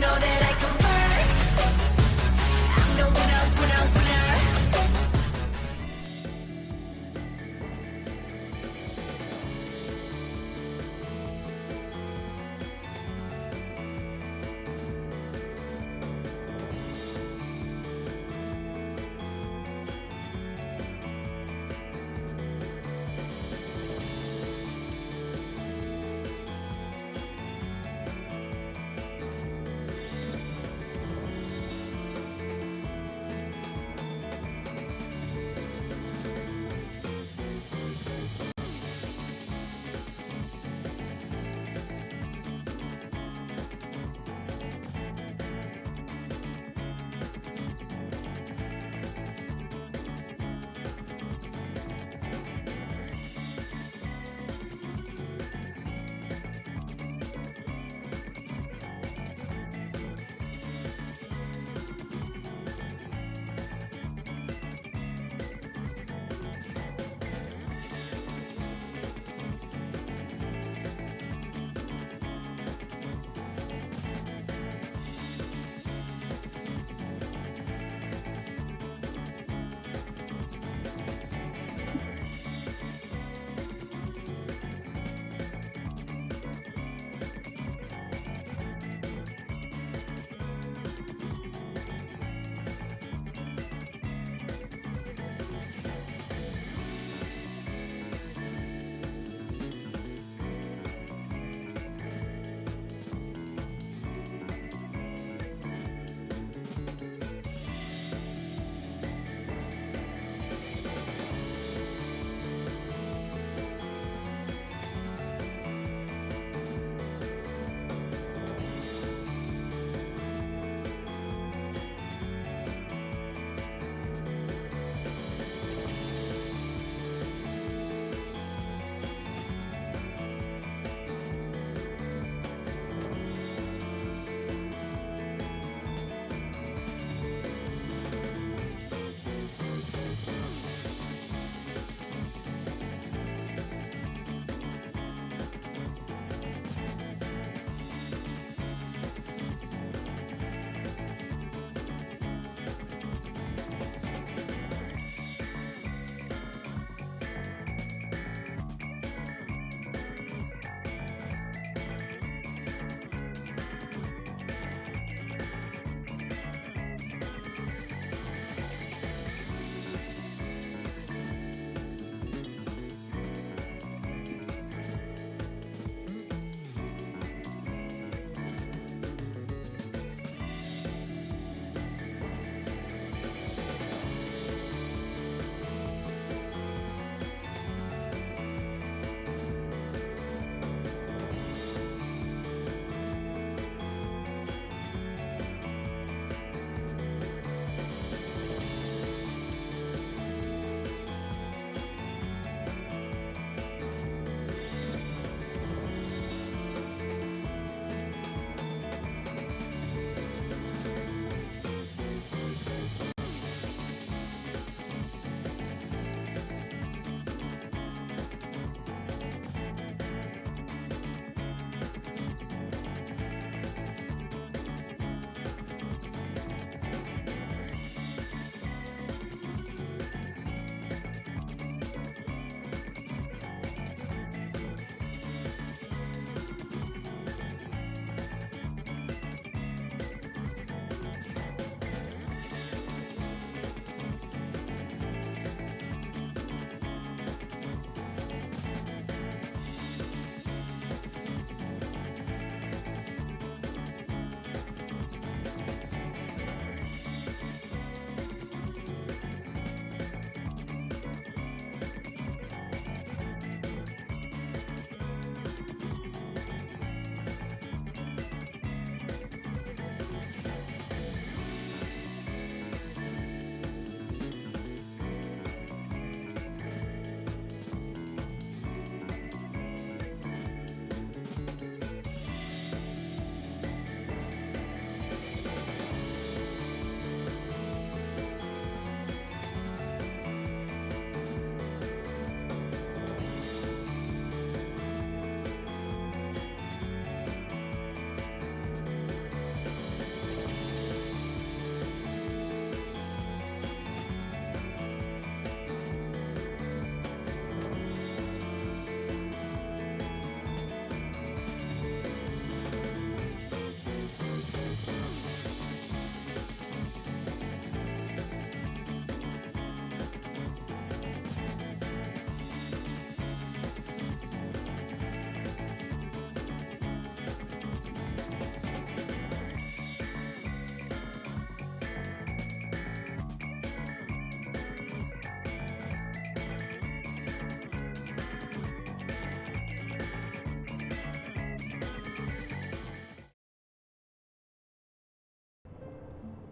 know that I come first. I'm the winner, winner, winner.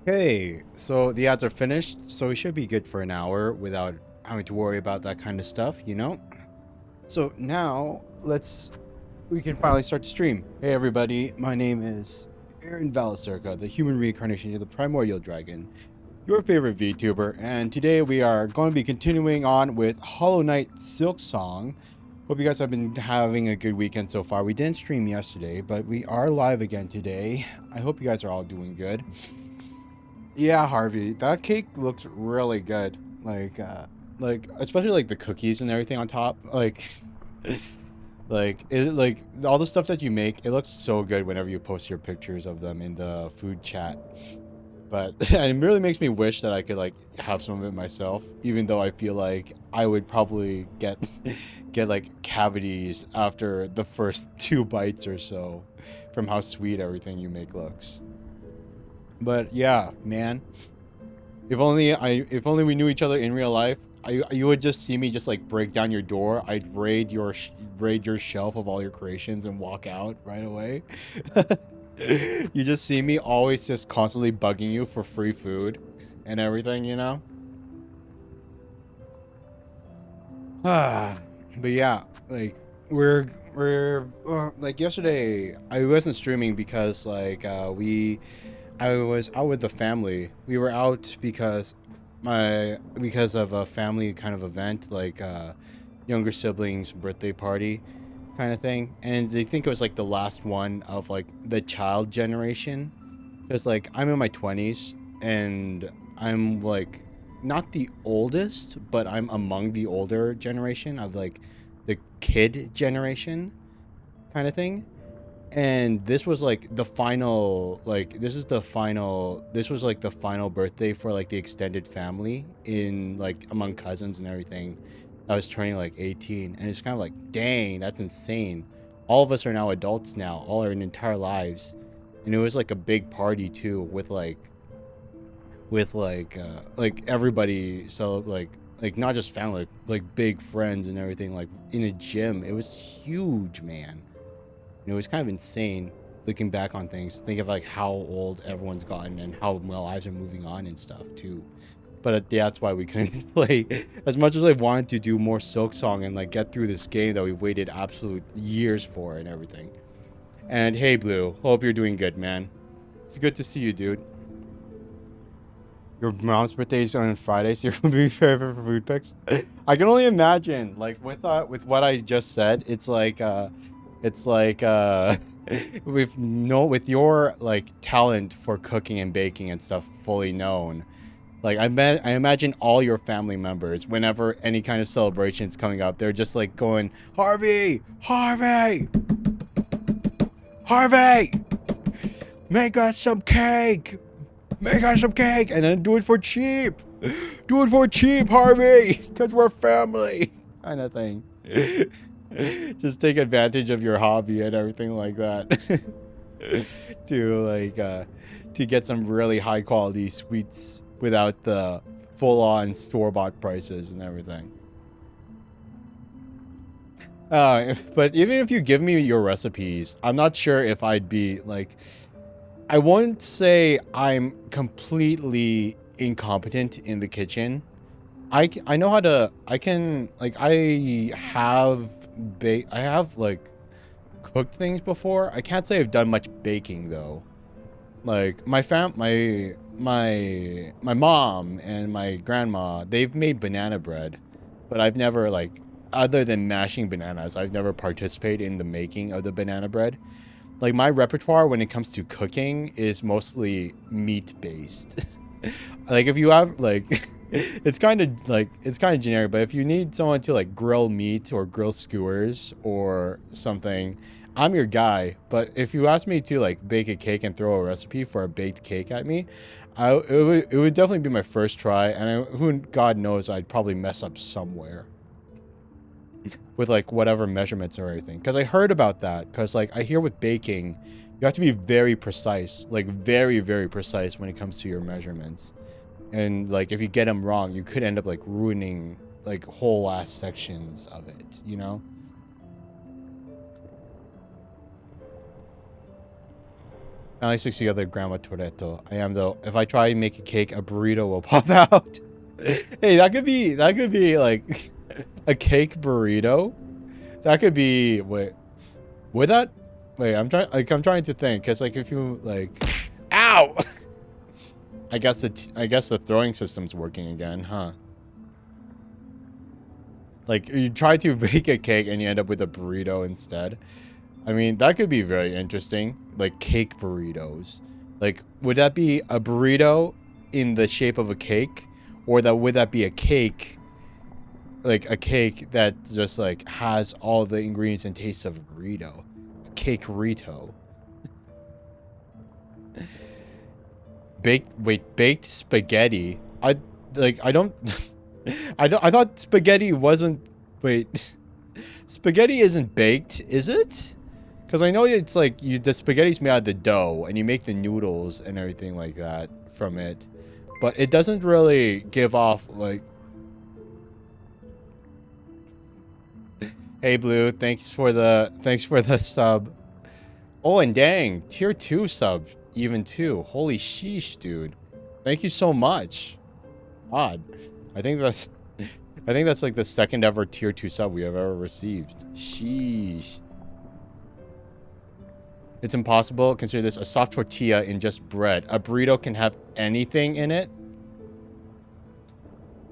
Okay, so the ads are finished, so we should be good for an hour without having to worry about that kind of stuff, you know? So now we can finally start to stream. Hey everybody, my name is Aaron Valacerca, the human reincarnation of the primordial dragon, your favorite VTuber, and today we are going to be continuing on with Hollow Knight Silksong. Hope you guys have been having a good weekend so far. We didn't stream yesterday, but we are live again today. I hope you guys are all doing good. Yeah, Harvey, that cake looks really good. Like especially like the cookies and everything on top. Like all the stuff that you make, it looks so good whenever you post your pictures of them in the food chat. But it really makes me wish that I could like have some of it myself, even though I feel like I would probably get get like cavities after the first 2 bites or so from how sweet everything you make looks. But yeah, man. If only we knew each other in real life, you would just see me just like break down your door. I'd raid your shelf of all your creations and walk out right away. You just see me always just constantly bugging you for free food and everything, you know? Ah, but yeah, like we're like yesterday I wasn't streaming because I was out with the family. We were out because of a family kind of event, like younger siblings' birthday party kind of thing. And they think it was like the last one of like the child generation. Because like I'm in my 20s and I'm like not the oldest, but I'm among the older generation of like the kid generation kind of thing. And this was like the final like this was like the final birthday for like the extended family in like among cousins and everything. I was turning like 18, and it's kind of like, dang, that's insane. All of us are now adults now, all our entire lives. And it was like a big party too, with everybody, so like not just family, like big friends and everything, like in a gym. It was huge, man. It was kind of insane looking back on things. Think of like how old everyone's gotten and how lives are moving on and stuff too. But yeah, that's why we couldn't play as much as I wanted to do more Silksong and like get through this game that we've waited absolute years for and everything. And hey, Blue, hope you're doing good, man. It's good to see you, dude. Your mom's birthday is on Friday, so you're gonna be favorite for food picks. I can only imagine, like with what I just said, it's like with your like talent for cooking and baking and stuff fully known. Like I imagine all your family members, whenever any kind of celebration is coming up, they're just like going, Harvey, Harvey, Harvey, make us some cake. Make us some cake and then do it for cheap. Do it for cheap, Harvey, because we're family. Kind of thing. Just take advantage of your hobby and everything like that. to to get some really high quality sweets without the full on store bought prices and everything. But even if you give me your recipes, I'm not sure if I'd be like, I won't say I'm completely incompetent in the kitchen. I know how to, I can, like, I have, like, cooked things before. I can't say I've done much baking, though. Like, my mom and my grandma, they've made banana bread, but I've never, like, other than mashing bananas, I've never participated in the making of the banana bread. Like my repertoire when it comes to cooking is mostly meat based. Like if you have like it's kind of generic, but if you need someone to like grill meat or grill skewers or something, I'm your guy. But if you ask me to like bake a cake and throw a recipe for a baked cake at me, it would definitely be my first try, and who God knows I'd probably mess up somewhere with like whatever measurements or everything. Because I heard about that. Because like I hear with baking, you have to be very precise, like very, very precise when it comes to your measurements. And like if you get them wrong, you could end up like ruining like whole ass sections of it, you know? I only stick together Grandma Toretto. I am though. If I try and make a cake, a burrito will pop out. Hey, that could be like a cake burrito. That could be would that? Wait, I'm trying to think, cause like if you like, ow. I guess the throwing system's working again, huh? Like you try to bake a cake and you end up with a burrito instead. I mean, that could be very interesting. Like cake burritos. Like, would that be a burrito in the shape of a cake, or would that be a cake? Like a cake that just like has all the ingredients and tastes of a burrito, a cake burrito. Baked spaghetti. I don't. I thought spaghetti wasn't. Wait, spaghetti isn't baked, is it? Because I know it's like the spaghetti's made out of the dough, and you make the noodles and everything like that from it, but it doesn't really give off like. Hey Blue, thanks for the sub. Oh, and dang, tier 2 sub even too. Holy sheesh, dude. Thank you so much. Odd. I think that's like the second ever tier 2 sub we have ever received. Sheesh. It's impossible. Consider this a soft tortilla in just bread. A burrito can have anything in it.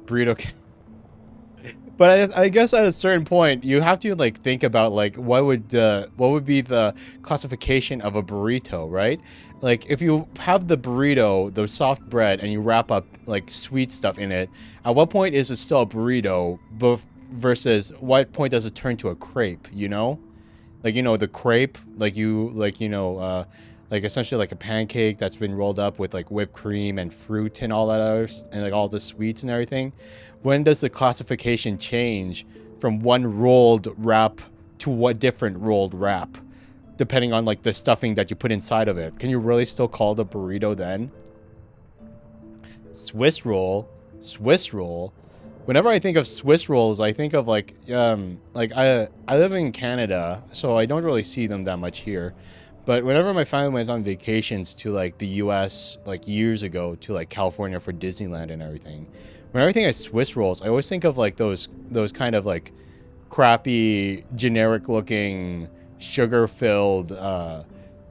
Burrito can... But I guess at a certain point, you have to like think about like what would be the classification of a burrito, right? Like if you have the burrito, the soft bread, and you wrap up like sweet stuff in it, at what point is it still a burrito? Versus what point does it turn to a crepe? You know, like the crepe, like like essentially like a pancake that's been rolled up with like whipped cream and fruit and all that other and like all the sweets and everything. When does the classification change from one rolled wrap to what different rolled wrap, depending on like the stuffing that you put inside of it? Can you really still call it a burrito then? Swiss roll. Whenever I think of Swiss rolls, I think of like I live in Canada, so I don't really see them that much here. But whenever my family went on vacations to like the US like years ago to like California for Disneyland and everything, when everything has Swiss rolls, I always think of like those kind of like crappy generic looking sugar filled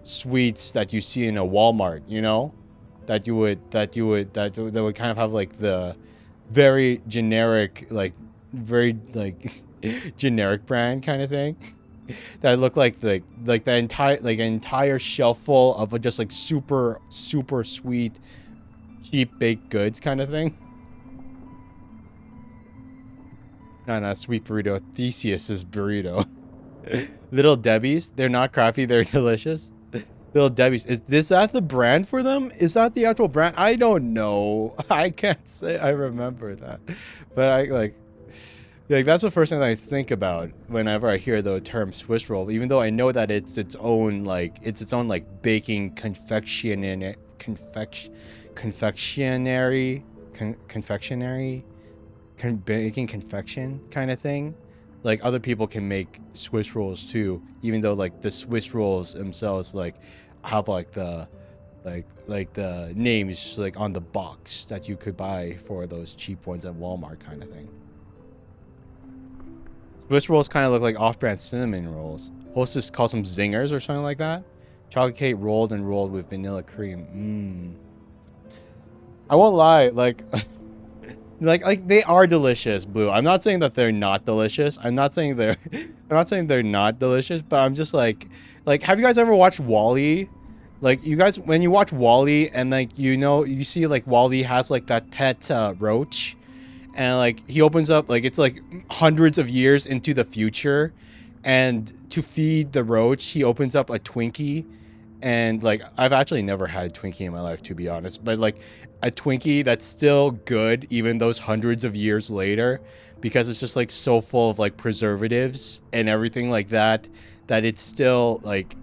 sweets that you see in a Walmart, you know, that would kind of have like the very generic very generic brand kind of thing. That look like the entire shelf full of just like super sweet cheap baked goods kind of thing. No, sweet burrito. Theseus's burrito. Little Debbie's. They're not crappy. They're delicious. Little Debbie's. Is that the brand for them? Is that the actual brand? I don't know. I can't say I remember that, but I like that's the first thing I think about whenever I hear the term Swiss roll, even though I know that it's its own baking confectionery baking confection kind of thing. Like other people can make Swiss rolls too, even though like the Swiss rolls themselves like have like the names like on the box that you could buy for those cheap ones at Walmart kind of thing. Swiss rolls kind of look like off-brand cinnamon rolls. Hostess calls them zingers or something like that. Chocolate cake rolled with vanilla cream. I won't lie, like they are delicious, Blue. I'm not saying that they're not delicious. I'm not saying they're not delicious, but I'm just like have you guys ever watched WALL-E? Like you guys, when you watch WALL-E and like you see like WALL-E has like that pet roach. And like he opens up like it's like hundreds of years into the future, and to feed the roach he opens up a Twinkie. And like I've actually never had a Twinkie in my life, to be honest, but like a Twinkie that's still good even those hundreds of years later, because it's just like so full of like preservatives and everything like that it's still like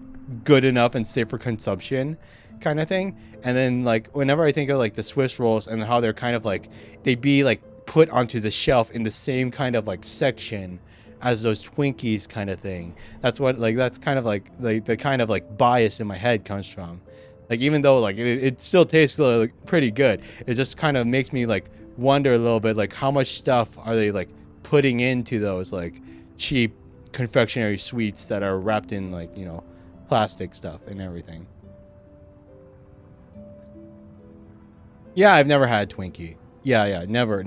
good enough and safe for consumption kind of thing. And then like whenever I think of like the Swiss rolls and how they're kind of like they'd be like put onto the shelf in the same kind of like section as those Twinkies kind of thing. That's kind of like the kind of like bias in my head comes from. Like even though like it still tastes like, pretty good, it just kind of makes me like wonder a little bit like how much stuff are they like putting into those like cheap confectionery sweets that are wrapped in like, you know, plastic stuff and everything. Yeah, I've never had Twinkie. Yeah, never.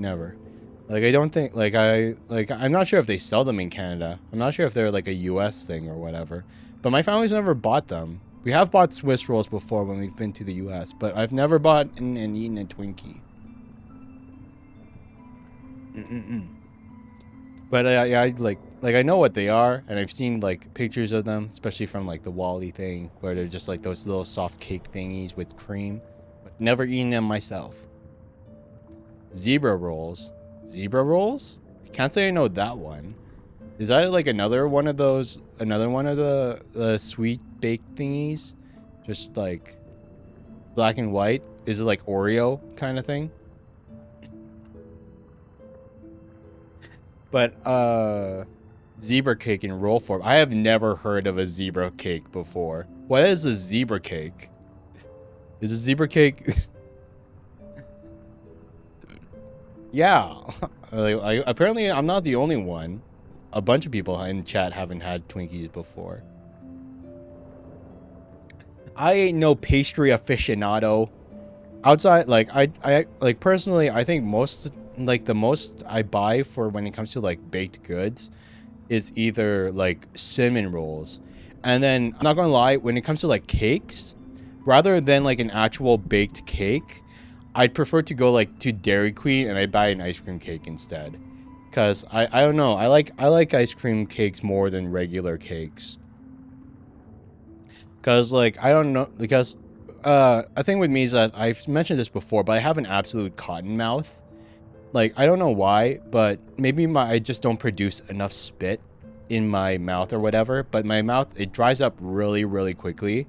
Like I don't think I'm not sure if they sell them in Canada. I'm not sure if they're like a US thing or whatever. But my family's never bought them. We have bought Swiss rolls before when we've been to the US, but I've never bought and eaten a Twinkie. Mm-mm-mm. But yeah, I I know what they are, and I've seen like pictures of them, especially from like the Wally thing, where they're just like those little soft cake thingies with cream. But never eaten them myself. Zebra rolls. Zebra rolls? Can't say I know that one. Is that like another one of those? Another one of the sweet baked thingies? Just like black and white? Is it like Oreo kind of thing? But zebra cake in roll form. I have never heard of a zebra cake before. What is a zebra cake? Is a zebra cake? Yeah. Apparently I'm not the only one. A bunch of people in chat haven't had Twinkies before. I ain't no pastry aficionado. Outside, like I like personally, I think most like the most I buy for when it comes to like baked goods is either like cinnamon rolls, and then I'm not gonna lie, when it comes to like cakes, rather than like an actual baked cake, I'd prefer to go like to Dairy Queen and I buy an ice cream cake instead. Cause I don't know, I like ice cream cakes more than regular cakes. Cause like I don't know, because a thing with me is that I've mentioned this before, but I have an absolute cotton mouth. Like I don't know why, but maybe I just don't produce enough spit in my mouth or whatever. But my mouth, it dries up really quickly.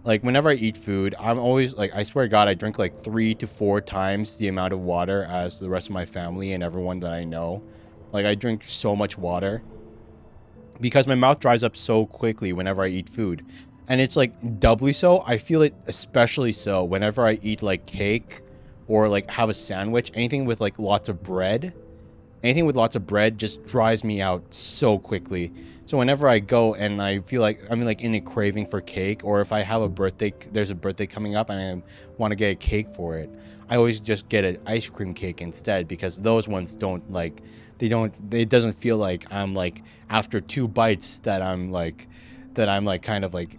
Like whenever I eat food, I'm always like, I swear to God, I drink like 3 to 4 times the amount of water as the rest of my family and everyone that I know. Like I drink so much water because my mouth dries up so quickly whenever I eat food. And it's like doubly so. I feel it especially so whenever I eat like cake or like have a sandwich, anything with like lots of bread. Anything with lots of bread just dries me out so quickly. So whenever I go and I feel like I'm like in a craving for cake, or if I have a birthday, there's a birthday coming up and I want to get a cake for it, I always just get an ice cream cake instead, because those ones don't like, it doesn't feel like I'm like after 2 bites that I'm like kind of like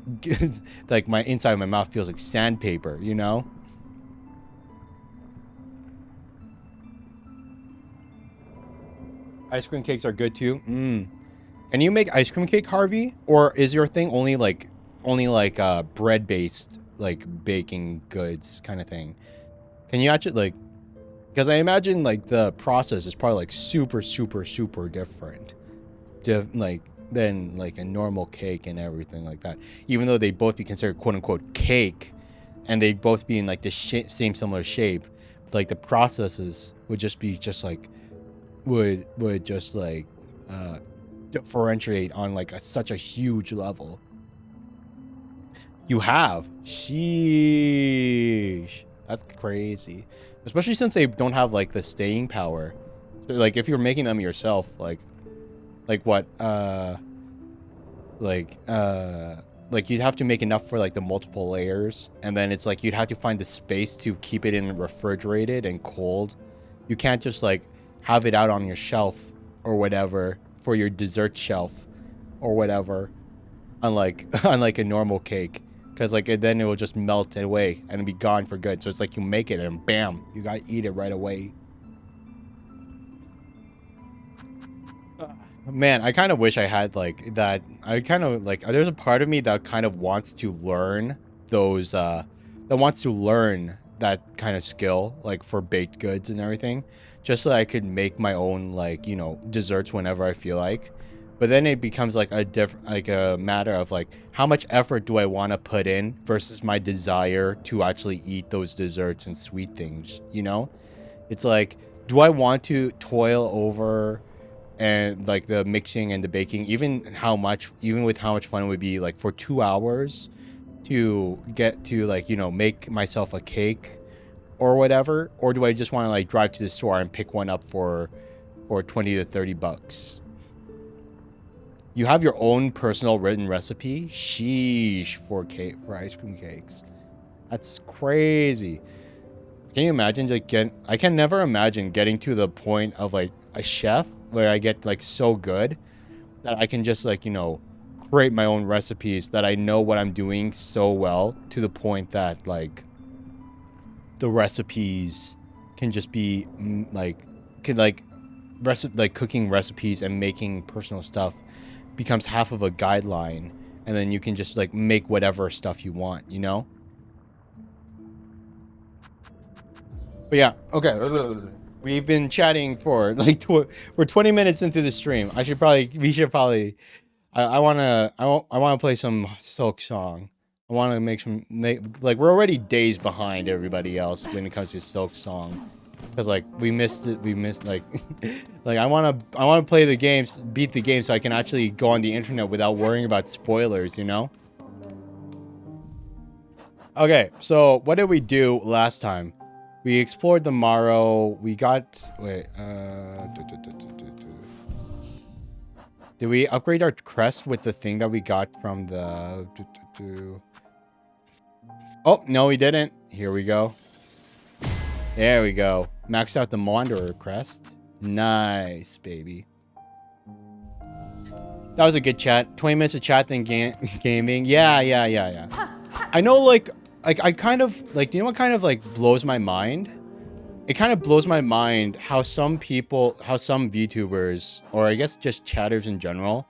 like my inside of my mouth feels like sandpaper, you know? Ice cream cakes are good too. Can you make ice cream cake, Harvey? Or is your thing only like bread based like baking goods kind of thing? Can you actually like, because I imagine like the process is probably like super different like than like a normal cake and everything like that. Even though they both be considered quote unquote cake, and they both be in like the same similar shape, like the processes would just be just like would just like differentiate on like such a huge level. You have? Sheesh. That's crazy. Especially since they don't have like the staying power. Like if you're making them yourself, like what like you'd have to make enough for like the multiple layers, and then it's like you'd have to find the space to keep it in refrigerated and cold. You can't just like have it out on your shelf or whatever for your dessert shelf or whatever, unlike unlike a normal cake, because like then it will just melt away and be gone for good. So it's like you make it and bam, you gotta eat it right away. Man, I kind of wish I had like that. I kind of like, there's a part of me that kind of wants to learn those that wants to learn that kind of skill, like for baked goods and everything, just so I could make my own like, you know, desserts whenever I feel like. But then it becomes like a matter of like how much effort do I want to put in versus my desire to actually eat those desserts and sweet things, you know? It's like, do I want to toil over and like the mixing and the baking, even with how much fun it would be like for 2 hours to get to like, you know, make myself a cake or whatever, or do I just want to like drive to the store and pick one up for 20 to 30 bucks? You have your own personal written recipe? Sheesh, for ice cream cakes. That's crazy. Can you imagine like I can never imagine getting to the point of like a chef where I get like so good that I can just like, you know, create my own recipes, that I know what I'm doing so well to the point that like the recipes can just be cooking recipes and making personal stuff becomes half of a guideline, and then you can just like make whatever stuff you want, you know? But yeah, okay. We've been chatting for like we're 20 minutes into the stream. I wanna play some Silksong. I wanna like we're already days behind everybody else when it comes to Silksong. Cause like we missed like like I wanna play the games, beat the game so I can actually go on the internet without worrying about spoilers, you know? Okay, so what did we do last time? We explored the Morrow. We got... Wait, did we upgrade our crest with the thing that we got from the... Oh, no, we didn't. Here we go. There we go. Maxed out the Wanderer crest. Nice, baby. That was a good chat. 20 minutes of chat, then gaming. Yeah. I know, like I kind of, like, you know what kind of, like, blows my mind? It kind of blows my mind how some VTubers, or I guess just chatters in general,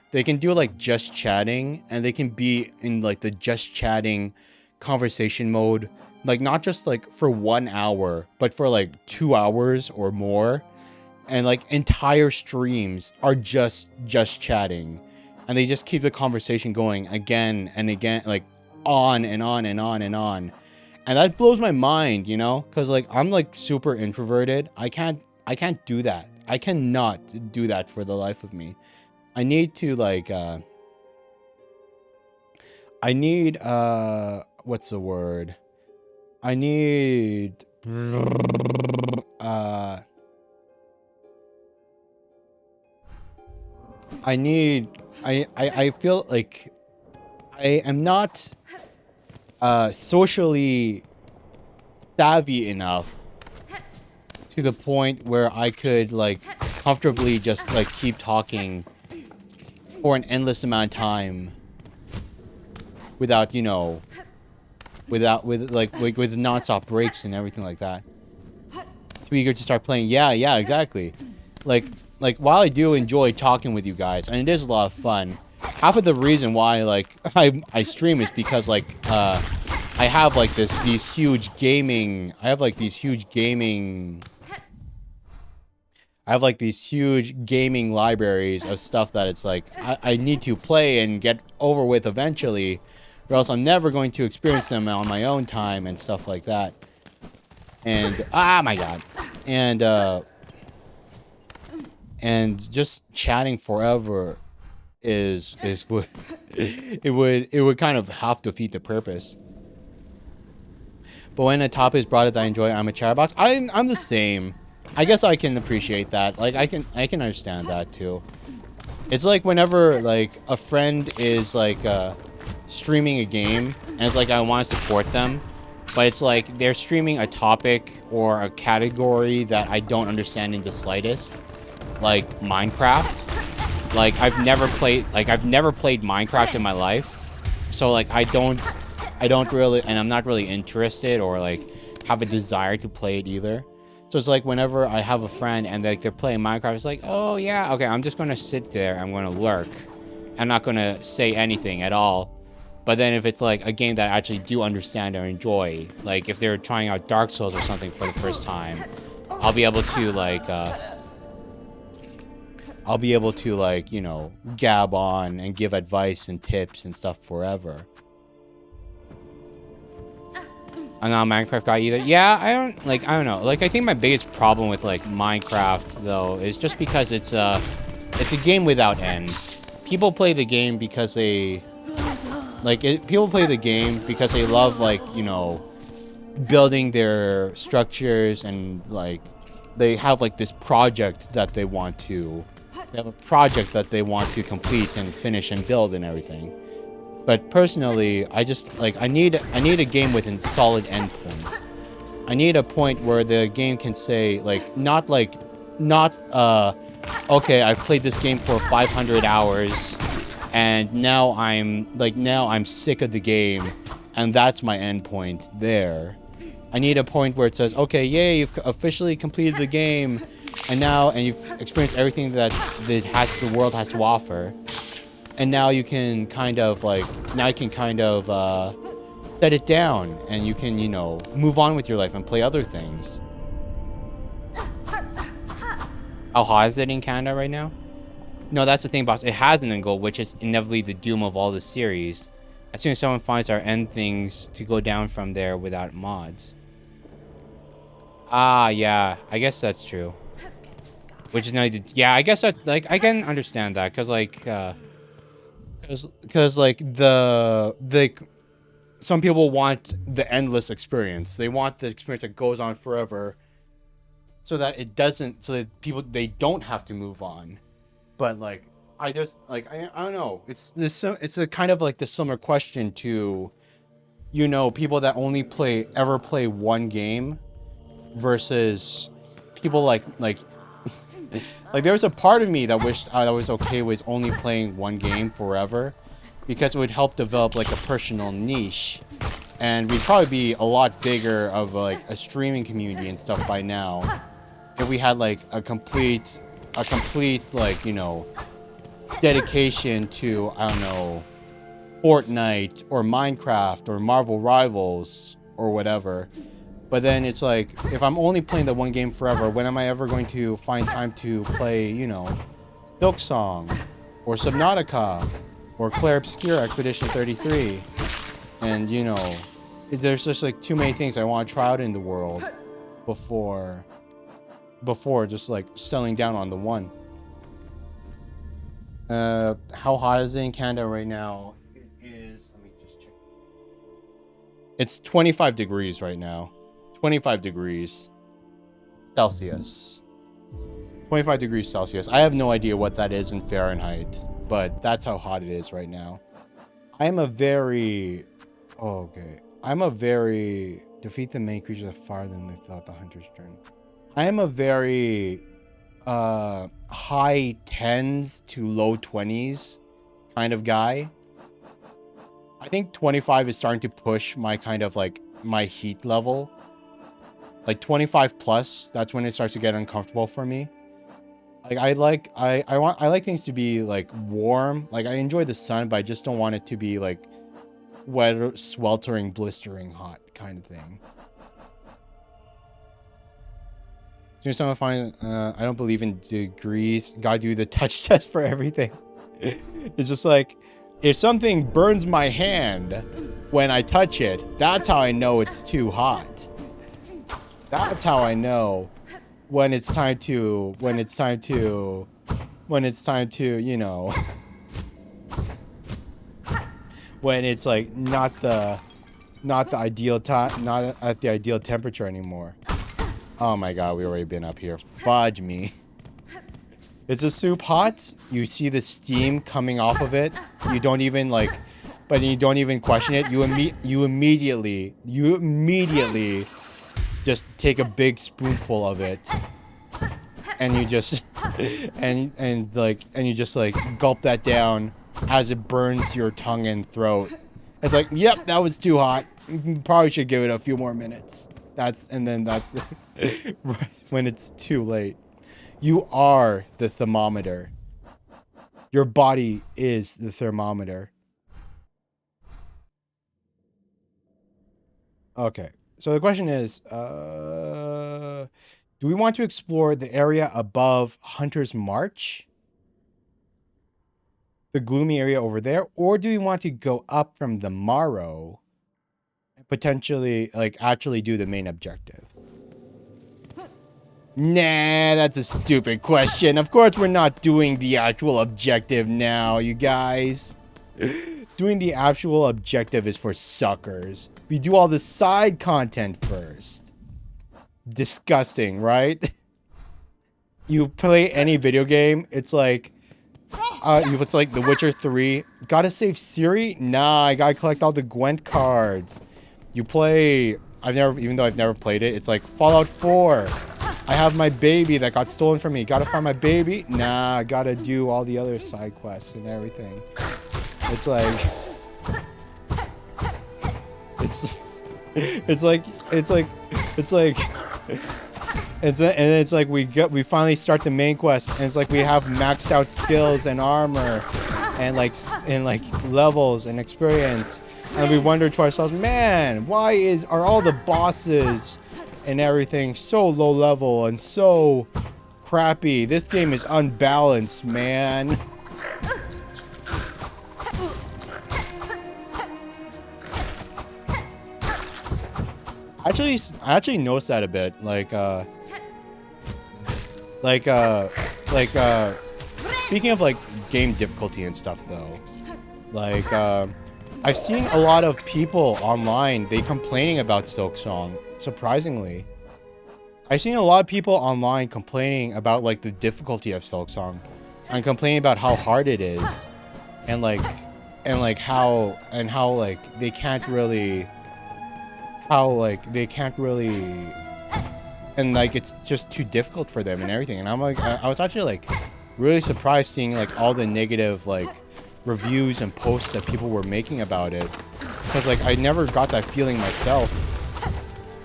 they can do, like, just chatting, and they can be in, like, the just chatting conversation mode, like, not just, like, for 1 hour, but for, like, 2 hours or more, and, like, entire streams are just chatting, and they just keep the conversation going again and again, like, on and on and on and on. And that blows my mind, you know, because like I'm like super introverted. I can't do that. I cannot do that for the life of me. I need to like what's the word? I feel like I am not socially savvy enough to the point where I could like comfortably just like keep talking for an endless amount of time without, you know, with nonstop breaks and everything like that. Too eager to start playing. Yeah, exactly. Like while I do enjoy talking with you guys, and it is a lot of fun, half of the reason why like I stream is because like I have like these huge gaming libraries of stuff that it's like I need to play and get over with eventually, or else I'm never going to experience them on my own time and stuff like that. And my god. And just chatting forever is what it would kind of half defeat the purpose. But when a topic is brought up that I enjoy, I'm a chatterbox. I'm the same. I guess I can appreciate that. Like I can understand that too. It's like whenever like a friend is like streaming a game and it's like I want to support them, but it's like they're streaming a topic or a category that I don't understand in the slightest, like Minecraft. Like I've never played Minecraft in my life, so like I don't really, and I'm not really interested or like have a desire to play it either. So it's like whenever I have a friend and like they're playing Minecraft, it's like, oh yeah, okay, I'm just gonna sit there, I'm gonna lurk, I'm not gonna say anything at all. But then if it's like a game that I actually do understand or enjoy, like if they're trying out Dark Souls or something for the first time, I'll be able to like, you know, gab on and give advice and tips and stuff forever. I'm not a Minecraft guy either. Yeah, I don't know. Like, I think my biggest problem with, like, Minecraft, though, is just because it's a game without end. People play the game because they Like, people play the game because they love, like, you know, building their structures, and like they have like this project that they want to complete and finish and build and everything. But personally, I just like I need a game with a solid endpoint. I need a point where the game can say not okay, I've played this game for 500 hours and now I'm sick of the game and that's my endpoint there. I need a point where it says, okay, yay, you've officially completed the game, and you've experienced everything that the world has to offer, and now you can kind of set it down, and you can, you know, move on with your life and play other things. How hot is it in Canada right now? No, that's the thing, boss. It has an end goal, which is inevitably the doom of all the series. As soon as someone finds our end things to go down from there without mods. Ah, yeah, I guess that's true. Which is not, yeah, I guess that, like, I can understand that, cause like some people want the endless experience. They want the experience that goes on forever, so that they don't have to move on. But like, I don't know. It's a kind of like the similar question to, you know, people that only ever play one game versus people like there was a part of me that wished I was okay with only playing one game forever, because it would help develop like a personal niche, and we'd probably be a lot bigger of like a streaming community and stuff by now if we had like a complete like, you know, dedication to, I don't know, Fortnite or Minecraft or Marvel Rivals or whatever. But then it's like, if I'm only playing the one game forever, when am I ever going to find time to play, you know, Silksong or Subnautica or Clair Obscur Expedition 33? And, you know, there's just like too many things I want to try out in the world before just like settling down on the one. How hot is it in Canada right now? It is, let me just check. It's 25 degrees right now. 25 degrees Celsius. 25 degrees Celsius. I have no idea what that is in Fahrenheit, but that's how hot it is right now. I'm a very... Defeat the main creatures of fire, then they felt the hunter's turn. I am a very... high 10s to low 20s kind of guy. I think 25 is starting to push my kind of like my heat level. Like 25 plus, that's when it starts to get uncomfortable for me. Like I like things to be like warm. Like I enjoy the sun, but I just don't want it to be like sweltering, blistering hot kind of thing. Soon as someone finds, I don't believe in degrees. Gotta do the touch test for everything. It's just like, if something burns my hand when I touch it, that's how I know it's too hot. That's how I know when it's time to, you know, when it's like not at the ideal temperature anymore. Oh my god, we already been up here. Fudge me. Is the soup hot? You see the steam coming off of it. You don't even like, but you don't even question it. You immediately just take a big spoonful of it, and you just and you just like gulp that down as it burns your tongue and throat. It's like, yep, that was too hot. Probably should give it a few more minutes. That's when it's too late. You are the thermometer. Your body is the thermometer. Okay. So the question is, do we want to explore the area above Hunter's March? The gloomy area over there? Or do we want to go up from the Morrow and potentially, like, actually do the main objective? Nah, that's a stupid question. Of course we're not doing the actual objective now, you guys. doing the actual objective is for suckers. We do all the side content first. Disgusting, right? You play any video game, it's like it's like The Witcher 3. Gotta save Ciri? Nah, I gotta collect all the Gwent cards. You play, even though I've never played it, it's like Fallout 4. I have my baby that got stolen from me. Gotta find my baby? Nah, I gotta do all the other side quests and everything. It's like, it's like we finally start the main quest, and it's like we have maxed out skills and armor and like levels and experience, and we wonder to ourselves, man, why are all the bosses and everything so low level and so crappy? This game is unbalanced, man. I actually noticed that a bit, speaking of like game difficulty and stuff though, I've seen a lot of people online, they complaining about Silksong. Surprisingly, I've seen a lot of people online complaining about like the difficulty of Silksong and complaining about how hard it is, and how they can't really, and like it's just too difficult for them and everything. And I'm like, I was actually like really surprised seeing like all the negative like reviews and posts that people were making about it, because like I never got that feeling myself.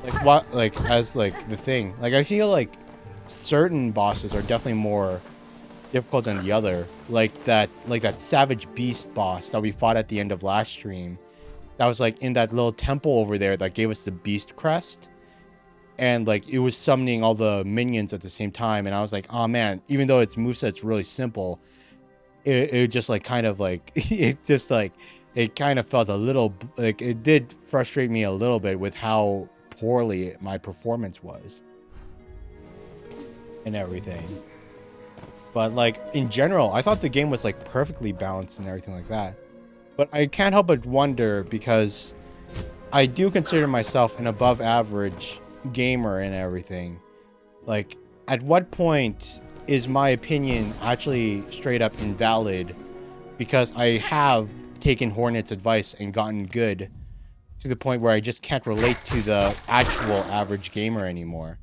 As the thing, like I feel like certain bosses are definitely more difficult than the other, like that Savage Beast boss that we fought at the end of last stream, that was like in that little temple over there that gave us the beast crest, and like it was summoning all the minions at the same time, and I was like, oh man, even though its moveset's really simple, it just like kind of like it kind of felt a little like, it did frustrate me a little bit with how poorly my performance was and everything. But like in general, I thought the game was like perfectly balanced and everything like that. But I can't help but wonder, because I do consider myself an above average gamer and everything. Like, at what point is my opinion actually straight up invalid because I have taken Hornet's advice and gotten good to the point where I just can't relate to the actual average gamer anymore?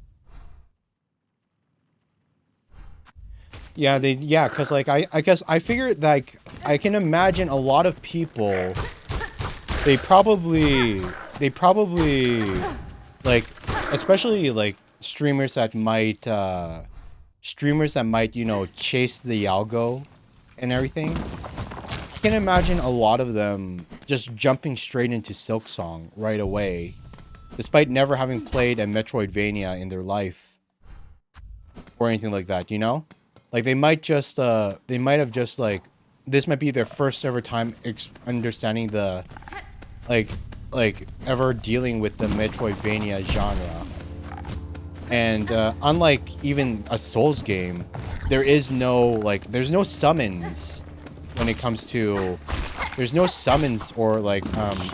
Yeah, because like I guess I figured, like, I can imagine a lot of people, they probably like, especially like streamers that might you know, chase the algo and everything. I can imagine a lot of them just jumping straight into Silksong right away, despite never having played a Metroidvania in their life or anything like that, you know? Like, they might have just, like, this might be their first ever time understanding the, like, ever dealing with the Metroidvania genre. And, unlike even a Souls game, there's no summons when it comes to, there's no summons or, like,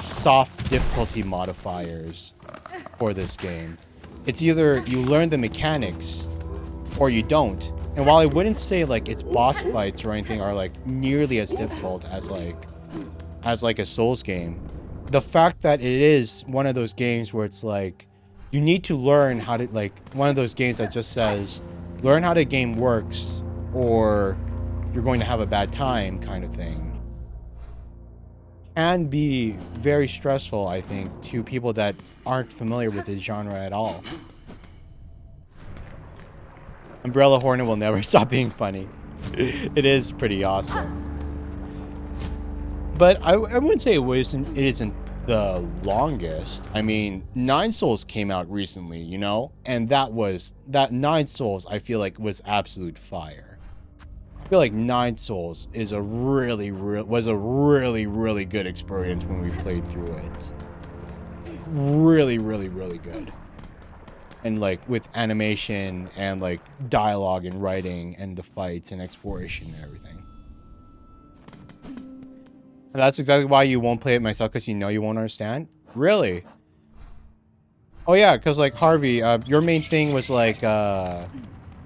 soft difficulty modifiers for this game. It's either you learn the mechanics or you don't. And while I wouldn't say like its boss fights or anything are like nearly as difficult as like a Souls game, the fact that it is one of those games where it's like you need to learn how to, like, one of those games that just says learn how the game works or you're going to have a bad time kind of thing, can be very stressful, I think, to people that aren't familiar with the genre at all. Umbrella Hornet will never stop being funny. It is pretty awesome. But I wouldn't say it isn't the longest. I mean, Nine Souls came out recently, you know? And that Nine Souls, I feel like, was absolute fire. I feel like Nine Souls is was a really good experience when we played through it. Really good. And like with animation and like dialogue and writing and the fights and exploration and everything. That's exactly why you won't play it myself, because you know you won't understand. Really? Oh yeah, because like Harvey, your main thing was like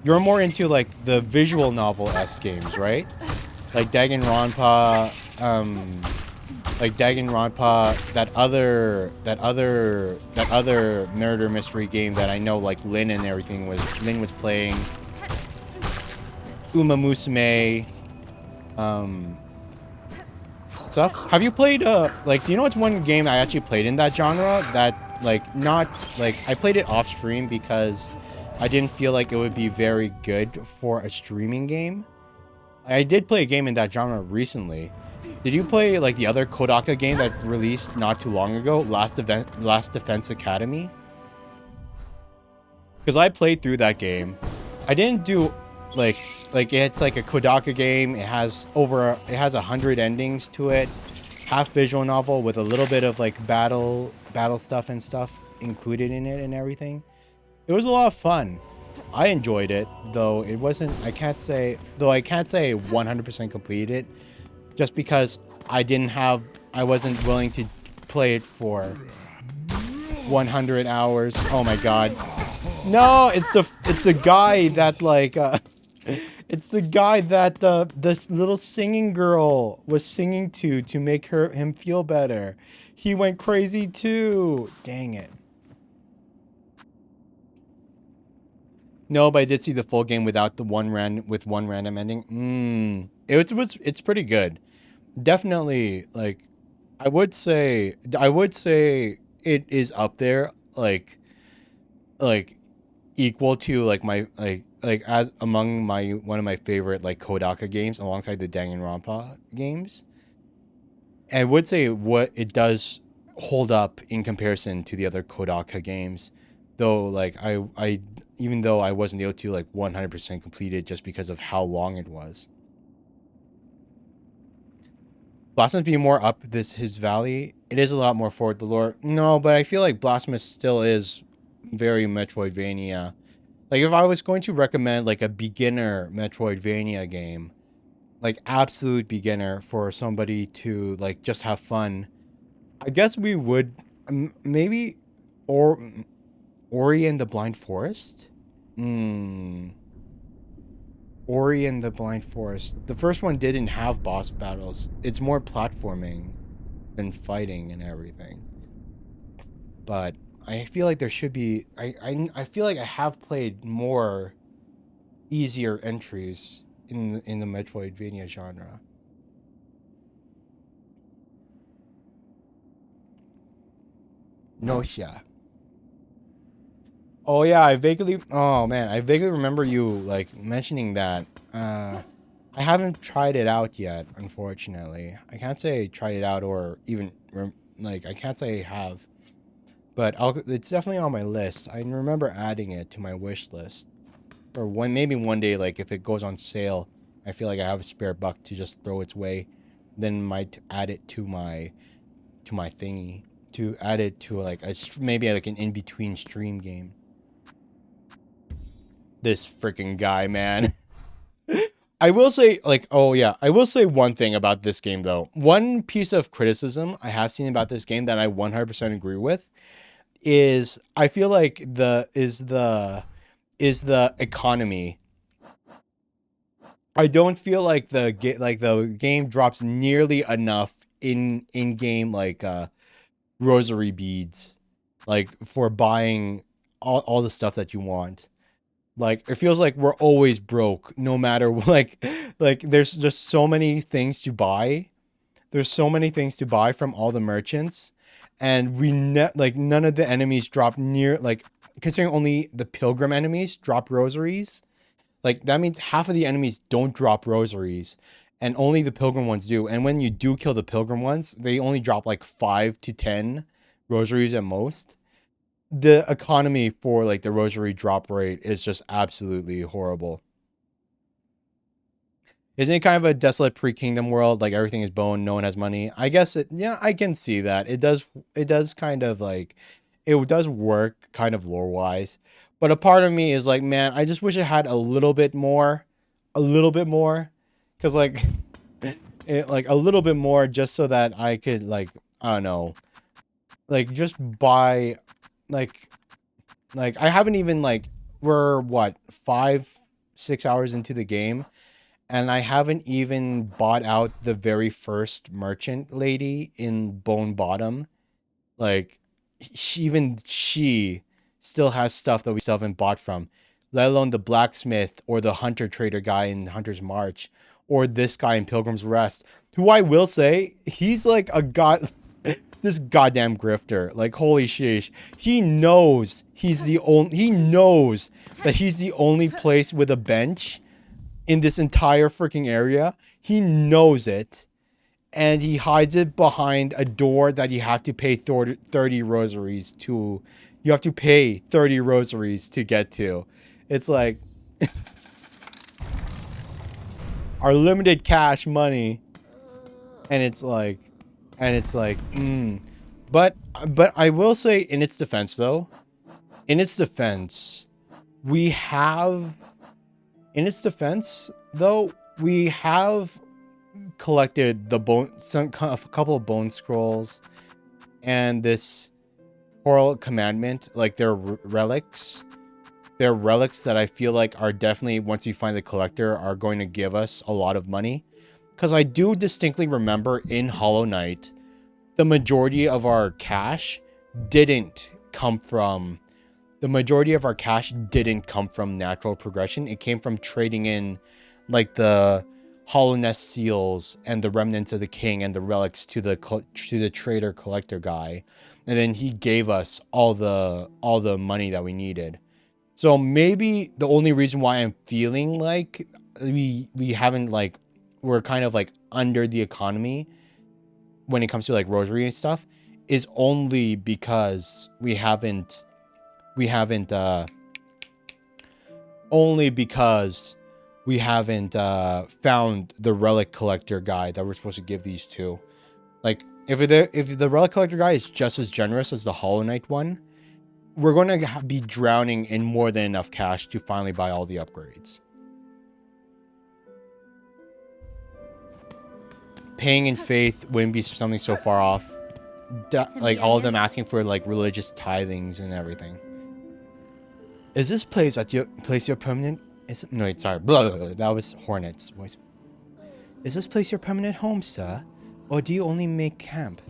you're more into like the visual novel s games, right? Like Danganronpa, like Danganronpa, that other murder mystery game that I know like Lynn was playing. Uma Musume, um, stuff. Have you played like, do you know what's one game I actually played in that genre that like not like I played it off stream because I didn't feel like it would be very good for a streaming game. I did play a game in that genre recently. Did you play like the other Kodaka game that released not too long ago, Last Defense Academy? Because I played through that game. I didn't do like it's like a Kodaka game. It has 100 endings to it. Half visual novel with a little bit of like battle stuff and stuff included in it and everything. It was a lot of fun. I enjoyed it, though it wasn't I can't say 100% completed it just because I wasn't willing to play it for 100 hours. Oh my god. No, it's the guy that like it's the guy that this little singing girl was singing to make him feel better. He went crazy too. Dang it. No, but I did see the full game without the one random ending. It's pretty good. Definitely like I would say it is up there like equal to like my like as among my one of my favorite like Kodaka games alongside the Danganronpa games. I would say what it does hold up in comparison to the other Kodaka games, though like I even though I wasn't able to like 100% complete it just because of how long it was. Blasphemous being more up this his valley, it is a lot more forward the lore. No, but I feel like Blasphemous still is very Metroidvania. Like if I was going to recommend like a beginner Metroidvania game, like absolute beginner for somebody to like just have fun, I guess we would maybe or Ori and the Blind Forest. Hmm. Ori and the Blind Forest. The first one didn't have boss battles. It's more platforming than fighting and everything. But I feel like there should be. I feel like I have played more easier entries in the Metroidvania genre. Notia. Oh yeah, I vaguely. Oh man, I vaguely remember you like mentioning that. I haven't tried it out yet, unfortunately. I can't say I tried it out or even like I can't say I have, but it's definitely on my list. I remember adding it to my wish list, or maybe one day like if it goes on sale, I feel like I have a spare buck to just throw its way, then might add it to my thingy to add it to like maybe like an in between stream game. This freaking guy, man. I will say, like, oh yeah, I will say one thing about this game though. One piece of criticism I have seen about this game that I 100% agree with is I feel like the economy. I don't feel like the game drops nearly enough in game like rosary beads like for buying all the stuff that you want. Like it feels like we're always broke no matter like there's just so many things to buy. There's so many things to buy from all the merchants, and like none of the enemies drop near like considering only the pilgrim enemies drop rosaries. Like that means half of the enemies don't drop rosaries and only the pilgrim ones do. And when you do kill the pilgrim ones, they only drop like 5 to 10 rosaries at most. The economy for like the rosary drop rate is just absolutely horrible. Isn't it kind of a desolate pre-kingdom world? Like everything is bone, no one has money. I guess it. Yeah, I can see that. It does. It does kind of like, it does work kind of lore wise. But a part of me is like, man, I just wish it had a little bit more, because like, like a little bit more just so that I could like, I don't know, like just buy like I haven't even like, we're what, 5 6 hours into the game, and I haven't even bought out the very first merchant lady in Bone Bottom. Like she still has stuff that we still haven't bought from, let alone the blacksmith or the hunter trader guy in Hunter's March, or this guy in Pilgrim's Rest, who I will say, he's like a god. This goddamn grifter, like holy sheesh, he knows he knows that he's the only place with a bench in this entire freaking area. He knows it, and he hides it behind a door that you have to pay 30 rosaries to. You have to pay 30 rosaries to get to. It's like our limited cash money, and it's like, but I will say, in its defense though, we have we have collected the a couple of bone scrolls and this oral commandment. Like they're relics. They're relics that I feel like are definitely, once you find the collector, are going to give us a lot of money. Because I do distinctly remember in Hollow Knight, the majority of our cash didn't come from natural progression. It came from trading in like the Hollow Nest seals and the remnants of the king and the relics to the trader collector guy, and then he gave us all the money that we needed. So maybe the only reason why I'm feeling like we haven't, like, we're kind of like under the economy when it comes to like rosary and stuff is only because we haven't found the relic collector guy that we're supposed to give these to. Like if the relic collector guy is just as generous as the Hollow Knight one, we're going to be drowning in more than enough cash to finally buy all the upgrades. Paying in faith wouldn't be something so far off. Like all of them asking for like religious tithings and everything. Is this place your permanent? No, wait, sorry. Blah, blah, blah. That was Hornet's voice. Is this place your permanent home, sir? Or do you only make camp?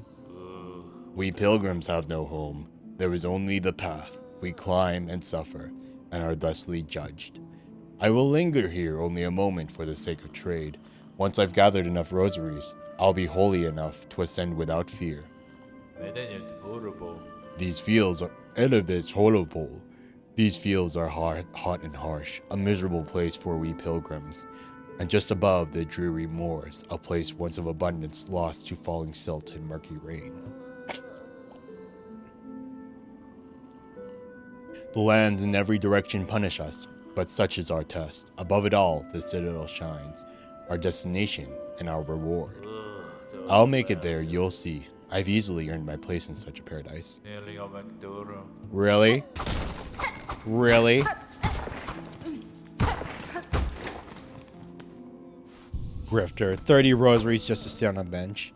We pilgrims have no home. There is only the path. We climb and suffer, and are thusly judged. I will linger here only a moment for the sake of trade. Once I've gathered enough rosaries, I'll be holy enough to ascend without fear. These fields are horrible. These fields are hot and harsh, a miserable place for we pilgrims. And just above the dreary moors, a place once of abundance lost to falling silt and murky rain. The lands in every direction punish us, but such is our test. Above it all, the citadel shines, our destination and our reward. I'll make it there, you'll see. I've easily earned my place in such a paradise. Really? Really? Grifter, 30 rosaries just to sit on a bench.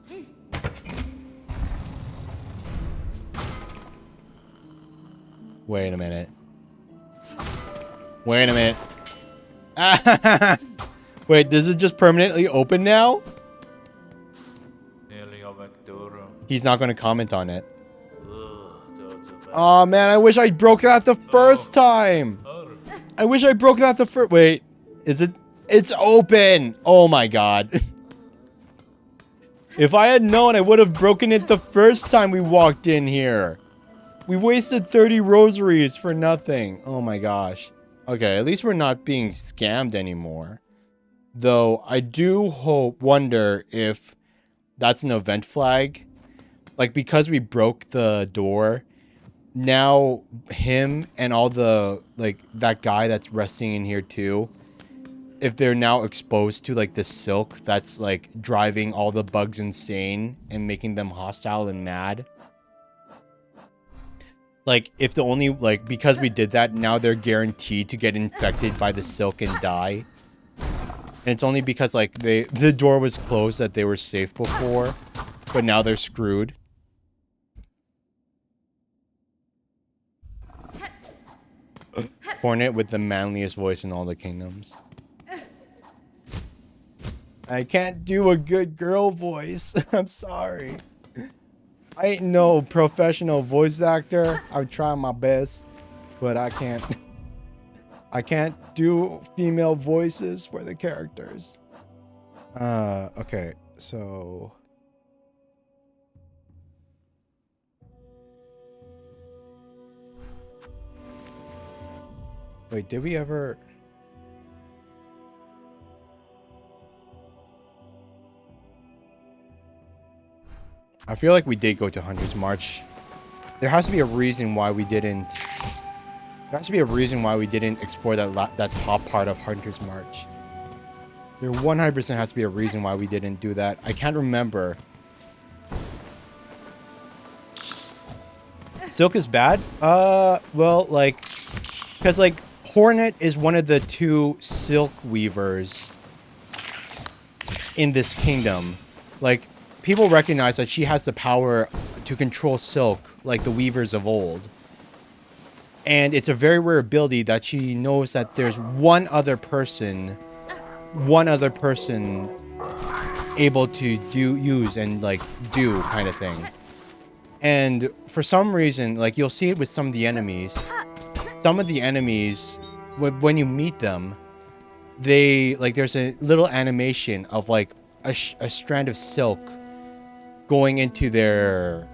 Wait a minute. Wait a minute. Wait, does it just permanently open now? He's not going to comment on it. Oh man, I wish I broke that the first time. I wish I broke that the first. Wait, is it? It's open. Oh my god. If I had known, I would have broken it the first time we walked in here. We wasted 30 rosaries for nothing. Oh my gosh. Okay, at least we're not being scammed anymore. Though I do wonder if that's an event flag. Like, because we broke the door, now him and all the, like, that guy that's resting in here too, if they're now exposed to, like, the silk that's, like, driving all the bugs insane and making them hostile and mad. Like, if the only, like, because we did that, now they're guaranteed to get infected by the silk and die. And it's only because like the door was closed that they were safe before, but now they're screwed. Hornet with the manliest voice in all the kingdoms. I can't do a good girl voice. I'm sorry. I ain't no professional voice actor. I'm trying my best, but I can't. I can't do female voices for the characters. Okay, so... Wait, did we ever... I feel like we did go to Hunter's March. There has to be a reason why we didn't... There has to be a reason why we didn't explore that top part of Hunter's March. There 100% has to be a reason why we didn't do that. I can't remember. Silk is bad? Well, like... Because, like, Hornet is one of the 2 Silk Weavers in this kingdom. Like, people recognize that she has the power to control Silk, like the Weavers of old. And it's a very rare ability that she knows that there's one other person able to use and like do kind of thing. And for some reason, like you'll see it with some of the enemies. Some of the enemies, when you meet them, they like there's a little animation of like a strand of silk going into their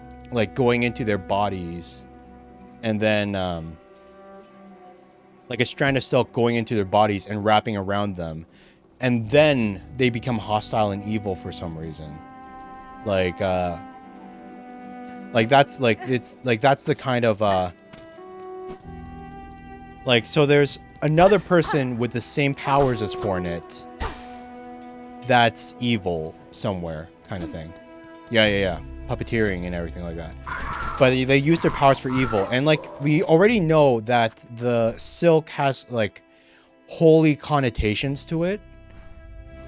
bodies, and then like a strand of silk going into their bodies and wrapping around them, and then they become hostile and evil for some reason. Like that's like it's like that's the kind of like, so there's another person with the same powers as Hornet that's evil somewhere, kind of thing. Yeah. Puppeteering and everything like that. But they use their powers for evil. And, like, we already know that the silk has, like, holy connotations to it.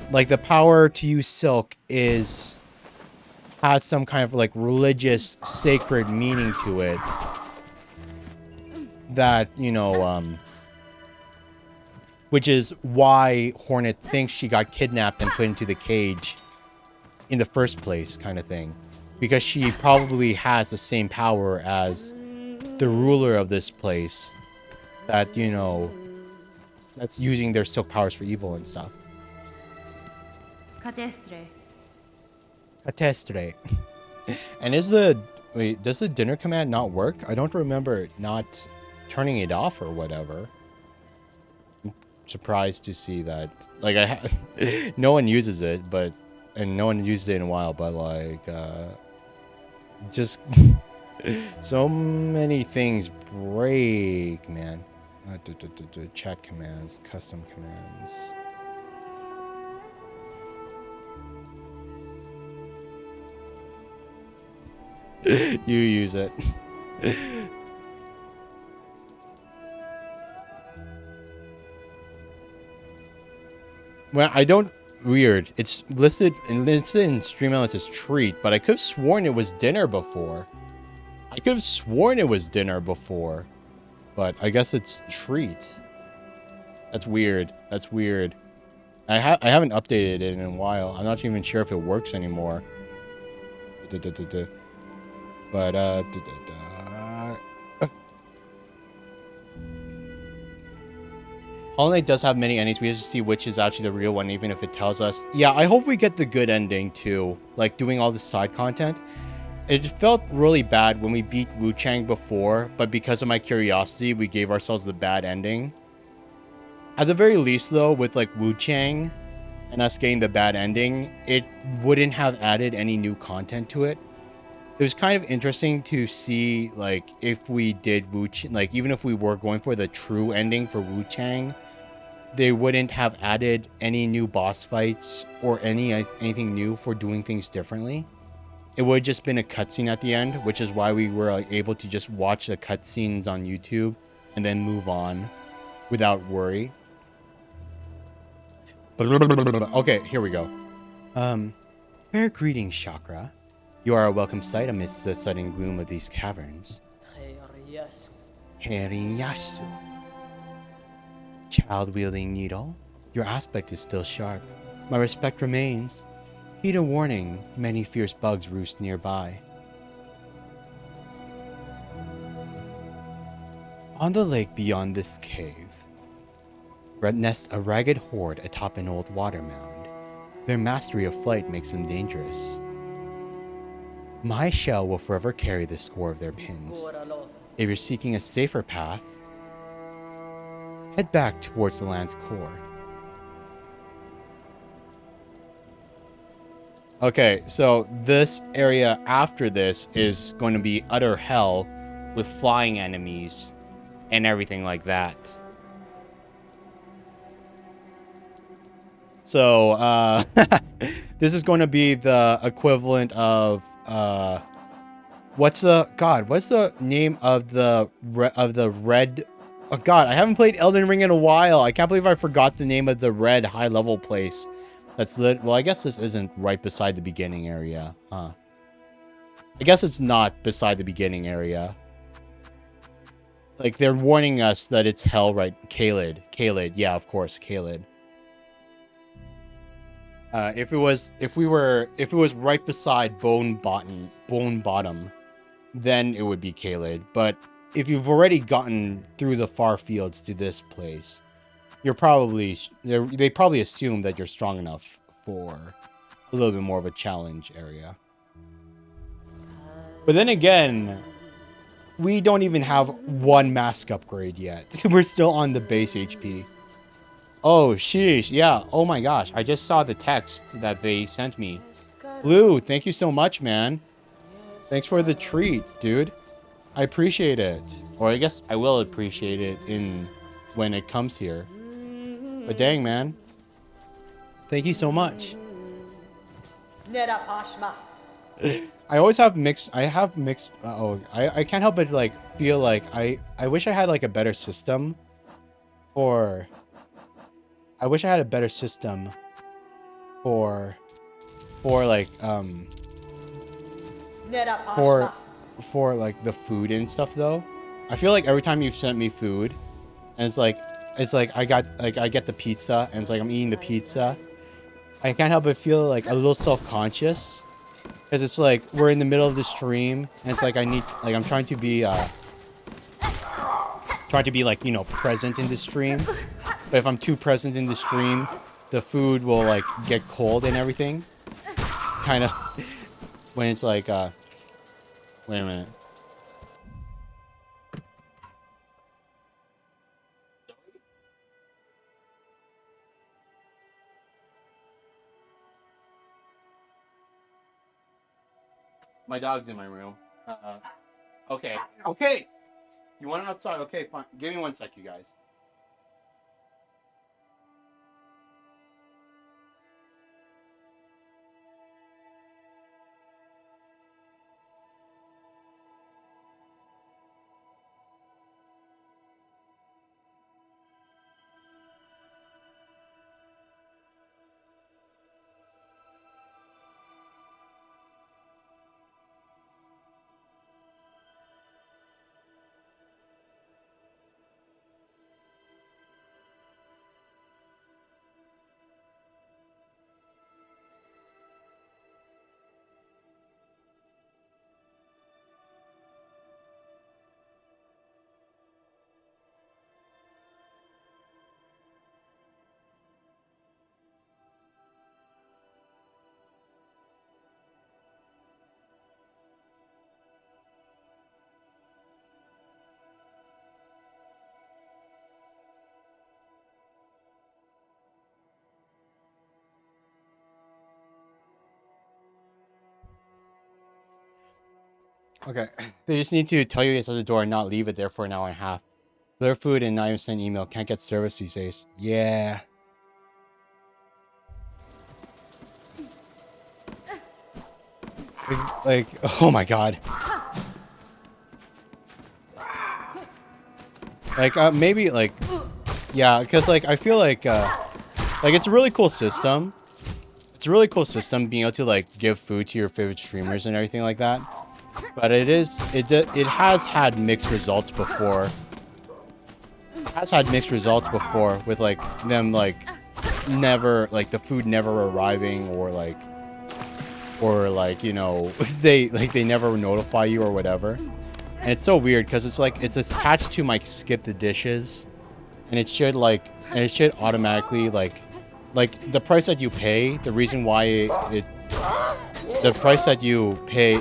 Like, the power to use silk has some kind of, like, religious, sacred meaning to it. That, you know, which is why Hornet thinks she got kidnapped and put into the cage in the first place, kind of thing. Because she probably has the same power as the ruler of this place. That, you know, that's using their silk powers for evil and stuff. Catestre. Catestre. And is the... Wait, does the dinner command not work? I don't remember not turning it off or whatever. I'm surprised to see that. Like, no one uses it, but... And no one used it in a while, but like... just... so many things break, man. Chat commands, custom commands... You use it. Well, I don't... Weird. It's listed in Streamlabs as treat, but I could have sworn it was dinner before. But I guess it's treat. That's weird. I haven't updated it in a while. I'm not even sure if it works anymore. But, Hollow Knight does have many endings. We just see which is actually the real one, even if it tells us. Yeah, I hope we get the good ending, too. Like, doing all the side content. It felt really bad when we beat Wu Chang before, but because of my curiosity, we gave ourselves the bad ending. At the very least, though, with, like, Wu Chang and us getting the bad ending, it wouldn't have added any new content to it. It was kind of interesting to see, like, if we did like, even if we were going for the true ending for Wu Chang, they wouldn't have added any new boss fights or anything new for doing things differently. It would have just been a cutscene at the end, which is why we were able to just watch the cutscenes on YouTube and then move on without worry. Okay, here we go. Fair greetings, Chakra. You are a welcome sight amidst the sudden gloom of these caverns. Heriyasu. Child-wielding needle, your aspect is still sharp. My respect remains. Heed a warning, many fierce bugs roost nearby. On the lake beyond this cave, nests a ragged horde atop an old water mound. Their mastery of flight makes them dangerous. My shell will forever carry the score of their pins. If you're seeking a safer path, head back towards the land's core. Okay, so this area after this is going to be utter hell with flying enemies and everything like that. So, this is going to be the equivalent of, what's the name of the red, oh god, I haven't played Elden Ring in a while. I can't believe I forgot the name of the red high level place. That's lit. Well, I guess this isn't right beside the beginning area, huh? I guess it's not beside the beginning area. Like, they're warning us that it's hell, right? Caelid. Yeah, of course, Caelid. If it was right beside Bone Bottom, then it would be Caelid. But if you've already gotten through the far fields to this place, you're probably they probably assume that you're strong enough for a little bit more of a challenge area. But then again, we don't even have one mask upgrade yet. We're still on the base HP. Oh, sheesh. Yeah. Oh my gosh. I just saw the text that they sent me. Blue, thank you so much, man. Thanks for the treat, dude. I appreciate it. Or I guess I will appreciate it when it comes here. But dang, man. Thank you so much. I always have mixed... I can't help but, like, feel like I wish I had, like, a better system for... I wish I had a better system for like, for like the food and stuff, though. I feel like every time you've sent me food, and it's like I get the pizza, and it's like I'm eating the pizza, I can't help but feel like a little self-conscious, because it's like we're in the middle of the stream, and it's like I'm trying to be like, you know, present in the stream. But if I'm too present in the stream, the food will like get cold and everything. Kind of when it's like wait a minute. My dog's in my room. Okay. Okay. You want it outside? Okay, fine. Give me 1 sec, you guys. Okay. They just need to tell you it's at the door and not leave it there for an hour and a half. Their food and not even send email. Can't get service these days. Yeah. Like, oh my god. Like, maybe, like, yeah, because, like, I feel like, Like, it's a really cool system. It's a really cool system being able to like give food to your favorite streamers and everything like that. But it has had mixed results before. It has had mixed results before with like them like never like the food never arriving or like you know they never notify you or whatever. And it's so weird because it's like it's attached to my skip the dishes, and it should automatically like the price that you pay, the reason why the price that you pay,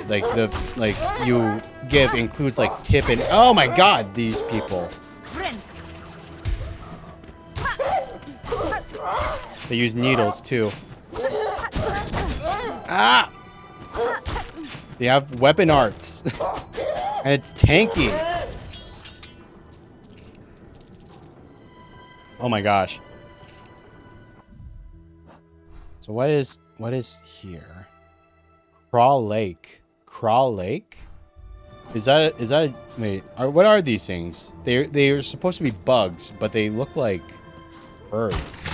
you give includes like tip and oh my god, these people. They use needles too. Ah! They have weapon arts. And it's tanky. Oh my gosh. So what is here? Crawl Lake. Crawl Lake? Is that wait, what are these things? They are supposed to be bugs, but they look like birds.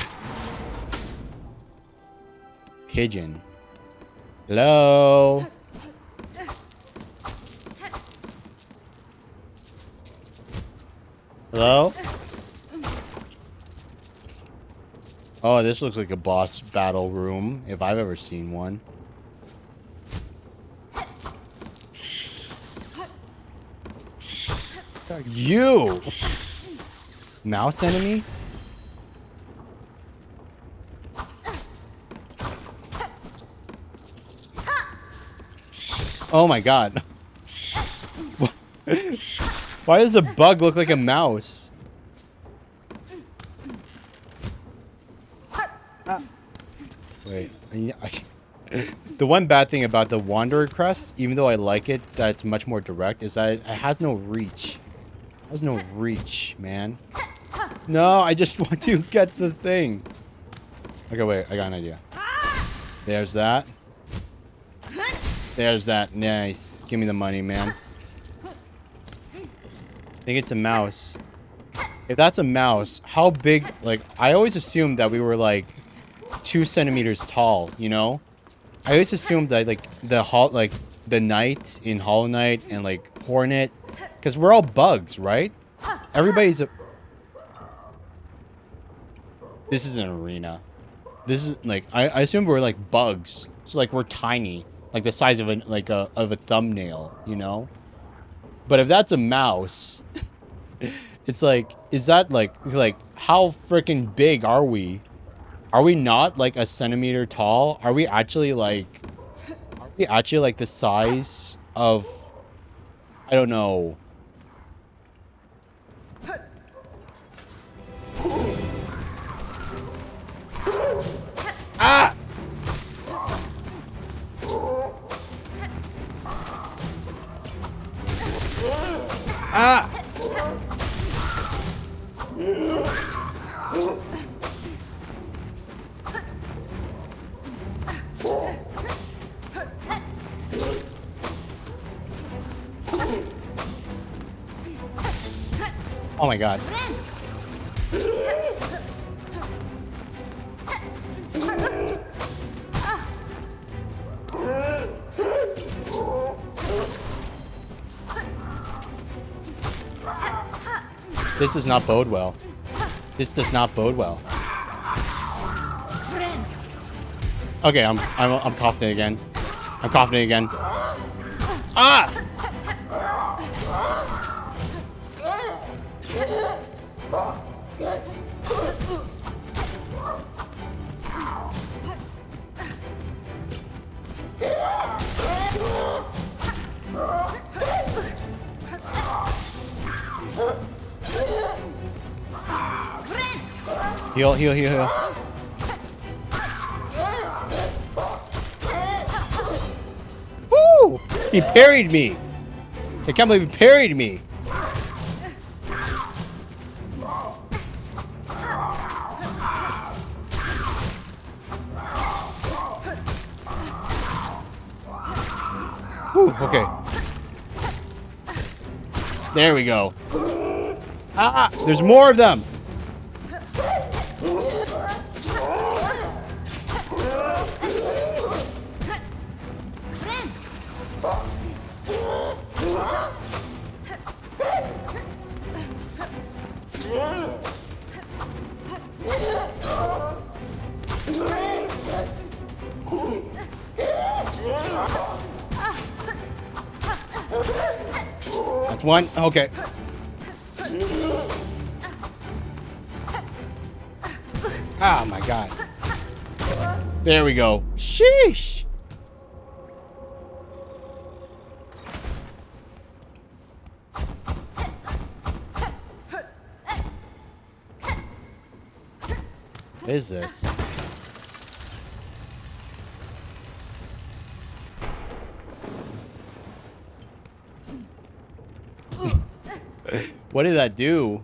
Pigeon. Hello? Hello? Oh, this looks like a boss battle room, if I've ever seen one. You! Mouse enemy? Oh my god. Why does a bug look like a mouse? Wait. The one bad thing about the Wanderer crest, even though I like it, that it's much more direct, is that it has no reach. It has no reach, man. No, I just want to get the thing. Okay, wait. I got an idea. There's that. There's that. Nice. Give me the money, man. I think it's a mouse. If that's a mouse, how big? Like, I always assumed that we were like 2 centimeters tall, you know? I always assumed that like the knight in Hollow Knight and like Hornet, because we're all bugs, right? Everybody's a... This is an arena. This is like I assume we're like bugs. So like we're tiny, like the size of a thumbnail, you know? But if that's a mouse, it's like, is that like how freaking big are we? Are we not like a centimeter tall? Are we actually like the size of, I don't know. Ah! Ah! Oh my god. This does not bode well. This does not bode well. Okay, I'm confident again. I'm confident again. Ah! Heal, heal, heal, heal. Woo! He parried me. I can't believe he parried me. Whew, okay. There we go. Ah, there's more of them. That's one. Okay. Oh my god. There we go. Sheesh. What is this? What did that do?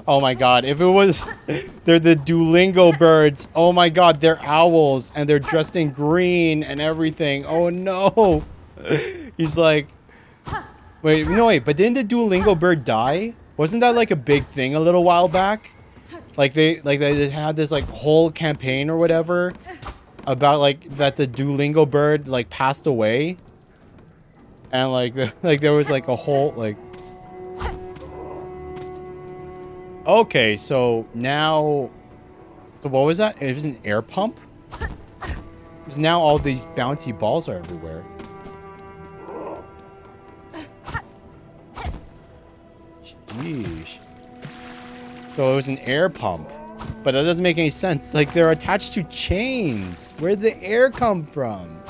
Oh my god, if it was... They're the Duolingo birds. Oh my god, they're owls. And they're dressed in green and everything. Oh no. He's like... Wait, no wait, but didn't the Duolingo bird die? Wasn't that like a big thing a little while back? Like they had this like whole campaign or whatever about like that the Duolingo bird like passed away. And like there was like a whole like... Okay, so now... So what was that? It was an air pump? Because now all these bouncy balls are everywhere. Sheesh. So it was an air pump. But that doesn't make any sense. Like, they're attached to chains. Where did the air come from?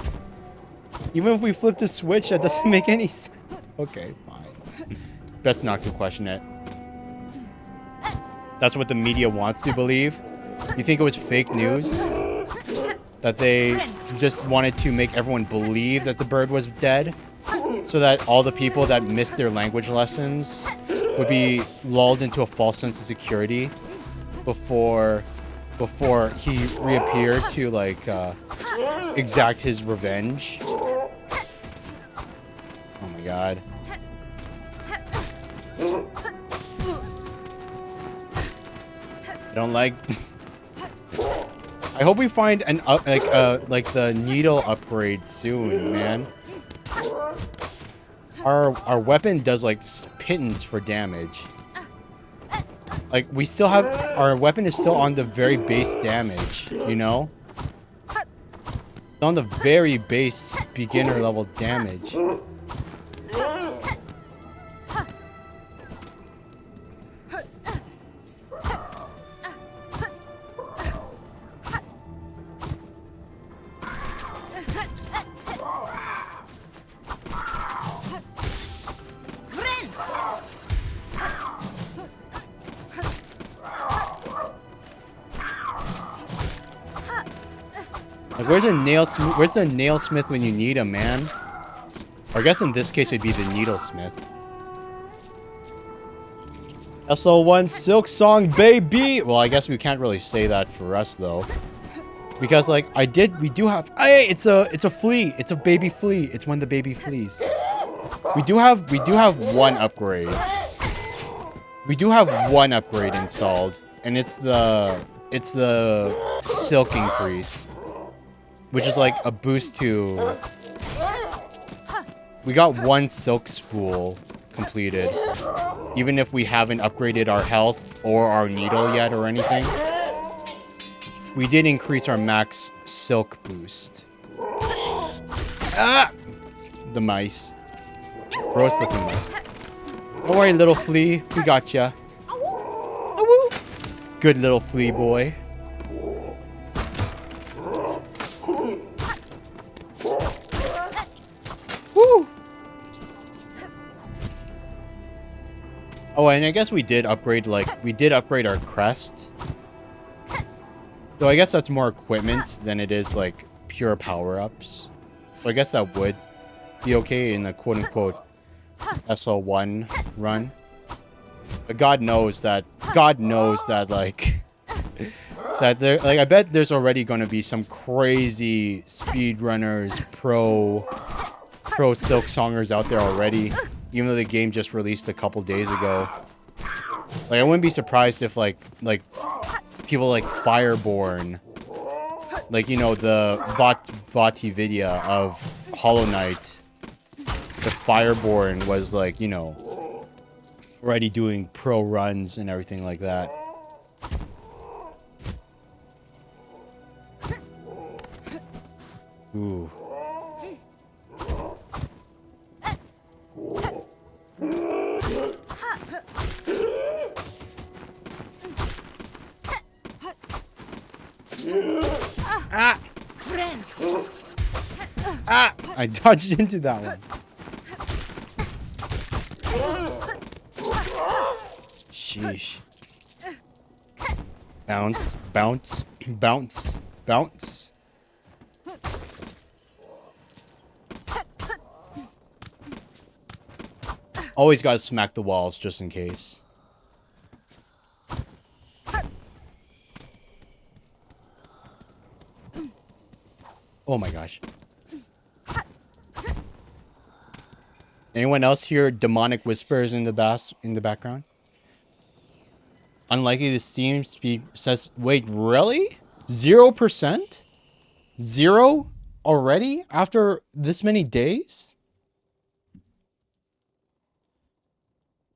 Even if we flip the switch, that doesn't make any sense. Okay, fine. Best not to question it. That's what the media wants to believe. You think it was fake news? That they just wanted to make everyone believe that the bird was dead? So that all the people that missed their language lessons would be lulled into a false sense of security before he reappeared to like exact his revenge. Oh my god. I don't like... I hope we find an like the needle upgrade soon, man. Our weapon does like pittance for damage. Like we still have... Our weapon is still on the very base damage, you know? It's on the very base beginner level damage. Like, where's the nailsmith when you need him, man? Or I guess in this case it'd be the needlesmith. SL1 Silksong, baby! Well, I guess we can't really say that for us though. Because like we do have... Hey, it's a flea. It's a baby flea. It's one of the baby fleas. We do have one upgrade. We do have one upgrade installed, and it's the silk increase, which is like a boost to... We got one silk spool completed, even if we haven't upgraded our health or our needle yet or anything. We did increase our max silk boost. Ah! The mice. Gross looking mice. Don't worry, little flea. We got ya. Good little flea boy. Woo! Oh, and I guess we did upgrade, our crest. Though I guess that's more equipment than it is, like, pure power-ups. So I guess that would be okay in the quote-unquote SL1 run. But God knows that, like... I bet there's already gonna be some crazy speedrunners, pro Silksongers out there already. Even though the game just released a couple days ago. Like, I wouldn't be surprised if, like people like Fireborn, Like, you know, the Vtuber of Hollow Knight. The Fireborn was like, you know, already doing pro runs and everything like that. Ooh. Ah! Ah! I dodged into that one. Sheesh. Bounce, bounce, bounce, bounce. Always gotta smack the walls just in case. Oh my gosh. Anyone else hear demonic whispers in the background? Unlikely the Steam speed says, wait, really? 0%? 0 already after this many days?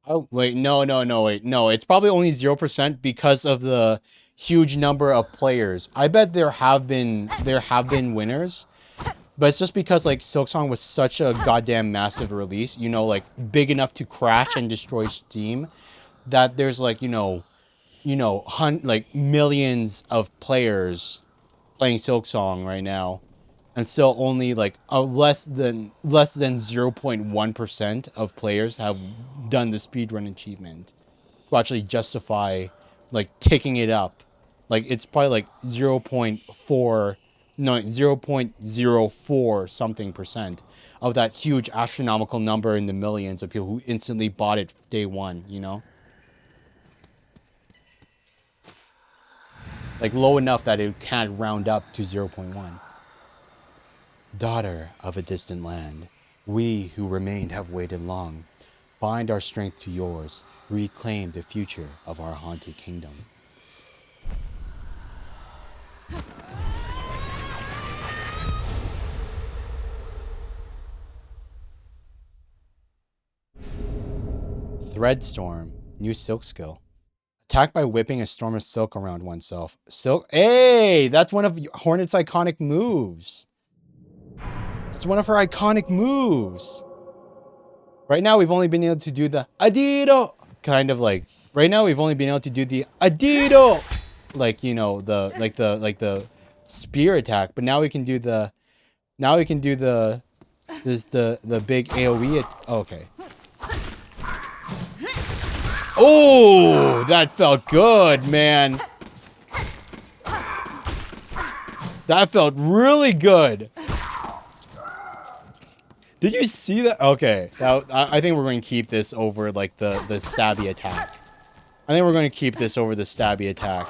Oh, wait, no, wait. No, it's probably only 0% because of the huge number of players. I bet there have been winners, but it's just because like Silksong was such a goddamn massive release, you know, like big enough to crash and destroy Steam, that there's like, like millions of players playing Silksong right now, and still only like less than 0.1% of players have done the speedrun achievement to actually justify like ticking it up. Like it's probably like 0.04 something percent of that huge astronomical number in the millions of people who instantly bought it day one, you know? Like low enough that it can't round up to 0.1. Daughter of a distant land, we who remained have waited long. Bind our strength to yours, reclaim the future of our haunted kingdom. Threadstorm, new silk skill. Attack by whipping a storm of silk around oneself. Silk, hey, that's one of Hornet's iconic moves. It's one of her iconic moves. Right now, we've only been able to do the Adido. Kind of like, right now, we've only been able to do the Adido. Like, you know, the spear attack. But now we can do the, the big AoE. Okay. Oh, that felt good, man. That felt really good. Did you see that? Okay, now, I think we're going to keep this over like the stabby attack. I think we're going to keep this over the stabby attack.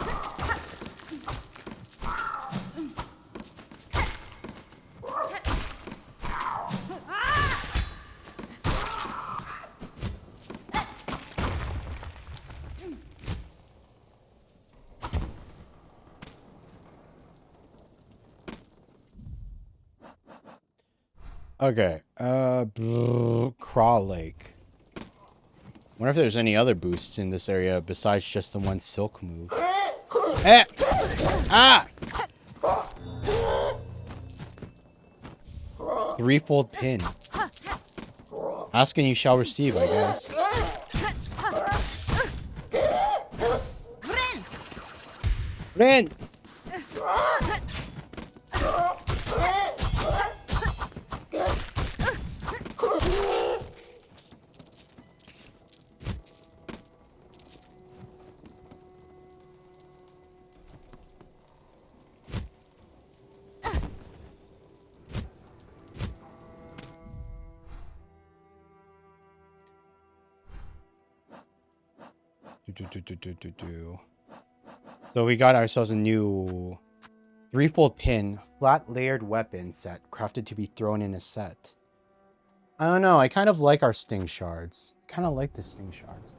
Okay, Crawl Lake. Wonder if there's any other boosts in this area besides just the one silk move. Eh! Ah! Threefold pin. Ask and you shall receive, I guess. Ren! So we got ourselves a new threefold pin, flat layered weapon set, crafted to be thrown in a set. I don't know, I kind of like our sting shards. I kind of like the sting shards.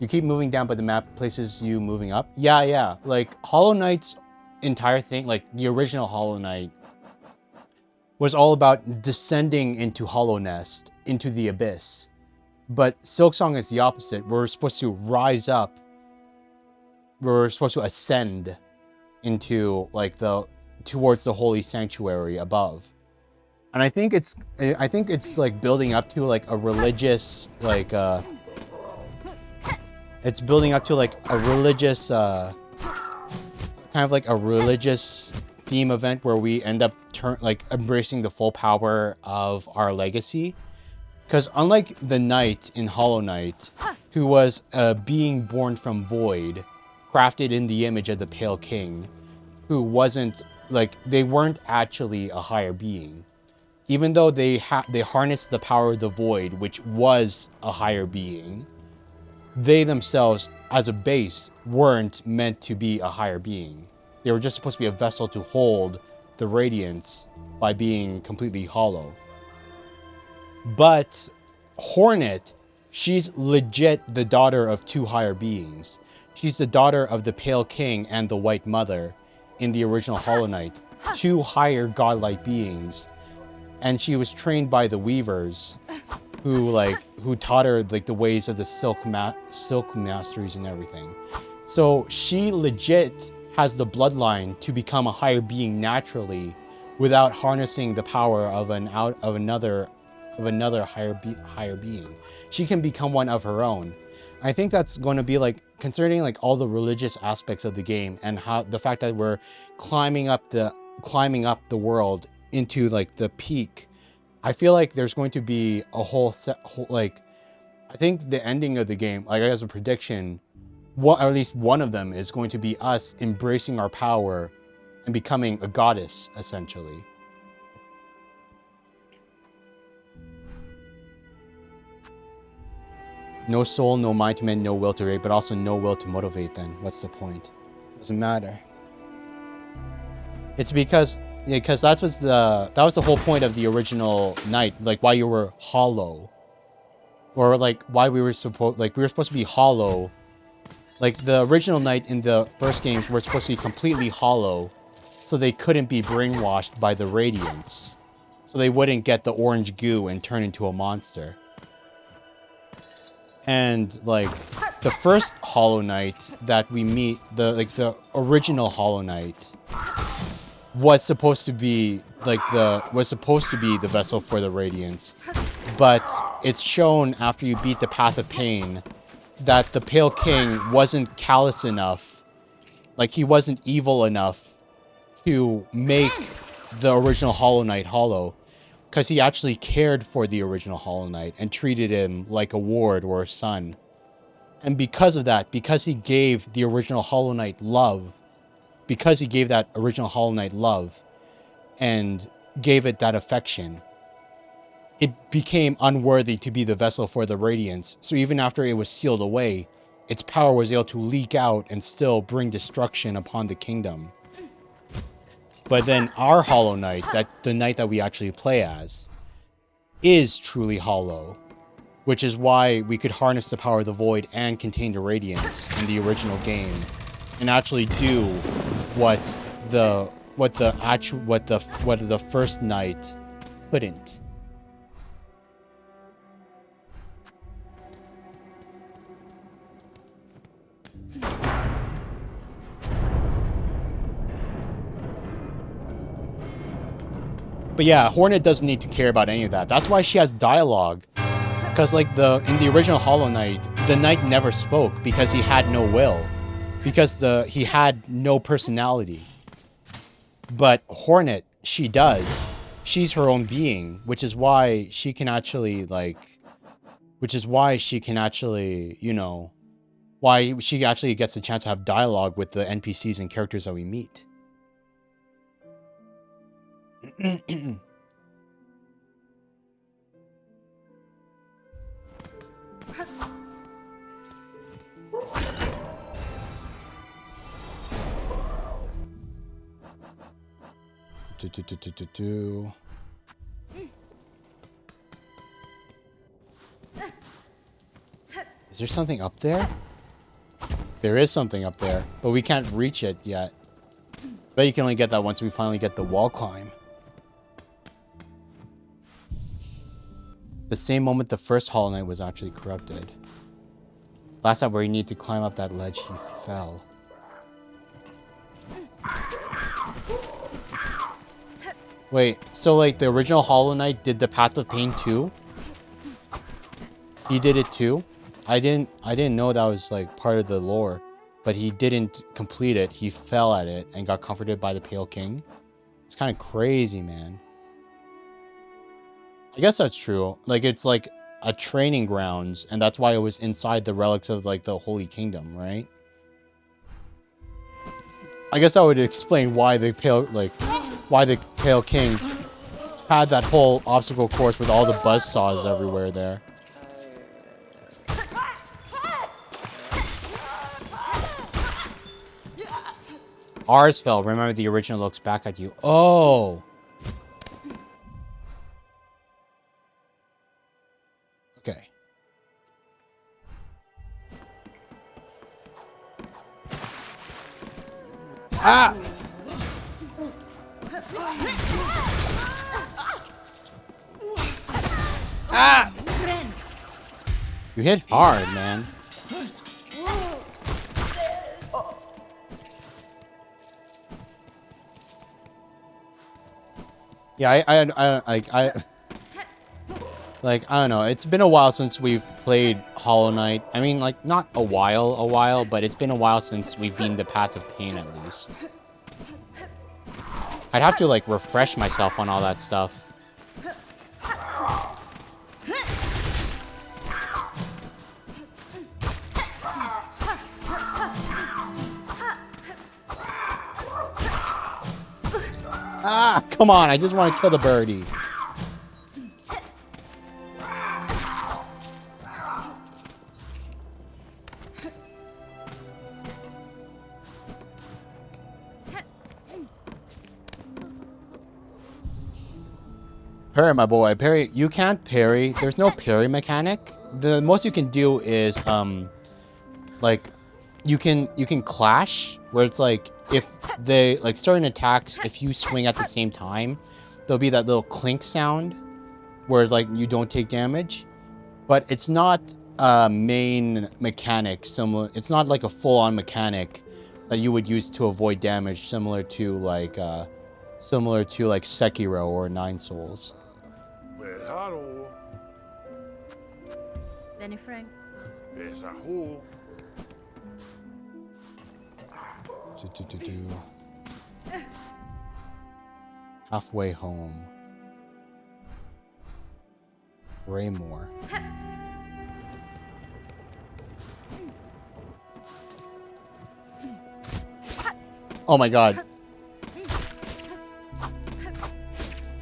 You keep moving down, but the map places you moving up. Yeah. Like Hollow Knight's entire thing, like the original Hollow Knight, was all about descending into Hollownest, into the abyss. But Silksong is the opposite. We're supposed to rise up. We're supposed to ascend into like towards the holy sanctuary above. And I think it's like building up to like a religious it's building up to like a religious kind of like a religious theme event where we end up embracing the full power of our legacy. Because unlike the knight in Hollow Knight, who was a being born from void, crafted in the image of the Pale King, who wasn't like, they weren't actually a higher being. Even though they harnessed the power of the void, which was a higher being, they themselves, as a base, weren't meant to be a higher being. They were just supposed to be a vessel to hold the radiance by being completely hollow. But Hornet, she's legit the daughter of two higher beings. She's the daughter of the Pale King and the White Mother in the original Hollow Knight, two higher godlike beings. And she was trained by the Weavers, who taught her like the ways of the silk masteries and everything. So she legit has the bloodline to become a higher being naturally, without harnessing the power of another higher being. She can become one of her own. I think that's going to be like, concerning like all the religious aspects of the game and how the fact that we're climbing up the world into like the peak. I feel like there's going to be a whole like, I think the ending of the game, like as a prediction, or at least one of them is going to be us embracing our power and becoming a goddess, essentially. No soul, no mind to mend, no will to rate, but also no will to motivate then. What's the point? Doesn't matter. It's because that was the whole point of the original Knight, like why you were hollow. Or like why we were supposed to be hollow. Like the original Knight in the first games were supposed to be completely hollow, so they couldn't be brainwashed by the radiance. So they wouldn't get the orange goo and turn into a monster. And like the first Hollow Knight that we meet, the original Hollow Knight, was supposed to be the vessel for the radiance. But it's shown after you beat the Path of Pain that the Pale King wasn't callous enough, like he wasn't evil enough to make the original Hollow Knight hollow. Because he actually cared for the original Hollow Knight and treated him like a ward or a son. And because of that, because he gave the original Hollow Knight love, and gave it that affection, it became unworthy to be the vessel for the Radiance. So even after it was sealed away, its power was able to leak out and still bring destruction upon the kingdom. But then our Hollow Knight, the knight that we actually play as, is truly hollow, which is why we could harness the power of the void and contain the radiance in the original game, and actually do what the first knight couldn't. But yeah, Hornet doesn't need to care about any of that. That's why she has dialogue. Because like in the original Hollow Knight, the knight never spoke because he had no will. Because he had no personality. But Hornet, she does. She's her own being, which is why she can actually you know, why she actually gets a chance to have dialogue with the NPCs and characters that we meet. Is there something up there? There is something up there, but we can't reach it yet. Bet you can only get that once we finally get the wall climb. The same moment the first Hollow Knight was actually corrupted. Last time where he needed to climb up that ledge, he fell. Wait, so like the original Hollow Knight did the Path of Pain too? He did it too? I didn't know that was like part of the lore, but he didn't complete it. He fell at it and got comforted by the Pale King. It's kind of crazy, man. I guess that's true. Like it's like a training grounds, and that's why it was inside the relics of like the Holy Kingdom, right? I guess that would explain why the Pale King had that whole obstacle course with all the buzzsaws everywhere there. Ours fell. Remember, the original looks back at you. Oh. Okay. Ah! Ah! You hit hard, man. Yeah, I don't know. It's been a while since we've played Hollow Knight. I mean, like, not a while, but it's been a while since we've been the Path of Pain, at least. I'd have to, like, refresh myself on all that stuff. Ah, come on. I just want to kill the birdie. Parry, my boy. Parry. You can't parry. There's no parry mechanic. The most you can do is, like, you can clash, where it's like, if they, like, certain attacks, if you swing at the same time, there'll be that little clink sound, where, like, you don't take damage. But it's not a main mechanic, similar, it's not like a full-on mechanic that you would use to avoid damage, similar to, like, Sekiro or Nine Souls. Benny Frank. Halfway home. Raymore. Oh my god.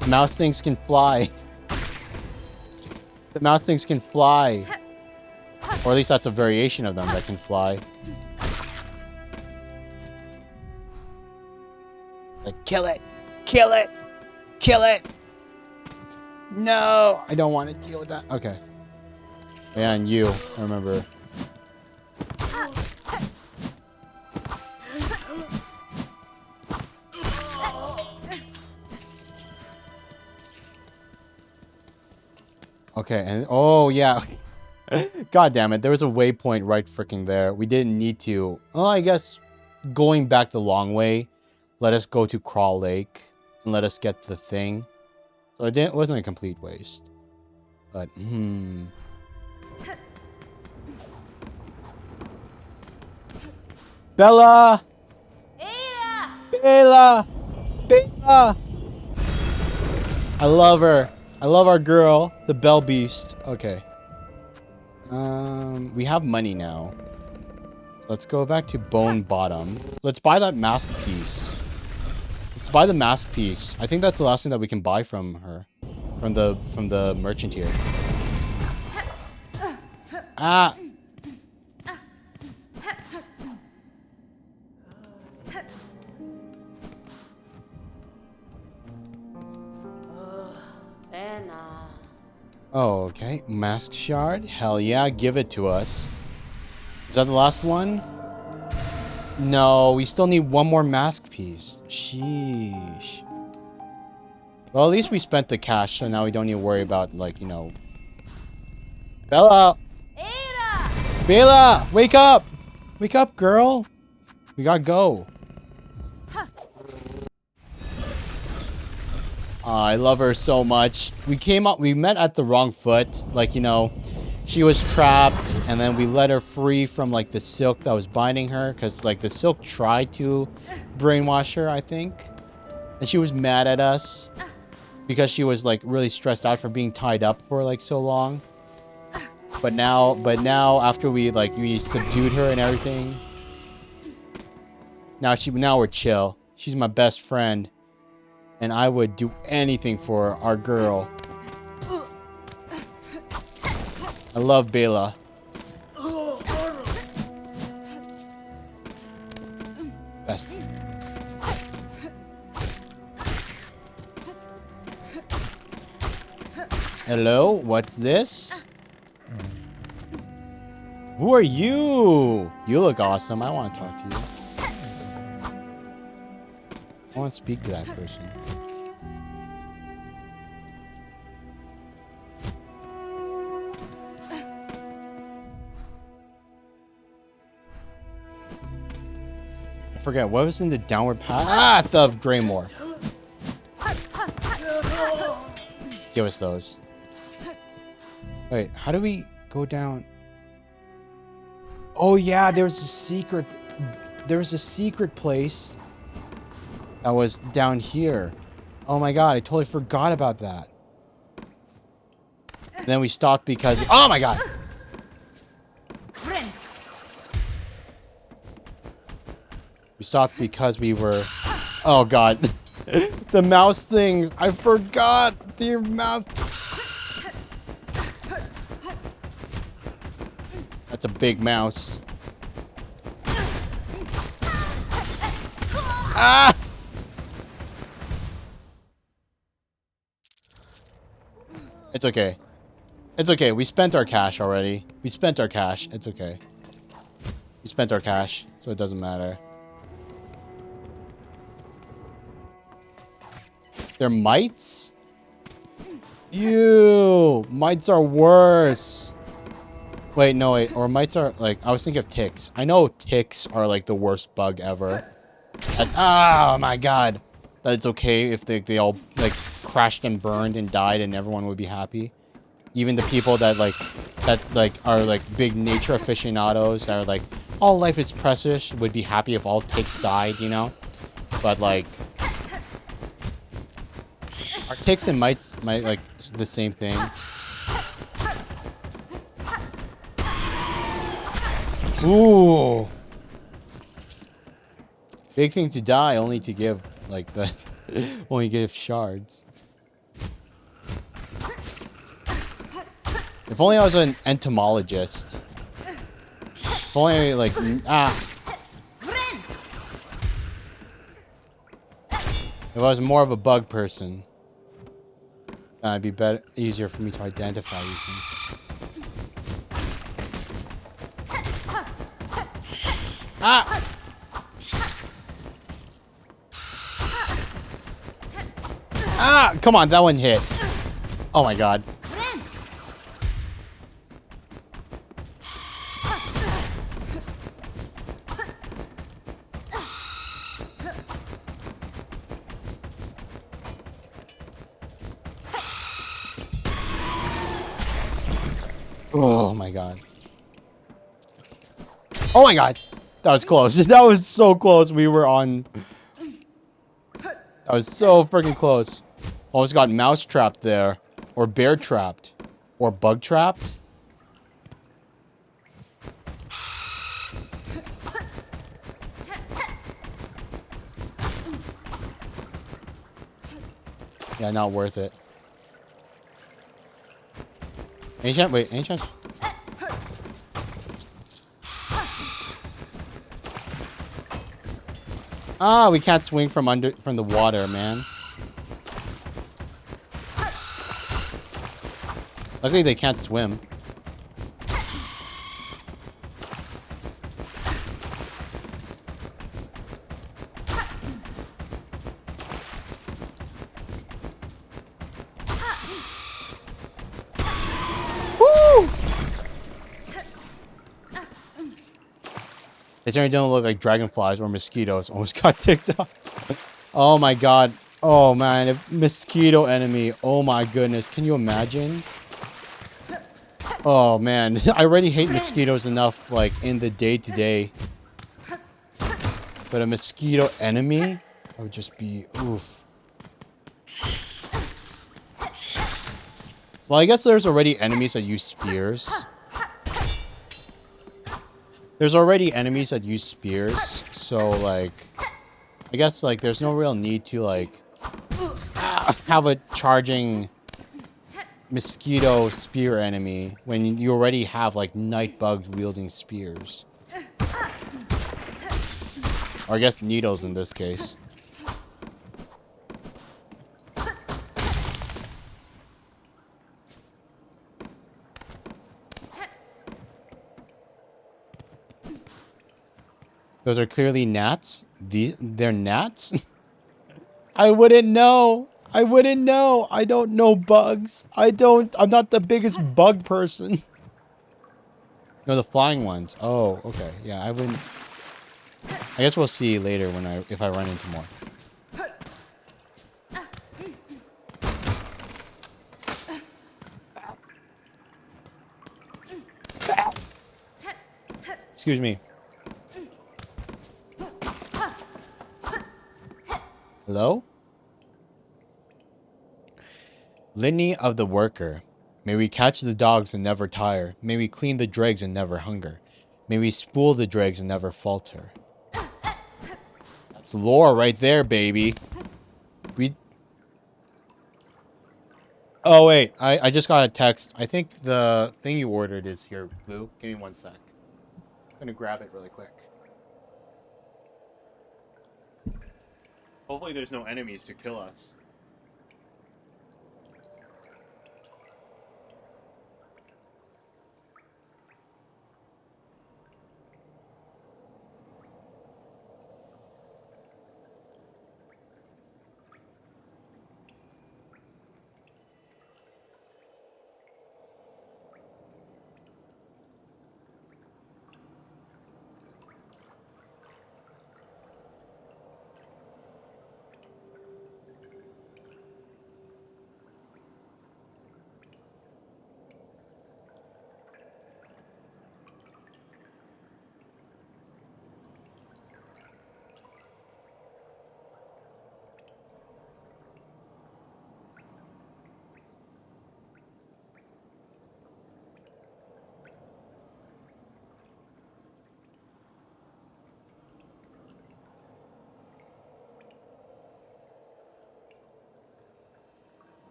The mouse things can fly. The mouse things can fly. Or at least that's a variation of them that can fly. Like, kill it! Kill it! Kill it! No! I don't want to deal with that. Okay. Yeah, and you, I remember. Okay, and oh yeah. God damn it, there was a waypoint right freaking there. We didn't need to. Well, I guess going back the long way, let us go to Crawl Lake and let us get the thing. So it wasn't a complete waste. But, Bella! Bella! Bella! I love her. I love our girl, the Bell Beast. Okay. We have money now. So let's go back to Bone Bottom. Let's buy that mask piece. Let's buy the mask piece. I think that's the last thing that we can buy from her. From the merchant here. Ah! Oh, okay. Mask shard? Hell yeah, give it to us. Is that the last one? No, we still need one more mask piece. Sheesh. Well, at least we spent the cash, so now we don't need to worry about, like, you know... Bella! Ada! Bella! Wake up! Wake up, girl! We gotta go. I love her so much. We met at the wrong foot. Like, you know, she was trapped, and then we let her free from, like, the silk that was binding her. Because, like, the silk tried to brainwash her, I think. And she was mad at us. Because she was, like, really stressed out for being tied up for, like, so long. But now, after we subdued her and everything. Now we're chill. She's my best friend. And I would do anything for our girl. I love Bella. Best. Hello, what's this? Who are you? You look awesome. I want to talk to you. I want to speak to that person. I forget what was in the downward path of Greymore. Give us those. Wait, how do we go down? Oh yeah, there was a secret place that was down here. Oh my god, I totally forgot about that. And then we stopped because... Oh my god! We stopped because we were... Oh god. The mouse thing. I forgot the mouse... That's a big mouse. Ah! It's okay. It's okay. We spent our cash already. We spent our cash. It's okay. We spent our cash, so it doesn't matter. They're mites? Ew! Mites are worse. Wait, no, wait. Or mites are, like, I was thinking of ticks. I know ticks are, like, the worst bug ever. And, oh, my God. That it's okay if they all, like, crashed and burned and died and everyone would be happy. Even the people that, are, like, big nature aficionados that are, like, all life is precious would be happy if all ticks died, you know? But, like... Are ticks and mites, like, the same thing? Ooh. Big thing to die, only to give, like, the... only give shards. If only I was an entomologist. If only, like... If I was more of a bug person. It'd be better, easier for me to identify these things. Ah! Ah! Come on, that one hit. Oh my god. Oh my god. Oh my god. That was close. That was so close. We were on... That was so freaking close. Almost got mouse trapped there. Or bear trapped. Or bug trapped. Yeah, not worth it. Any chance? Wait, any chance? Ah, we can't swing from the water, man. Luckily they can't swim. They certainly don't look like dragonflies or mosquitoes. Almost got ticked off. Oh my god. Oh man, a mosquito enemy. Oh my goodness. Can you imagine? Oh man, I already hate mosquitoes enough, like in the day-to-day. But a mosquito enemy? That would just be oof. Well, I guess there's already enemies that use spears. There's already enemies that use spears, so like, I guess like there's no real need to like have a charging mosquito spear enemy when you already have like night bugs wielding spears. Or I guess needles in this case. Those are clearly gnats. They're gnats? I wouldn't know. I wouldn't know. I don't know bugs. I'm not the biggest bug person. No, the flying ones. Oh, okay. Yeah, I wouldn't. I guess we'll see later if I run into more. Excuse me. Hello? Litany of the worker. May we catch the dogs and never tire. May we clean the dregs and never hunger. May we spool the dregs and never falter. That's lore right there, baby. Oh, wait. I just got a text. I think the thing you ordered is here, Blue. Give me 1 sec. I'm gonna grab it really quick. Hopefully there's no enemies to kill us.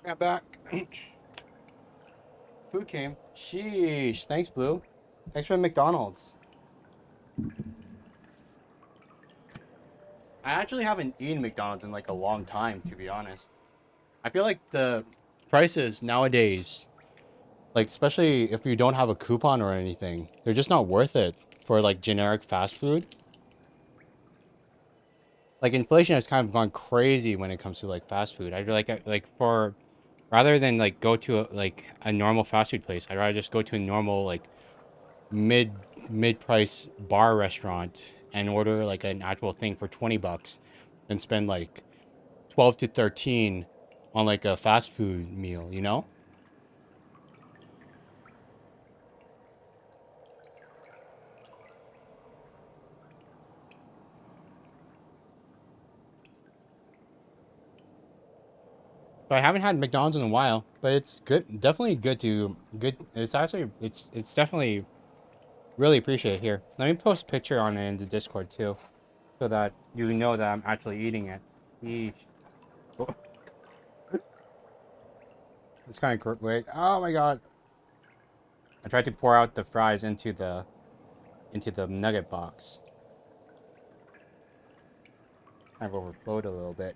Yeah, back. Food came. Sheesh. Thanks, Blue. Thanks for the McDonald's. I actually haven't eaten McDonald's in like a long time, to be honest. I feel like the prices nowadays, like especially if you don't have a coupon or anything, they're just not worth it for like generic fast food. Like inflation has kind of gone crazy when it comes to like fast food. I'd like for rather than like go to like a normal fast food place, I'd rather just go to a normal like mid mid price bar restaurant and order like an actual thing for 20 bucks and spend like 12 to 13 on like a fast food meal, you know? But I haven't had McDonald's in a while, but it's good. Definitely good. It's actually it's definitely really appreciate it here. Let me post a picture on it in the Discord too, so that you know that I'm actually eating it. Yeesh. Oh, it's kind of wait. Oh my god! I tried to pour out the fries into the nugget box. I've overflowed a little bit.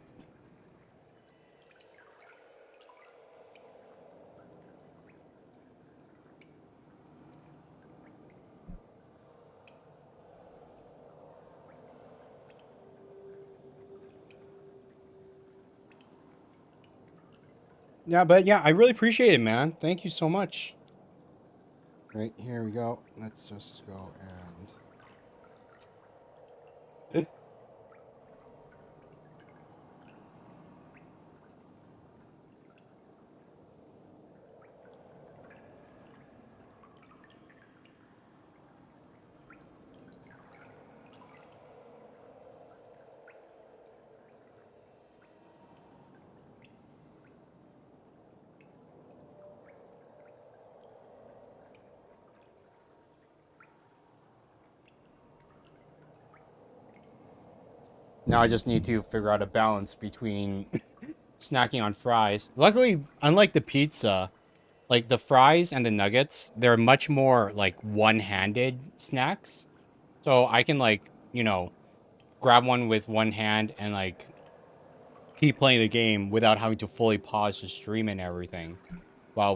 Yeah, but yeah, I really appreciate it, man. Thank you so much. Right, here we go. Let's just go and now I just need to figure out a balance between snacking on fries. Luckily, unlike the pizza, like the fries and the nuggets, they're much more like one-handed snacks. So I can like, you know, grab one with one hand and like keep playing the game without having to fully pause the stream and everything while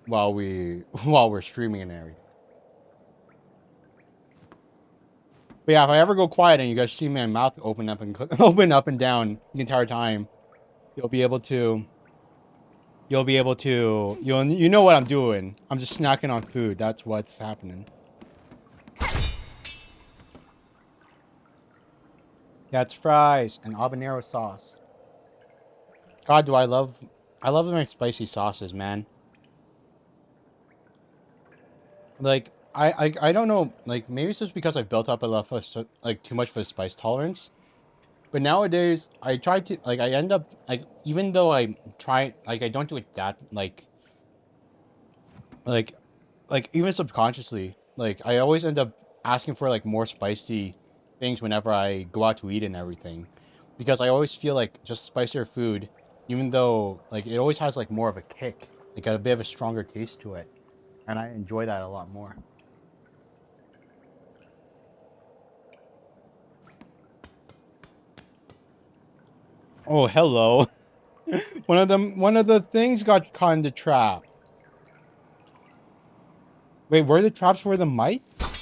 while we're streaming and everything. But yeah, if I ever go quiet and you guys see my mouth open up and open up and down the entire time, you'll be able to you know what I'm doing. I'm just snacking on food. That's what's happening. That's fries and habanero sauce. God, do I love my spicy sauces, man. Like I don't know, like maybe it's just because I've built up a lot of like too much for spice tolerance. But nowadays I try to like I end up like even though I try like I don't do it that like like even subconsciously, like I always end up asking for like more spicy things whenever I go out to eat and everything, because I always feel like just spicier food, even though like it always has like more of a kick, like a bit of a stronger taste to it, and I enjoy that a lot more. Oh, hello. One of the things got caught in the trap. Wait, were the traps for the mites?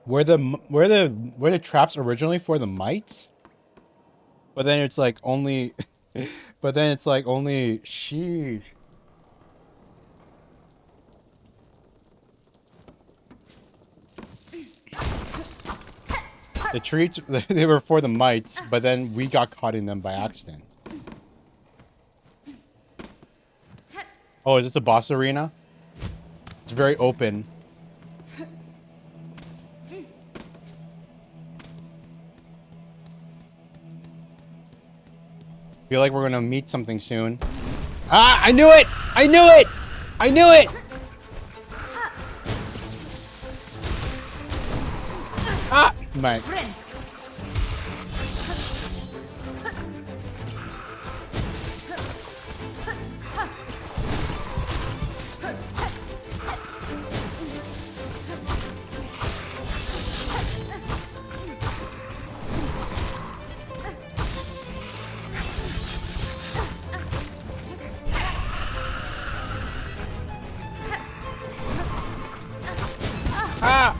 Were the traps originally for the mites? But then it's like only, but then it's like only sheesh. The treats they were for the mites, but then we got caught in them by accident. Oh, is this a boss arena? It's very open. Feel like we're gonna meet something soon. Ah, I knew it! I knew it! I knew it! my... Friend. Ah!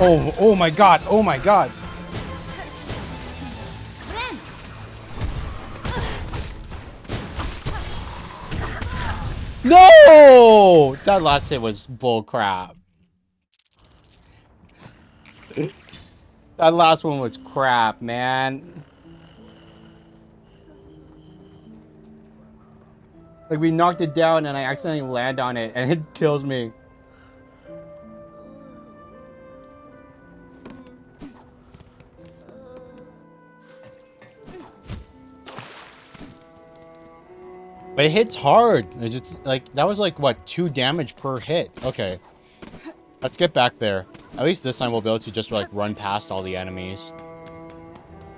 Oh my god, oh my god. Friend. No! That last hit was bull crap. That last one was crap, man. Like, we knocked it down and I accidentally land on it and it kills me. But it hits hard. It just, like, that was like, what, 2 damage per hit. Okay. Let's get back there. At least this time we'll be able to just, like, run past all the enemies.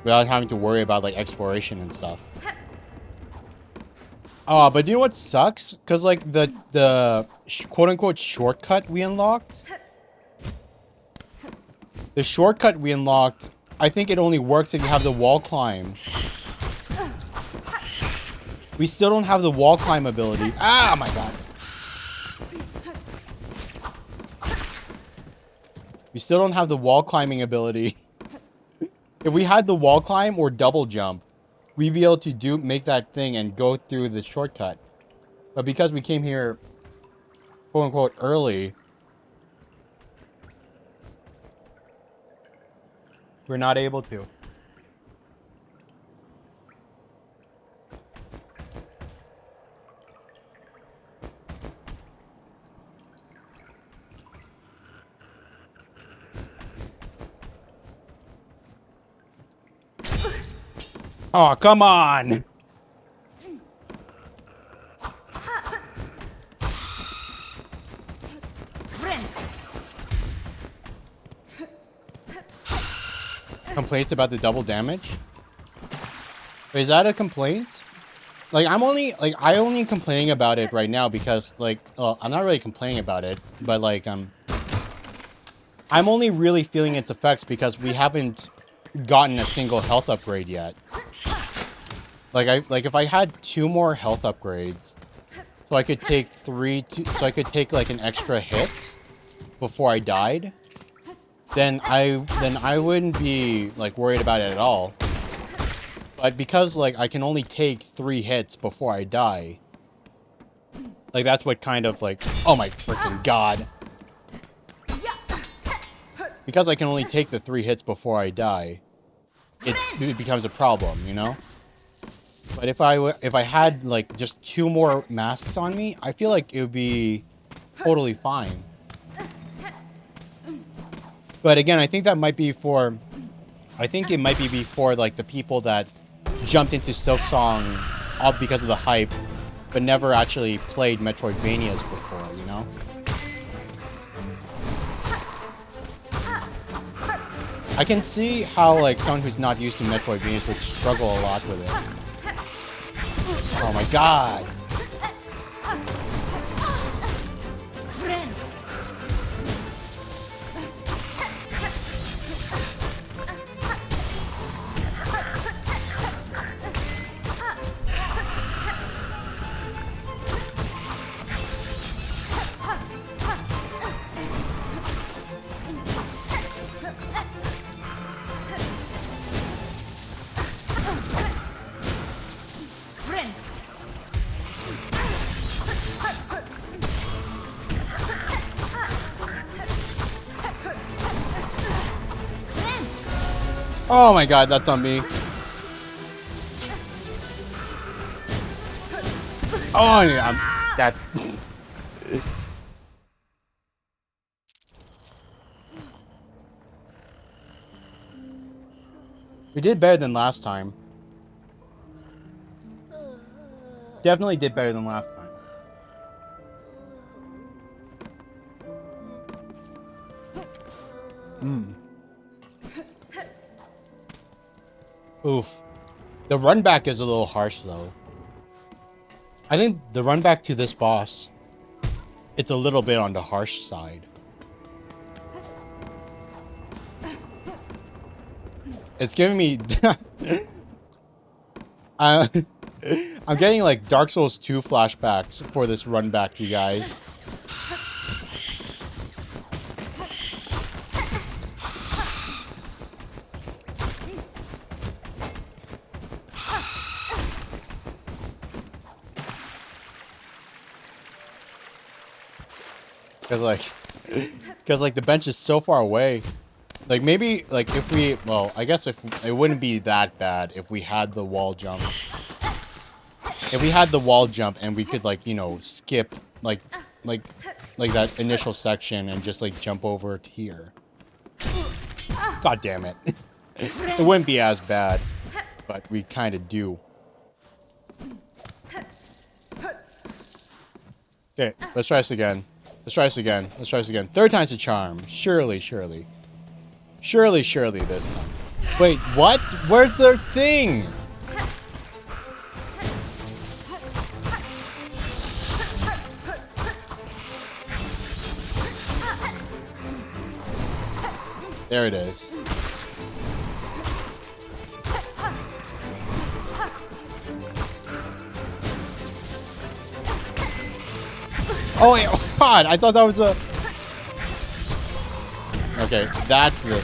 Without having to worry about, like, exploration and stuff. Oh, but you know what sucks? Because, like, the quote-unquote shortcut we unlocked... The shortcut we unlocked, I think it only works if you have the wall climb. We still don't have the wall climb ability. Ah, my god. We still don't have the wall climbing ability. If we had the wall climb or double jump, we'd be able to make that thing and go through the shortcut. But because we came here, quote unquote, early, we're not able to. Oh, come on! Friend. Complaints about the double damage? Is that a complaint? Like, I only complaining about it right now because, like, well, I'm not really complaining about it, but, like, I'm only really feeling its effects because we haven't gotten a single health upgrade yet. Like, if I had 2 more health upgrades, so I could take so I could take, like, an extra hit before I died, then I wouldn't be, like, worried about it at all. But because, like, I can only take 3 hits before I die, like, that's what kind of, like, oh my freaking god. Because I can only take the 3 hits before I die, it becomes a problem, you know? But if I had, like, just 2 more masks on me, I feel like it would be totally fine. But again, I think that might be for... I think it might be before, like, the people that jumped into Silksong all because of the hype, but never actually played Metroidvanias before, you know? I can see how, like, someone who's not used to Metroidvanias would struggle a lot with it. Oh my god! Friend. Friend. Oh my god, that's on me. Oh yeah, that's... We did better than last time. Definitely did better than last time. Oof. The run back is a little harsh though. I think the run back to this boss, it's a little bit on the harsh side. It's giving me I'm getting like Dark Souls 2 flashbacks for this run back, you guys. Cause like the bench is so far away. Like maybe like if we, well, I guess if it wouldn't be that bad if we had the wall jump. If we had the wall jump and we could like, you know, skip like that initial section and just like jump over to here. God damn it. It wouldn't be as bad, but we kind of do. Okay, let's try this again. Let's try this again. Let's try this again. Third time's a charm. Surely, surely. Surely, surely this time. Wait, what? Where's their thing? There it is. Oh wait, oh god, I thought that was a... Okay, that's the...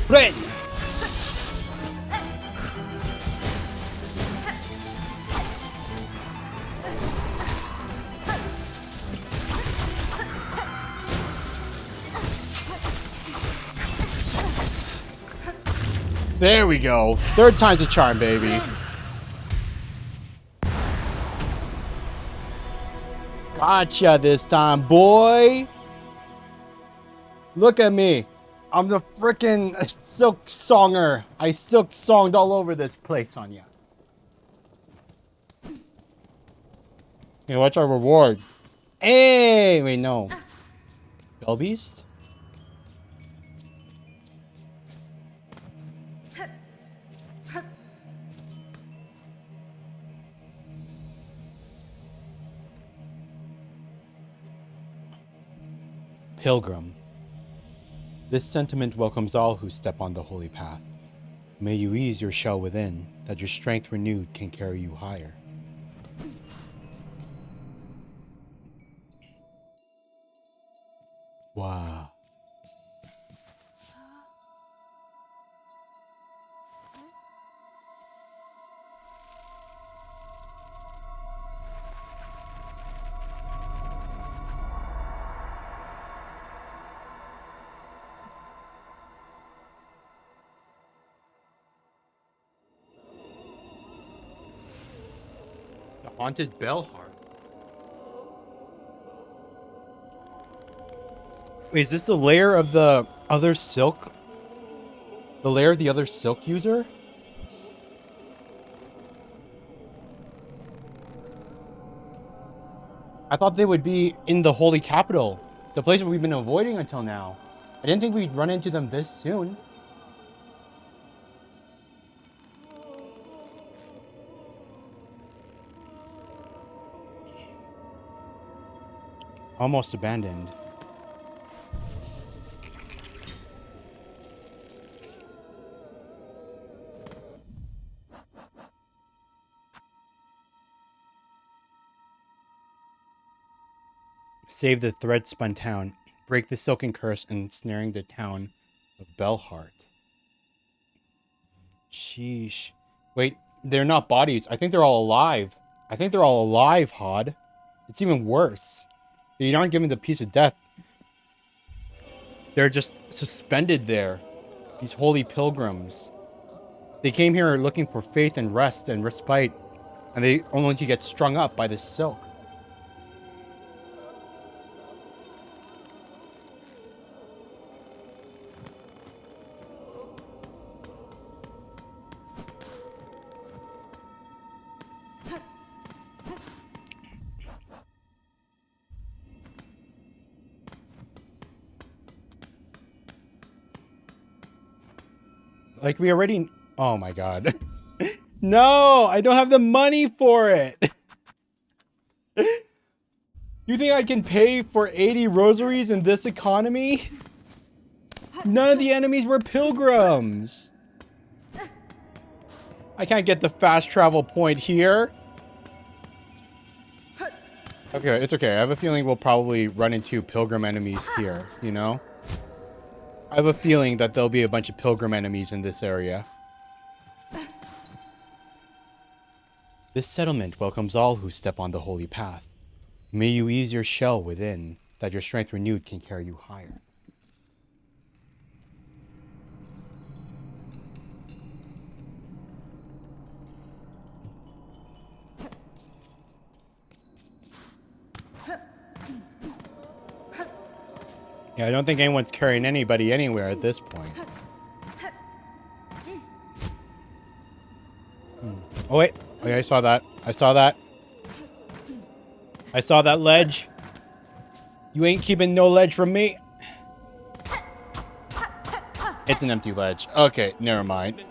Red! There we go. Third time's a charm, baby. Gotcha this time, boy. Look at me. I'm the frickin' Silksonger. I Silksonged all over this place on ya. Hey, what's our reward? Hey, wait, no. Bell Beast? Pilgrim. This sentiment welcomes all who step on the holy path. May you ease your shell within, that your strength renewed can carry you higher. Wow. The haunted bell harp. Wait, is this the lair of the other silk? The lair of the other silk user? I thought they would be in the holy capital, the place we've been avoiding until now. I didn't think we'd run into them this soon. Almost abandoned. Save the thread-spun town. Break the silken curse ensnaring the town of Bellheart. Sheesh. Wait, they're not bodies. I think they're all alive. I think they're all alive, Hod. It's even worse. They aren't given the peace of death. They're just suspended there. These holy pilgrims. They came here looking for faith and rest and respite. And they only to get strung up by this silk. Like, we already... Oh, my God. No! I don't have the money for it! You think I can pay for 80 rosaries in this economy? None of the enemies were pilgrims! I can't get the fast travel point here. Okay, it's okay. I have a feeling we'll probably run into pilgrim enemies here, you know? I have a feeling that there'll be a bunch of pilgrim enemies in this area. This settlement welcomes all who step on the holy path. May you ease your shell within, that your strength renewed can carry you higher. Yeah, I don't think anyone's carrying anybody anywhere at this point. Oh, wait. Oh, yeah, I saw that. I saw that. I saw that ledge. You ain't keeping no ledge from me. It's an empty ledge. Okay, never mind.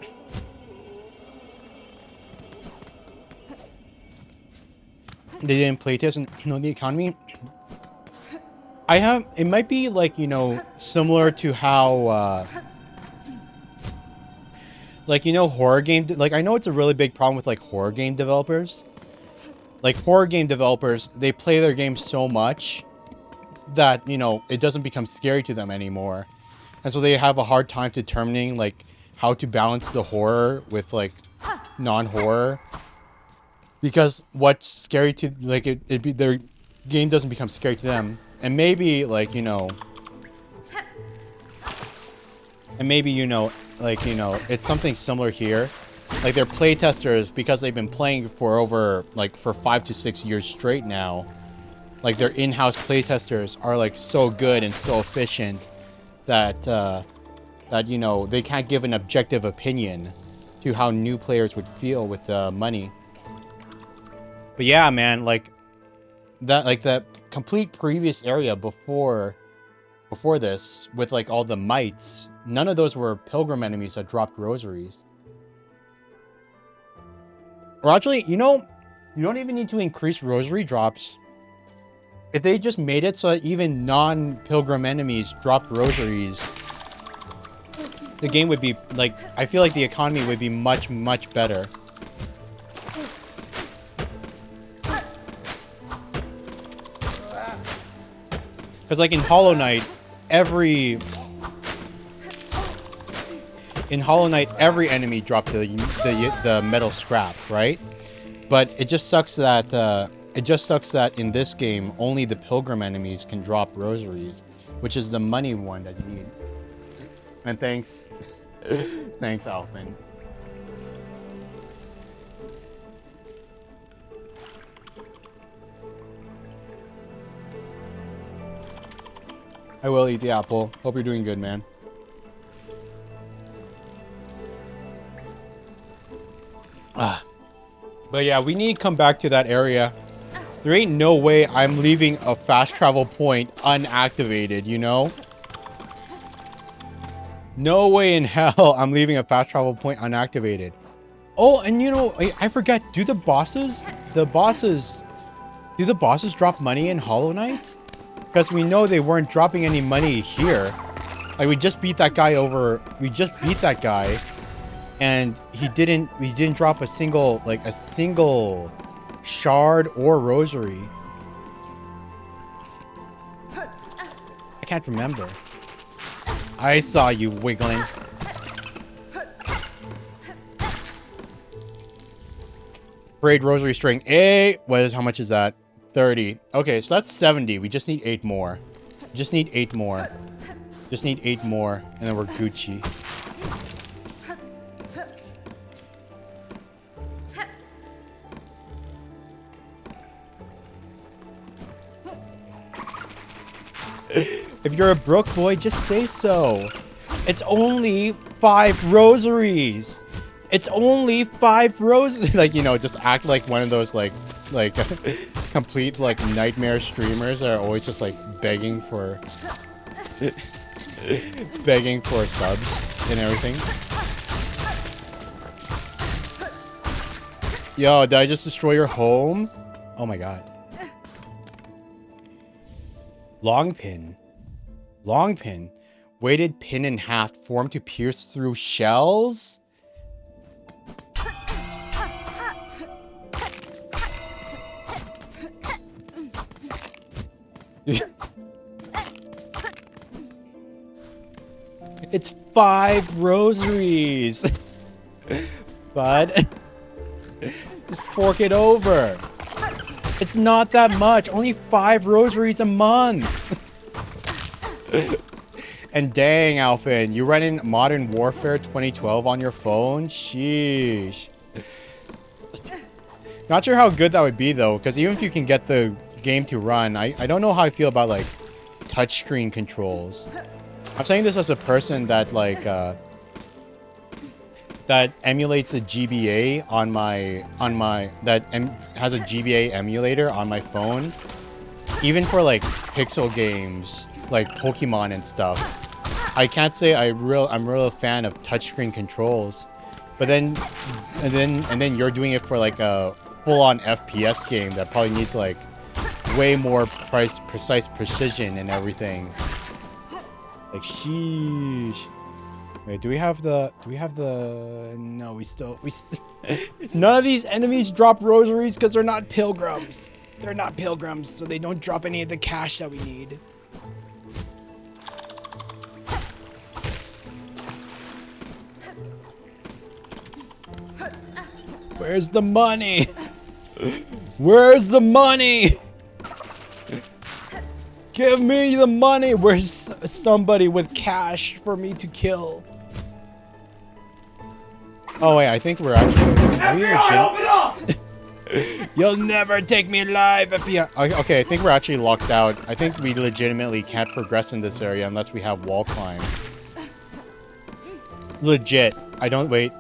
They didn't playtest and know the economy. It might be like, you know, similar to how, like, you know, horror game, like, I know it's a really big problem with, like, horror game developers. Like, horror game developers, they play their games so much that, you know, it doesn't become scary to them anymore. And so they have a hard time determining, like, how to balance the horror with, like, non-horror. Because what's scary to, like, their game doesn't become scary to them. And maybe, like, you know... And maybe, you know, like, you know, it's something similar here. Like, their playtesters, because they've been playing for over, like, for 5 to 6 years straight now. Like, their in-house playtesters are, like, so good and so efficient that, that, you know, they can't give an objective opinion to how new players would feel with the money. But yeah, man, like, that complete previous area before this, with, like, all the mites, none of those were pilgrim enemies that dropped rosaries. Or actually, you know, you don't even need to increase rosary drops. If they just made it so that even non-pilgrim enemies dropped rosaries, the game would be, like, I feel like the economy would be much, much better. Because, like, in Hollow Knight, every enemy dropped the metal scrap, right? But it just sucks that in this game only the pilgrim enemies can drop rosaries, which is the money one that you need. And thanks, thanks, Alphin. I will eat the apple. Hope you're doing good, man. But yeah, we need to come back to that area. There ain't no way I'm leaving a fast travel point unactivated, you know? No way in hell I'm leaving a fast travel point unactivated. Oh, and you know, I forgot, do the bosses drop money in Hollow Knight? Because we know they weren't dropping any money here. Like, we just beat that guy, and he didn't drop a single shard or rosary. I can't remember. I saw you wiggling. Braid rosary string. How much is that? 30. Okay, so that's 70. We just need 8 more. Just need 8 more. Just need 8 more, and then we're Gucci. If you're a broke boy, just say so. It's only 5 rosaries. It's only 5 rosaries. Like, you know, just act like one of those, like complete, like, nightmare streamers that are always just, like, begging for subs and everything. Yo, did I just destroy your home? Oh my god. Long pin. Long pin. Weighted pin in half, formed to pierce through shells? It's 5 rosaries. Bud. Just fork it over. It's not that much. Only 5 rosaries a month. And dang, Alphin, you running Modern Warfare 2012 on your phone? Sheesh. Not sure how good that would be, though, because even if you can get the game to run, I don't know how I feel about, like, touchscreen controls. I'm saying this as a person that, like, that emulates a GBA has a GBA emulator on my phone. Even for, like, pixel games, like Pokemon and stuff. I can't say I'm real a fan of touchscreen controls. But then and then you're doing it for, like, a full-on FPS game that probably needs, like, way more precise precision and everything. It's like, sheesh. Wait, do we have the no, we still none of these enemies drop rosaries because they're not pilgrims. They're not pilgrims, so they don't drop any of the cash that we need. Where's the money? Where's the money? Give me the money. Where's somebody with cash for me to kill? Oh wait, I think we're actually. You'll never take me alive, FBI. Okay, I think we're actually locked out. I think we legitimately can't progress in this area unless we have wall climb. Legit. I don't wait.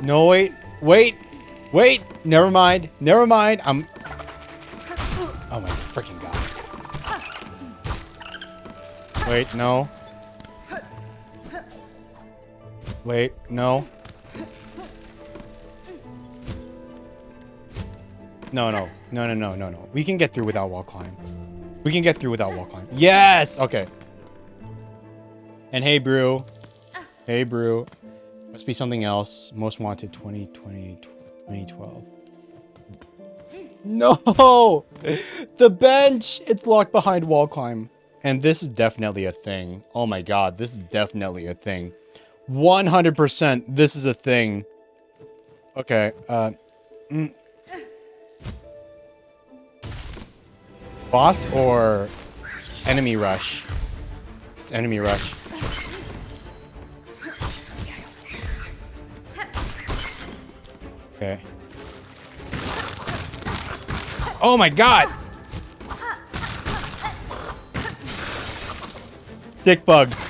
No, wait. Wait. Never mind. I'm. Oh my freaking god. Wait, no. Wait, no. No. We can get through without wall climb. Yes! Okay. And hey, Brew. Must be something else. Most wanted 2012. No! The bench! It's locked behind wall climb. And this is definitely a thing. Oh my god, this is definitely a thing. 100% this is a thing. Okay, Boss or enemy rush? It's enemy rush. Okay. Oh my god! Stick bugs.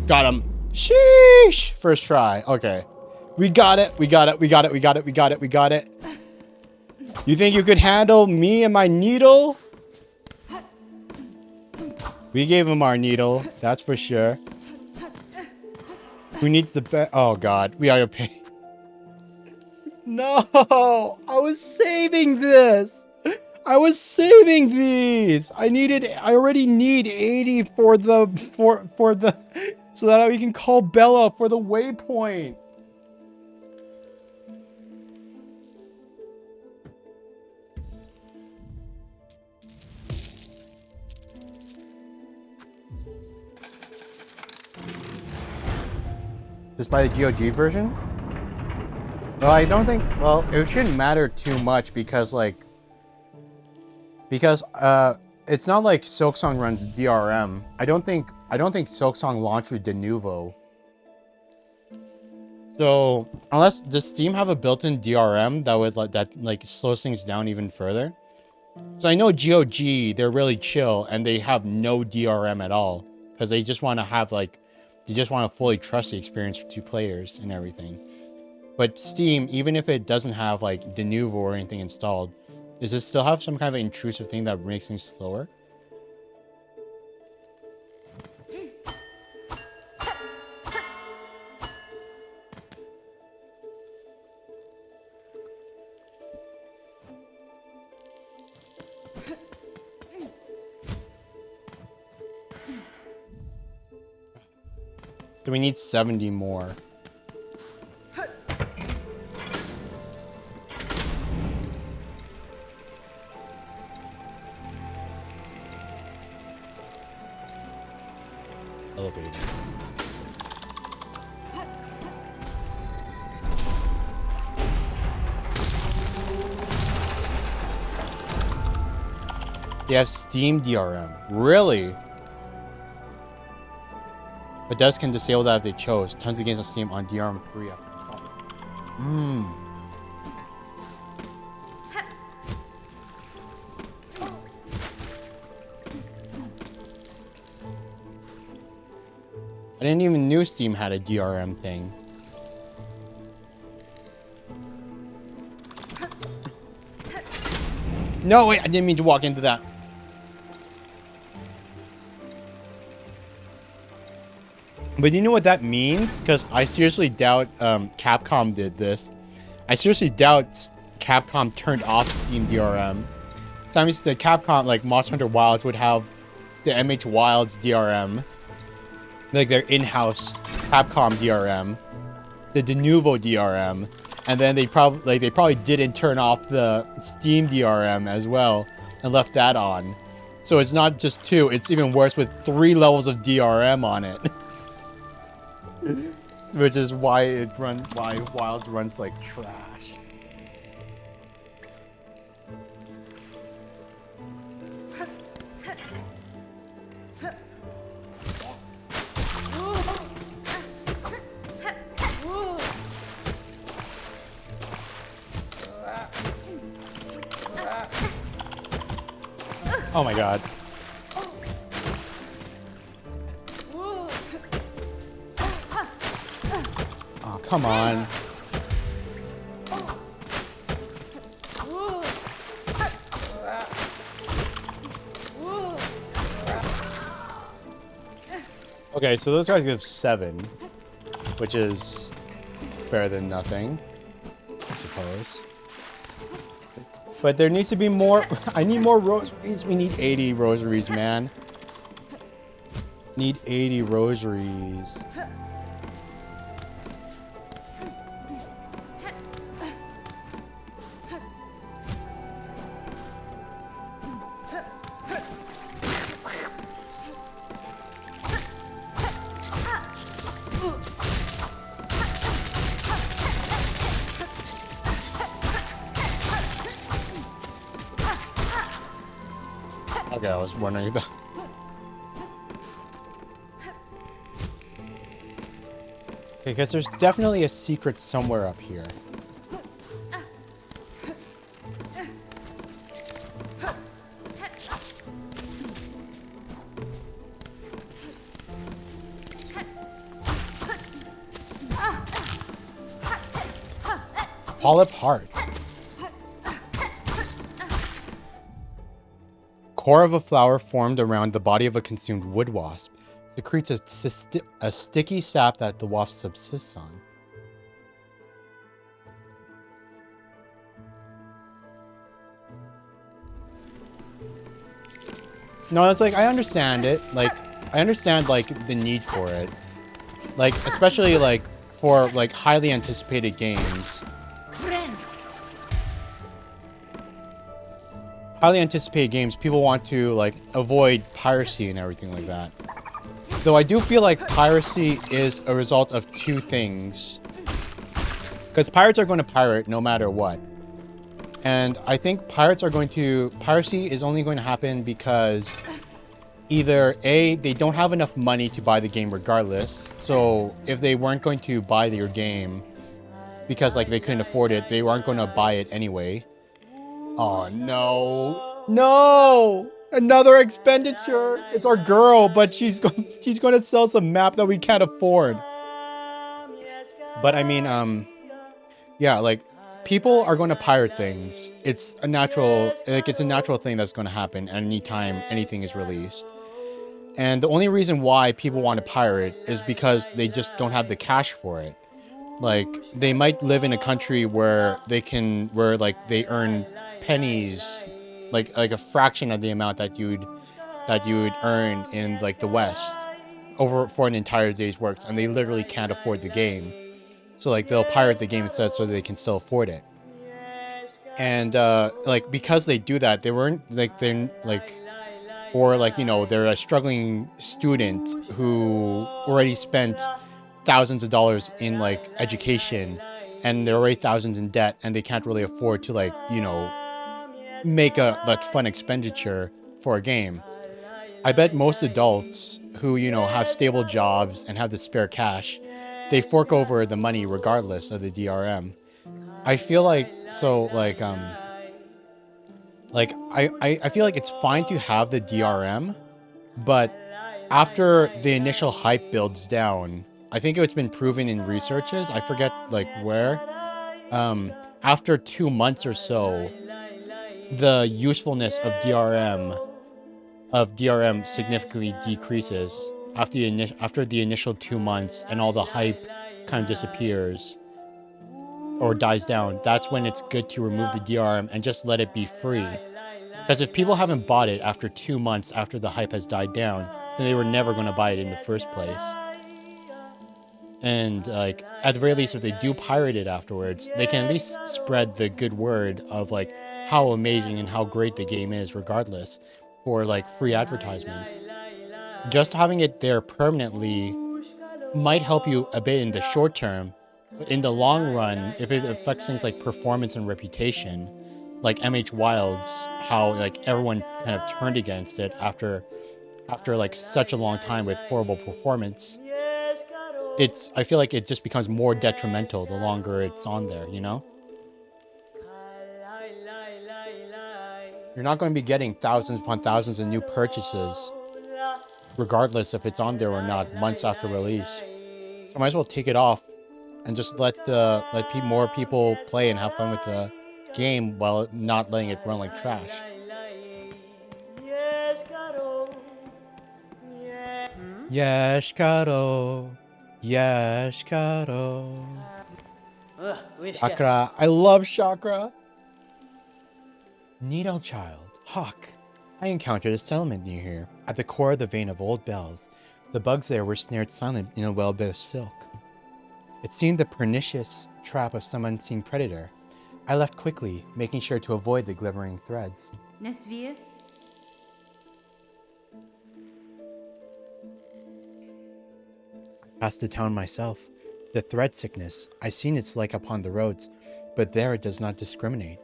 Got him. Sheesh. First try. Okay. We got it. You think you could handle me and my needle? We gave him our needle. That's for sure. Who needs the bet? Oh god. We gotta pay. No. I was saving this. I was saving these. I already need 80 for the so that we can call Bella for the waypoint. Just by the GOG version? Well, I don't think, well, it shouldn't matter too much because it's not like Silksong runs DRM. I don't think Silksong launched with Denuvo. So unless does Steam have a built-in DRM that would like slows things down even further? So I know GOG, they're really chill and they have no DRM at all because they just want to have they just want to fully trust the experience for two players and everything. But Steam, even if it doesn't have like Denuvo or anything installed, does it still have some kind of intrusive thing that makes things slower? So we need 70 more. Elevator. They have Steam DRM. Really? But devs can disable that if they chose. Tons of games on Steam on DRM free after installing. I didn't even know Steam had a DRM thing. No, wait, I didn't mean to walk into that. But you know what that means? Because I seriously doubt Capcom did this. I seriously doubt Capcom turned off Steam DRM. So that means the Capcom, like Monster Hunter Wilds, would have the MH Wilds DRM. Like their in-house Capcom DRM. The Denuvo DRM. And then they probably didn't turn off the Steam DRM as well and left that on. So it's not just 2, it's even worse with 3 levels of DRM on it. Which is why Wilds runs like trash. Oh my god. Oh, come on. Okay, so those guys give 7, which is better than nothing, I suppose. But there needs to be more. I need more rosaries. We need 80 rosaries, man. Need 80 rosaries. Okay, I was wondering that. Okay, because there's definitely a secret somewhere up here. Polyp heart. Core of a flower formed around the body of a consumed wood wasp secretes a sticky sap that the wasp subsists on. No, it's like, I understand it. Like, I understand, like, the need for it. Like, especially, like, for, like, highly anticipated games. Friend. Highly anticipated games, people want to, like, avoid piracy and everything like that. Though I do feel like piracy is a result of two things. Because pirates are going to pirate no matter what. And I think piracy is only going to happen because either A, they don't have enough money to buy the game regardless. So if they weren't going to buy your game because like they couldn't afford it, they weren't going to buy it anyway. Oh no. No! Another expenditure. It's our girl, but she's going to sell some map that we can't afford. But I mean, yeah, like people are going to pirate things. It's a natural thing that's going to happen anytime anything is released. And the only reason why people want to pirate is because they just don't have the cash for it. Like they might live in a country where they earn pennies, like a fraction of the amount that you would earn in like the West over for an entire day's work, and they literally can't afford the game. So like they'll pirate the game instead so they can still afford it. And like because they do that, they're a struggling student who already spent thousands of dollars in like education, and they're already thousands in debt, and they can't really afford to make a fun expenditure for a game. I bet most adults who have stable jobs and have the spare cash, they fork over the money regardless of the DRM. I feel like I feel like it's fine to have the DRM, but after the initial hype builds down, I think it's been proven in researches, I forget like where, after 2 months or so, the usefulness of DRM significantly decreases after the initial 2 months, and all the hype kind of disappears or dies down. That's when it's good to remove the DRM and just let it be free. Because if people haven't bought it after 2 months after the hype has died down, then they were never going to buy it in the first place. And like at the very least, if they do pirate it afterwards, they can at least spread the good word of like how amazing and how great the game is regardless, for like free advertisement. Just having it there permanently might help you a bit in the short term, but in the long run, if it affects things like performance and reputation, like MH Wilds, how like everyone kind of turned against it after like such a long time with horrible performance, I feel like it just becomes more detrimental the longer it's on there, you know? You're not going to be getting thousands upon thousands of new purchases, regardless if it's on there or not, months after release. So I might as well take it off and just let more people play and have fun with the game while not letting it run like trash. Yes, Karo. Yes, Karo. Chakra. I love Chakra. Needle Child. Hawk. I encountered a settlement near here. At the core of the vein of old bells, the bugs there were snared silent in a web of silk. It seemed the pernicious trap of some unseen predator. I left quickly, making sure to avoid the glimmering threads. Nesvir. Passed the town myself. The thread sickness, I've seen its like upon the roads, but there it does not discriminate.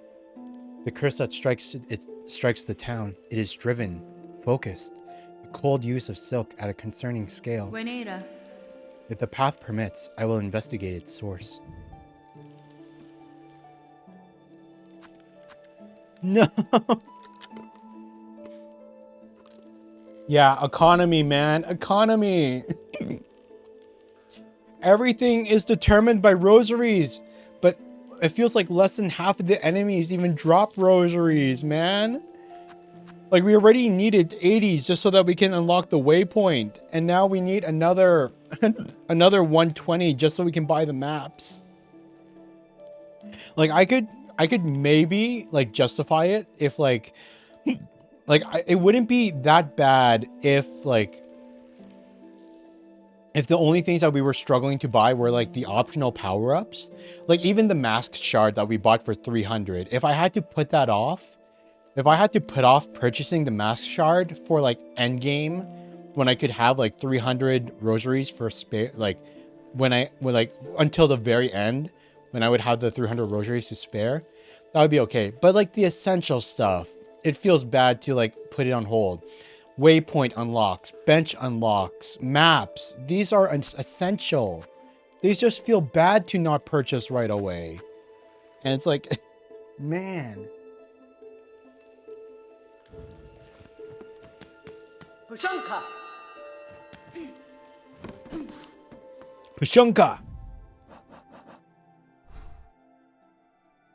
The curse that strikes the town. It is driven, focused, a cold use of silk at a concerning scale. Buenera. If the path permits, I will investigate its source. No. Yeah, economy, man. Economy. Everything is determined by rosaries, but it feels like less than half of the enemies even drop rosaries, man. Like we already needed 80s just so that we can unlock the waypoint, and now we need another another 120 just so we can buy the maps. Like I could maybe like justify it if like Like, it wouldn't be that bad if, like, if the only things that we were struggling to buy were, like, the optional power-ups. Like, even the mask shard that we bought for 300. If I had to put that off, if I had to put off purchasing the mask shard for, like, endgame, when I could have, like, 300 rosaries for spare, like, when like, until the very end, when I would have the 300 rosaries to spare, that would be okay. But, like, the essential stuff, it feels bad to, like, put it on hold. Waypoint unlocks, bench unlocks, maps. These are essential. These just feel bad to not purchase right away. And it's like, man. Pushunka. Pushunka.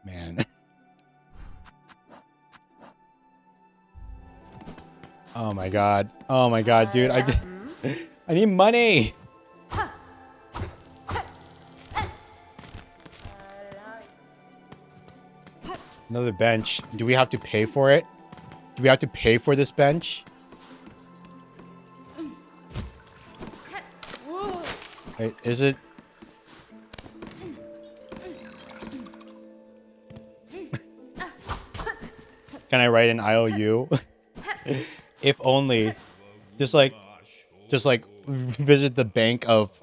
Man. Oh my god. Oh my god, dude. I need money. Another bench. Do we have to pay for it? Do we have to pay for this bench? Wait, is it? Can I write an IOU? If only. Just like visit the bank of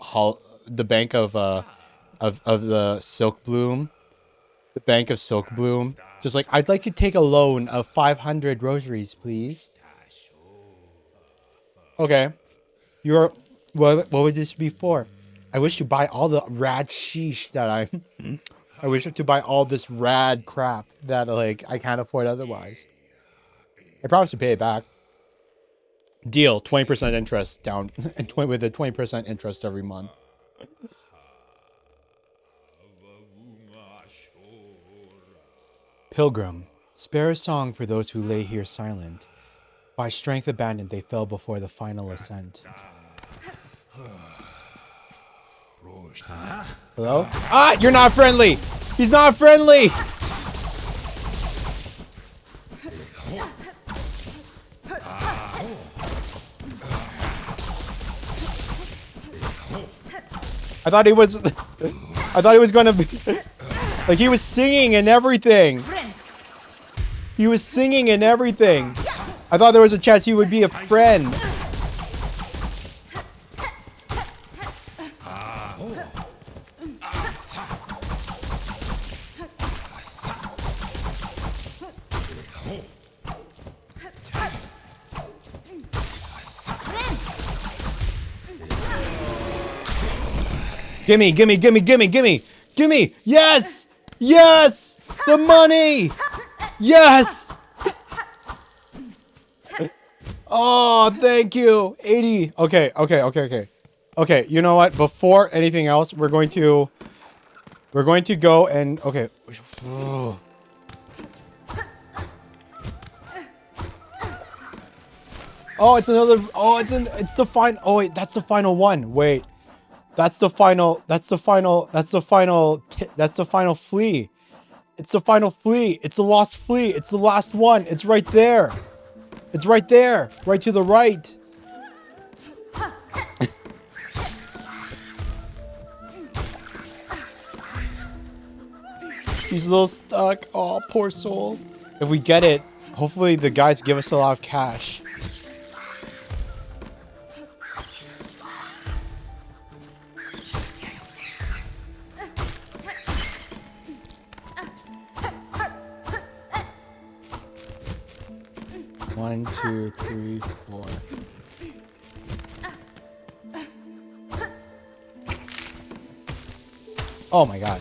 the Silk Bloom. The Bank of Silk Bloom. Just like, I'd like to take a loan of 500 rosaries, please. Okay. What would this be for? I wish to buy all the rad sheesh that I wish to buy all this rad crap that, like, I can't afford otherwise. I promise to pay it back. Deal, 20% interest down, with a 20% interest every month. Pilgrim, spare a song for those who lay here silent. By strength abandoned, they fell before the final ascent. Hello? Ah, you're not friendly! He's not friendly! I thought he was gonna be, like, he was singing and everything. He was singing and everything. I thought there was a chance he would be a friend. Gimme, gimme, gimme, gimme, gimme, gimme! Yes! Yes! The money! Yes! Oh, thank you. 80. Okay, okay, okay, okay. Okay, you know what? Before anything else, we're going to go and, okay. Oh, it's another, oh, it's the final, oh wait, that's the final one. Wait. That's the final flea. It's the final flea. It's the lost flea. It's the last one. It's right there. It's right there. Right to the right. He's a little stuck. Oh, poor soul. If we get it, hopefully the guys give us a lot of cash. One, two, three, four. Oh my god.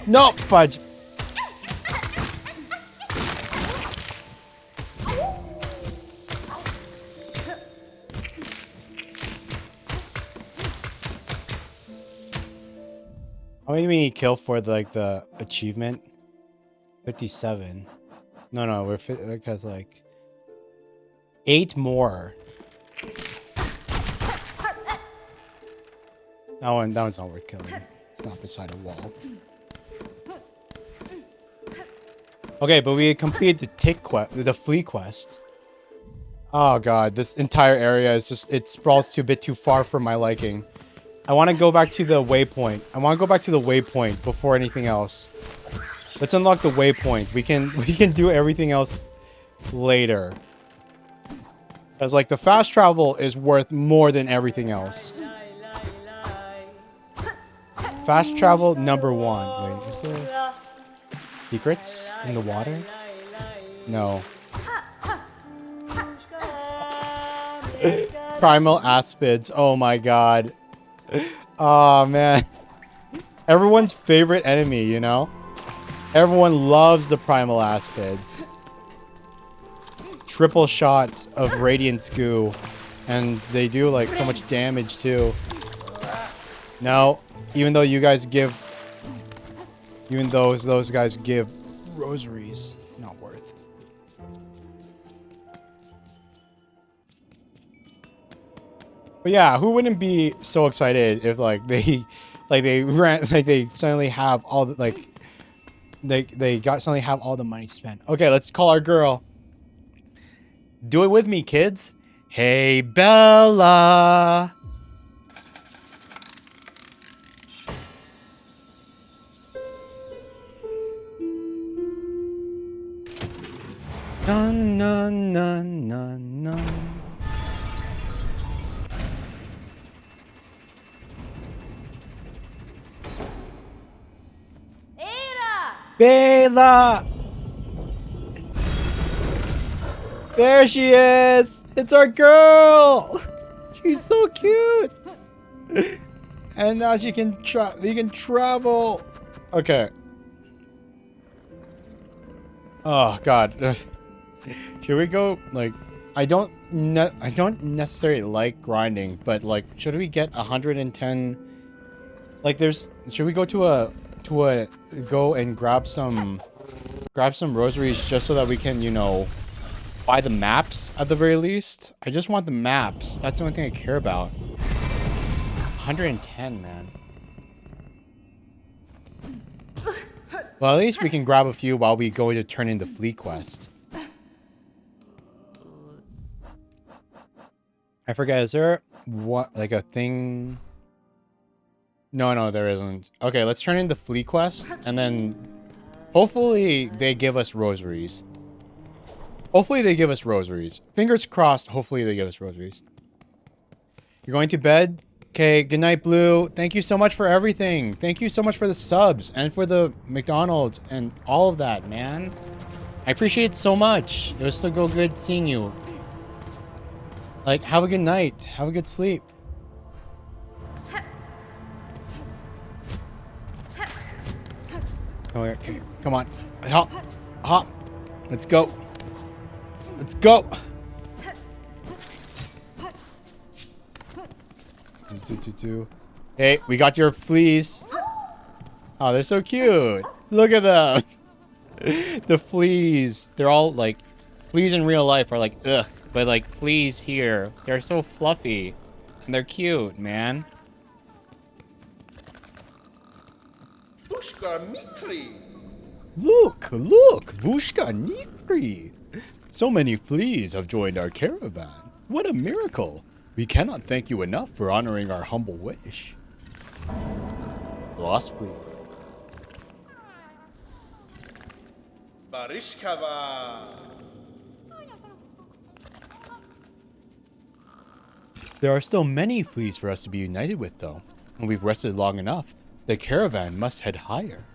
No, fudge. How many we need to kill for the, like, the achievement? 57. No, we're because like 8 more. That one's not worth killing. It's not beside a wall. Okay, but we completed the the flea quest. Oh god, this entire area is just, it sprawls to a bit too far for my liking. I want to go back to the waypoint. Before anything else. Let's unlock the waypoint. We can do everything else later. Because like the fast travel is worth more than everything else. Fast travel number 1. Wait, is there secrets in the water? No. Primal aspids. Oh my god. Oh man. Everyone's favorite enemy, you know? Everyone loves the primal aspids. Triple shot of radiant goo. And they do like so much damage too. No, even though you guys give... Even though those guys give rosaries. Not worth. But yeah, who wouldn't be so excited if like they suddenly have all the like suddenly have all the money to spend. Okay, let's call our girl. Do it with me, kids. Hey, Bella. Nun, nun, nun, nun, nun. Bella! There she is! It's our girl! She's so cute! And now she can travel! Okay. Oh god. Should we go like I don't necessarily like grinding, but like should we get 110 like should we go to go and grab some rosaries just so that we can, you know, buy the maps at the very least? I just want the maps. That's the only thing I care about. 110, man. Well, at least we can grab a few while we go to turn in the flea quest. I forget, is there what like a thing? No, there isn't. Okay, let's turn in the flea quest, and then hopefully they give us rosaries. Fingers crossed, hopefully they give us rosaries. You're going to bed? Okay, good night, Blue. Thank you so much for everything. Thank you so much for the subs, and for the McDonald's, and all of that, man. I appreciate it so much. It was so good seeing you. Like, have a good night. Have a good sleep. Okay, come on. Hop. Let's go. Hey, we got your fleas. Oh, they're so cute. Look at them. The fleas. They're all like... Fleas in real life are like, ugh. But like, fleas here, they're so fluffy. And they're cute, man. Look, Vushka Nithri. So many fleas have joined our caravan. What a miracle. We cannot thank you enough for honoring our humble wish. Lost fleas. Barishkava. There are still many fleas for us to be united with, though. When we've rested long enough, the caravan must head higher.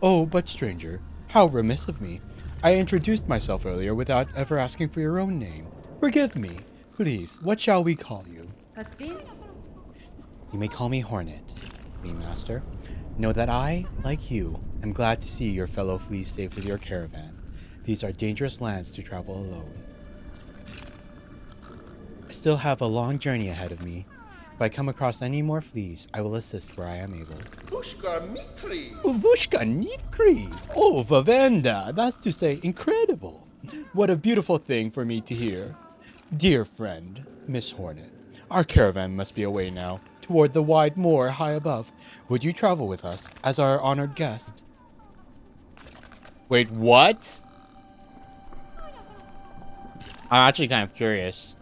Oh, but stranger, how remiss of me. I introduced myself earlier without ever asking for your own name. Forgive me. Please, what shall we call you? You may call me Hornet, Flea Master. Know that I, like you, am glad to see your fellow fleas safe with your caravan. These are dangerous lands to travel alone. I still have a long journey ahead of me. If I come across any more fleas, I will assist where I am able. Pushka Mikri. Uvushka Nikri! Oh, Vavenda! That's to say, incredible! What a beautiful thing for me to hear. Dear friend, Miss Hornet, our caravan must be away now, toward the wide moor high above. Would you travel with us as our honored guest? Wait, what? I'm actually kind of curious.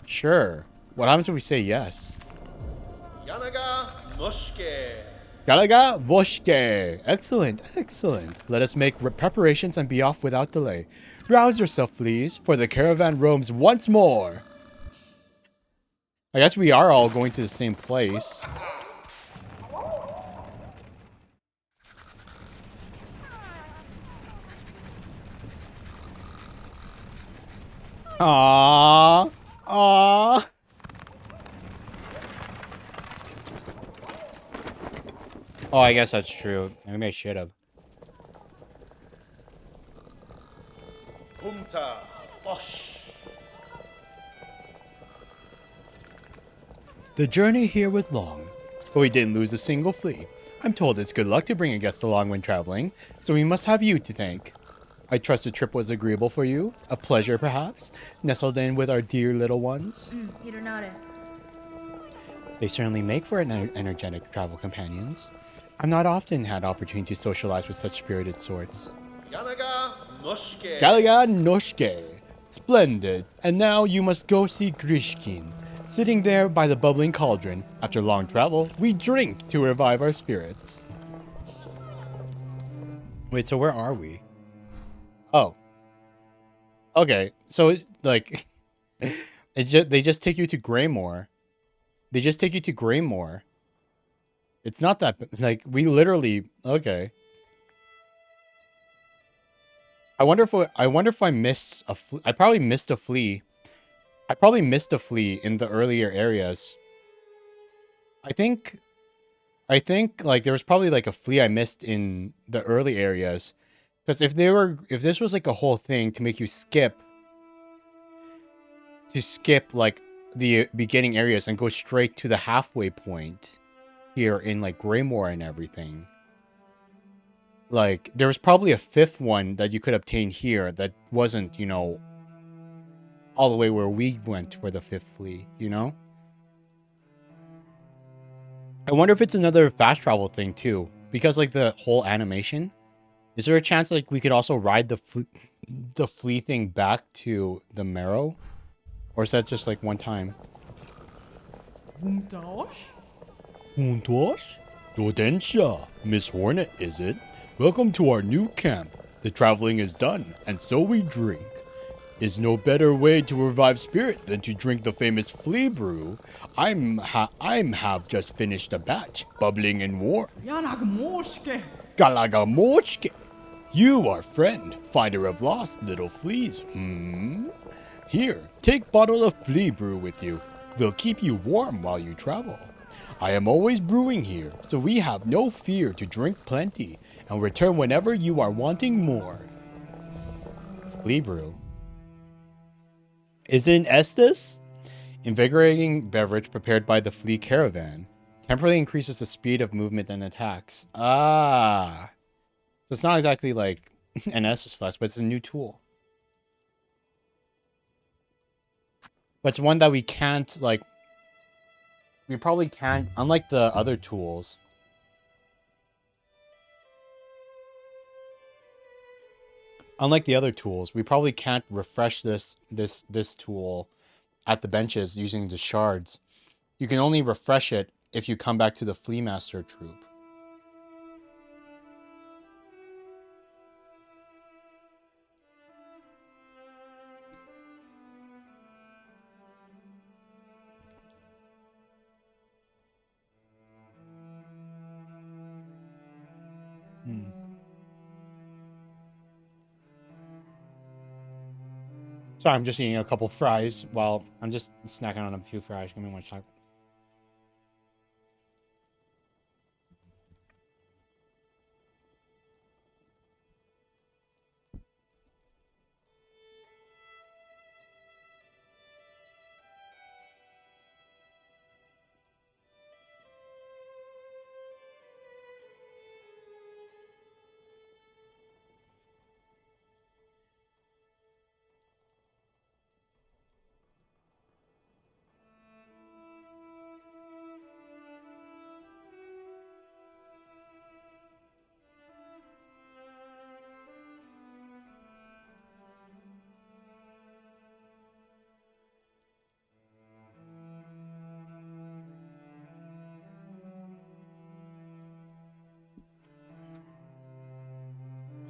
Sure. What happens if we say yes? Yanaga Mushke. Galaga Voshke. Excellent, excellent. Let us make preparations and be off without delay. Rouse yourself, fleas, for the caravan roams once more. I guess we are all going to the same place. Aww. Aww. Oh, I guess that's true. Maybe I should have. Kumta Bosh. The journey here was long, but we didn't lose a single flea. I'm told it's good luck to bring a guest along when traveling, so we must have you to thank. I trust the trip was agreeable for you, a pleasure perhaps, nestled in with our dear little ones. They certainly make for energetic travel companions. I've not often had opportunity to socialize with such spirited sorts. Yanaga Mushke. Galaga Noshke. Splendid. And now you must go see Grishkin. Sitting there by the bubbling cauldron, after long travel, we drink to revive our spirits. Wait, so where are we? Oh. Okay, so, like, they just take you to Greymore. They just take you to Greymore. It's not that, like, we literally, okay. I wonder if I missed a I probably missed a flea. I probably missed a flea in the earlier areas. I think like there was probably like a flea I missed in the early areas. Because if this was like a whole thing to make you skip like the beginning areas and go straight to the halfway point here in like Greymore and everything. Like there was probably a fifth one that you could obtain here that wasn't, you know, all the way where we went for the fifth flea, you know? I wonder if it's another fast travel thing too, because like the whole animation. Is there a chance like we could also ride the flea thing back to the marrow, or is that just like one time? Untosh? Dodensha, Miss Hornet, is it? Welcome to our new camp. The traveling is done, and so we drink. Is no better way to revive spirit than to drink the famous flea brew. I'm have just finished a batch, bubbling and warm. Galagamoshke. You, our friend, finder of lost little fleas. Here, take bottle of flea brew with you. Will keep you warm while you travel. I am always brewing here, so we have no fear to drink plenty and return whenever you are wanting more. Flea brew. Isn't Estes? Invigorating beverage prepared by the flea caravan. Temporarily increases the speed of movement and attacks. Ah. So it's not exactly like an Estes flex, but it's a new tool. But it's one that we can't, like... We probably can't, unlike the other tools. Unlike the other tools, we probably can't refresh this tool at the benches using the shards. You can only refresh it if you come back to the Flea Master troop. Sorry, I'm just eating a couple fries while I'm just snacking on a few fries. Give me one sec.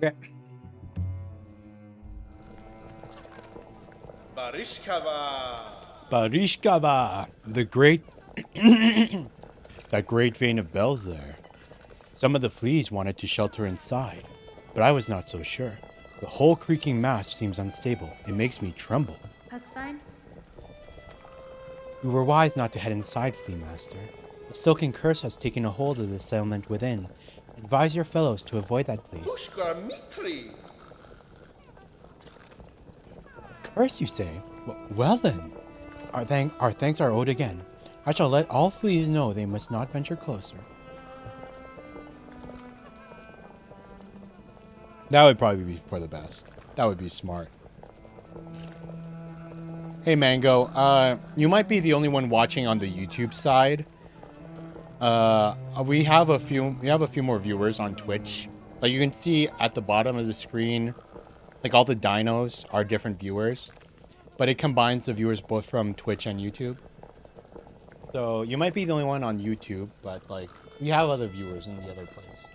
Okay. Barishkava. Barishkava, the great, that great vein of bells there. Some of the fleas wanted to shelter inside, but I was not so sure. The whole creaking mast seems unstable. It makes me tremble. That's fine. We were wise not to head inside, Flea Master. The silken curse has taken a hold of the settlement within. Advise your fellows to avoid that place. Ushkar Mitri. Curse, you say? Well then, our thanks are owed again. I shall let all fleas know they must not venture closer. That would probably be for the best. That would be smart. Hey Mango, you might be the only one watching on the YouTube side. We have a few more viewers on Twitch. Like you can see at the bottom of the screen, like all the dinos are different viewers, but it combines the viewers both from Twitch and YouTube. So you might be the only one on YouTube, but like we have other viewers in the other place.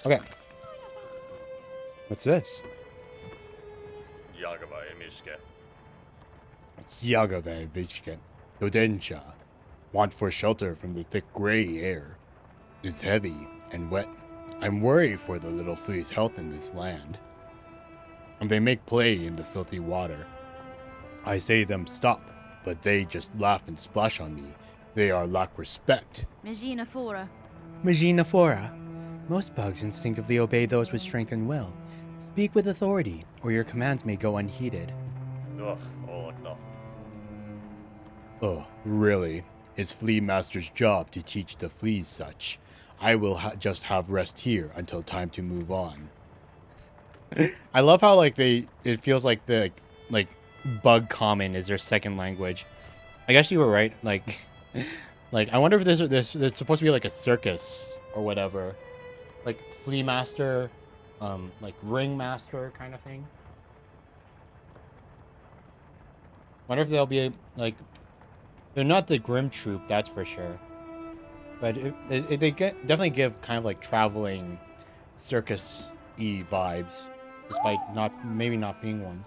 Okay. What's this? Yagave Vishken, Dodensha. Want for shelter from the thick gray air. It's heavy and wet. I'm worried for the little flea's health in this land. And they make play in the filthy water. I say them stop, but they just laugh and splash on me. They are lack respect. Magina Fora. Magina Fora. Most bugs instinctively obey those with strength and will. Speak with authority, or your commands may go unheeded. Oh, really? It's Flea Master's job to teach the fleas such. I will just have rest here until time to move on. I love how like it feels like the like bug common is their second language. I guess you were right. Like I wonder if there's supposed to be like a circus or whatever, like Flea Master, like Ring Master kind of thing. Wonder if they'll be like, they're not the Grim Troop, that's for sure. But they definitely give kind of like traveling circus-y vibes, despite maybe not being one.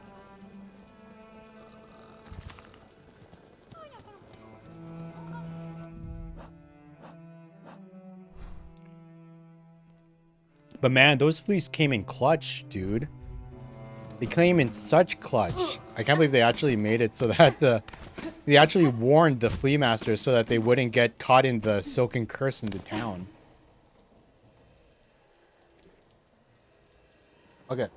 But man, those fleas came in clutch, dude. They came in such clutch. I can't believe they actually made it so that they actually warned the Flea Masters so that they wouldn't get caught in the silken curse into town. Okay.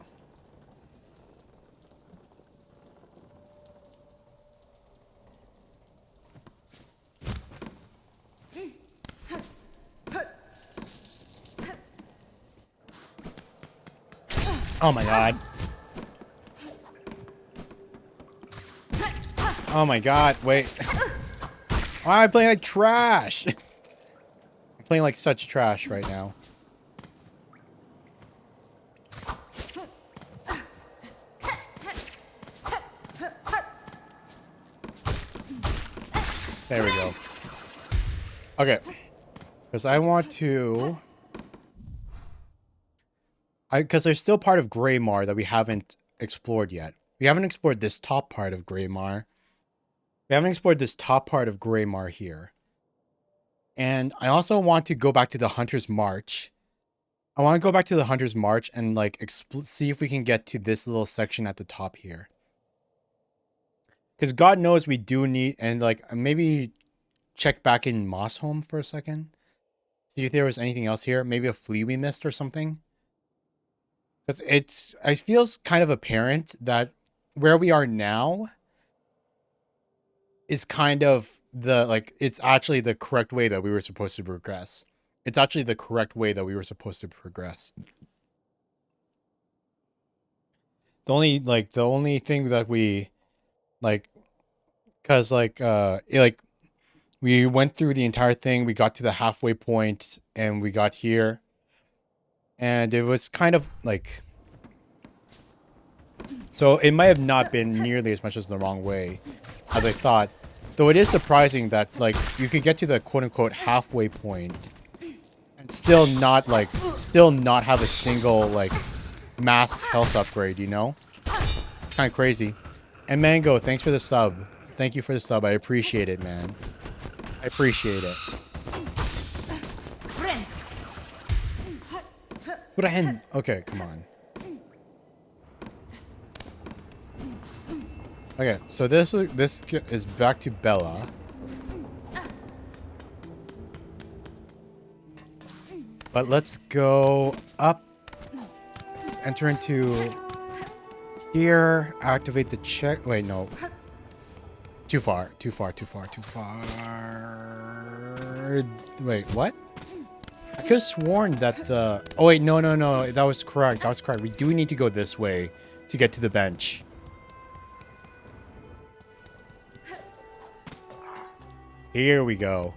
Oh my god. Oh my god, wait. Why am I playing like trash? I'm playing like such trash right now. There we go. Okay. Because I want to... Because there's still part of Greymar that we haven't explored yet. We haven't explored this top part of Greymar. We haven't explored this top part of Greymar here. And I also want to go back to the Hunter's March. I want to go back to the Hunter's March and like see if we can get to this little section at the top here. Because God knows we do need, and like maybe check back in Mossholm for a second. See if there was anything else here. Maybe a flea we missed or something. Because it feels kind of apparent that where we are now is kind of it's actually the correct way that we were supposed to progress. It's actually the correct way that we were supposed to progress. The only thing that we because we went through the entire thing, we got to the halfway point and we got here. And it was kind of like... So it might have not been nearly as much as the wrong way as I thought. Though it is surprising that like you could get to the quote-unquote halfway point still not like, still not have a single like mask health upgrade, you know? It's kind of crazy. And Mango, thanks for the sub. Thank you for the sub. I appreciate it, man. I appreciate it. Friend. Okay, come on. Okay, so this is back to Bella. But let's go up. Let's enter into here. Activate the check. Wait, no. Too far. Too far. Too far. Too far. Wait, what? I could have sworn that the... Oh, wait. No, no, no. That was correct. That was correct. We do need to go this way to get to the bench. Here we go.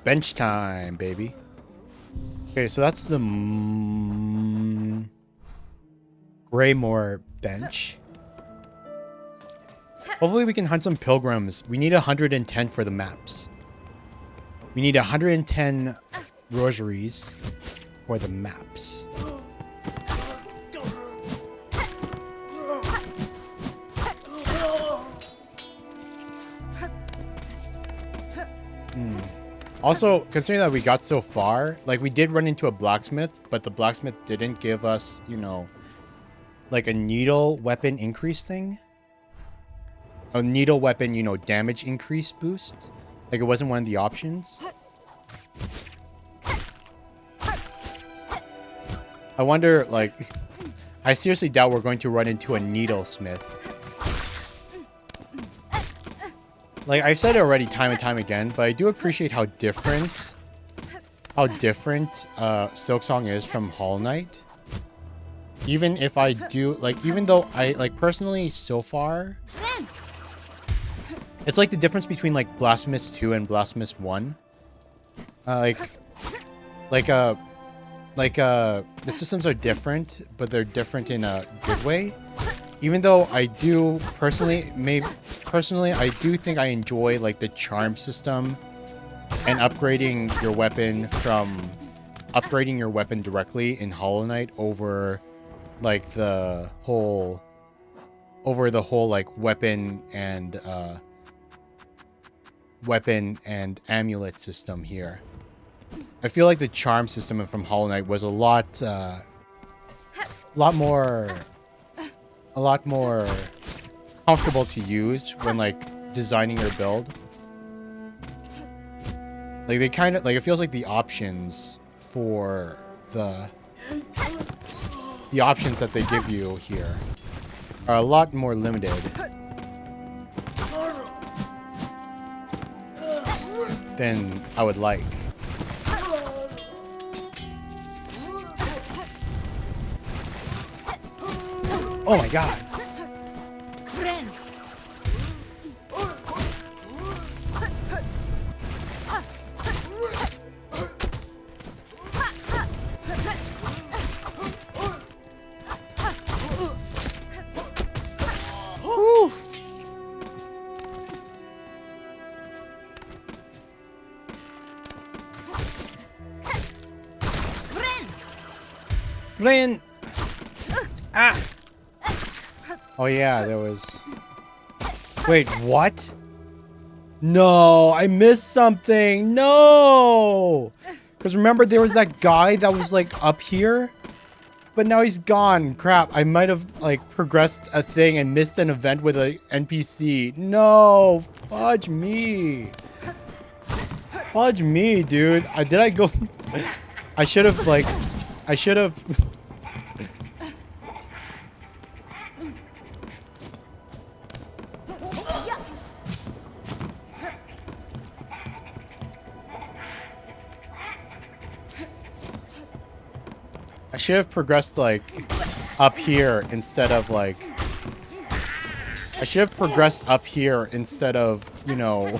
Bench time, baby. Okay, so that's the Greymore bench. Hopefully we can hunt some pilgrims. We need 110 for the maps. We need 110 rosaries for the maps. Also, considering that we got so far, like we did run into a blacksmith, but the blacksmith didn't give us, you know, like a needle weapon increase thing. A needle weapon, you know, damage increase boost. Like it wasn't one of the options. I wonder, like, I seriously doubt we're going to run into a needlesmith. Like, I've said it already time and time again, but I do appreciate how different Silksong is from Hollow Knight. Even if I do, like, even though I, like, personally, so far, it's like the difference between, like, Blasphemous 2 and Blasphemous 1. The systems are different, but they're different in a good way. Even though I do personally, I do think I enjoy like the charm system and upgrading your weapon directly in Hollow Knight over like the whole like weapon and amulet system here. I feel like the charm system from Hollow Knight was a lot more comfortable to use when like designing your build. Like they kind of like, it feels like the options for the options that they give you here are a lot more limited than I would like. Oh my god. Whew. Flynn! Ah! Oh yeah, there was... Wait, what? No, I missed something. No! Because remember there was that guy that was like up here? But now he's gone. Crap, I might have like progressed a thing and missed an event with an NPC. No, fudge me. Fudge me, dude. Did I go... I should have like... I should have... I should have progressed like up here instead of like... I should have progressed up here instead of, you know,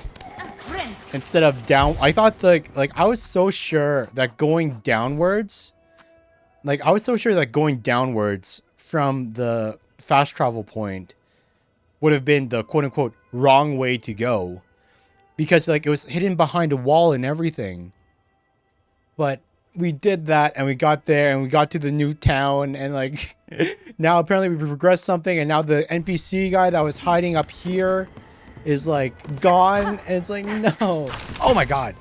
instead of down. I thought like I was so sure that going downwards, from the fast travel point would have been the quote unquote wrong way to go, because like it was hidden behind a wall and everything. But we did that and we got there and we got to the new town and like now apparently we progressed something and now the NPC guy that was hiding up here is like gone and it's like no. Oh my god.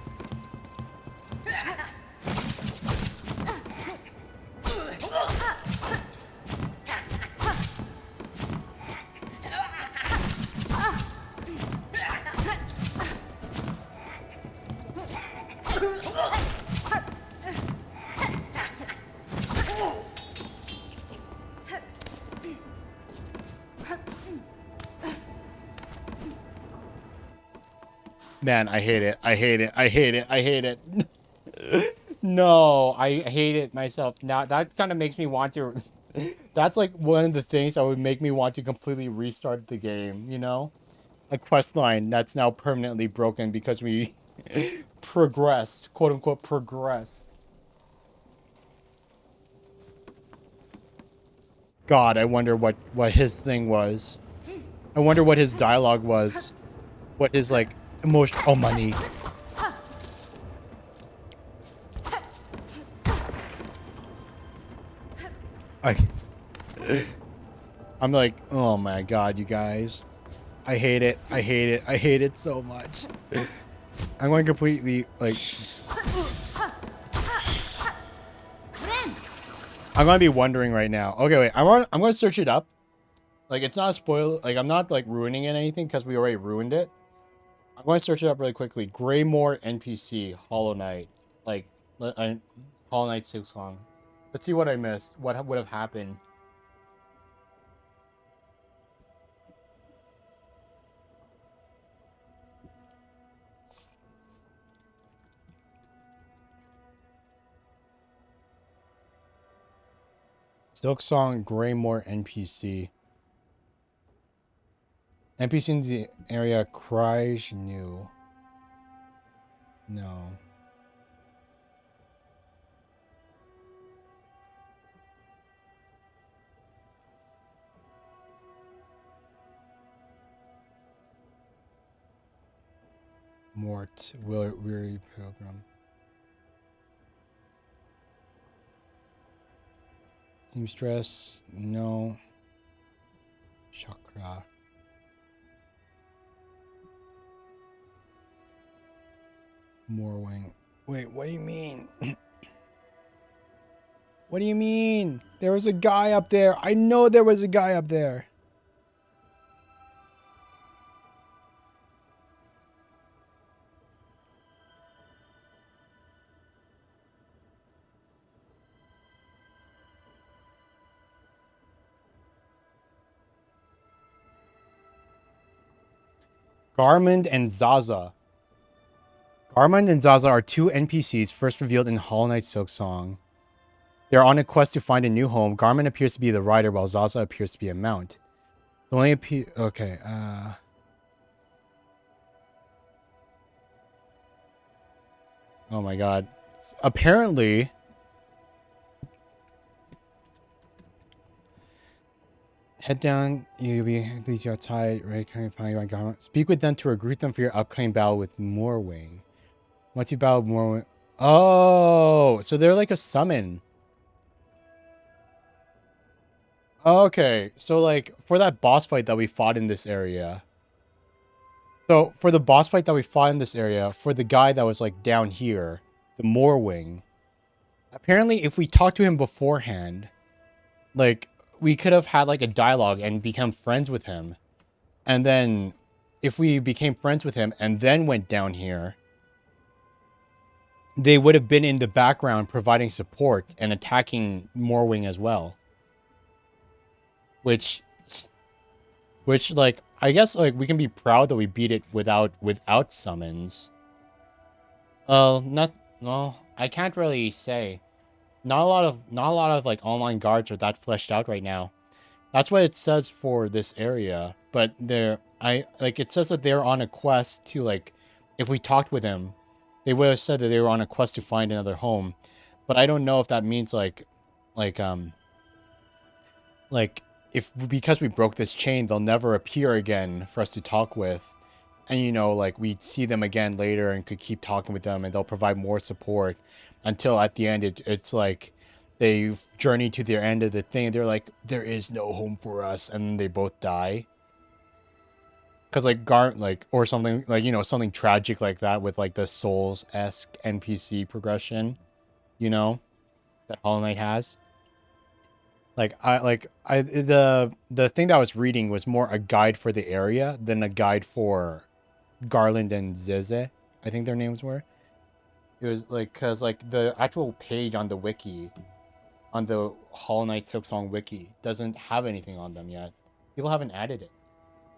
Man, I hate it. I hate it. I hate it. I hate it. No, I hate it myself. Now that kind of makes me want to. That's like one of the things that would make me want to completely restart the game. You know, a quest line that's now permanently broken because we progressed, quote unquote, progressed. God, I wonder what his thing was. I wonder what his dialogue was. What his like emotion. Oh, money. I. I'm like, oh my god, you guys. I hate it. I hate it. I hate it so much. I'm going completely like. I'm gonna be wondering right now. Okay, wait. I'm gonna search it up. Like, it's not a spoiler. Like, I'm not like ruining it or anything because we already ruined it. I'm going to search it up really quickly. Greymore NPC Hollow Knight, like Hollow Knight Silksong. Let's see what I missed. What would have happened? Silksong Greymore NPC. NPC in the area cries new. No. Mort weary pilgrim. Seamstress, no. Chakra. Morwing. Wait, what do you mean? What do you mean? There was a guy up there. I know there was a guy up there. Garmund and Zaza. Garmund and Zaza are two NPCs first revealed in Hollow Knight Silksong. They are on a quest to find a new home. Garmund appears to be the rider, while Zaza appears to be a mount. The only okay, oh my god. Apparently... Head down, you'll be outside, right? Can you find your Garmund? Speak with them to recruit them for your upcoming battle with Morwing. Once you battle Morwing... Oh, so they're like a summon. Okay, so like for that boss fight that we fought in this area. So for the boss fight that we fought in this area, for the guy that was like down here, the Morwing. Apparently, if we talked to him beforehand, like we could have had like a dialogue and become friends with him. And then if we became friends with him and then went down here, they would have been in the background providing support and attacking Morwing as well. Which like I guess like we can be proud that we beat it without summons. No, I can't really say. Not a lot of like online guards are that fleshed out right now. That's what it says for this area, but it says that they're on a quest to like if we talked with him, they would have said that they were on a quest to find another home. But I don't know if that means like if because we broke this chain, they'll never appear again for us to talk with, And, you know, like, we'd see them again later and could keep talking with them, and they'll provide more support until at the end it's like they've journeyed to their end of the thing. They're like, there is no home for us, and then they both die. Because, like, like, or something, like, you know, something tragic like that with, like, the Souls-esque NPC progression, you know, that Hollow Knight has. Like, the thing that I was reading was more a guide for the area than a guide for Garland and Zeze, I think their names were. It was like, because like the actual page on the wiki, on the Hollow Knight Silksong wiki, doesn't have anything on them yet. People haven't added it.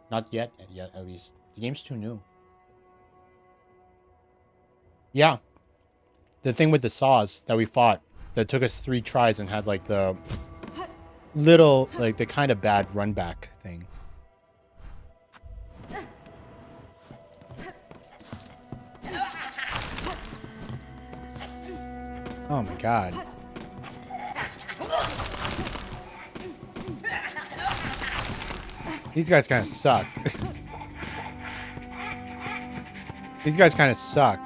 Not yet at least. The game's too new. Yeah. The thing with the saws that we fought, that took us 3 tries and had like the little, like the kind of bad run back thing. Oh my god. These guys kind of suck. These guys kind of suck.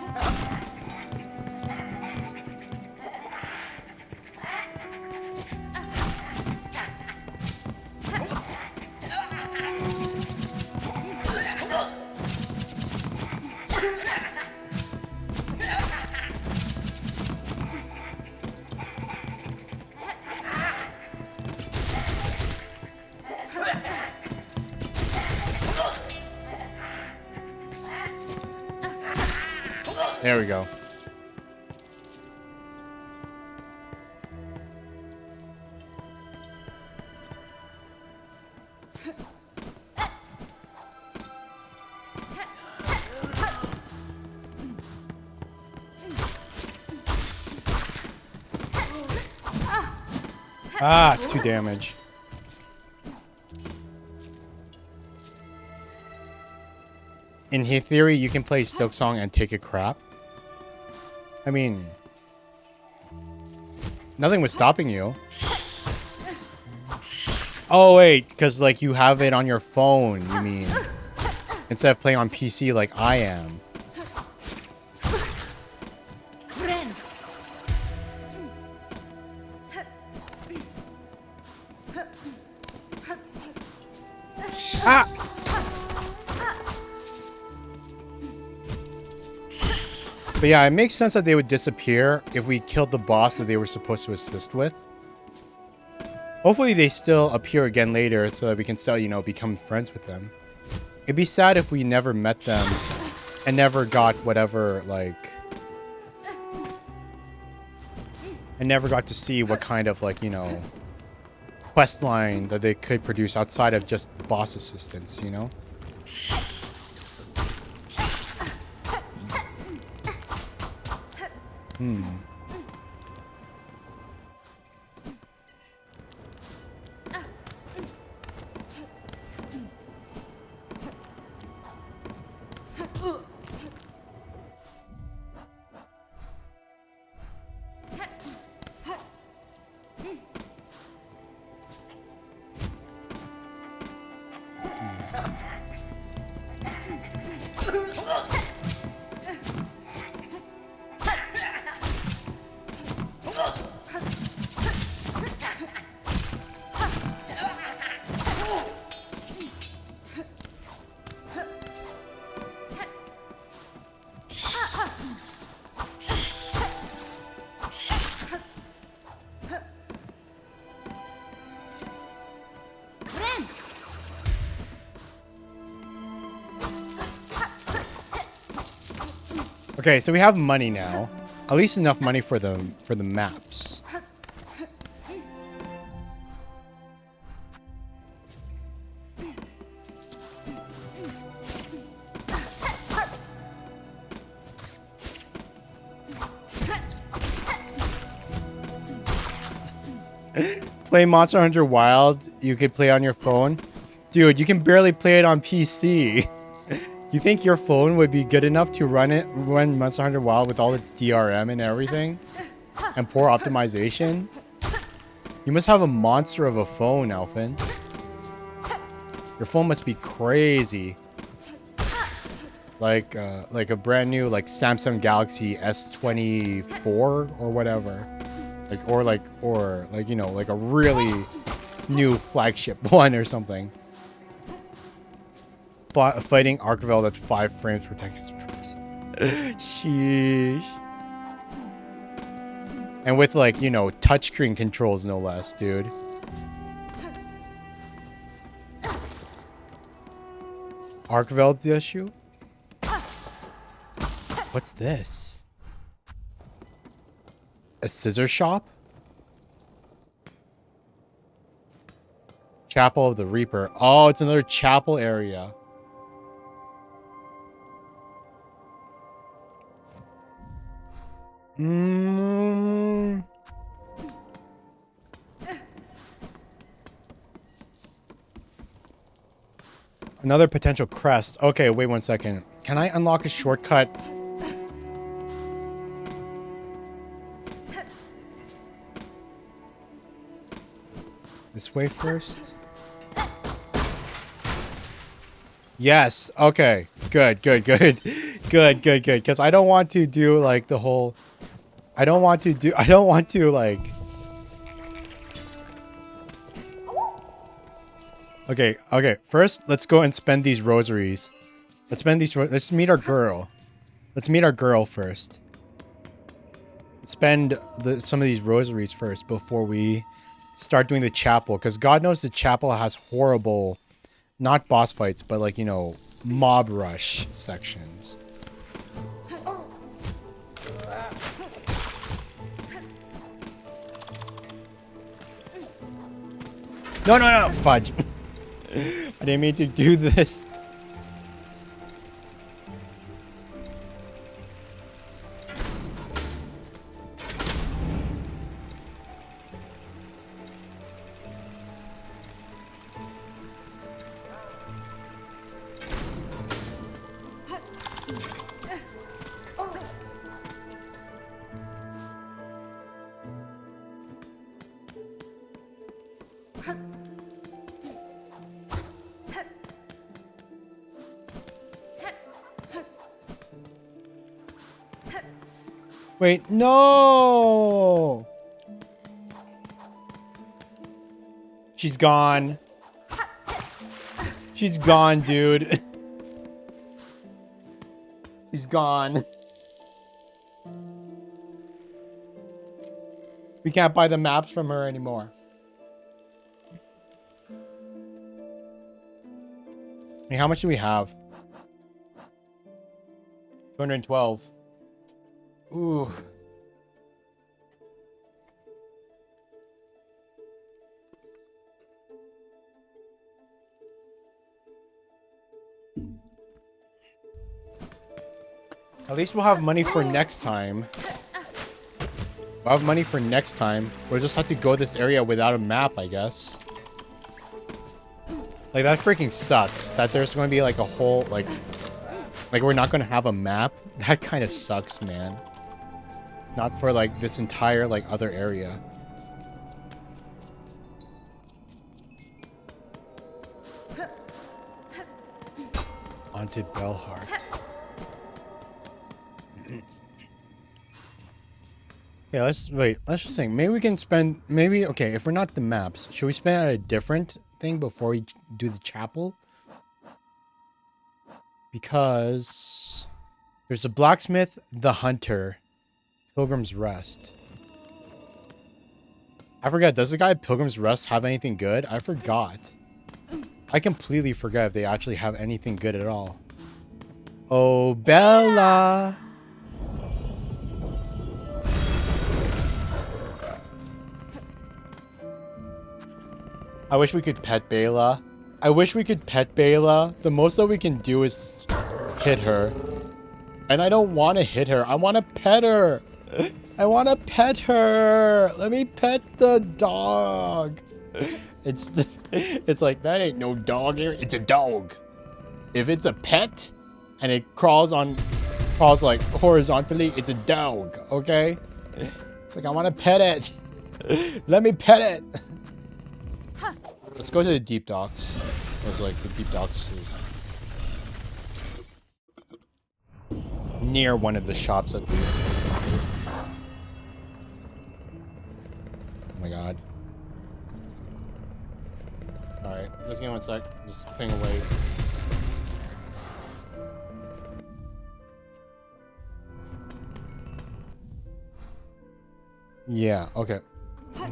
There we go. Ah, 2 damage. In theory, you can play Silksong and take a crap. I mean, nothing was stopping you. Oh, wait, because, like, you have it on your phone, you mean. Instead of playing on PC like I am. Friend. Ah! But yeah, it makes sense that they would disappear if we killed the boss that they were supposed to assist with. Hopefully they still appear again later so that we can still, you know, become friends with them. It'd be sad if we never met them and never got whatever, like... and never got to see what kind of, like, you know, quest line that they could produce outside of just boss assistance, you know? Okay, so we have money now. At least enough money for the maps. Play Monster Hunter Wild, you could play on your phone. Dude, you can barely play it on PC. You think your phone would be good enough to run Monster Hunter Wild with all its DRM and everything? And poor optimization? You must have a monster of a phone, Alphin. Your phone must be crazy. like a brand new like Samsung Galaxy S24 or whatever, or you know, like a really new flagship one or something. Fighting Archveld at 5 frames per second. Sheesh. And with like, you know, touchscreen controls no less, dude. Archveld's the issue? What's this? A scissor shop? Chapel of the Reaper. Oh, it's another chapel area. Another potential crest. Okay, wait 1 second. Can I unlock a shortcut? This way first? Yes. Okay. Good. Because I don't want to do like the whole... I don't want to like... Okay. First, let's go and spend these rosaries. Let's meet our girl. Let's meet our girl first. Spend some of these rosaries first before we start doing the chapel. Because God knows the chapel has horrible, not boss fights, but like, you know, mob rush sections. No, fudge. I didn't mean to do this. Wait, no! She's gone. She's gone, dude. She's gone. We can't buy the maps from her anymore. Hey, how much do we have? 212. Ooh. At least we'll have money for next time. We'll have money for next time. We'll just have to go this area without a map, I guess. Like, that freaking sucks. That there's going to be, like, a whole, like we're not going to have a map. That kind of sucks, man. Not for, like, this entire, like, other area. Haunted Bellheart. Okay, let's just think. Maybe we can spend, okay, if we're not the maps, should we spend on a different thing before we do the chapel? Because there's a blacksmith, the hunter, Pilgrim's Rest. I forgot, does the guy at Pilgrim's Rest have anything good? I forgot. I completely forgot if they actually have anything good at all. Oh, Bella! I wish we could pet Bela. The most that we can do is hit her. And I don't want to hit her. I want to pet her. Let me pet the dog. It's like, that ain't no dog here. It's a dog. If it's a pet and it crawls like horizontally, it's a dog, okay? It's like, I want to pet it. Let me pet it. Let's go to the deep docks. It's like the deep docks. near one of the shops at least. Oh my god. Alright, just give me one sec. Just ping away. Yeah, okay.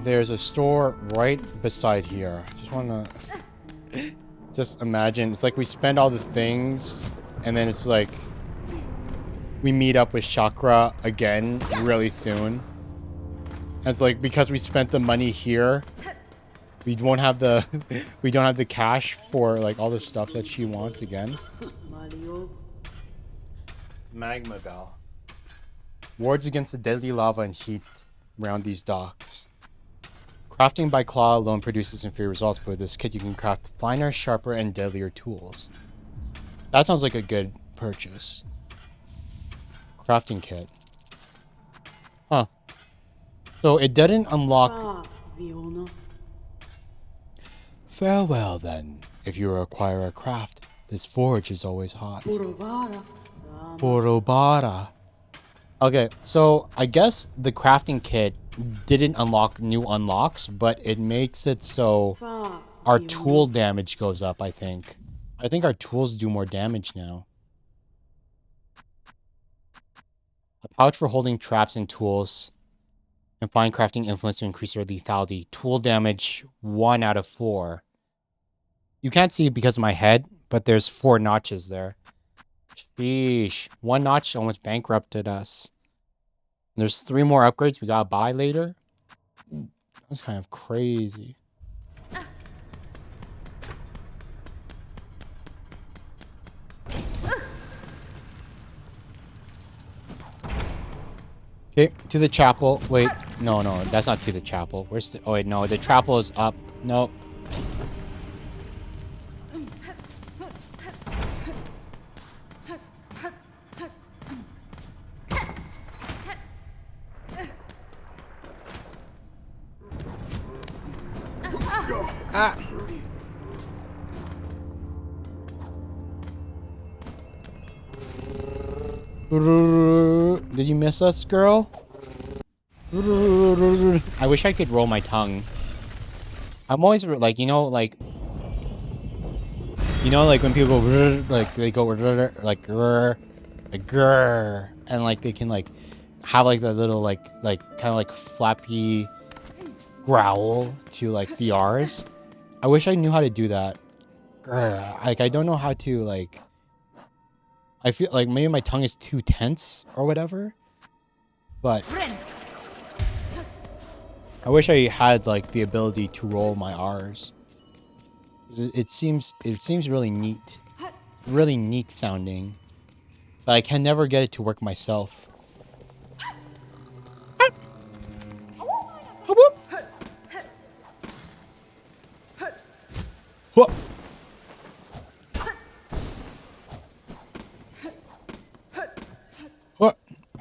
There's a store right beside here. Just wanna just imagine it's like we spend all the things and then it's like we meet up with Chakra again really soon. It's like because we spent the money here, we won't have the we don't have the cash for like all the stuff that she wants again. Magma bell. Wards against the deadly lava and heat around these docks. Crafting by claw alone produces inferior results, but with this kit you can craft finer, sharper, and deadlier tools. That sounds like a good purchase. Crafting kit. Huh. So it didn't unlock... Farewell then. If you require a craft, this forge is always hot. Borobara. Okay, so I guess the crafting kit didn't unlock new unlocks, but it makes it so our tool damage goes up, I think. I think our tools do more damage now. A pouch for holding traps and tools. And fine crafting influence to increase your lethality. Tool damage 1 out of 4. You can't see it because of my head, but there's 4 notches there. Sheesh. 1 notch almost bankrupted us. There's 3 more upgrades we gotta buy later. That's kind of crazy. Okay, to the chapel. Wait, no, that's not to the chapel. Where's the... Oh, wait, no, the chapel is up. Nope. Ah! Did you miss us, girl? I wish I could roll my tongue. I'm always like, like when people go like they go like grr, and like they can like have like that little like kind of like flappy growl to like the R's. I wish I knew how to do that. Grr. Like I don't know how to like. I feel like maybe my tongue is too tense or whatever, but I wish I had like the ability to roll my R's. It seems really neat sounding, but I can never get it to work myself. What?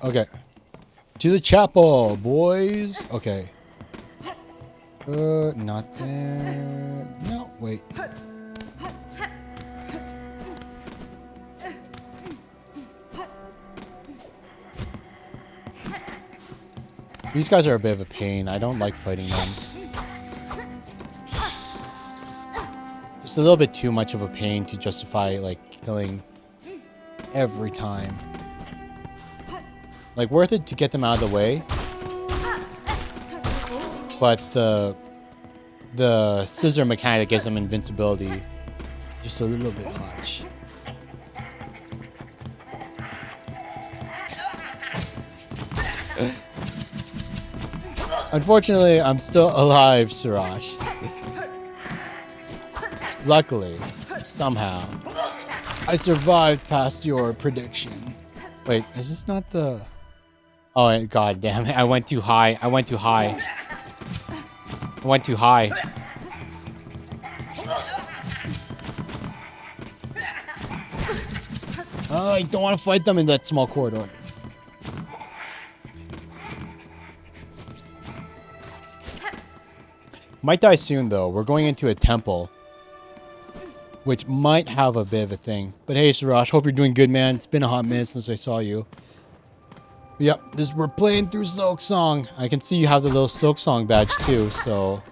Okay. To the chapel, boys. Okay. Not there. No, wait. These guys are a bit of a pain. I don't like fighting them. Just a little bit too much of a pain to justify, like, killing every time. Like, worth it to get them out of the way. But the scissor mechanic that gives them invincibility, just a little bit much. Unfortunately, I'm still alive, Sirash. Luckily, somehow, I survived past your prediction. Wait, is this not the... Oh, god damn it. I went too high. I went too high. Oh, I don't want to fight them in that small corridor. Might die soon, though. We're going into a temple, which might have a bit of a thing. But hey, Sirash, hope you're doing good, man. It's been a hot minute since I saw you. Yep, we're playing through Silksong. I can see you have the little Silksong badge too, so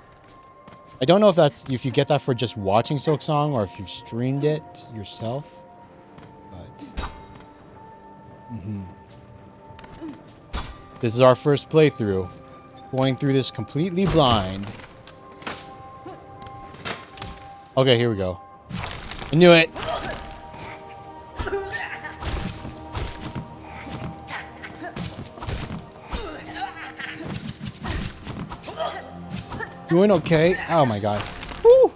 I don't know if you get that for just watching Silksong or if you've streamed it yourself. But this is our first playthrough. Going through this completely blind. Okay, here we go. I knew it. Doing okay. Oh my god. Woo.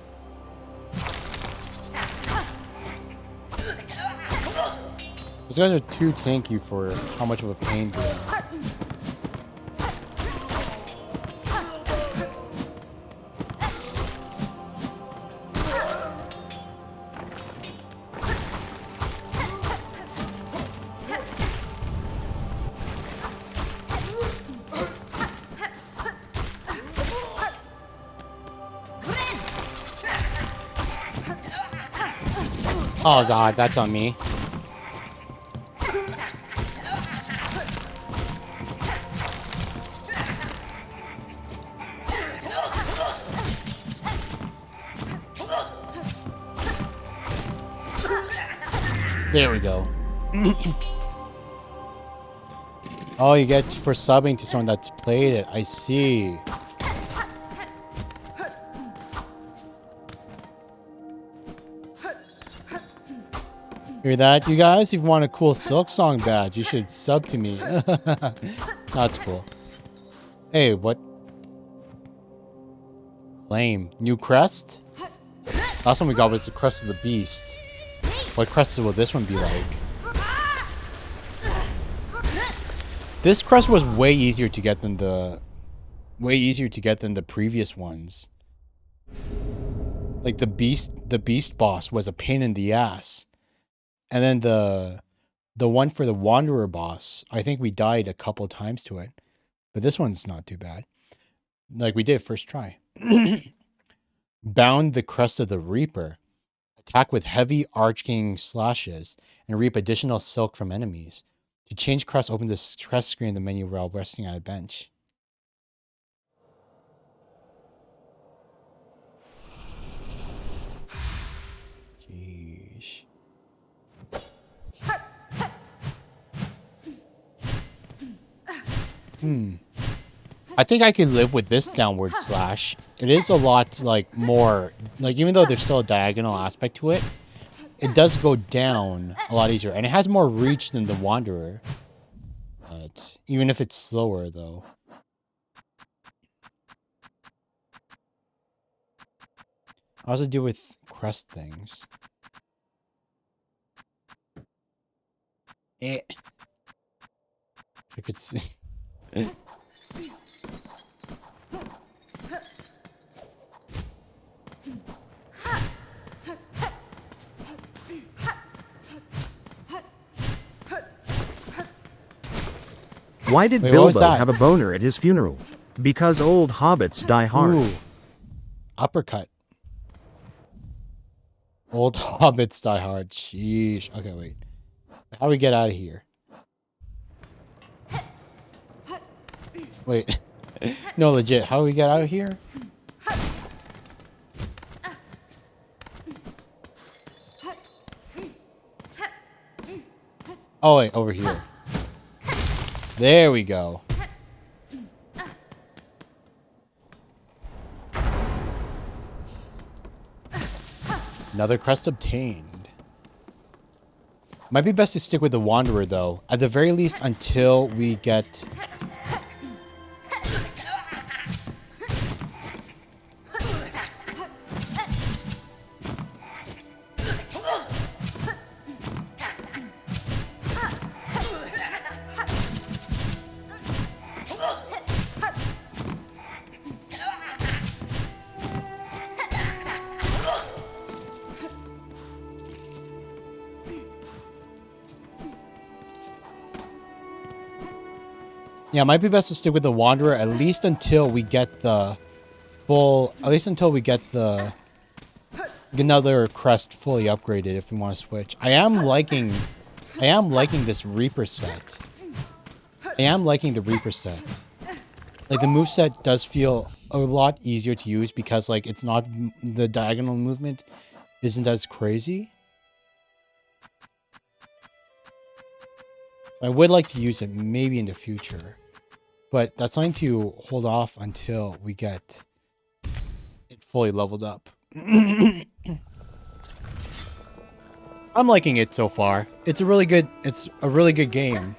Those guys are too tanky for how much of a pain they are. Oh god, that's on me. There we go. Oh, you get for subbing to someone that's played it. I see. Hear that, you guys? If you want a cool Silksong badge, you should sub to me. That's cool. Hey, what? Claim. New crest? Last one we got was the crest of the beast. What crest will this one be like? This crest was way easier to get than the previous ones. Like the beast boss was a pain in the ass. And then the one for the Wanderer boss, I think we died a couple times to it. But this one's not too bad. Like we did first try. Bound the crest of the Reaper. Attack with heavy arcing slashes and reap additional silk from enemies. To change crest, open the crest screen in the menu while resting on a bench. Jeez. I think I could live with this downward slash. It is a lot, like, more... Like, even though there's still a diagonal aspect to it, it does go down a lot easier. And it has more reach than the Wanderer. But even if it's slower, though. How does it do with crest things? If you could see... Why did Wait, what was Bilbo that? have a boner at his funeral? Because old hobbits die hard. Ooh. Uppercut. Old hobbits die hard. Sheesh. Okay, wait. How do we get out of here? Wait. No, legit. How do we get out of here? Oh, wait. Over here. There we go. Another crest obtained. Might be best to stick with the Wanderer, though. At the very least, until we get... Yeah, it might be best to stick with the Wanderer at least until we get the full... At least until we get the... Another crest fully upgraded if we want to switch. I am liking this Reaper set. I am liking the Reaper set. Like the moveset does feel a lot easier to use because like it's not the diagonal movement isn't as crazy. I would like to use it maybe in the future, but that's something to hold off until we get it fully leveled up. I'm liking it so far. It's a really good game.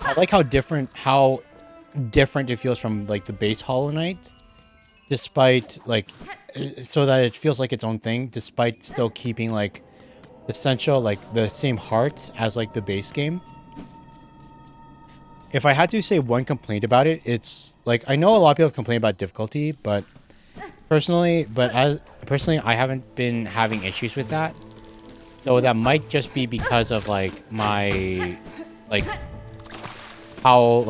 I like how different it feels from like the base Hollow Knight, despite like so that it feels like its own thing, despite still keeping like essential like the same heart as like the base game. If I had to say one complaint about it, it's like I know a lot of people complain about difficulty, but personally, I haven't been having issues with that. So that might just be because of like my like how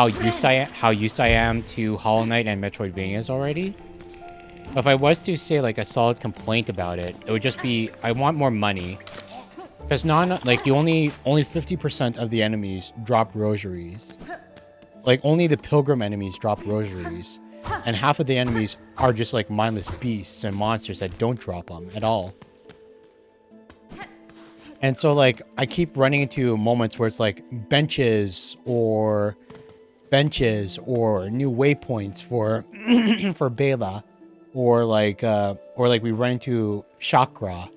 used I am to Hollow Knight and Metroidvanias already. But if I was to say like a solid complaint about it, it would just be I want more money. Because like you only 50% of the enemies drop rosaries. Like only the pilgrim enemies drop rosaries. And half of the enemies are just like mindless beasts and monsters that don't drop them at all. And so like I keep running into moments where it's like benches or new waypoints for for Bela, or like we run into chakra.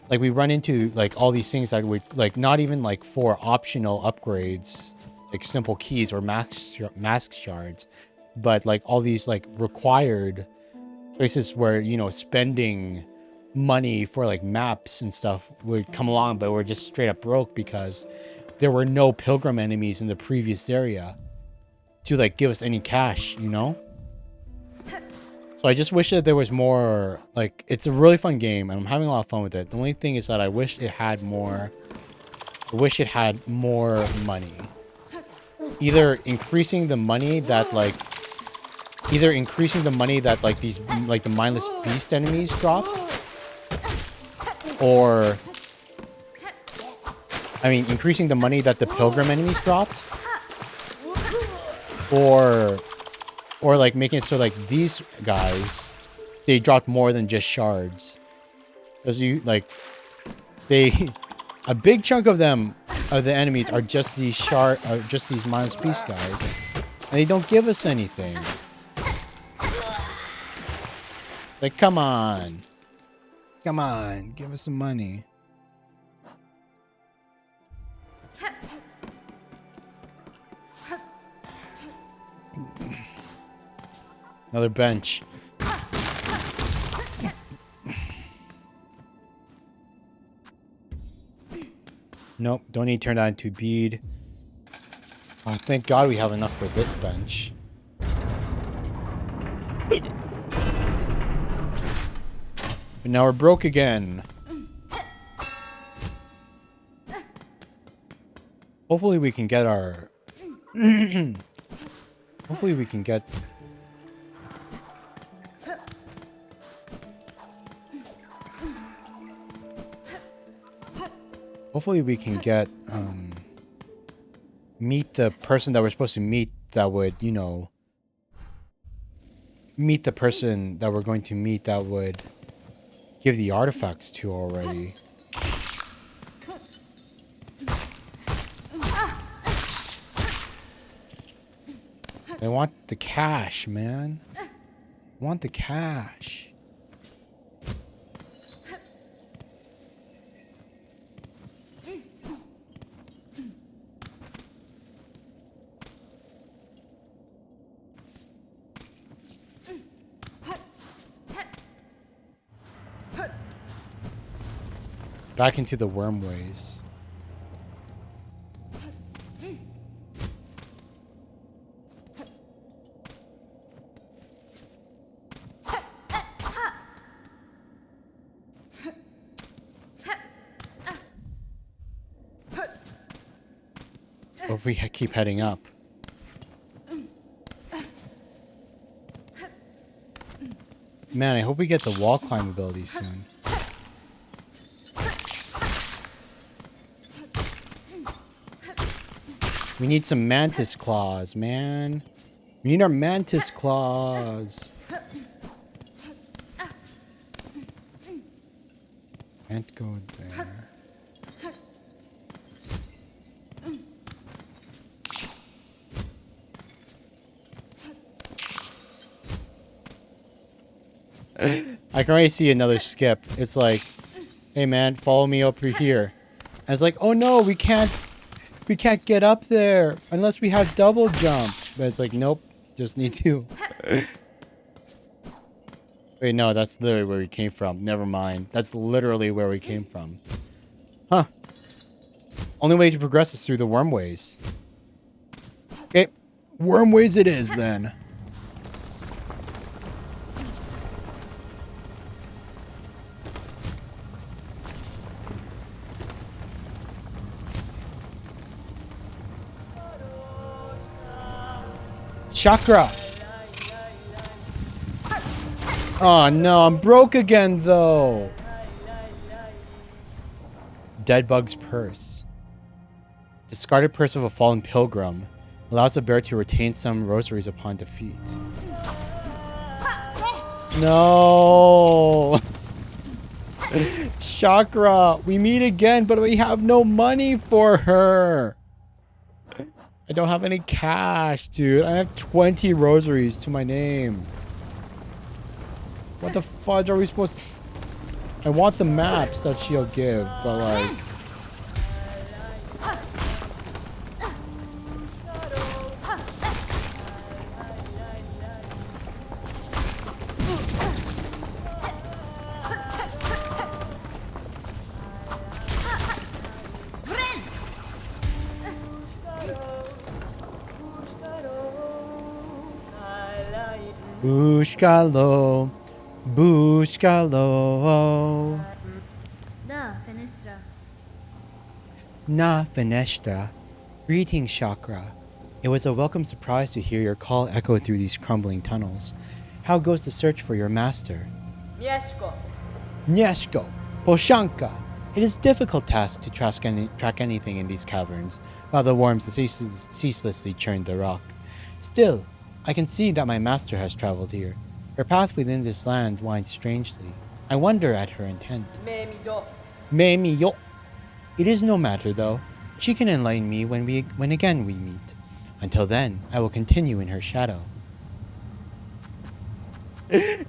Like we run into like all these things that would like not even like for optional upgrades, like simple keys or mask shards, but like all these like required places where, you know, spending money for like maps and stuff would come along, but we're just straight up broke because there were no pilgrim enemies in the previous area to like give us any cash, you know? So I just wish that there was more, like, it's a really fun game and I'm having a lot of fun with it. The only thing is that I wish it had more money. Either increasing the money that like these, like the mindless beast enemies drop, or, I mean, increasing the money that the pilgrim enemies dropped, or like making it so like these guys, they dropped more than just shards. Because you like, a big chunk of them, of the enemies are just these mindless beast guys, and they don't give us anything. It's like, come on, give us some money. Another bench. Nope, don't need to turn that into bead. Oh, thank God we have enough for this bench. But now we're broke again. Hopefully we can get our... Hopefully we can get... Hopefully we can get, meet the person that we're supposed to meet that would, you know, meet the person that we're going to meet that would give the artifacts to already. I want the cash, man. I want the cash. Back into the wormways. Or if we keep heading up. Man, I hope we get the wall climb ability soon. We need some mantis claws, man. We need our mantis claws. Can't go there. I can already see another skip. It's like, hey man, follow me up here. And it's like, oh no, we can't get up there unless we have double jump. But it's like, nope, just need to. Wait, no, that's literally where we came from. Never mind. That's literally where we came from. Huh. Only way to progress is through the wormways. Okay, wormways it is then. Chakra. Oh no, I'm broke again though. Deadbug's purse. Discarded purse of a fallen pilgrim. Allows the bear to retain some rosaries upon defeat. No. Chakra, we meet again, but we have no money for her. I don't have any cash, dude. I have 20 rosaries to my name. What the fudge are we supposed to... I want the maps that she'll give, but like... Bushkalo, Bushkalo. Na, Fenestra. Na Fenestra. Greetings, Chakra. It was a welcome surprise to hear your call echo through these crumbling tunnels. How goes the search for your master? Mieszko. Nyeshko, Poshanka. It is a difficult task to track anything in these caverns, while the worms ceaselessly churn the rock. Still, I can see that my master has traveled here. Her path within this land winds strangely. I wonder at her intent. Me yo. It is no matter though. She can enlighten me when again we meet. Until then, I will continue in her shadow.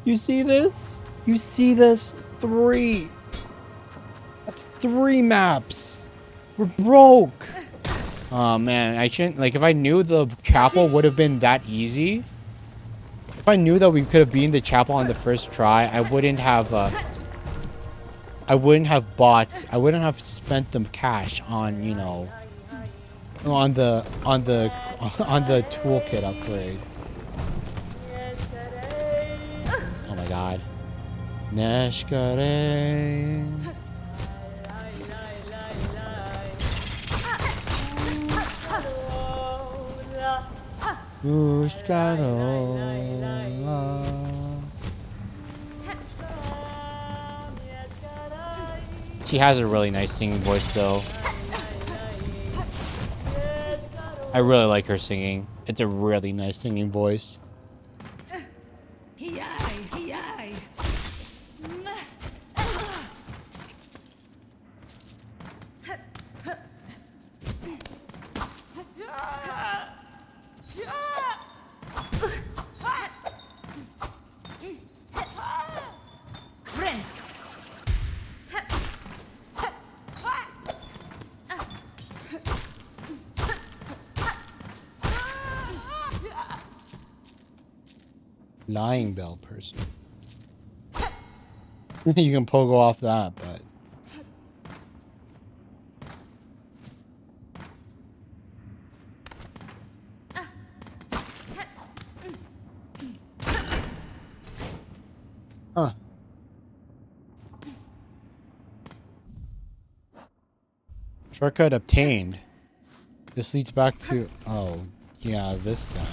You see this? You see this? 3. That's 3 maps. We're broke. Oh man, I shouldn't, like, if I knew the chapel would have been that easy, if I knew that we could have beaten the chapel on the first try, I wouldn't have spent the cash on, you know, on the toolkit upgrade. Oh my god. Neshkare. She has a really nice singing voice though. I really like her singing. It's a really nice singing voice. Lying bell person. You can pogo off that, but huh. Shortcut obtained. This leads back to, oh yeah, this guy.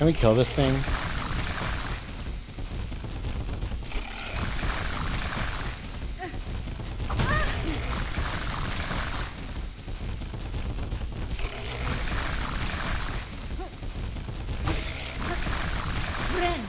Can we kill this thing? Friend.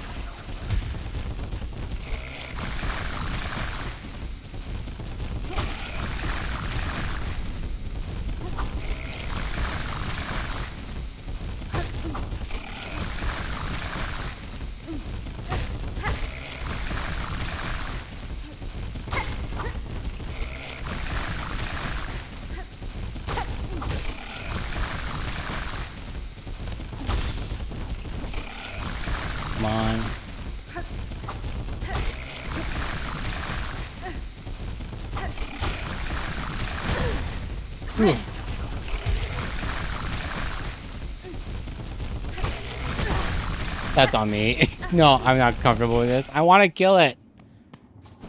Come on. Phew. That's on me. No, I'm not comfortable with this. I want to kill it. I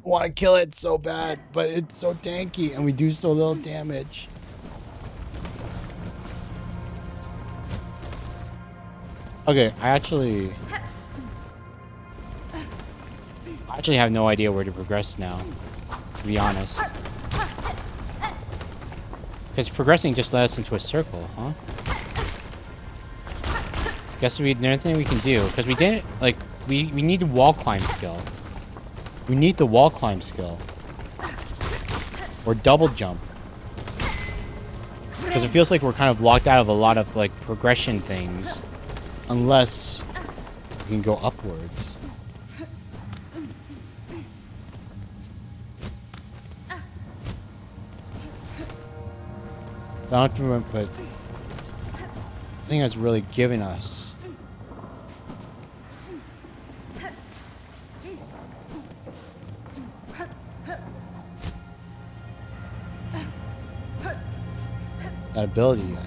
want to kill it so bad, but it's so tanky and we do so little damage. Okay, I actually have no idea where to progress now, to be honest. Because progressing just led us into a circle, huh? Guess there's nothing we can do, because we didn't, like, we need the wall climb skill. We need the wall climb skill. Or double jump. Because it feels like we're kind of locked out of a lot of, like, progression things. Unless we can go upwards. I don't remember, but I think that's really giving us. That ability yet.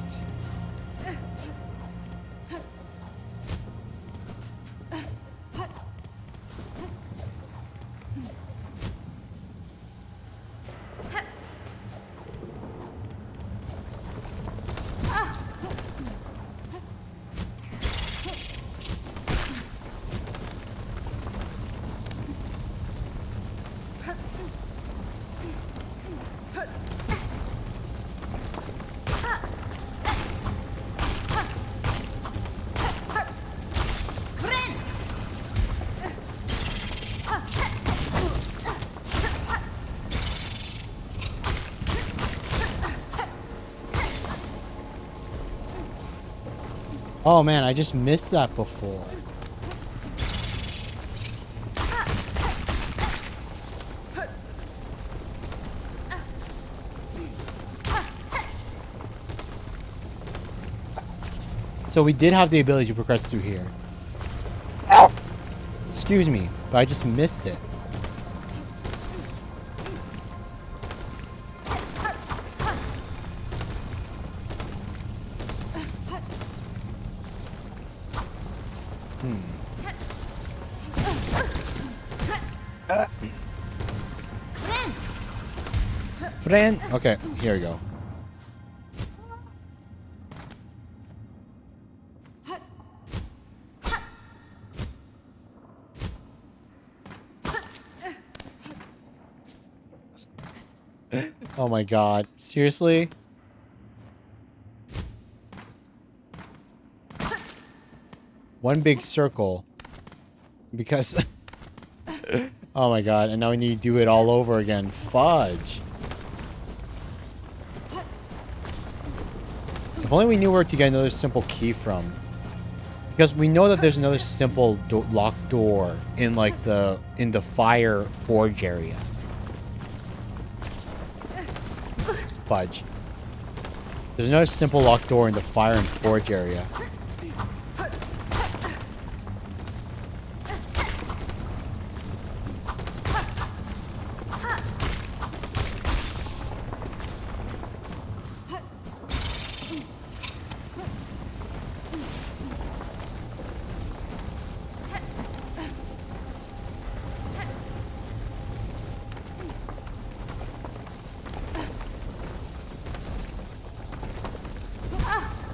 Oh man, I just missed that before. So we did have the ability to progress through here. Ow! Excuse me, but I just missed it. Friend. Okay, here we go. Oh my god. Seriously? One big circle. Because... oh my god, and now we need to do it all over again. Fudge. If only we knew where to get another simple key from. Because we know that there's another simple locked door in like in the fire forge area. Fudge. There's another simple locked door in the fire and forge area.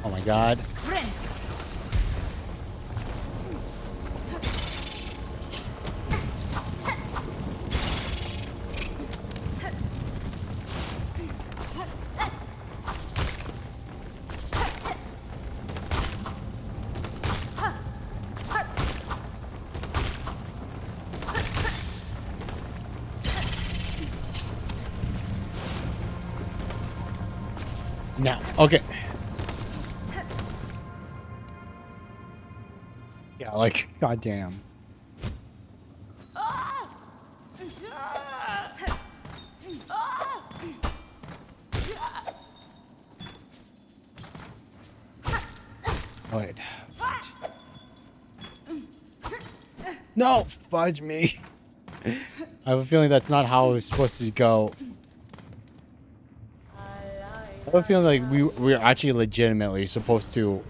Oh my god. Now, okay. Yeah, like, goddamn. Wait. No, fudge me. I have a feeling that's not how it was supposed to go. I have a feeling like we're actually legitimately supposed to.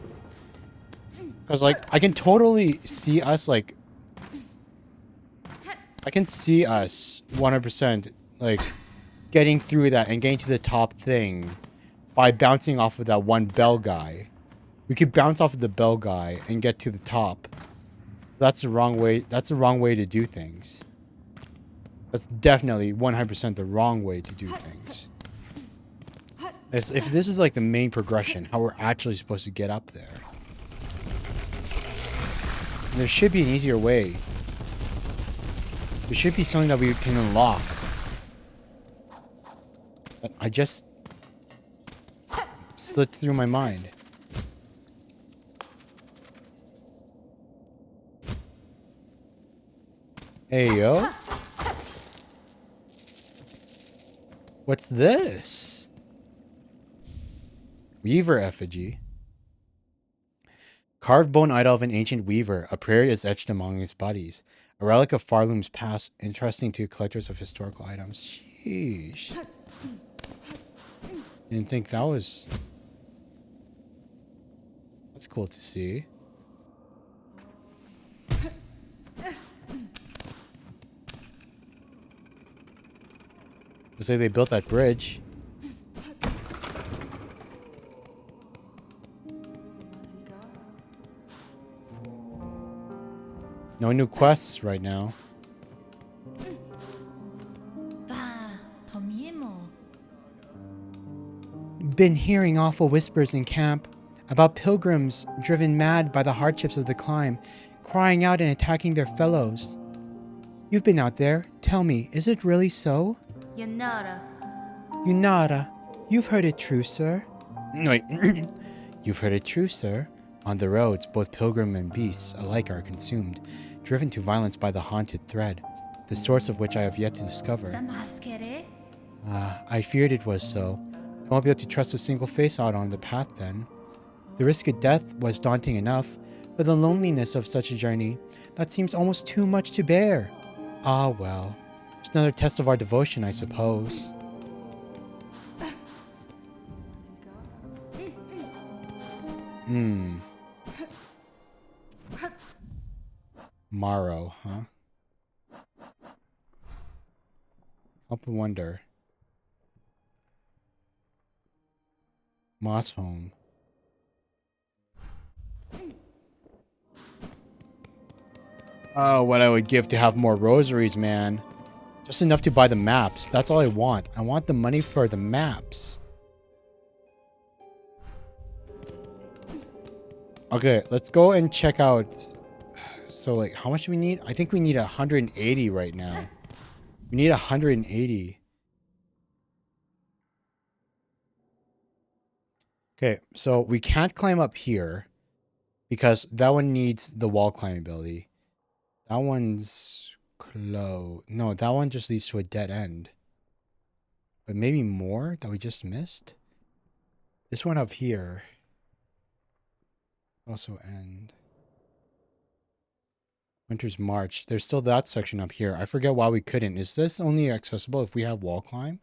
Because, like, I can totally see us, like... I can see us 100%, like, getting through that and getting to the top thing by bouncing off of that one bell guy. We could bounce off of the bell guy and get to the top. That's the wrong way. That's the wrong way to do things. That's definitely 100% the wrong way to do things. If this is like the main progression, how we're actually supposed to get up there. And there should be an easier way. There should be something that we can unlock. But I just slipped through my mind. Hey, yo. What's this? Weaver effigy. Carved bone idol of an ancient weaver. A prayer is etched among his bodies. A relic of Farloom's past, interesting to collectors of historical items. Sheesh. Didn't think that was... That's cool to see. Looks like they built that bridge. No new quests right now. Been hearing awful whispers in camp about pilgrims driven mad by the hardships of the climb, crying out and attacking their fellows. You've been out there. Tell me, is it really so? Yanara. Yunara, you've heard it true, sir. Wait, you've heard it true, sir. On the roads, both pilgrim and beasts alike are consumed, driven to violence by the haunted thread, the source of which I have yet to discover. I feared it was so. I won't be able to trust a single face out on the path then. The risk of death was daunting enough, but the loneliness of such a journey, that seems almost too much to bear. Ah, well. It's another test of our devotion, I suppose. Morrow, huh? Help wonder. Moss home. Oh, what I would give to have more rosaries, man. Just enough to buy the maps. That's all I want. I want the money for the maps. Okay, let's go and check out. So, like, how much do we need? I think we need 180 right now. We need 180. Okay, so we can't climb up here because that one needs the wall climbing ability. That one's close. No, that one just leads to a dead end. But maybe more that we just missed? This one up here. Also end. Winter's March. There's still that section up here. I forget why we couldn't. Is this only accessible if we have wall climb?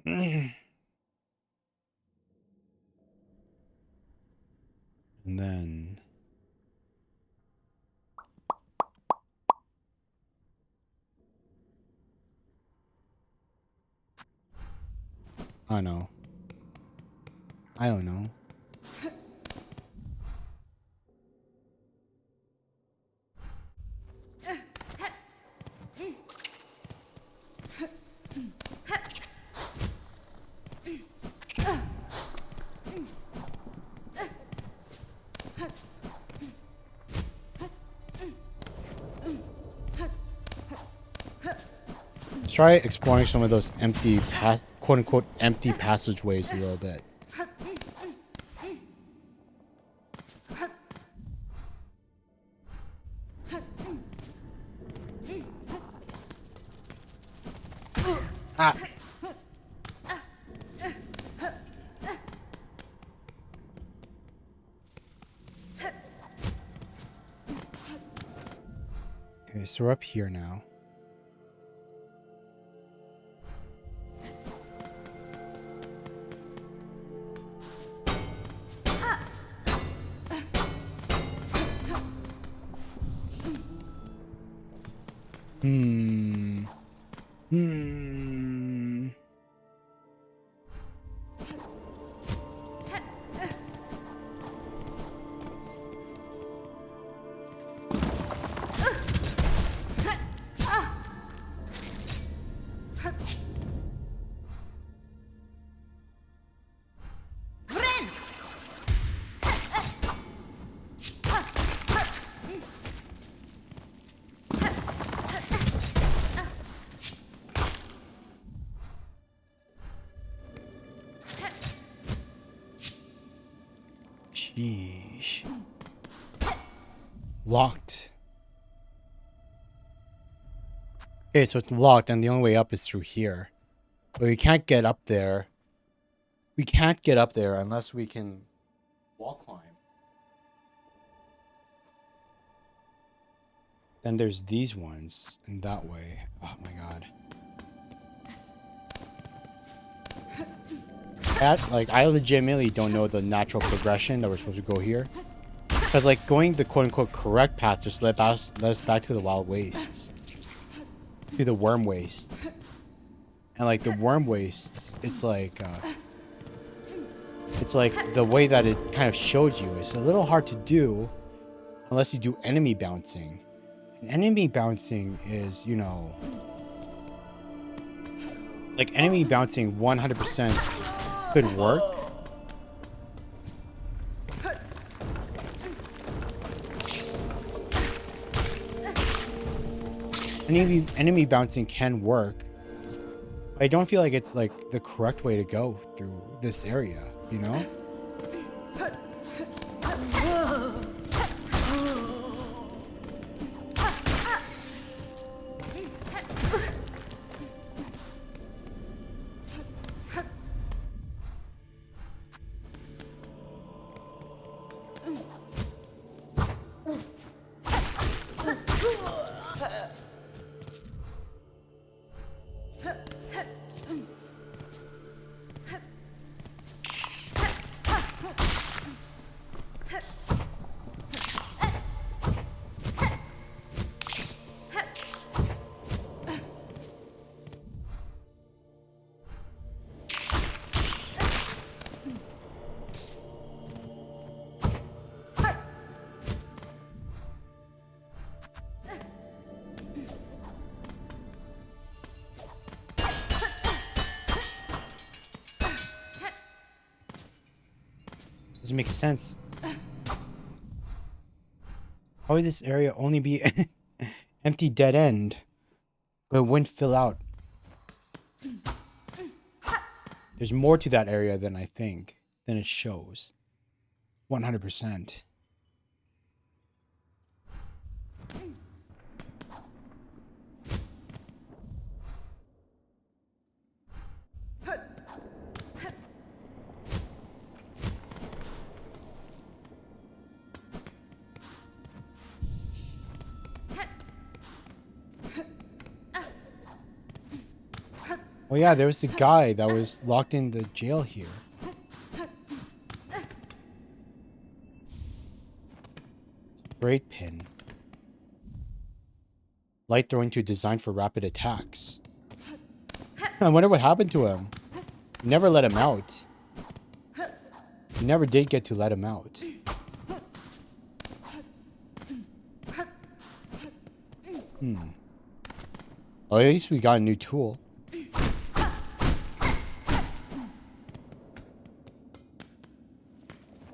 And then... I know. I don't know. Let's try exploring some of those empty quote unquote empty passageways a little bit. Ah. Okay, so we're up here now. Hmm. Sheesh. Locked. Okay, so it's locked and the only way up is through here. But we can't get up there. We can't get up there unless we can wall climb. Then there's these ones in that way. Oh my god. That, like, I legitimately don't know the natural progression that we're supposed to go here. Because, like, going the quote-unquote correct path just led us back to the wild wastes. To the worm wastes. And, like, the worm wastes, it's like the way that it kind of showed you is a little hard to do unless you do enemy bouncing. And enemy bouncing is, you know... Like, enemy bouncing 100% could work. Enemy bouncing can work. But I don't feel like it's, like, the correct way to go through this area, you know? Doesn't make sense. How would this area only be empty dead end, but it wouldn't fill out? There's more to that area than I think, than it shows. 100%. Oh yeah, there was the guy that was locked in the jail here. Great pin. Light throwing tool designed for rapid attacks. I wonder what happened to him. Never let him out. You never did get to let him out. Oh, at least we got a new tool.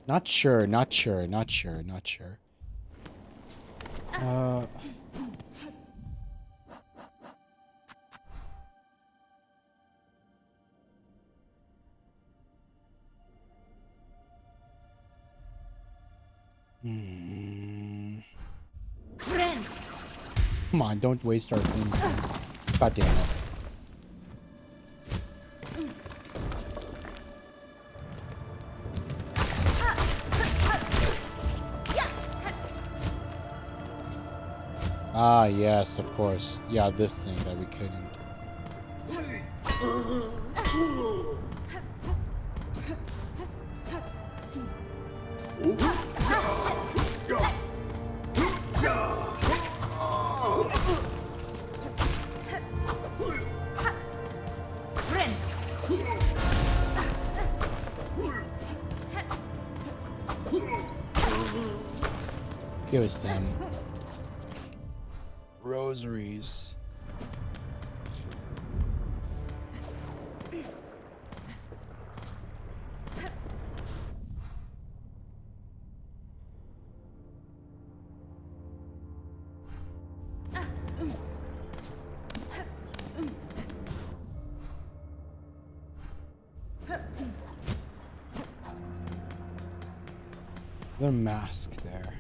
Not sure. Friend. Come on, don't waste our things. God damn it. Ah, yes, of course. Yeah, this thing that we couldn't. Friend. Give us them rosaries. The mask there.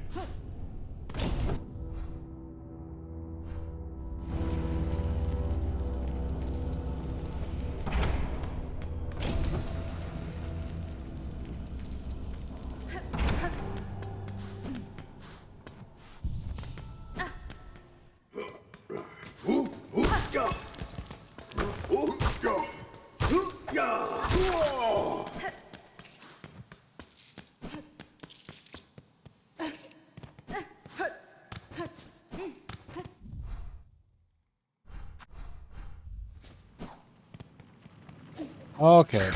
Okay.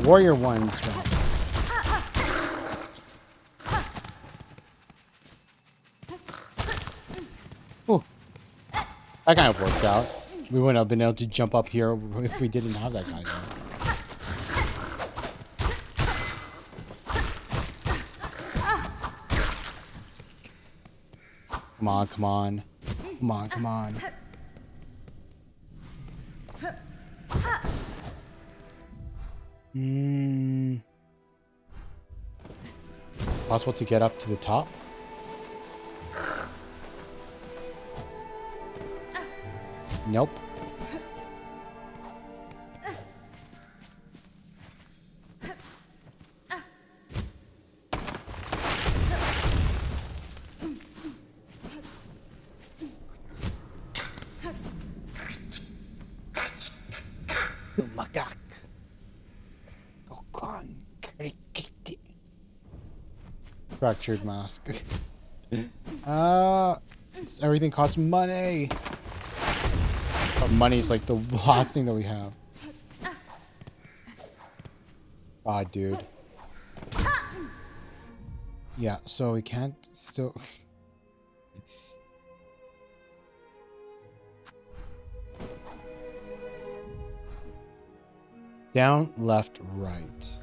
Warrior ones. Ooh. That kind of worked out. We wouldn't have been able to jump up here if we didn't have that guy there. Come on, come on. Come on, come on. Possible to get up to the top? Nope. Fractured mask. Everything costs money. But money is like the last thing that we have. Ah, dude. Yeah, so we can't still. Down, left, right.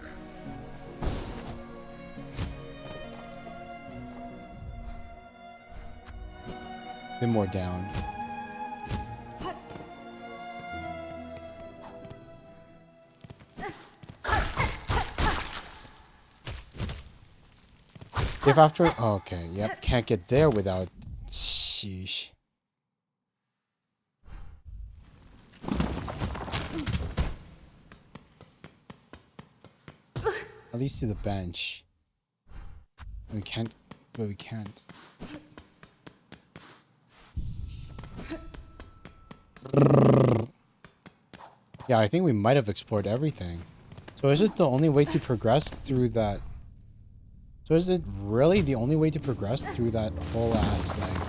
Bit more down. If after, okay, yep, can't get there without, sheesh. At least to the bench. We can't, but we can't. Yeah, I think we might have explored everything. So is it the only way to progress through that So is it really the only way to progress through that whole ass thing?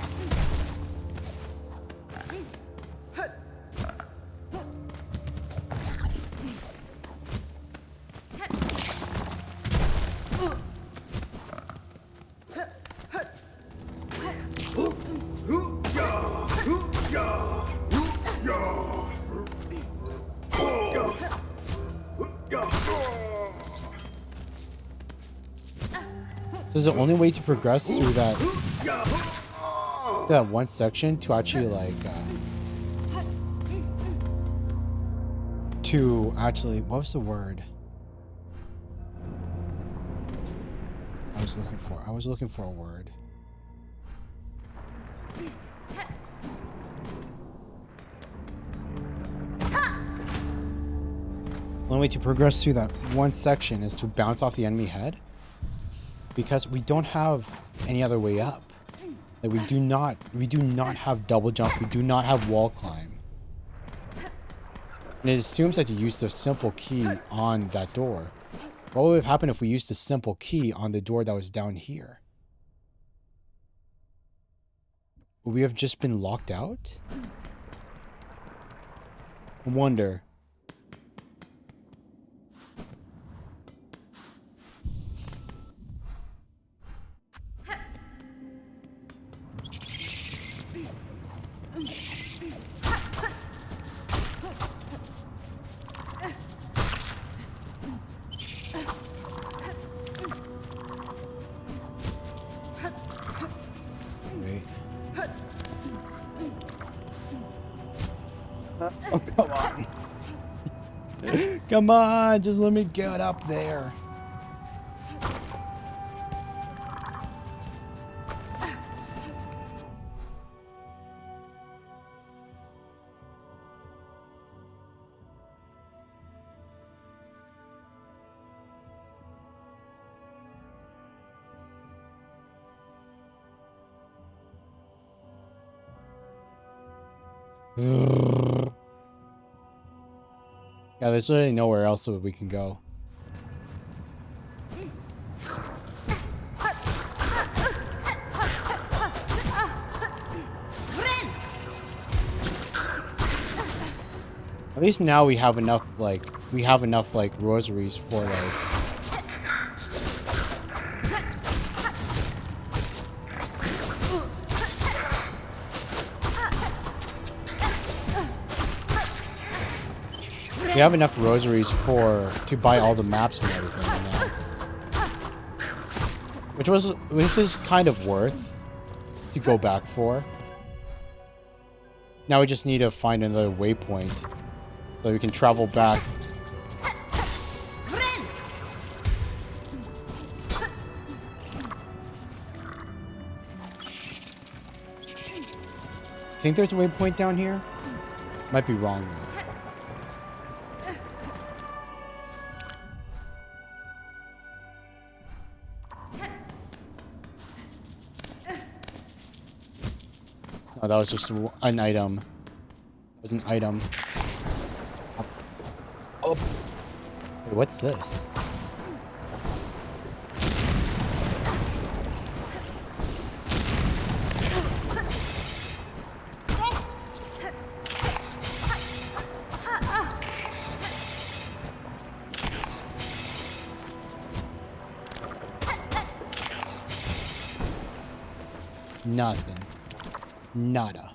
Is the only way to progress through that one section to actually like what was the word I was looking for? I was looking for a word. The only way to progress through that one section is to bounce off the enemy head. Because we don't have any other way up. Like we do not have double jump, we do not have wall climb. And it assumes that you use the simple key on that door. What would have happened if we used the simple key on the door that was down here? Would we have just been locked out? I wonder. Oh, come on. Come on, just let me get up there. Yeah, there's really nowhere else that we can go. At least now we have enough like rosaries for like we have enough rosaries to buy all the maps and everything now. Which is kind of worth to go back for. Now we just need to find another waypoint so we can travel back. Think there's a waypoint down here? Might be wrong though. Oh, that was just an item. It was an item. Oh. Wait, what's this? Nothing. Nada.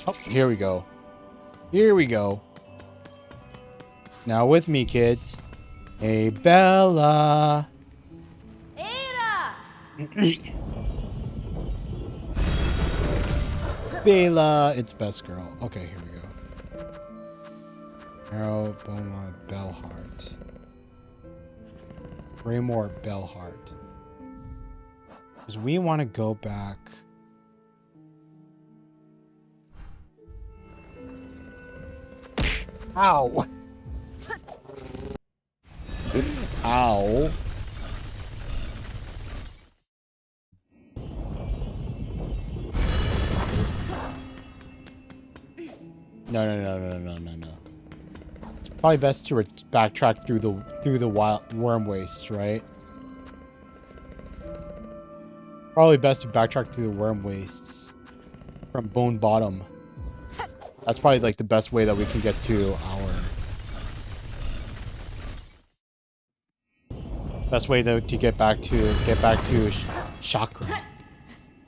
Oh, here we go. Here we go. Now with me, kids. Hey, Bella. Bella, it's best girl. Okay, here we go. Arrow, Boma, Bellheart. Raymore, Bellheart. Because we want to go back. Ow! Ow. No. It's probably best to backtrack through the wild worm wastes, right? Probably best to backtrack through the worm wastes from Bone Bottom. That's probably like the best way that we can get to our best way though to get back to Chakra. I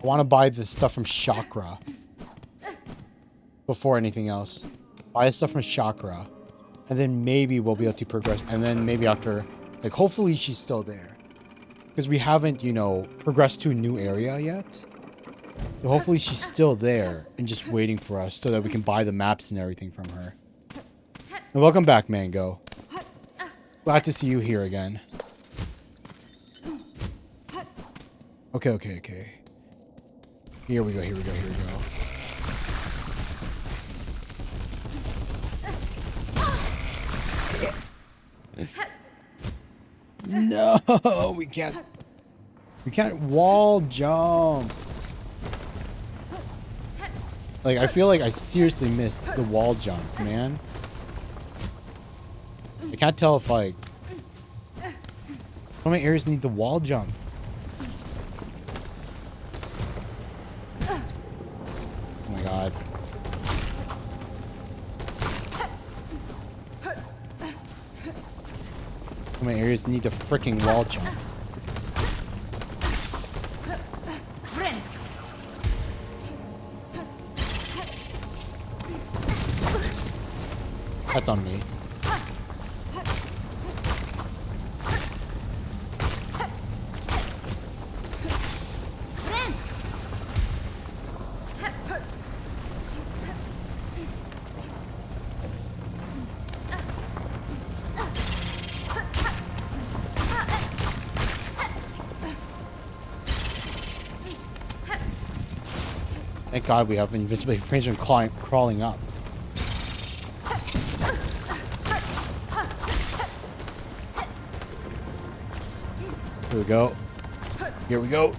want to buy this stuff from Chakra before anything else. Buy the stuff from Chakra, and then maybe we'll be able to progress. And then maybe after, like, hopefully she's still there, because we haven't, you know, progressed to a new area yet. So hopefully she's still there and just waiting for us so that we can buy the maps and everything from her. And welcome back, Mango. Glad to see you here again. Okay. Here we go. No, we can't. We can't wall jump. Like, I feel like I seriously missed the wall jump, man. I can't tell if, like, so many areas need the wall jump. Oh my god. So many areas need the freaking wall jump. Friend. That's on me. Thank God we have invisibility frames and crawling up. Here we go. Here we go.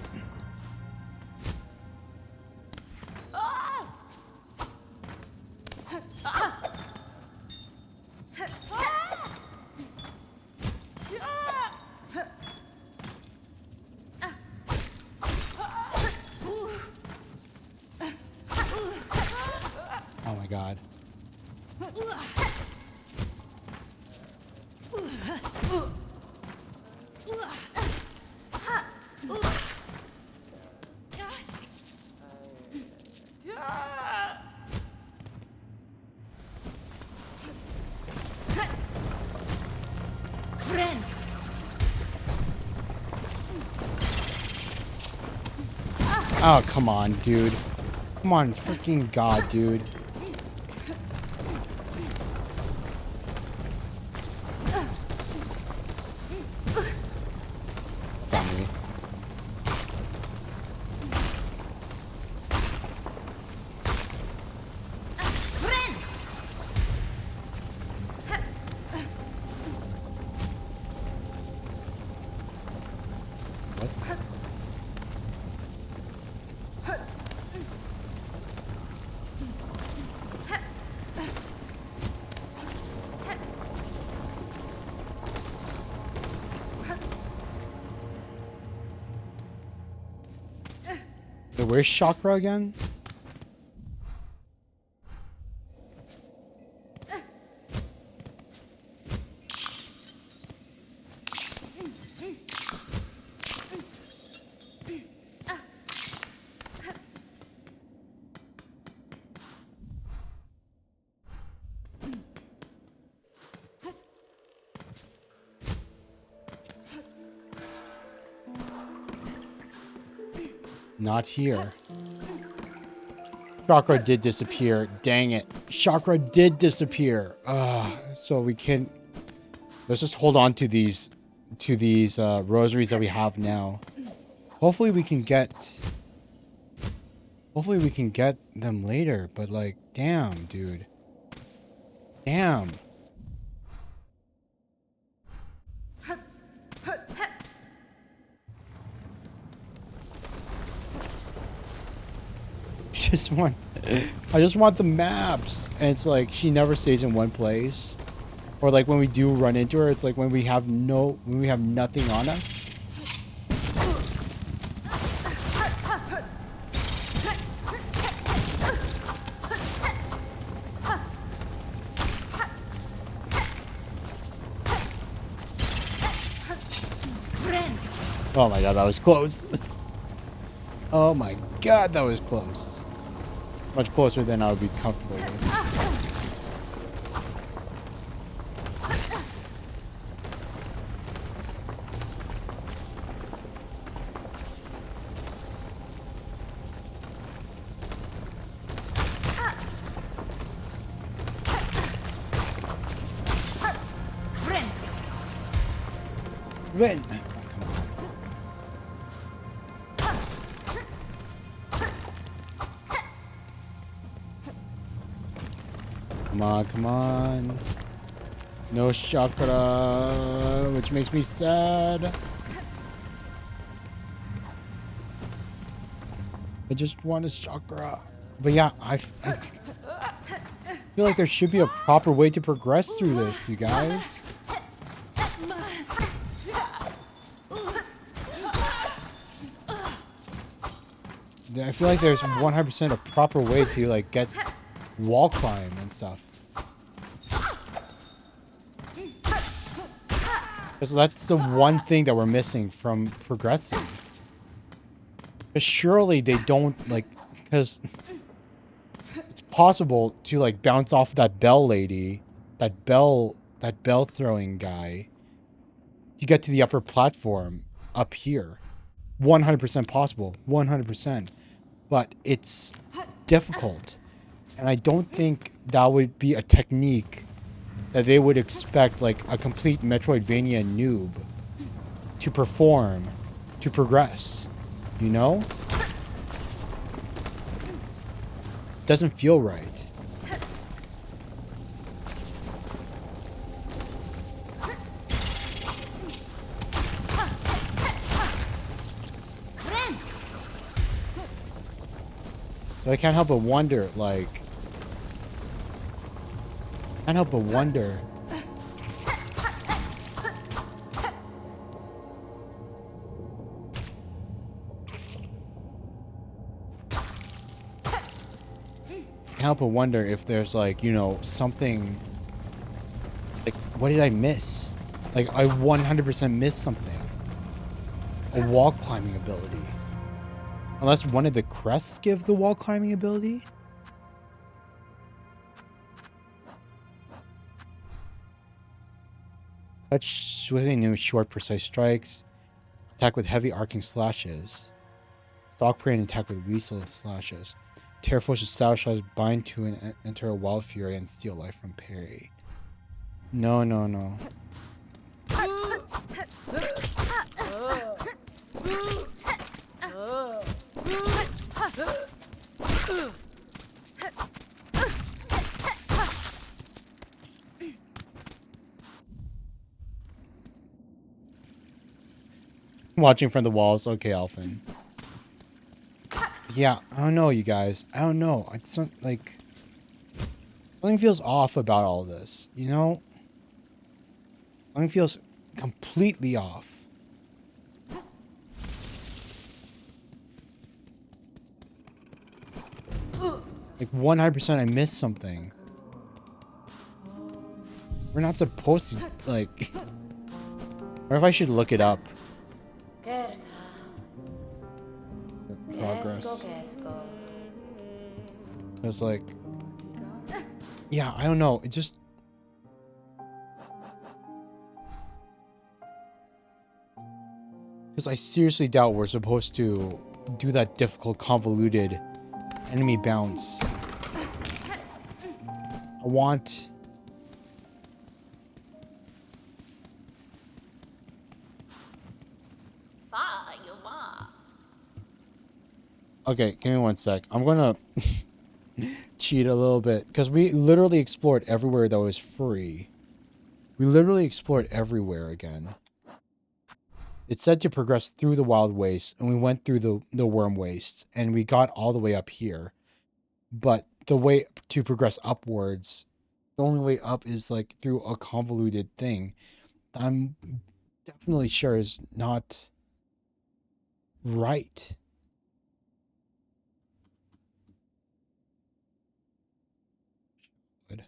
Oh my God. Friend. Oh, come on, dude. Come on, freaking God, dude. It's on me. Friend. What? Wait, where's Chakra again? Not here. Chakra did disappear. Dang it. Chakra did disappear. So we can... Let's just hold on to these rosaries that we have now. Hopefully we can get them later, but like, damn, dude. Damn. just want the maps. And it's like she never stays in one place. Or like when we do run into her, it's like when we have nothing on us. Friend. Oh my god, that was close. Oh my god, that was close. Much closer than I would be comfortable with. Friend. Win. Come on, come on. No chakra, which makes me sad. I just want a chakra. But yeah, I feel like there should be a proper way to progress through this, you guys. I feel like there's 100% a proper way to like get wall climb and stuff. Because that's the one thing that we're missing from progressing. Because surely they don't like, because it's possible to like bounce off that bell lady, that bell throwing guy, to get to the upper platform up here. 100% possible, 100%. But it's difficult. And I don't think that would be a technique that they would expect like a complete Metroidvania noob to perform, to progress, you know? Doesn't feel right. So I can't help but wonder, like, can't help but wonder. Can't help but wonder if there's like, you know, something. Like, what did I miss? Like, I 100% missed something. A wall climbing ability. Unless one of the crests give the wall climbing ability. Touch swiftly new short precise strikes. Attack with heavy arcing slashes. Stalk prey and attack with lethal slashes. Tear forces style shots, bind to and enter a wild fury and steal life from parry. No, no, no. Watching from the walls. Okay, Alphin. Yeah, I don't know, you guys. I don't know. It's like something feels off about all this, you know? Something feels completely off. Like 100% I missed something. We're not supposed to, like... Or if I should look it up. Progress. It's like... Yeah, I don't know. It just... Because I seriously doubt we're supposed to do that difficult, convoluted enemy bounce. I want... Okay, give me one sec. I'm gonna cheat a little bit because we literally explored everywhere that was free. We literally explored everywhere again. It said to progress through the wild wastes, and we went through the worm wastes, and we got all the way up here. But the way to progress upwards, the only way up is like through a convoluted thing. I'm definitely sure is not right. Good.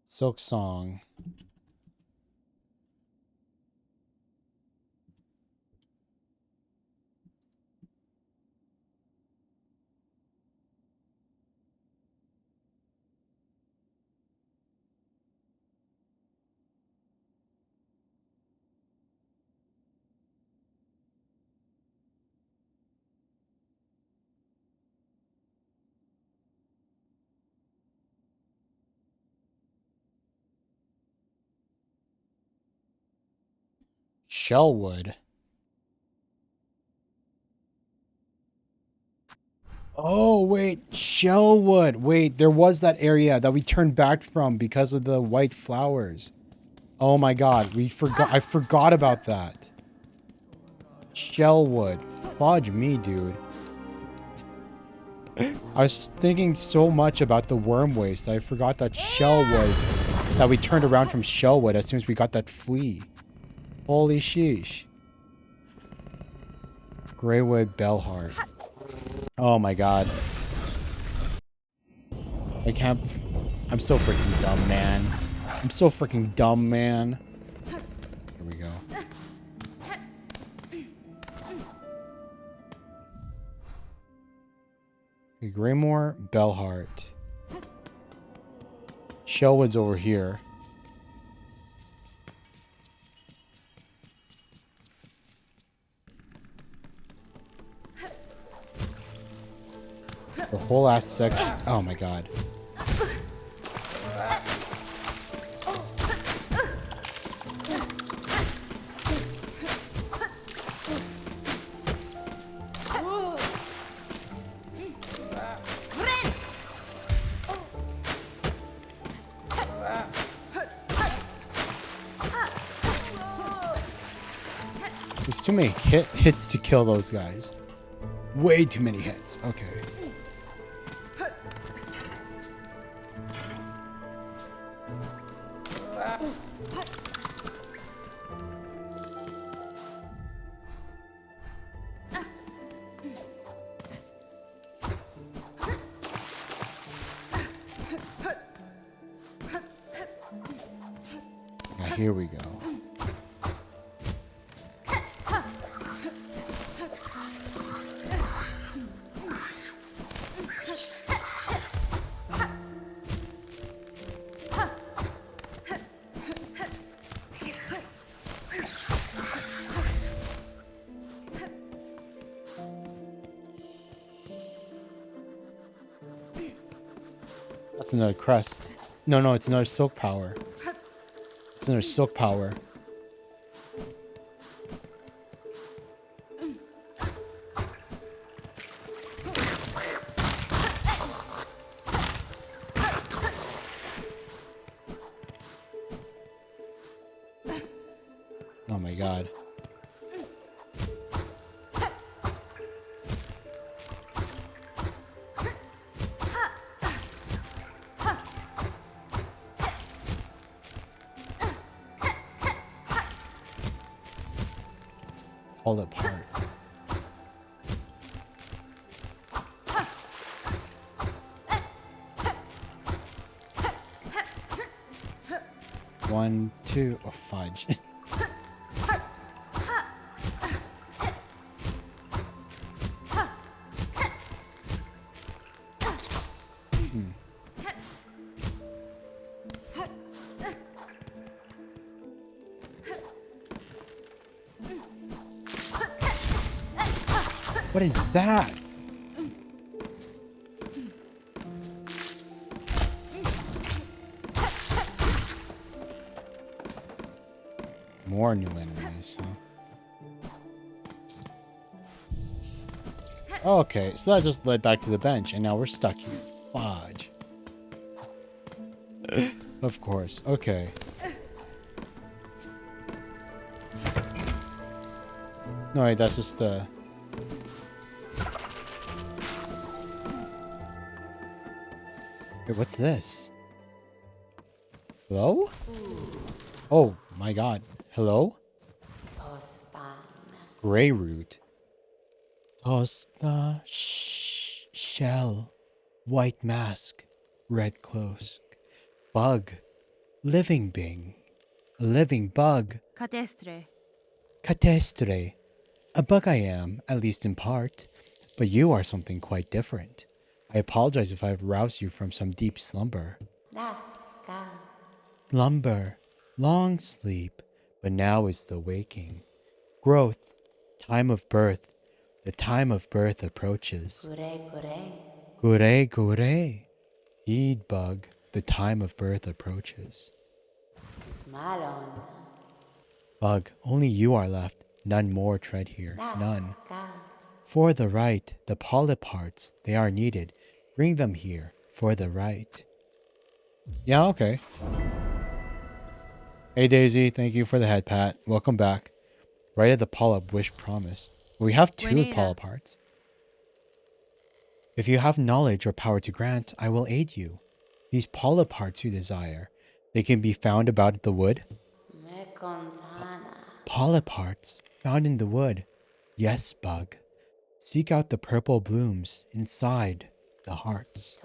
Silksong. Shellwood. Oh, wait. Shellwood. Wait, there was that area that we turned back from because of the white flowers. Oh my god, we forgot. I forgot about that. Shellwood. Fudge me, dude. I was thinking so much about the worm waste. I forgot that Shellwood. That we turned around from Shellwood as soon as we got that flea. Holy sheesh. Greywood Bellheart. Oh my god. I can't. I'm so freaking dumb, man. I'm so freaking dumb, man. Here we go. Okay, Greymore, Bellheart. Shellwood's over here. The whole ass section. Oh my god. There's too many hits to kill those guys. Way too many hits. Okay. Now here we go. That's another crest. No, it's another silk power. It's another silk power. Oh my god. Hold it apart. One, two, oh fudge. What is that? More new enemies, huh? Okay, so that just led back to the bench, and now we're stuck here. Fudge. Of course. Okay. No, wait, that's just Wait, what's this? Hello? Oh my god. Hello? Gray root. Tospa shell. White mask. Red cloak. Bug. Living being. A living bug. Catestre. Catestre. A bug I am, at least in part. But you are something quite different. I apologize if I have roused you from some deep slumber. Slumber. Long sleep. But now is the waking. Growth. Time of birth. The time of birth approaches. Gure gure. Heed bug. The time of birth approaches. Bug, only you are left. None more tread here. None. For the right, the polyp hearts, they are needed. Bring them here. For the right. Yeah, okay. Hey Daisy, thank you for the head pat. Welcome back. Right at the polyp wish promised. We have 2 Buenera. polyp hearts. If you have knowledge or power to grant, I will aid you. These polyp hearts you desire, they can be found about the wood. Polyp hearts found in the wood. Yes, bug. Seek out the purple blooms inside the hearts.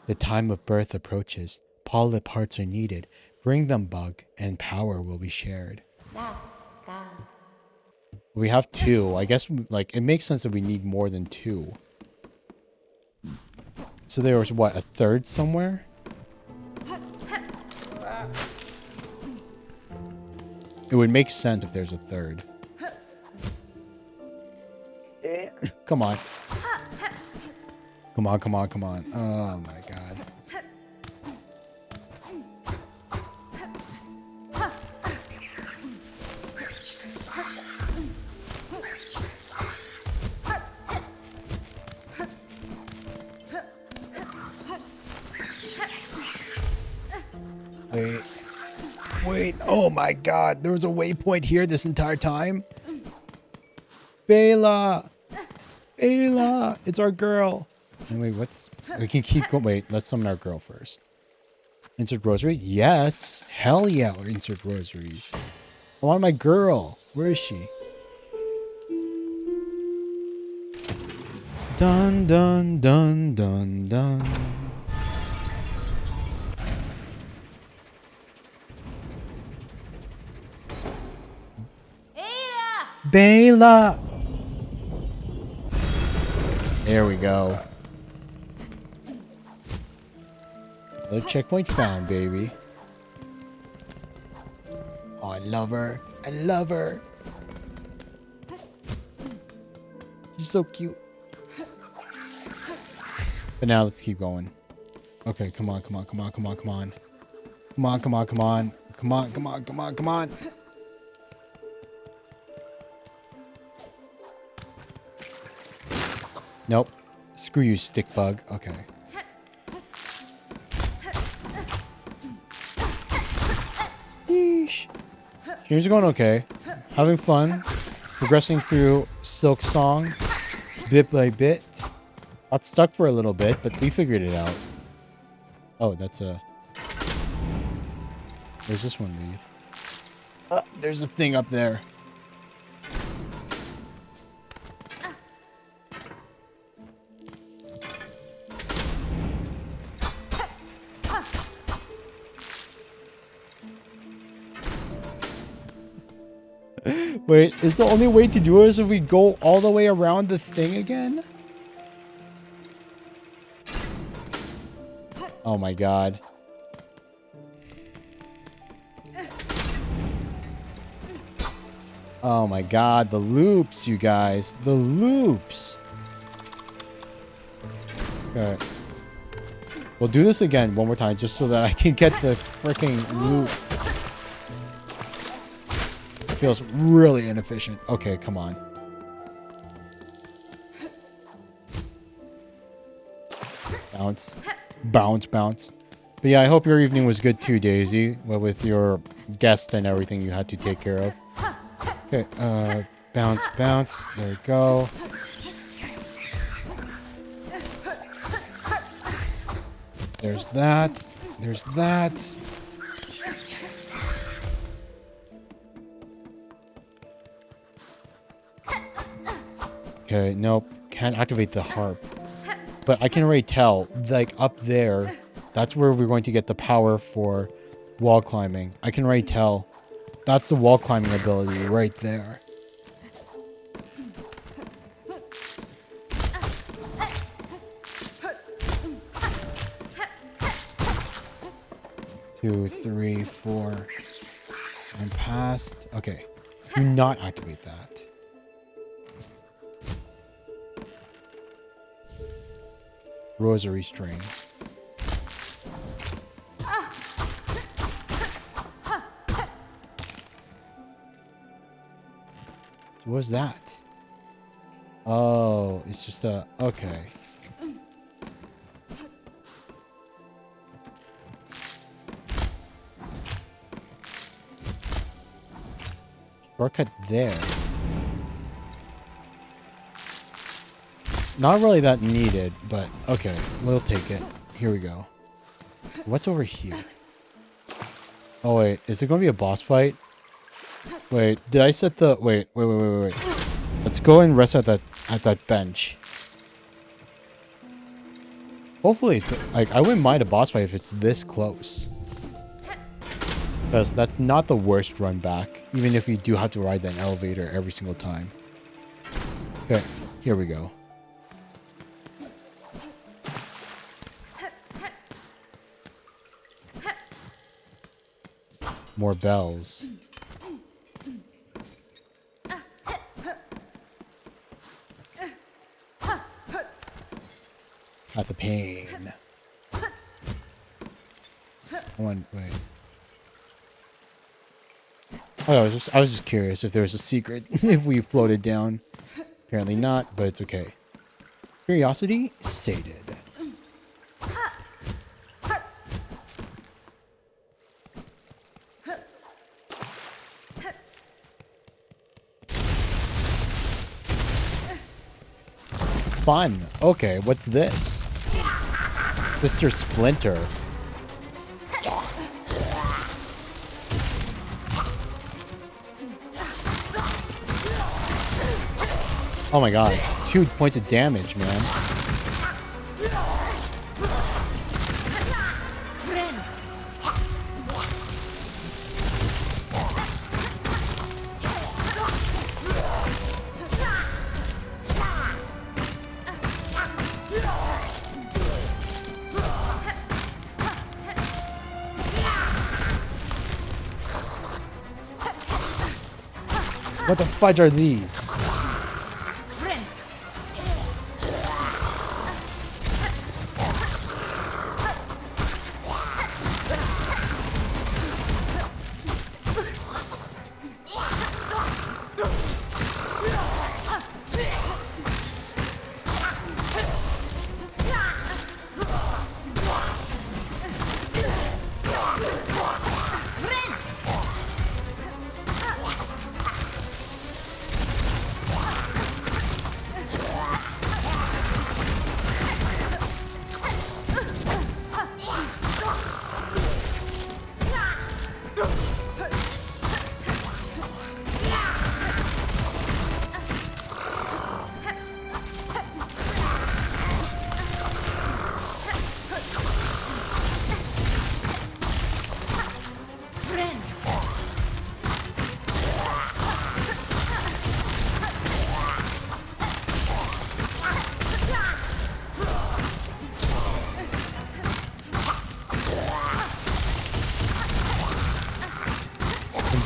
The time of birth approaches. Polyp hearts are needed. Bring them, bug, and power will be shared. We have 2. I guess, like, it makes sense that we need more than 2. So there was, what, a third somewhere? It would make sense if there's a third. Come on. Come on, come on, come on. Oh my god. Wait. Wait. Oh my god. There was a waypoint here this entire time. Bela. Bela. It's our girl. And wait, what's... We can keep going. Wait, let's summon our girl first. Insert rosary? Yes. Hell yeah, we'll insert rosaries. I want my girl. Where is she? Dun dun dun dun dun. Bela! There we go. Another checkpoint found, baby. Oh, I love her. I love her. She's so cute. But now let's keep going. Okay, come on, come on, come on, come on, come on. Come on, come on, come on. Come on, come on, come on, come on. Nope. Screw you, stick bug. Okay. Yeesh. Streams are going okay. Having fun. Progressing through Silksong bit by bit. Got stuck for a little bit, but we figured it out. Oh, that's a... Where's this one lead? There's a thing up there. Wait, is the only way to do it is if we go all the way around the thing again? Oh my god. Oh my god, the loops, you guys. The loops. Okay. We'll do this again one more time just so that I can get the freaking loop. Feels really inefficient. Okay, come on. Bounce. Bounce, bounce. But yeah, I hope your evening was good too, Daisy. Well, with your guests and everything you had to take care of. Okay, bounce, bounce. There we go. There's that. There's that. Okay, nope. Can't activate the harp. But I can already tell, like, up there, that's where we're going to get the power for wall climbing. I can already tell. That's the wall climbing ability right there. Two, three, four. And past. Okay. Do not activate that. Rosary string. What was that? Oh, it's just a... Okay. Shortcut there. Not really that needed, but okay, we'll take it. Here we go. So what's over here? Oh wait, is it going to be a boss fight? Wait, did I set the... Wait. Let's go and rest at that bench. Hopefully it's... Like, I wouldn't mind a boss fight if it's this close. Because that's not the worst run back, even if you do have to ride that elevator every single time. Okay, here we go. More bells. At the pain. Wait. Oh, I was just curious if there was a secret if we floated down. Apparently not, but it's okay. Curiosity sated. Fun. Okay, what's this? Mr. Splinter. Oh my god. 2 points of damage, man. What the fudge are these?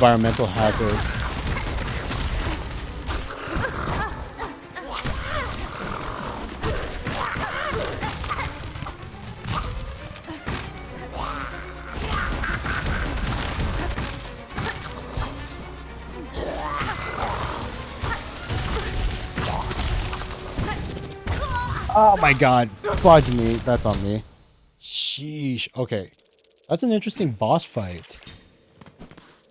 Environmental hazards. Oh my god. Fudge me. That's on me. Sheesh. Okay. That's an interesting boss fight.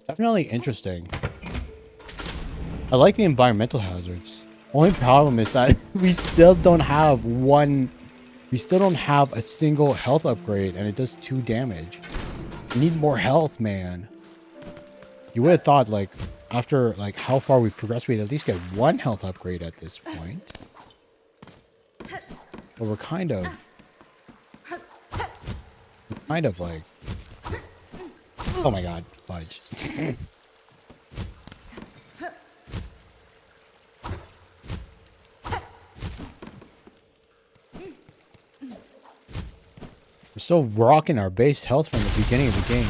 Definitely interesting. I like the environmental hazards. Only problem is that we still don't have a single health upgrade and it does 2 damage. We need more health, man. You would have thought, like, after, like, how far we've progressed, we'd at least get 1 health upgrade at this point. But we're kind of like... Oh my god, fudge. We're still rocking our base health from the beginning of the game.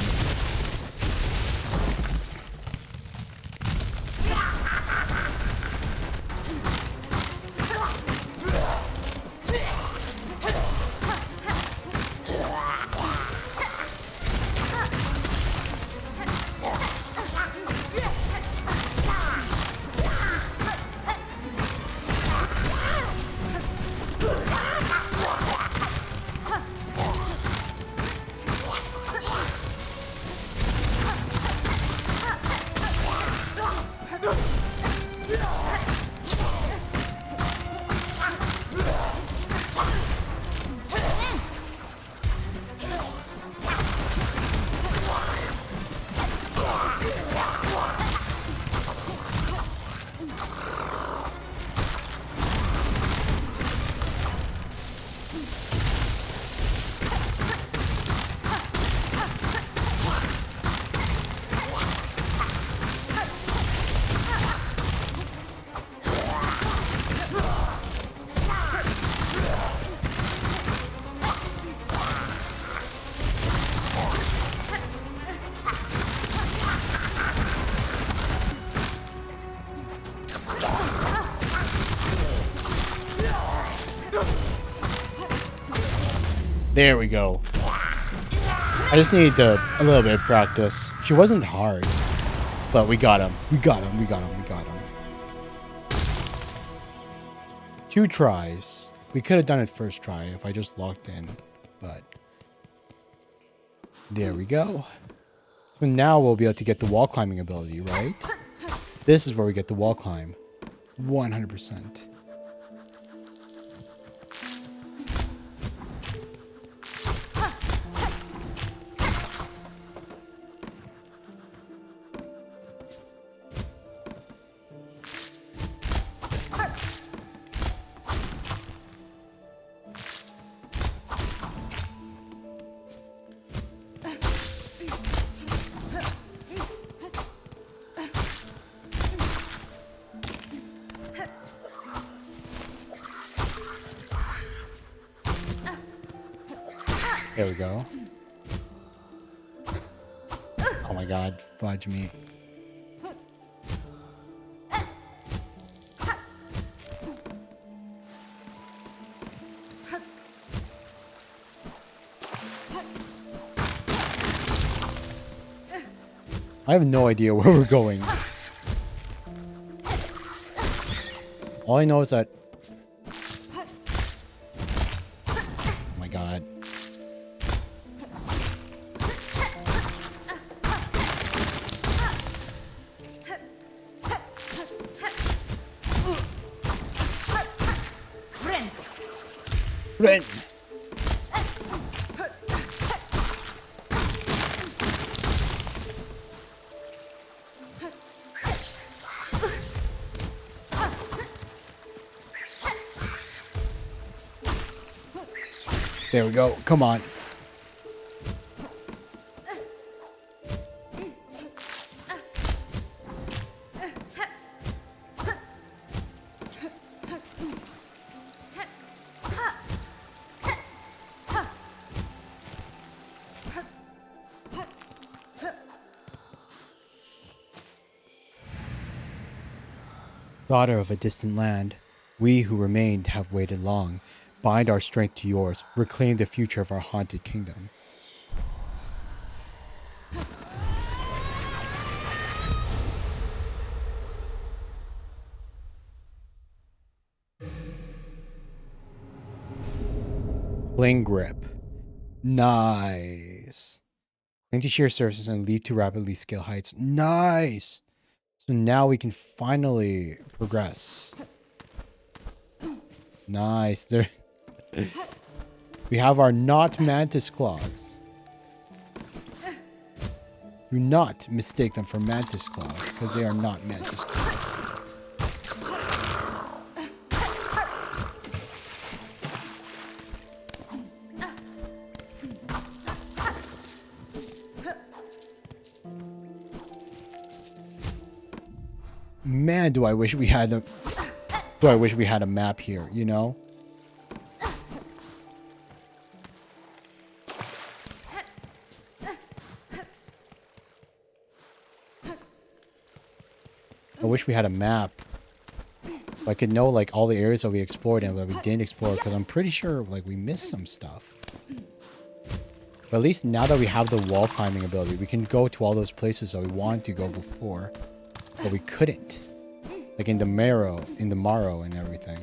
There we go. I just need a little bit of practice. She wasn't hard, but we got him. We got him. 2 tries. We could have done it first try if I just locked in, but there we go. So now we'll be able to get the wall climbing ability, right? This is where we get the wall climb. 100%. There we go. Oh my god, fudge me. I have no idea where we're going. All I know is that... Oh my god. Ren! There we go. Come on. Daughter of a distant land, we who remained have waited long. Bind our strength to yours. Reclaim the future of our haunted kingdom. Cling grip. Nice. Cling to sheer surfaces and leap to rapidly scale heights. Nice. So now we can finally progress. Nice. There. We have our not mantis claws. Do not mistake them for mantis claws, because they are not mantis claws. Man, do I wish we had a map here, you know? I wish we had a map. I could know like all the areas that we explored and that we didn't explore, because I'm pretty sure like we missed some stuff. But at least now that we have the wall climbing ability, we can go to all those places that we wanted to go before, but we couldn't. Like in the Marrow and everything.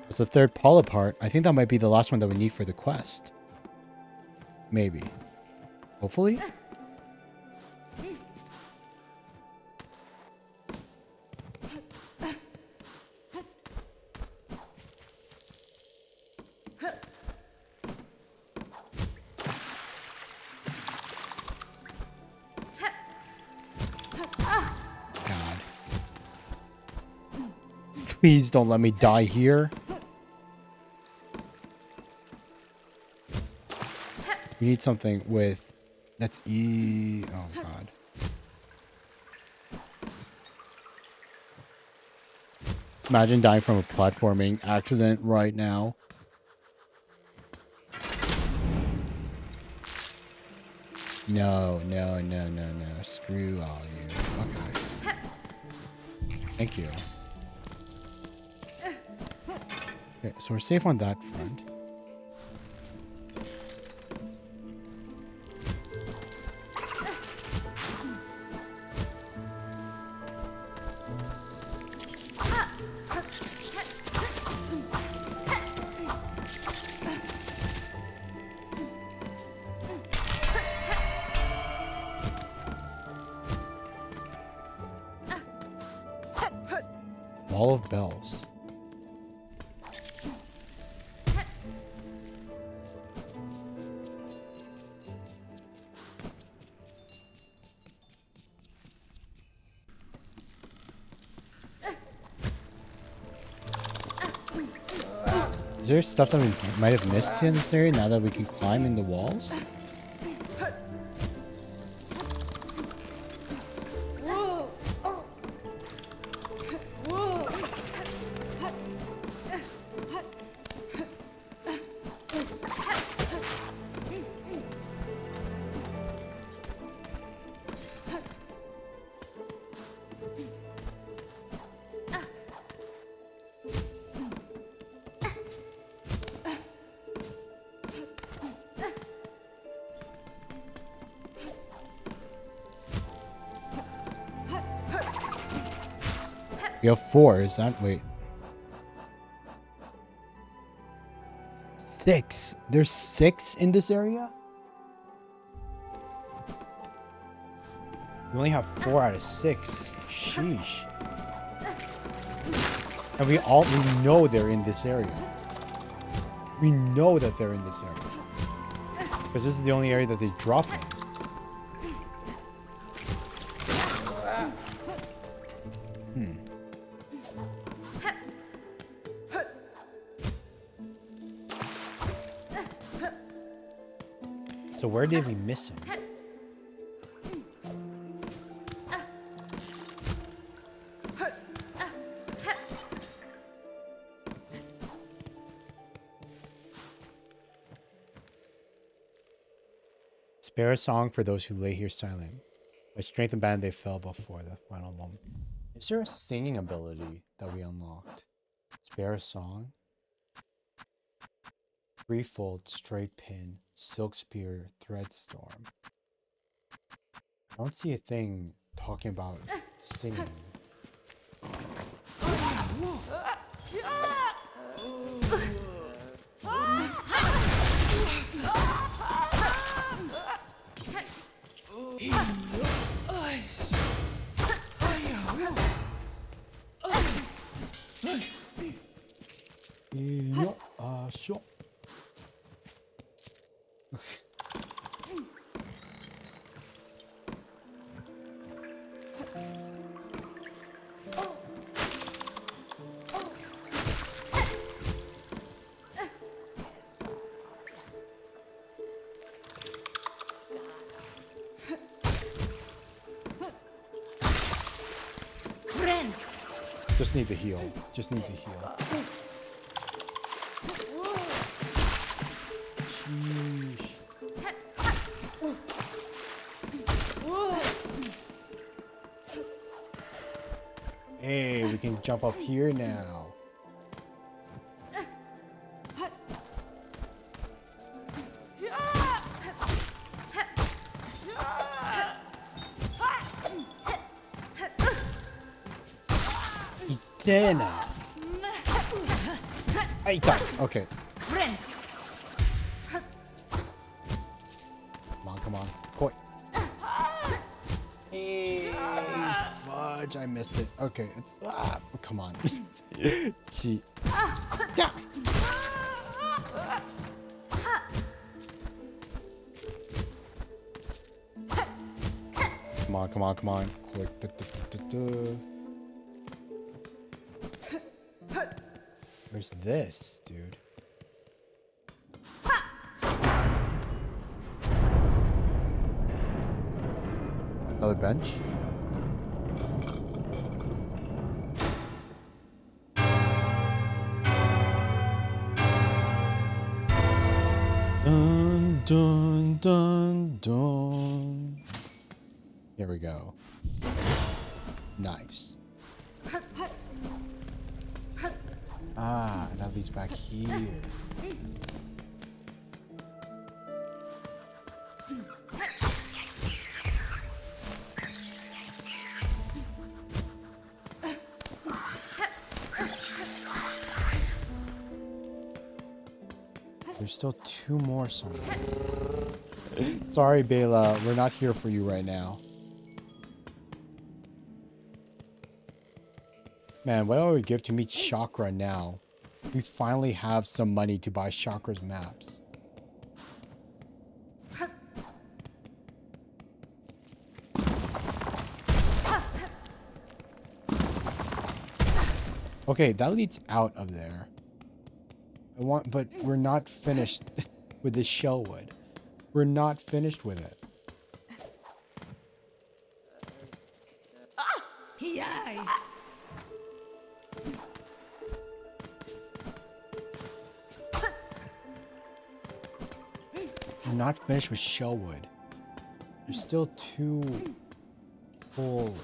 It's the third polypart. I think that might be the last one that we need for the quest. Maybe. Hopefully? God. Please don't let me die here. We need something with... That's E... Oh, God. Imagine dying from a platforming accident right now. No. Screw all you. Okay. Thank you. Okay, so we're safe on that front. Wall of bells. Is there stuff that we might have missed here in this area now that we can climb in the walls? We have 4, is that? Wait. 6. There's 6 in this area? We only have 4 out of 6. Sheesh. And we know they're in this area. We know that they're in this area. Because this is the only area that they drop in. So where did we miss him? Spare a song for those who lay here silent. By strength and band they fell before the final moment. Is there a singing ability that we unlocked? Spare a song? Threefold, straight pin, silk spear, thread storm. I don't see a thing talking about singing. Sure. Friend. Just need to heal. Just need to heal. Sheesh. Hey, we can jump up here now. Itena. Aita. Okay. Friend. Come on. Koi. Hey, fudge. I missed it. Okay, it's... come on. Gee. Yeah. Come on, come on, come on. Quick. Where's this, dude? Another bench? Dun, dun, dun, dun. Here we go. Nice. Ah, that leads back here. There's still 2 more somewhere. Sorry, Bela, we're not here for you right now. Man, what I would give to meet Chakra now. We finally have some money to buy Chakra's maps. Okay, that leads out of there. But we're not finished with this shellwood. We're not finished with it. Yay. We're not finished with shellwood. There's still 2 full.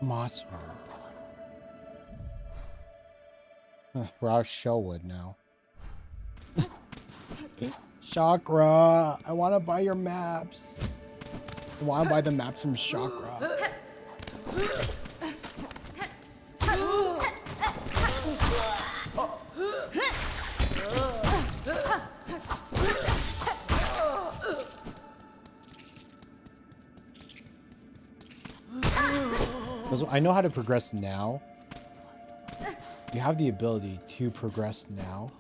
Moss We're out of shellwood now. Chakra, I want to buy your maps. I want to buy the maps from Chakra. I know how to progress now. You have the ability to progress now.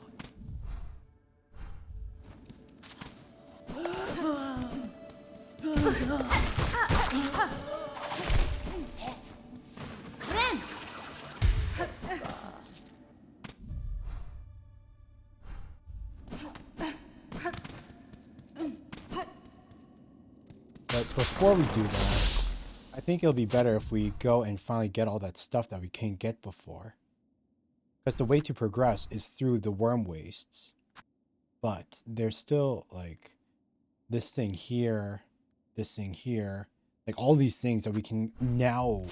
But before we do that, I think it'll be better if we go and finally get all that stuff that we can't get before. Because the way to progress is through the worm wastes. But there's still, like, this thing here, like all these things that we can now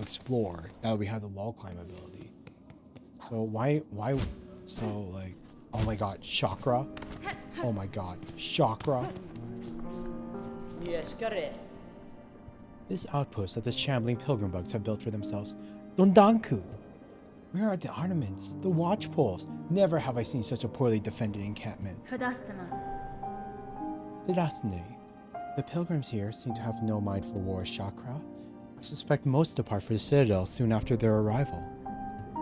explore, now that we have the wall climb ability. So why, so like, oh my god, Chakra. Oh my god, Chakra. Yes, Gares. This outpost that the shambling pilgrim bugs have built for themselves. Dondanku! Where are the ornaments? The watch poles? Never have I seen such a poorly defended encampment. Fadastama. Didasne. The pilgrims here seem to have no mind for war, Chakra. I suspect most depart for the citadel soon after their arrival.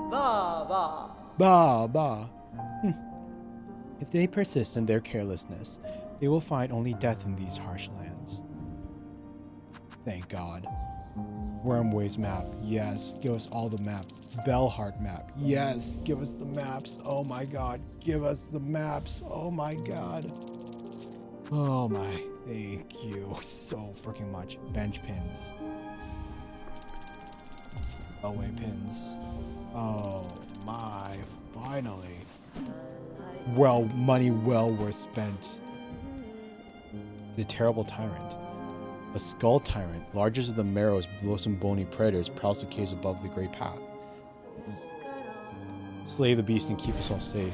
Va, va. Bah. If they persist in their carelessness, they will find only death in these harsh lands. Thank God. Wormways map, yes, give us all the maps. Bellheart map, yes, give us the maps. Oh my god, give us the maps. Oh my god. Oh my, thank you so freaking much. Bench pins. Away pins. Oh my, finally. Well, money well worth spent. The terrible tyrant. A skull tyrant, large as the marrows below some bony predators, prowls the caves above the great path. Slay the beast and keep us all safe.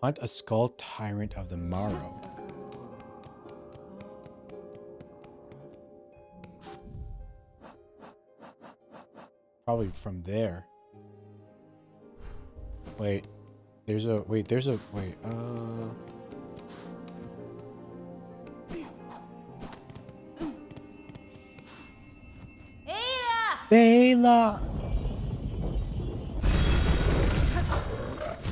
Hunt a skull tyrant of the marrow. Probably from there. Wait. Wait. Bela!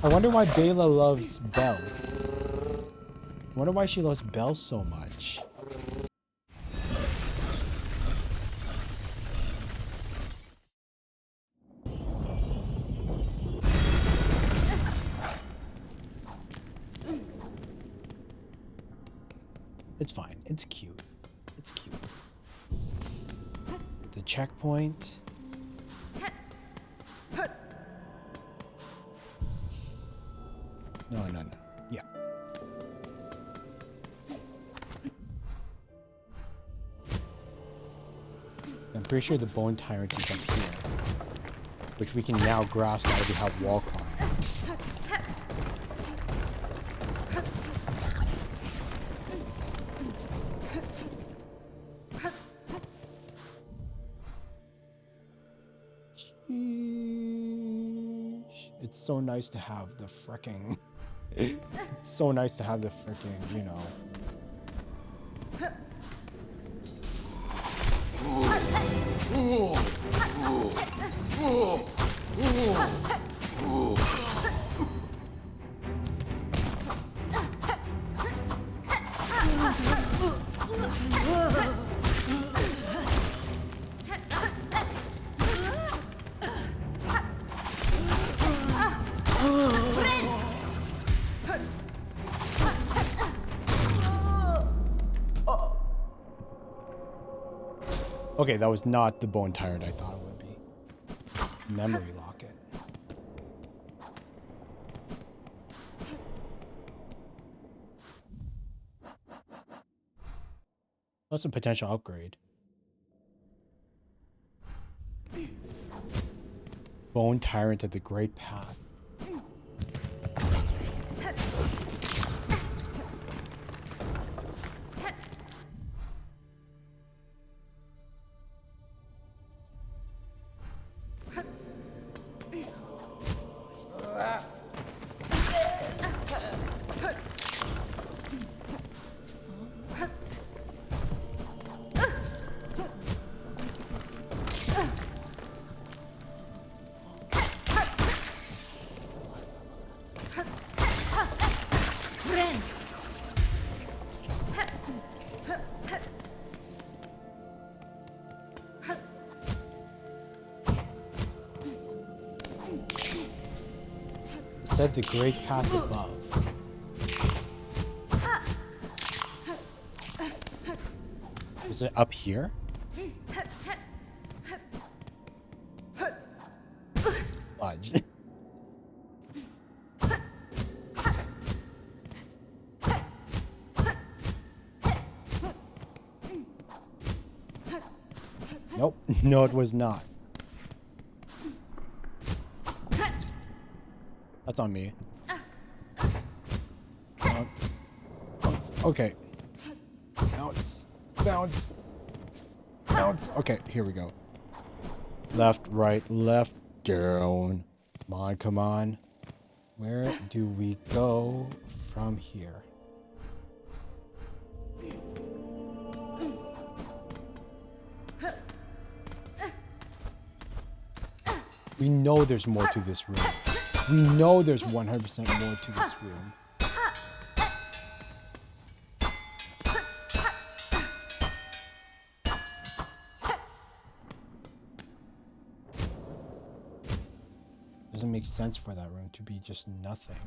I wonder why Bela loves bells. I wonder why she loves bells so much. It's fine. It's cute. It's cute. The checkpoint. No. Yeah. I'm pretty sure the bone tyrant is up here, which we can now grasp now that we have wall climb. It's so nice to have the fricking. It's so nice to have the fricking, you know. Okay, that was not the bone tyrant I thought it would be. Memory locket. That's a potential upgrade. Bone Tyrant of the Great Path. Friend. Said the Great Path above. Is it up here? Fudge. Nope. No, it was not. That's on me. Bounce. Bounce. Okay. Bounce. Bounce. Bounce. Okay, here we go. Left, right, left, down. Come on, come on. Where do we go from here? We know there's more to this room. We know there's 100% more to this room. Doesn't make sense for that room to be just nothing.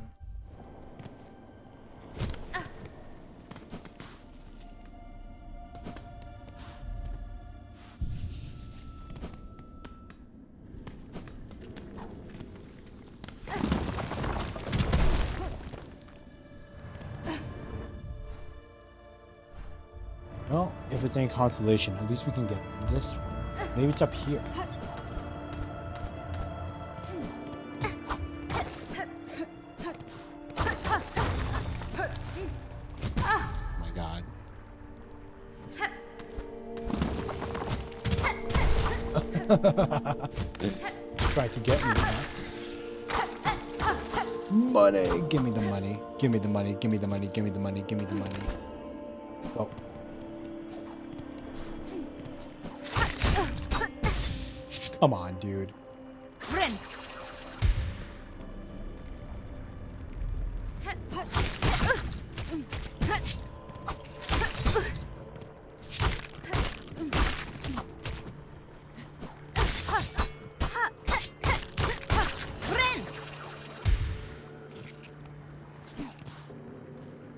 Well, if it's any consolation, at least we can get this one. Maybe it's up here. Oh my god. Tried to get me, huh? Money! Give me the money. Give me the money. Give me the money. Give me the money. Give me the money. Oh. Come on, dude. Friend. Friend.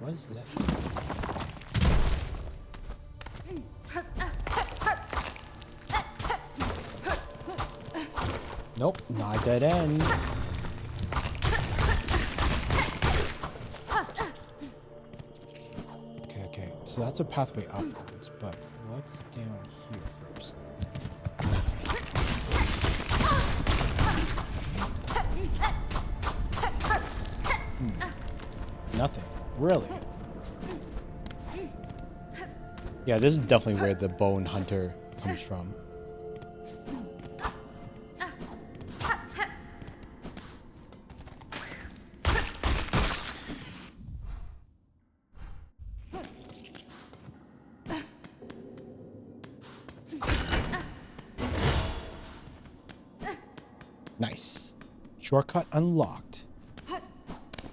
What is this? Nope, not dead end. Okay, so that's a pathway upwards, but what's down here first? Nothing, really. Yeah, this is definitely where the bone hunter comes from. Nice. Shortcut unlocked.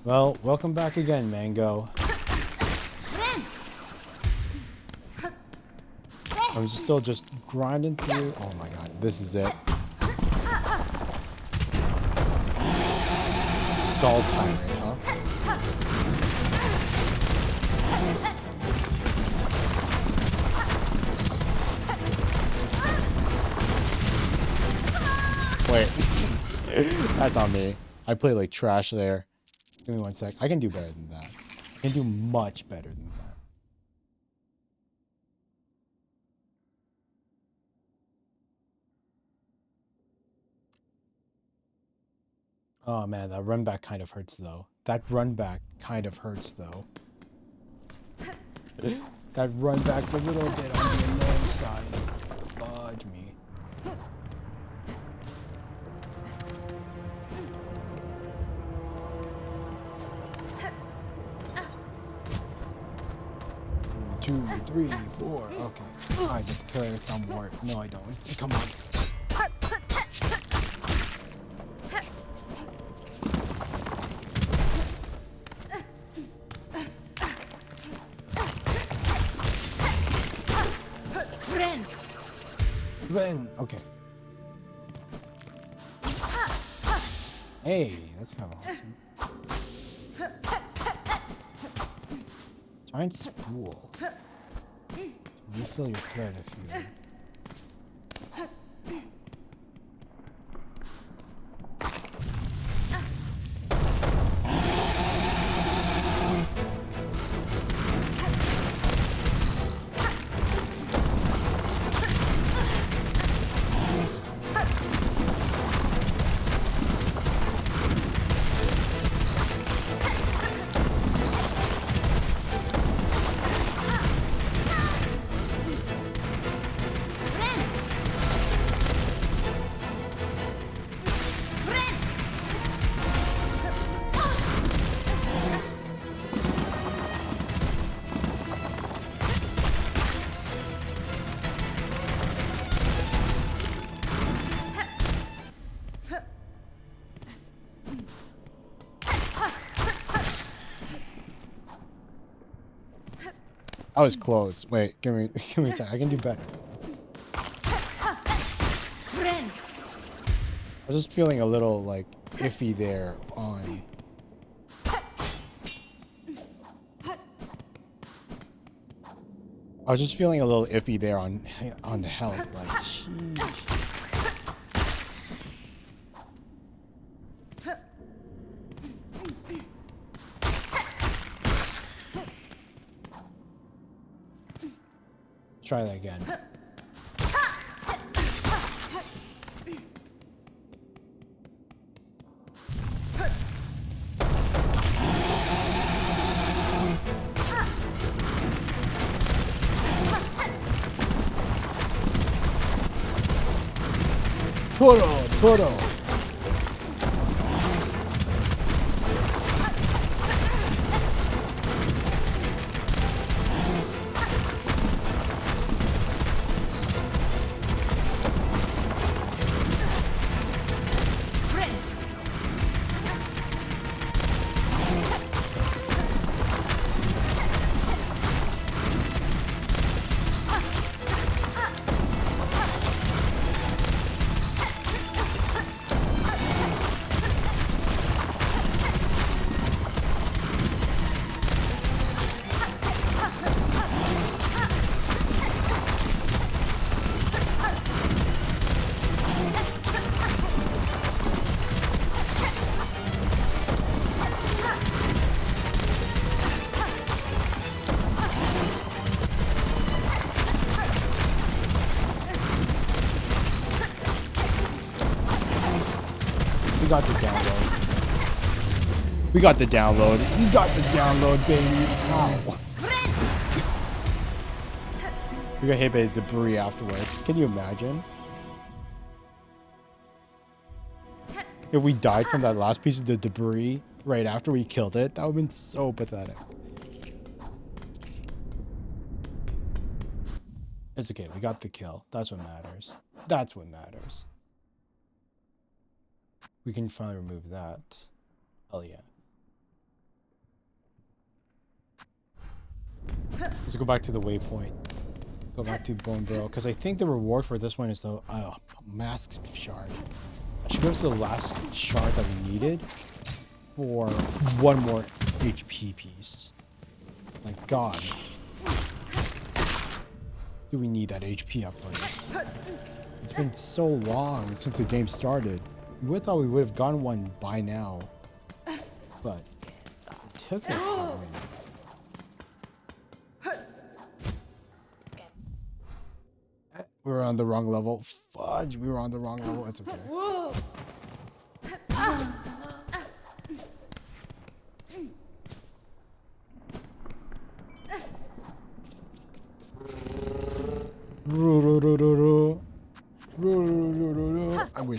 Well, welcome back again, Mango. I'm still just grinding through. Oh my god, this is it. Skull Tyrant, huh? Wait. That's on me. I play like trash there. Give me 1 sec. I can do better than that. I can do much better than that. Oh man, that run back kind of hurts though. That run back kind of hurts though. That run back's a little bit on the annoying side. Fudge me. One, 2, 3, 4. Okay. I declare thumb warp. No, I don't. Come on. Friend. Then, okay. Hey, that's kind of awesome. Giant spool. Refill your thread if you. I was close. Wait, give me a second. I can do better. Friend. I was just feeling a little like iffy there on. I was just feeling a little iffy there on the health. Like, sheesh. Try that again. Toro. We got the download. We got the download, baby. Ow. We got hit by debris afterwards. Can you imagine? If we died from that last piece of the debris right after we killed it, that would have been so pathetic. It's okay, we got the kill. That's what matters. That's what matters. We can finally remove that. Hell yeah. Let's go back to the waypoint. Go back to Bone Barrel, because I think the reward for this one is the mask shard. That should give us the last shard that we needed for one more HP piece. My god. Do we need that HP upgrade? It's been so long since the game started. We would thought we would have gotten one by now, but it took us a minute. We were on the wrong level. Fudge, we were on the wrong level. It's okay.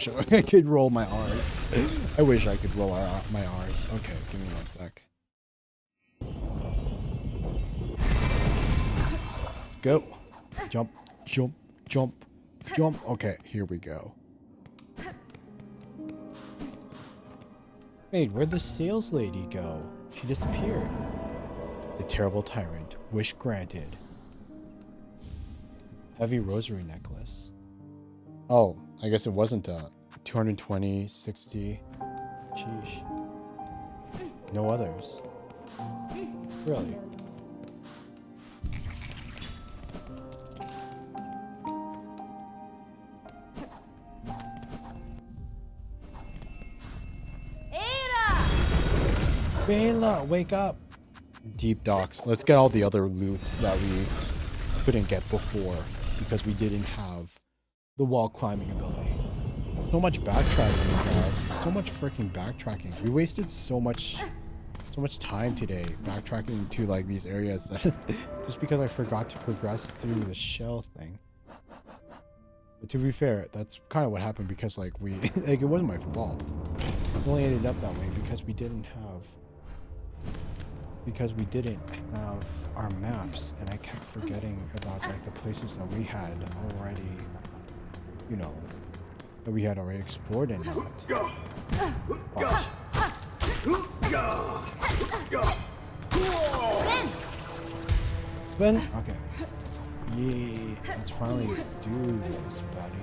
wish I could roll my R's. I wish I could roll my R's. Okay, give me 1 sec. Let's go. Jump, jump, jump, jump. Okay, here we go. Wait, where'd the sales lady go? She disappeared. The terrible tyrant. Wish granted. Heavy rosary necklace. Oh, I guess it wasn't 220, 60. Sheesh. No others. Really? Bela, wake up! Deep docks. Let's get all the other loot that we couldn't get before because we didn't have the wall climbing ability. So much backtracking, guys. So much freaking backtracking. We wasted so much time today backtracking to like these areas just because I forgot to progress through the shell thing. But to be fair, that's kind of what happened because like like it wasn't my fault. It only ended up that way because we didn't have our maps, and I kept forgetting about like the places that we had already, you know, that we had already explored and that. Watch. Ben? Okay. Yeah, let's finally do this, buddy.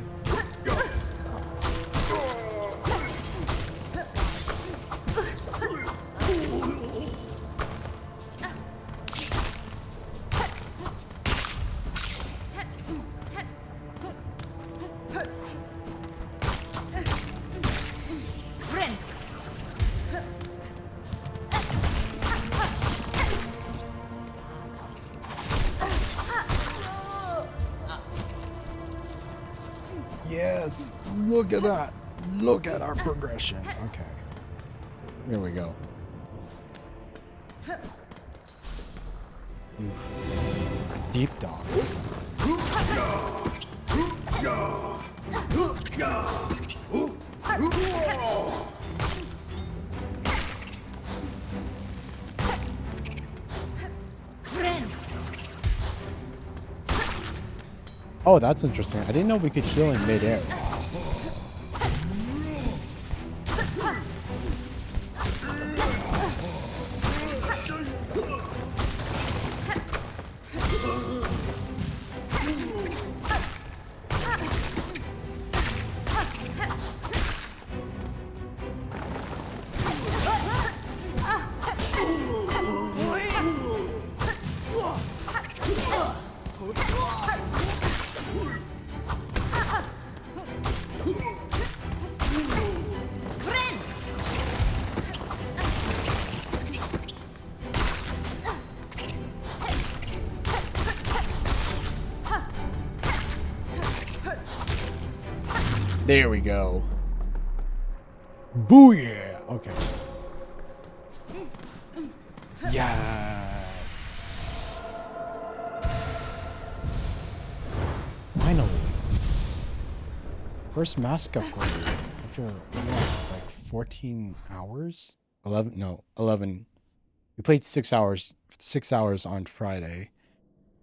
Yes, look at that. Look at our progression. Okay. Here we go. Deep docks. Oh, that's interesting. I didn't know we could heal in midair. There we go. Booyah! Okay. Yes. Finally. First mask upgrade after like 14 hours? 11? No, 11. We played 6 hours. 6 hours on Friday.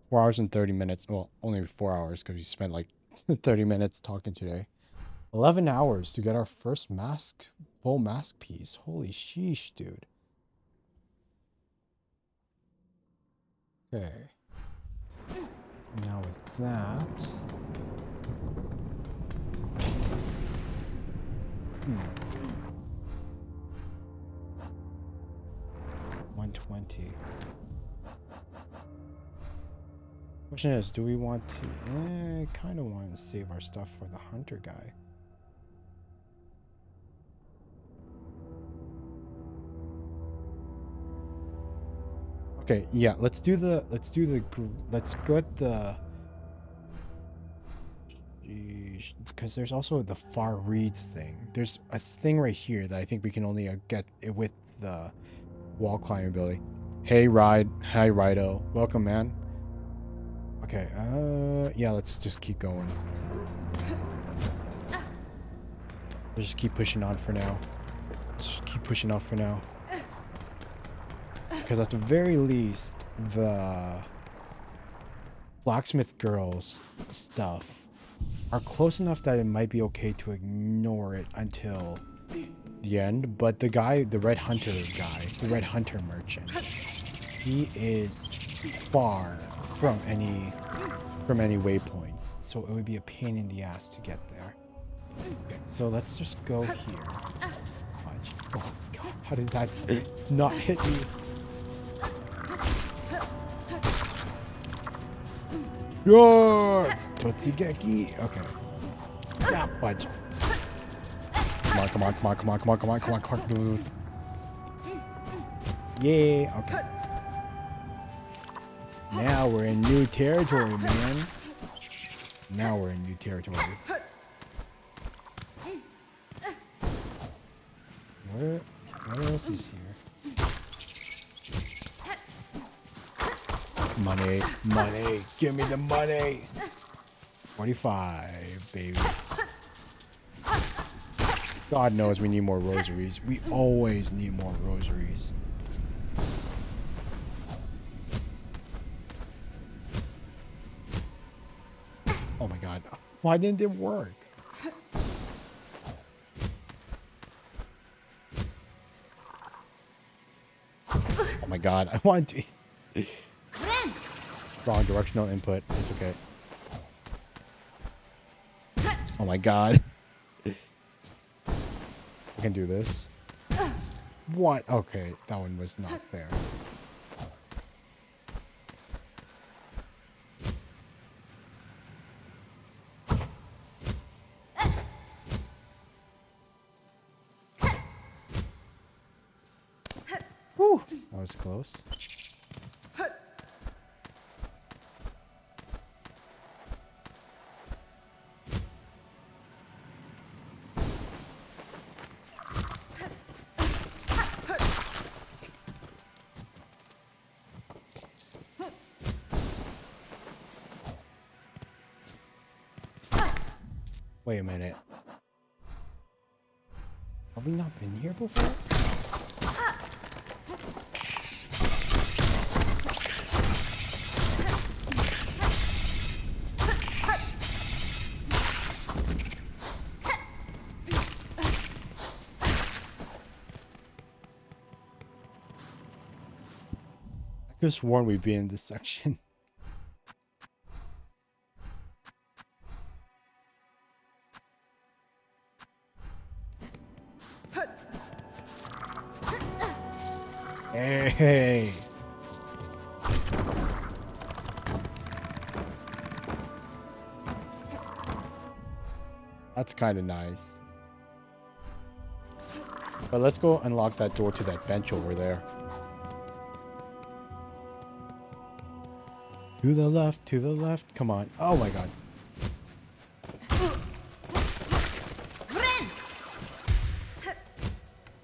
4 hours and 30 minutes. Well, only 4 hours because we spent like 30 minutes talking today. 11 hours to get our first mask, full mask piece. Holy sheesh, dude. Okay. Now with that. 120. Question is, do we want to... kind of want to save our stuff for the hunter guy. Okay, yeah, let's go at the... Because there's also the far reads thing. There's a thing right here that I think we can only get it with the wall climbing ability. Hey, Ride. Hi, Rido. Welcome, man. Okay, yeah, let's just keep going. We'll just keep pushing on for now. Just keep pushing on for now. Because at the very least, the blacksmith girls stuff are close enough that it might be okay to ignore it until the end. But the guy, the red hunter merchant, he is far from any waypoints, so it would be a pain in the ass to get there. Okay, so let's just go here. Watch. Oh god, how did that not hit me? Yes! Totsugeki! Okay. Yeah, fudge. Come on, come on, come on, come on, come on, come on, come on, come on, dude. Yeah, okay. Now we're in new territory, man. Now we're in new territory. What else is here? Money, money, give me the money. 45, baby. God knows we need more rosaries. We always need more rosaries. Oh my god. Why didn't it work? Oh my god. I want to... Wrong directional input. It's okay. Oh my god. I can do this. What? Okay, that one was not fair. Whew, that was close. Wait a minute. Have we not been here before? I could have sworn we'd be in this section. Hey. That's kind of nice. But let's go unlock that door to that bench over there. To the left, to the left. Come on. Oh my god.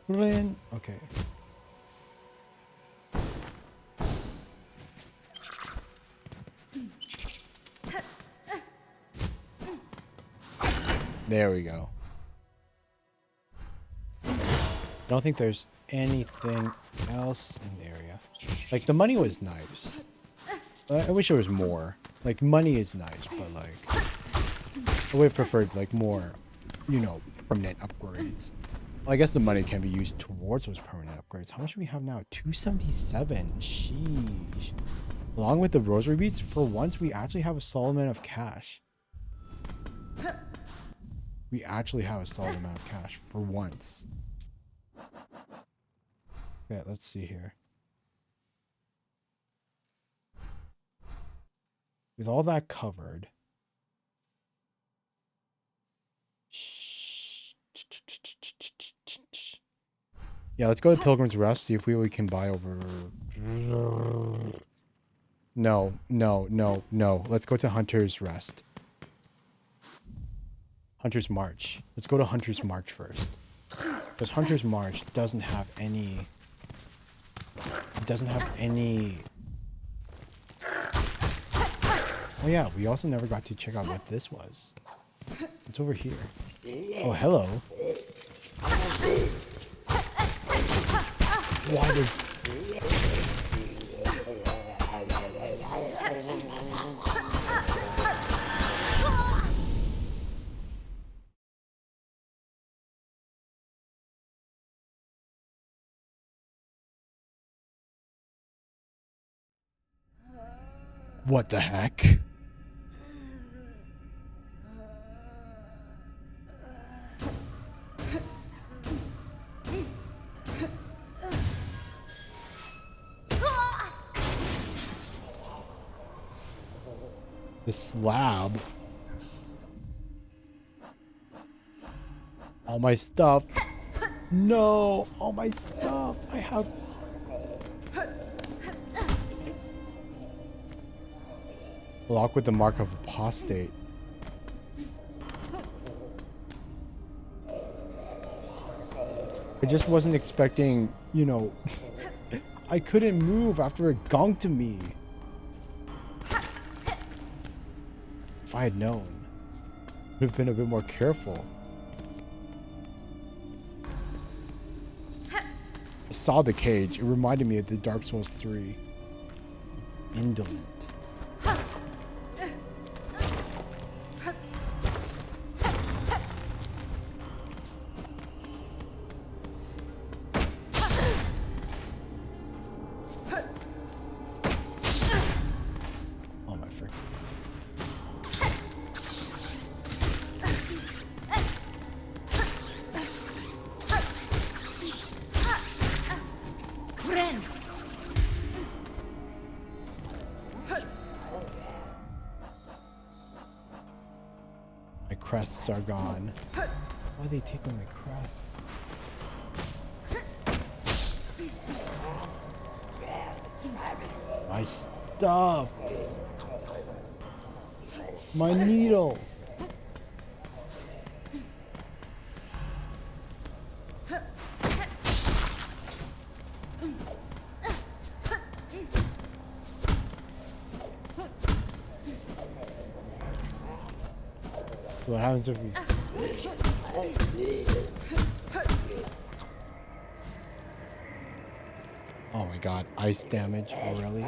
Rin. Okay. There we go. Don't think there's anything else in the area. Like, the money was nice. I wish there was more. Like, money is nice, but like, I would have preferred like more, you know, permanent upgrades. Well, I guess the money can be used towards those permanent upgrades. How much do we have now? 277. Sheesh. Along with the rosary beads, for once we actually have a solid amount of cash. We actually have a solid amount of cash for once. Okay, let's see here. With all that covered. Yeah, let's go to Pilgrim's Rest, see if we can buy over... No, no, no, no. Let's go to Hunter's Rest. Hunter's March. Let's go to Hunter's March first. Because Hunter's March doesn't have any... It doesn't have any... Oh yeah, we also never got to check out what this was. It's over here. Oh, hello. Why does... What the heck? The slab. All my stuff. No, all my stuff. I have... Lock with the mark of apostate. I just wasn't expecting, you know... I couldn't move after it gonked me. If I had known, I would have been a bit more careful. I saw the cage. It reminded me of the Dark Souls 3. Indolent. Oh my frick. My crests are gone. Why are they taking my crests? My stuff! My needle! What happens if we... Oh my god, ice damage, really?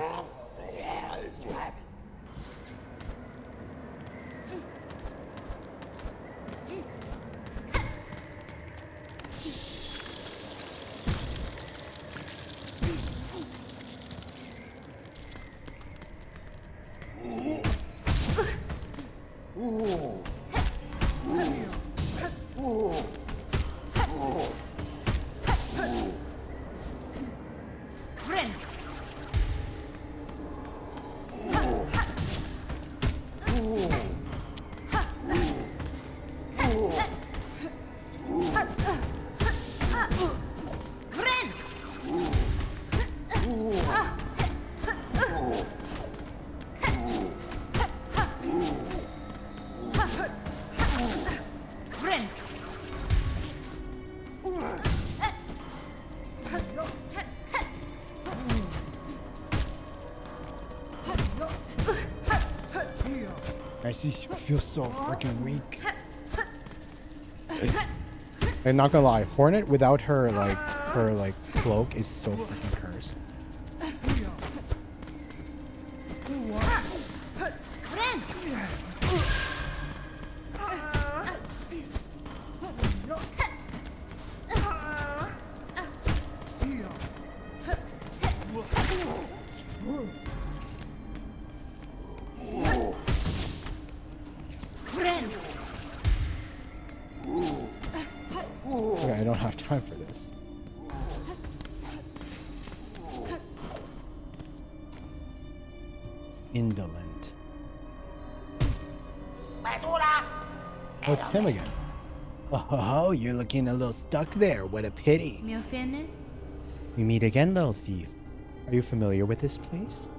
I see you feel so freaking weak. I'm not gonna lie, Hornet without her cloak is so freaking cursed. Okay, I don't have time for this. Indolent. Oh, it's him again. Oh, you're looking a little stuck there. What a pity. Mi offende? We meet again, little thief. Are you familiar with this place?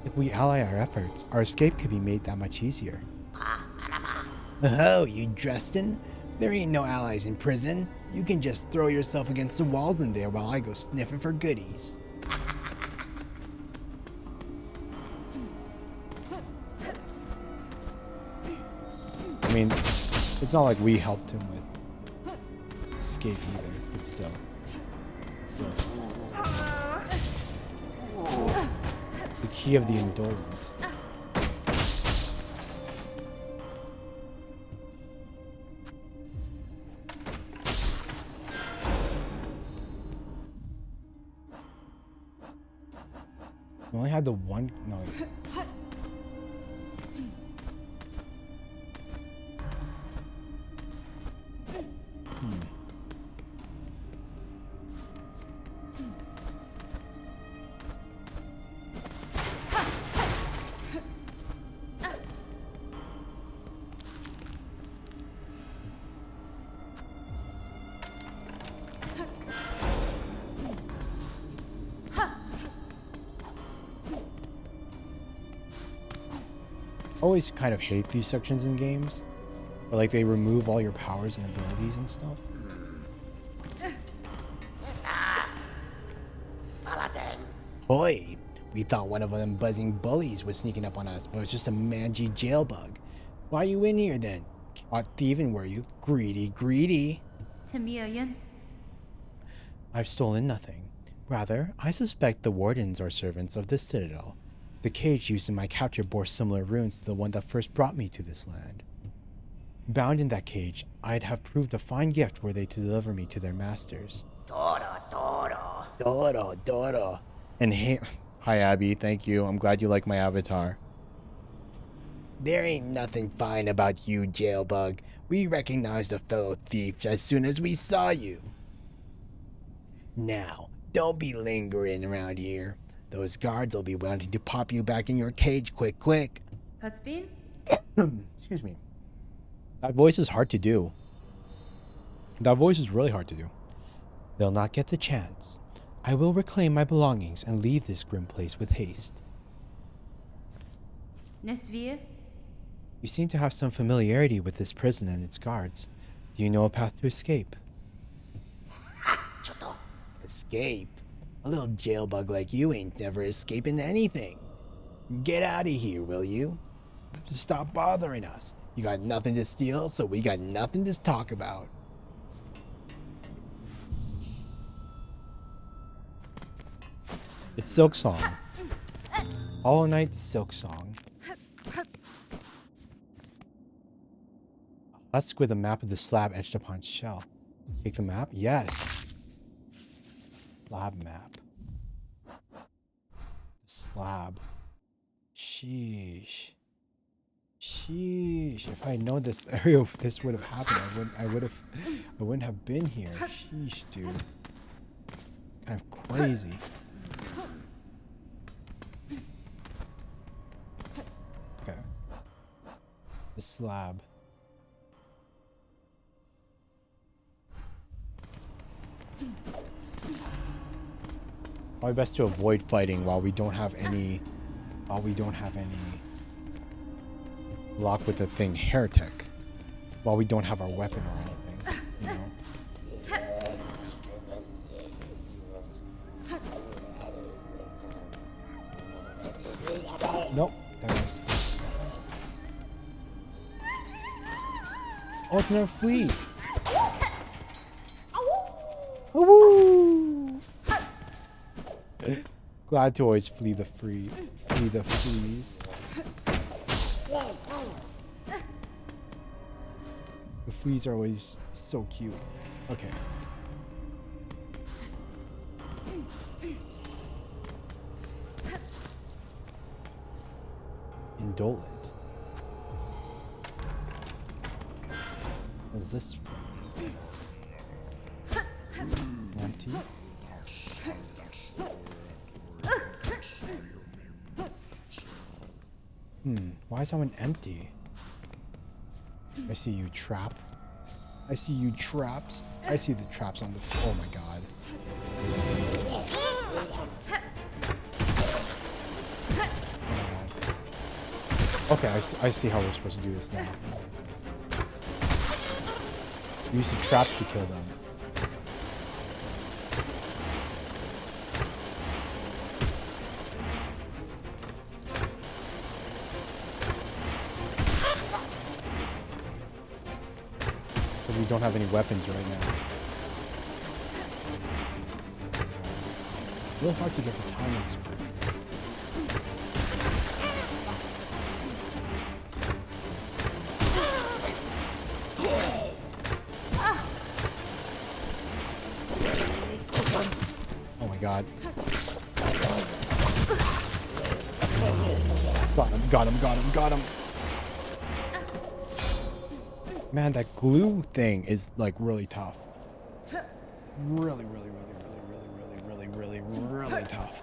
If we ally our efforts, our escape could be made that much easier. Oh, you Dresden? There ain't no allies in prison. You can just throw yourself against the walls in there while I go sniffing for goodies. I mean, it's not like we helped him with escape either, but still. What's this? The key of the indolent. We only had the one. No. Always kind of hate these sections in games, where like they remove all your powers and abilities and stuff. Boy, we thought one of them buzzing bullies was sneaking up on us, but it's just a mangy jail bug. Why are you in here then? Caught thieving, were you? Greedy, greedy. I've stolen nothing. Rather, I suspect the wardens are servants of the Citadel. The cage used in my capture bore similar runes to the one that first brought me to this land. Bound in that cage, I'd have proved a fine gift were they to deliver me to their masters. Doro. And hi Abby, thank you. I'm glad you like my avatar. There ain't nothing fine about you, jailbug. We recognized a fellow thief as soon as we saw you. Now, don't be lingering around here. Those guards will be wanting to pop you back in your cage quick. Excuse me. That voice is hard to do. That voice is really hard to do. They'll not get the chance. I will reclaim my belongings and leave this grim place with haste. You seem to have some familiarity with this prison and its guards. Do you know a path to escape? Escape? A little jailbug like you ain't never escaping anything. Get out of here, will you? Just stop bothering us. You got nothing to steal, so we got nothing to talk about. It's Silksong. Hollow Knight Silksong. Husk with a map of the slab etched upon shell. Take the map? Yes. Slab map. Slab. Sheesh. If I had known this area, this would have happened. I wouldn't have been here. Sheesh, dude. Kind of crazy. Okay. The slab. Probably best to avoid fighting while we don't have any luck with the thing heretic. While we don't have our weapon or anything, you know. Nope. There it is. Oh, it's another flea. Woo! Glad to always flee the fleas. The fleas are always so cute. Okay. Indolent. What is this? Empty. Why is that one empty? I see you, trap. I see you, traps. I see the traps on the floor. Oh my god. Okay, I see how we're supposed to do this now. Use the traps to kill them. But we don't have any weapons right now. Real hard to get the timings perfect. Oh my god. Got him. Man, that glue thing is like really tough. Really tough.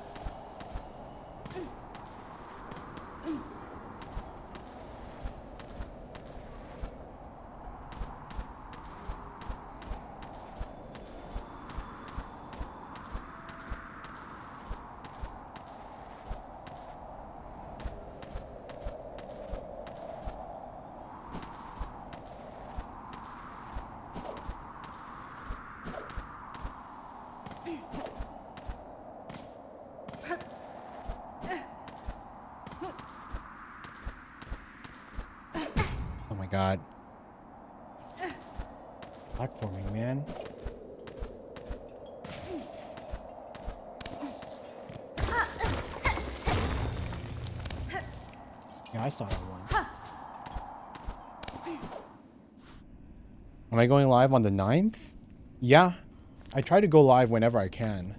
Oh my god. Platforming, man. Yeah, I saw that one. Am I going live on the 9th? Yeah. I try to go live whenever I can.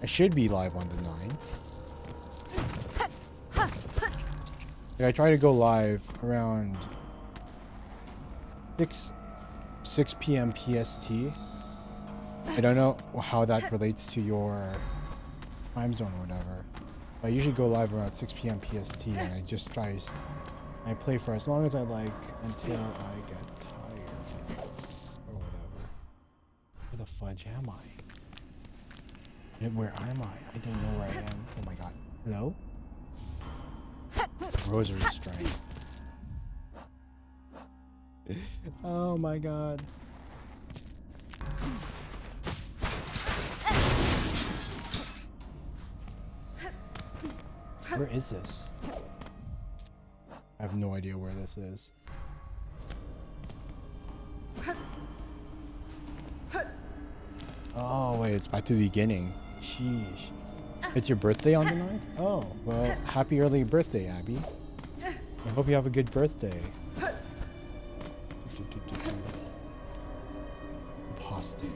I should be live on the 9th. Like, I try to go live around 6 p.m. PST. I don't know how that relates to your time zone or whatever. I usually go live around 6 p.m. PST, and I just try. I play for as long as I like until I get tired or whatever. Where the fudge am I? Where am I? I don't know where I am. Oh my god. Hello? Rosary strike. Oh my god. Where is this? I have no idea where this is. Oh wait, it's back to the beginning. Sheesh. It's your birthday on the 9th? Oh, well, happy early birthday, Abby. I hope you have a good birthday. Apostate.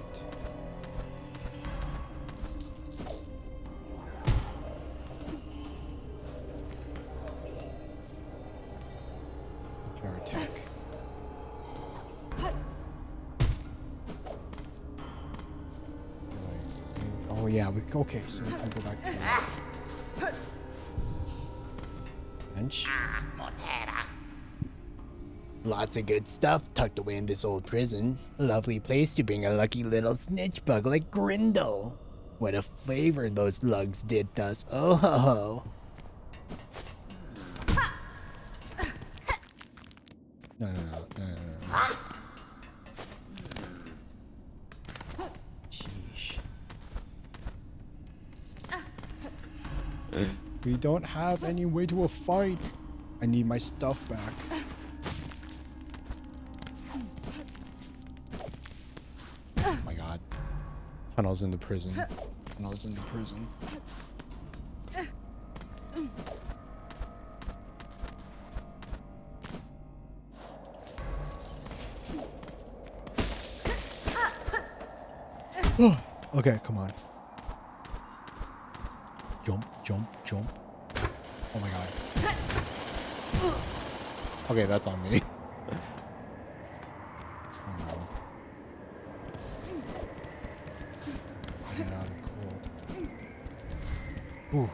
Tech. Oh yeah, okay, so we can go back to bench. Lots of good stuff tucked away in this old prison. A lovely place to bring a lucky little snitch bug like Grindel. What a favor those lugs did us. Oh ho ho. No. Sheesh. We don't have any way to a fight. I need my stuff back. Oh my god. Tunnels into prison. Tunnels into prison. Okay, come on. Jump. Oh my god. Okay, that's on me. Oh. Get out of the cold. Ooh.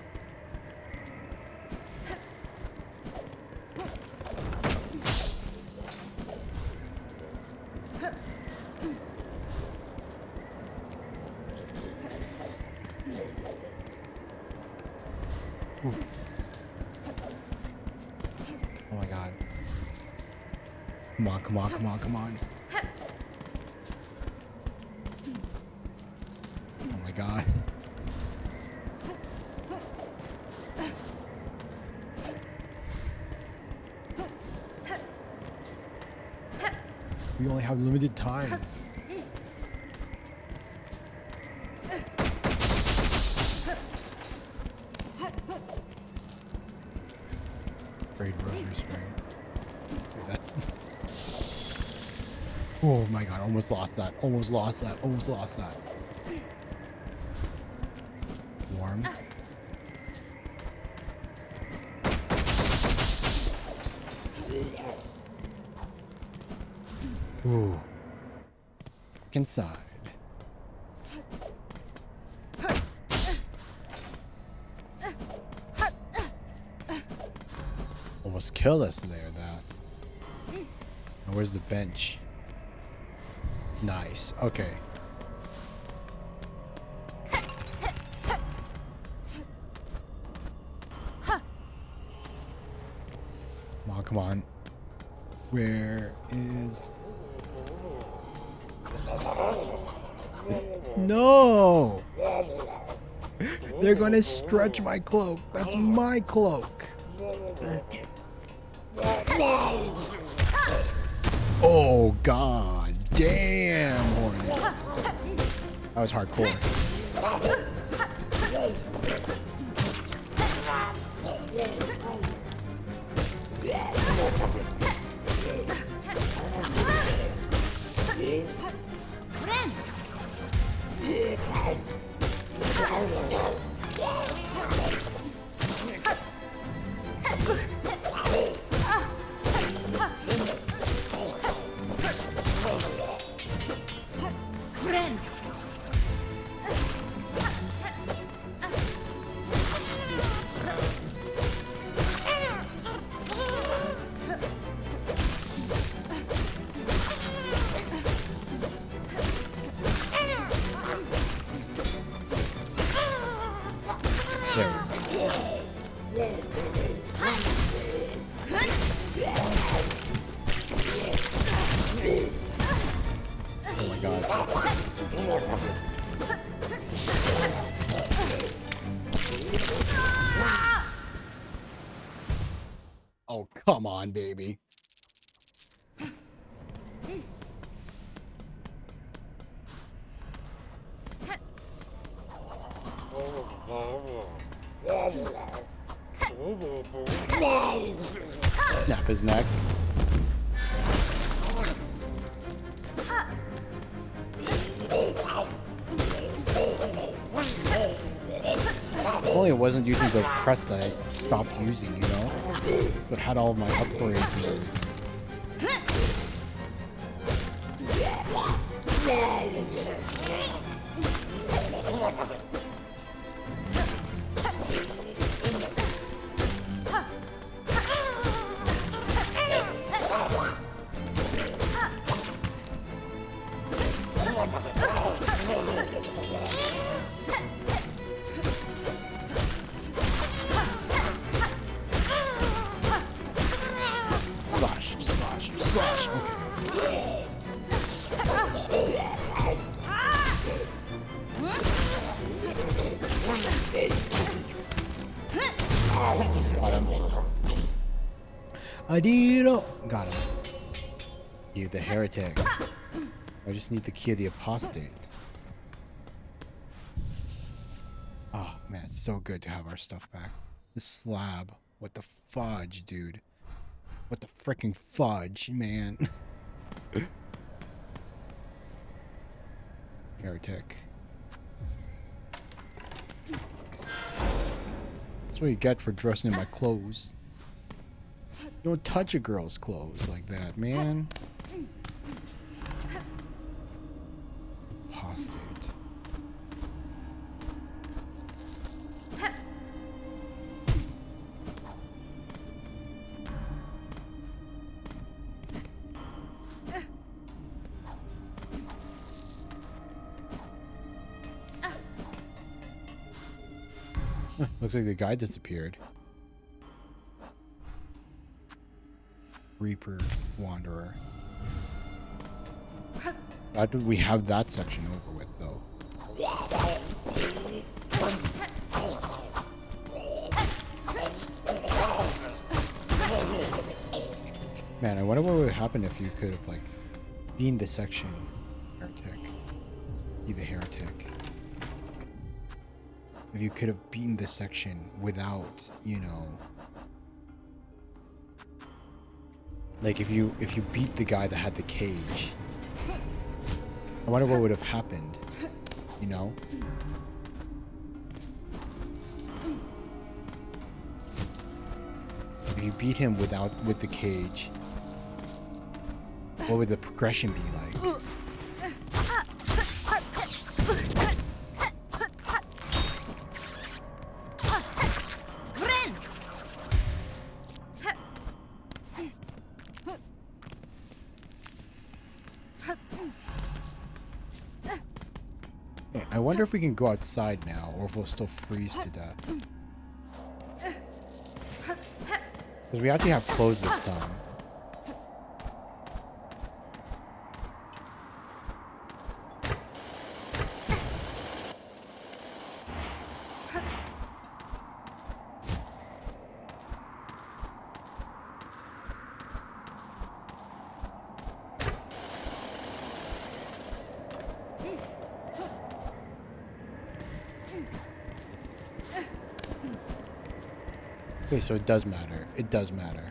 Ooh. Oh my god. Come on. Oh my god. We only have limited time. Trade rosary string. Dude, that's. Oh my god! Almost lost that. Almost lost that. Almost lost that. Warm. Ooh. Inside. Almost killed us there, that. And where's the bench? Nice. Okay. Come on, come on. Where is... No! They're gonna stretch my cloak. That's my cloak. Oh, god damn, Hornet. That was hardcore. There we go. Oh my god. Oh, come on, baby. Snap his neck. Only it wasn't using the crest that I stopped using, you know? But had all of my upgrades and everything. Slash, slash, slash. Okay. Got him. Adiro. Got him. You, the heretic. I just need the key of the apostate. Oh man, it's so good to have our stuff back. This slab. What the fudge, dude? What the frickin' fudge, man? Heretic. That's what you get for dressing in my clothes. Don't touch a girl's clothes like that, man. Apostate. Looks like the guy disappeared. Reaper, Wanderer. We have that section over with, though. Man, I wonder what would happen if you could have, like, beamed the section. Heretic. Be the heretic. If you could have beaten this section without, you know, Like if you beat the guy that had the cage, I wonder what would have happened, you know? If you beat him with the cage, what would the progression be like? I wonder if we can go outside now, or if we'll still freeze to death. Because we actually have clothes this time. Okay, so it does matter. It does matter.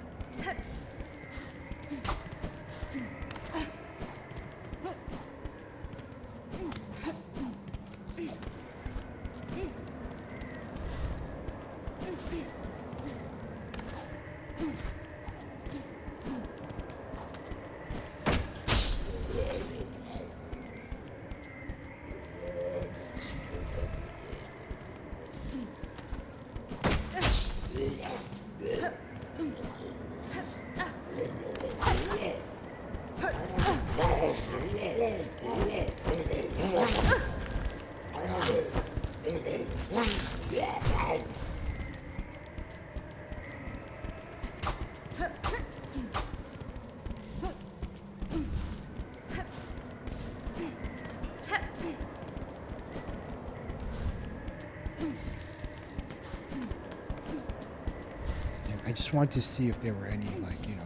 I just wanted to see if there were any, like, you know.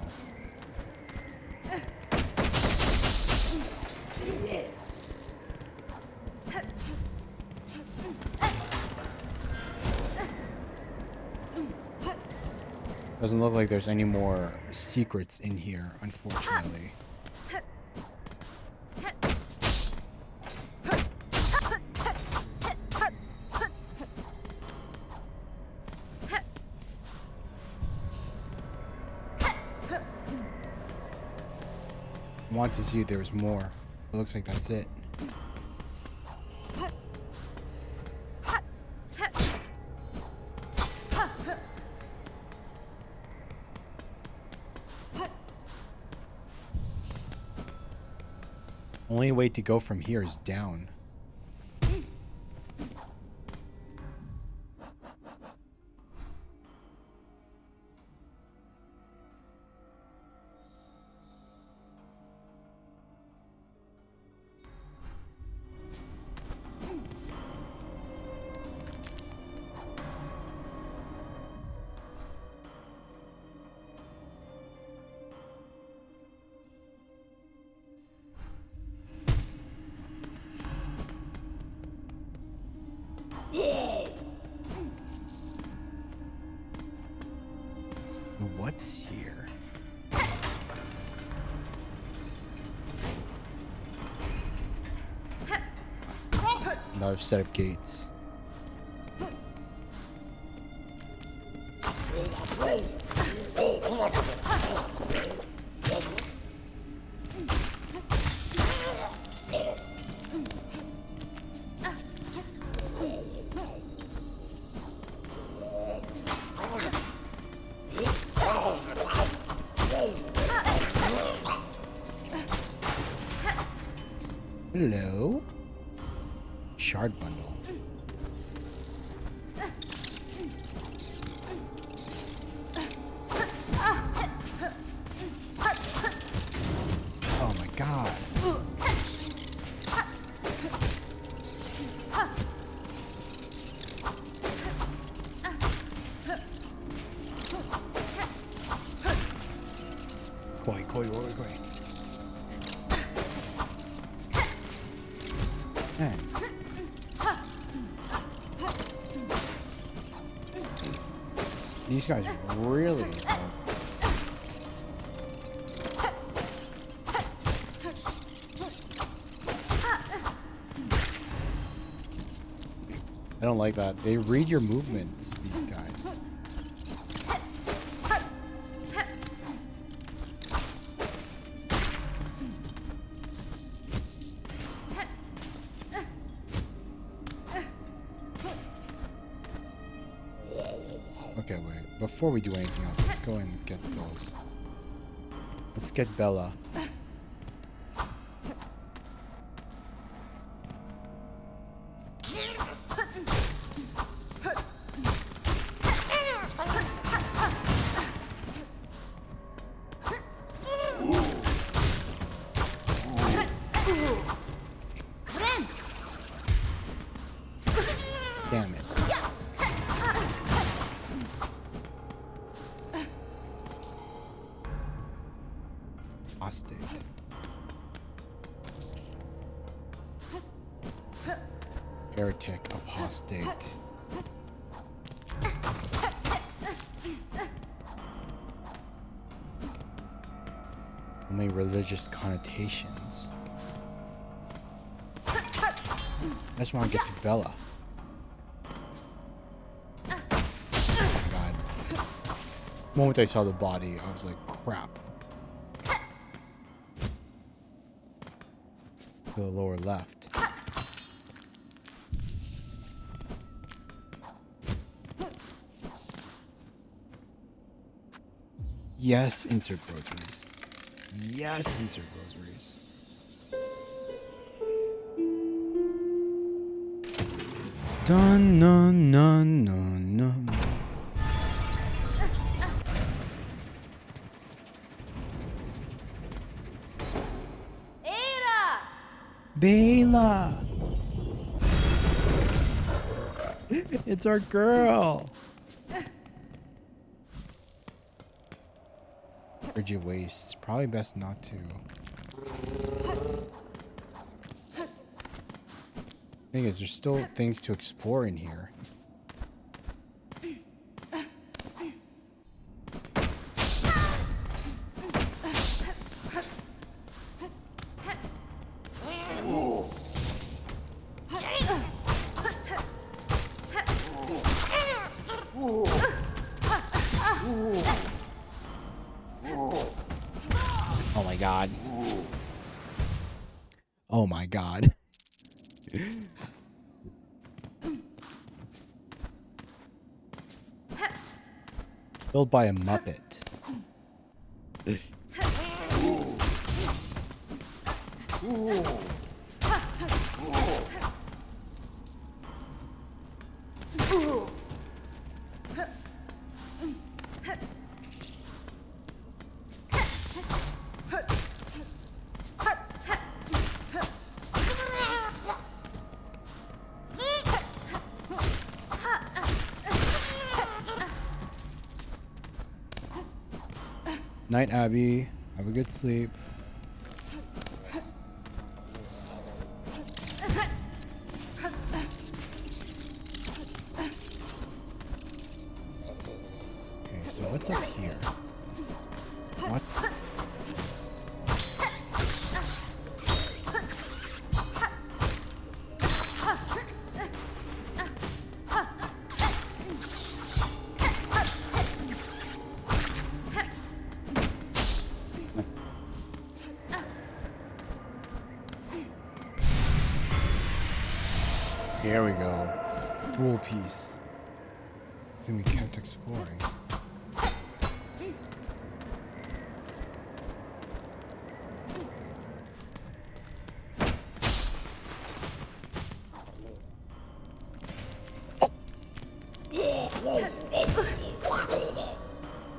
Doesn't look like there's any more secrets in here, unfortunately. I want to see if there's more. It looks like that's it. Only way to go from here is down. What's here? Another set of gates. Hello? Shard bundle. Oh my god. Koi. Man. These guys really. I don't like that. They read your movements, these guys. Okay, wait. Before we do anything else, let's go and get those. Let's get Bella. Damn it. Apostate. Heretic, apostate. So many religious connotations. I just want to get to Bella. Oh my god. The moment I saw the body, I was like, crap. To the lower left. Yes, insert groceries. Yes, insert groceries. Dun dun dun dun dun. Ada! Bela! It's our girl! Frigid wastes. Probably best not to. Thing is, there's still things to explore in here. Oh my god. Oh my god. Built by a Muppet. Night, Abby. Have a good sleep. Okay, so what's up here? What's... Here we go. Dual piece. Then we kept exploring.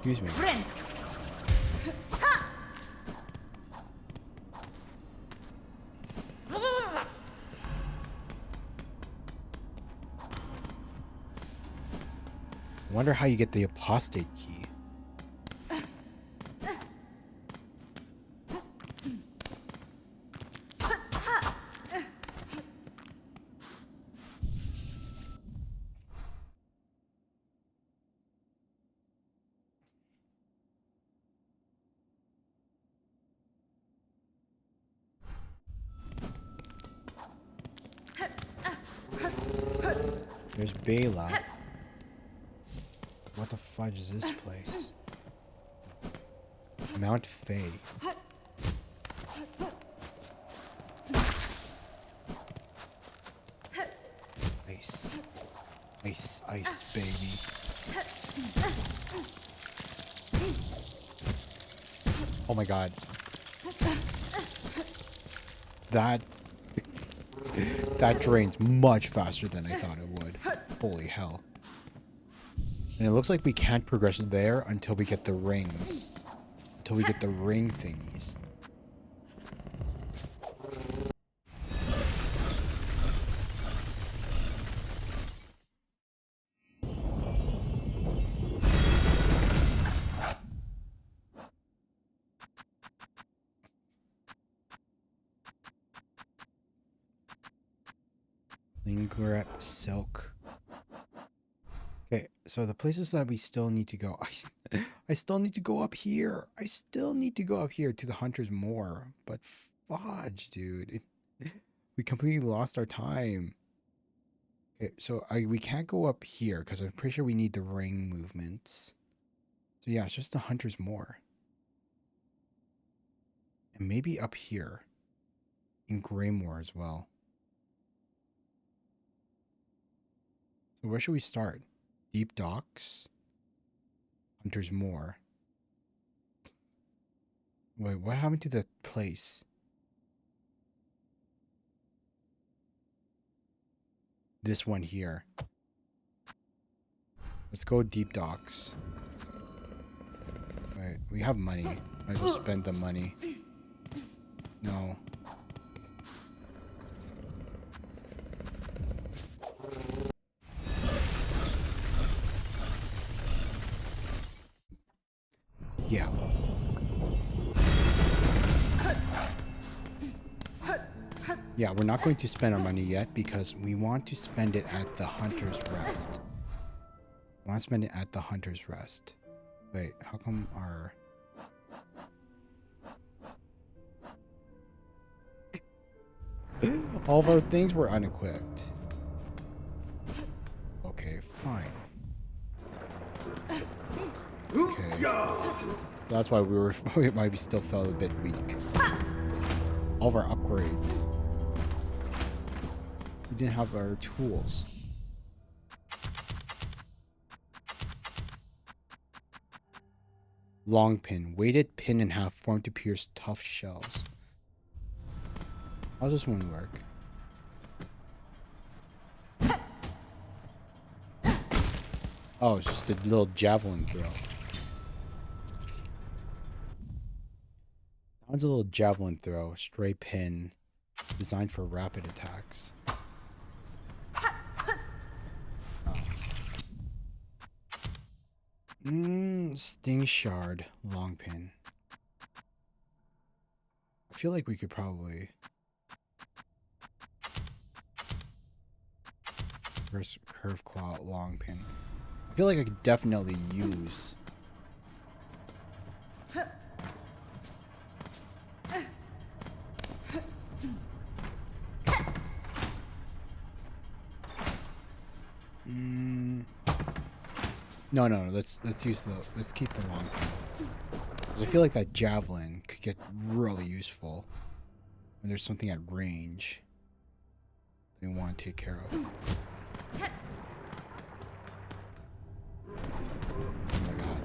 Excuse me. Wonder how you get the apostate key. There's Bela. What the fudge is this place? Mount Faye. Ice. Ice, ice, baby. Oh my god. That drains much faster than I thought it would. Holy hell. And it looks like we can't progress there until we get the rings. Until we get the ring thingies. Linger up silk. Okay, so the places that we still need to go. I still need to go up here. I still need to go up here to the Hunter's Moor. But fudge, dude. We completely lost our time. Okay, so we can't go up here because I'm pretty sure we need the ring movements. So yeah, it's just the Hunter's Moor. And maybe up here. In Greymoor as well. So where should we start? Deep Docks? Hunter's Moor. Wait, what happened to the place? This one here. Let's go Deep Docks. Wait, we have money. Might as well spend the money. No. Yeah. Yeah, we're not going to spend our money yet because we want to spend it at the Hunter's Rest. I want to spend it at the Hunter's Rest. Wait, how come our... all of our things were unequipped. Okay, fine. Okay. That's why why we still felt a bit weak. All of our upgrades. We didn't have our tools. Long pin. Weighted pin in half formed to pierce tough shells. How does this one work? Oh, it's just a little javelin throw. That one's a little javelin throw. Stray pin. Designed for rapid attacks. Sting shard. Long pin. I feel like we could probably... First curve claw, long pin. I feel like I could definitely use... No. Let's keep the long pin. 'Cause I feel like that javelin could get really useful when there's something at range that we want to take care of. Oh my god.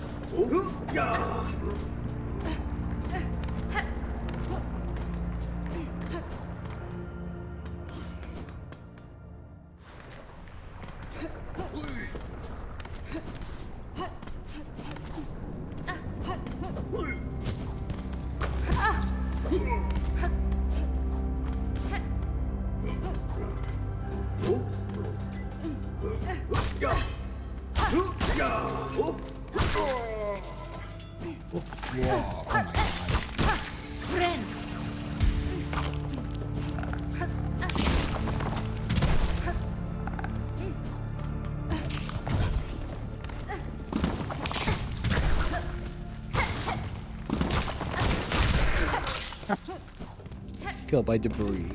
Whoa, oh my god. Friend. Killed by debris.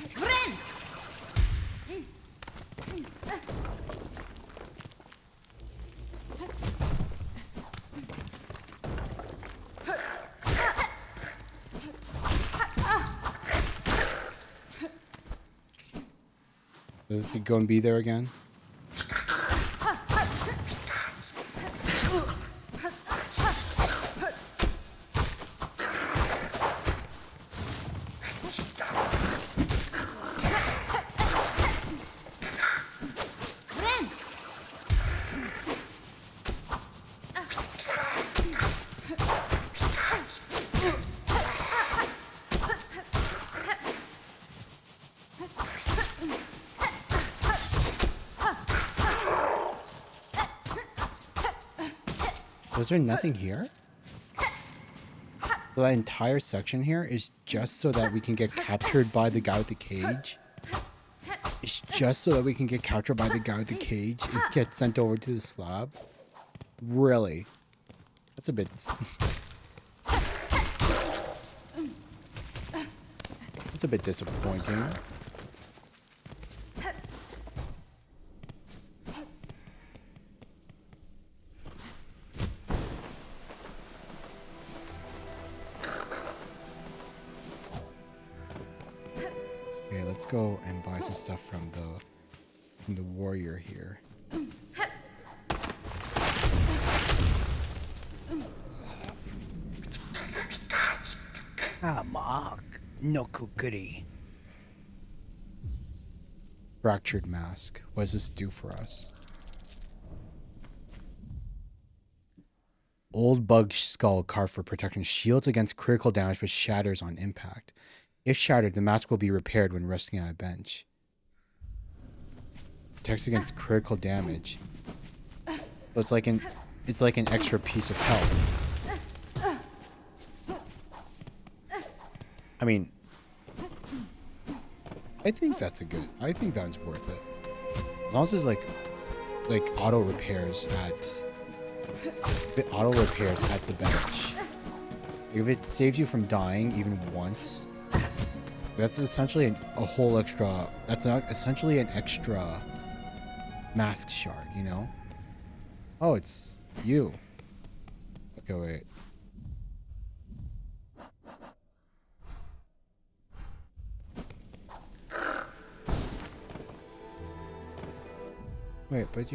Friend! Does he go and be there again? Friend! Was there nothing here? So that entire section here is just so that we can get captured by the guy with the cage? It's just so that we can get captured by the guy with the cage and get sent over to the slab? Really? That's a bit... That's a bit disappointing. Okay, let's go and buy some stuff from the warrior here. No kukuri. Fractured mask. What does this do for us? Old bug skull carved for protection. Shields against critical damage but shatters on impact. If shattered, the mask will be repaired when resting on a bench. Protects against critical damage. So it's like an extra piece of health. I mean, I think that's I think that's worth it. As long as there's like auto repairs at the bench. If it saves you from dying even once, that's essentially a whole extra. That's essentially an extra mask shard, you know? Oh, it's you. Okay, wait. Wait, but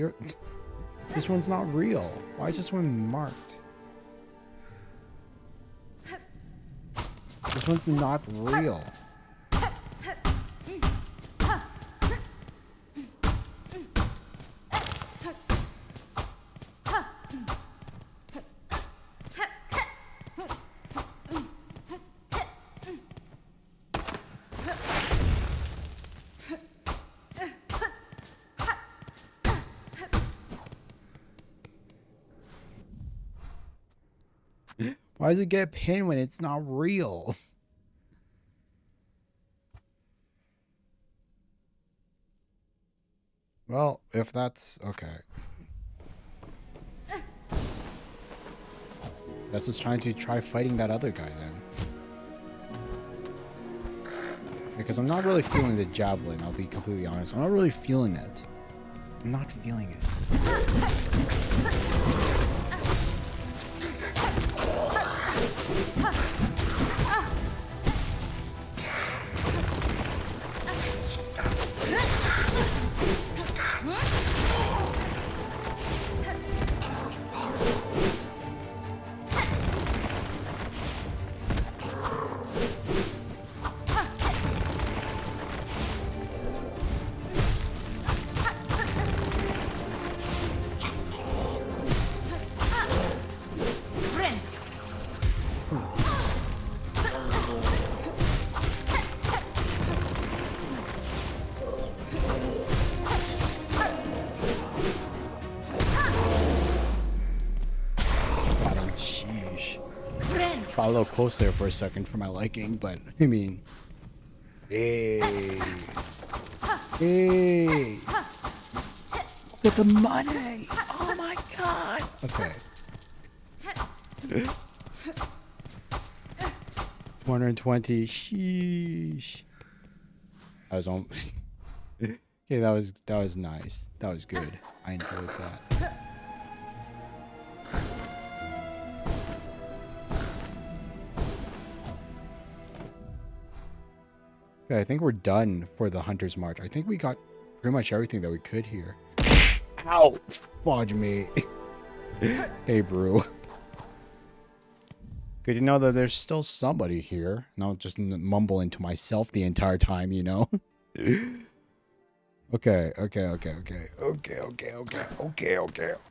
this one's not real. Why is this one marked? This one's not real. Why does it get pinned when it's not real? Well, if that's okay. That's just trying to fighting that other guy then. Because I'm not really feeling the javelin, I'll be completely honest. I'm not really feeling it. I'm not feeling it. Got a little close there for a second for my liking, but I mean, hey, get the money! Oh my god! Okay. 120. Sheesh. I was on. Okay, that was nice. That was good. I enjoyed that. Okay, I think we're done for the Hunter's March. I think we got pretty much everything that we could here. Ow! Fudge me. Hey, brew. Good to know that there's still somebody here. And I'll just mumbling to myself the entire time, you know? Okay.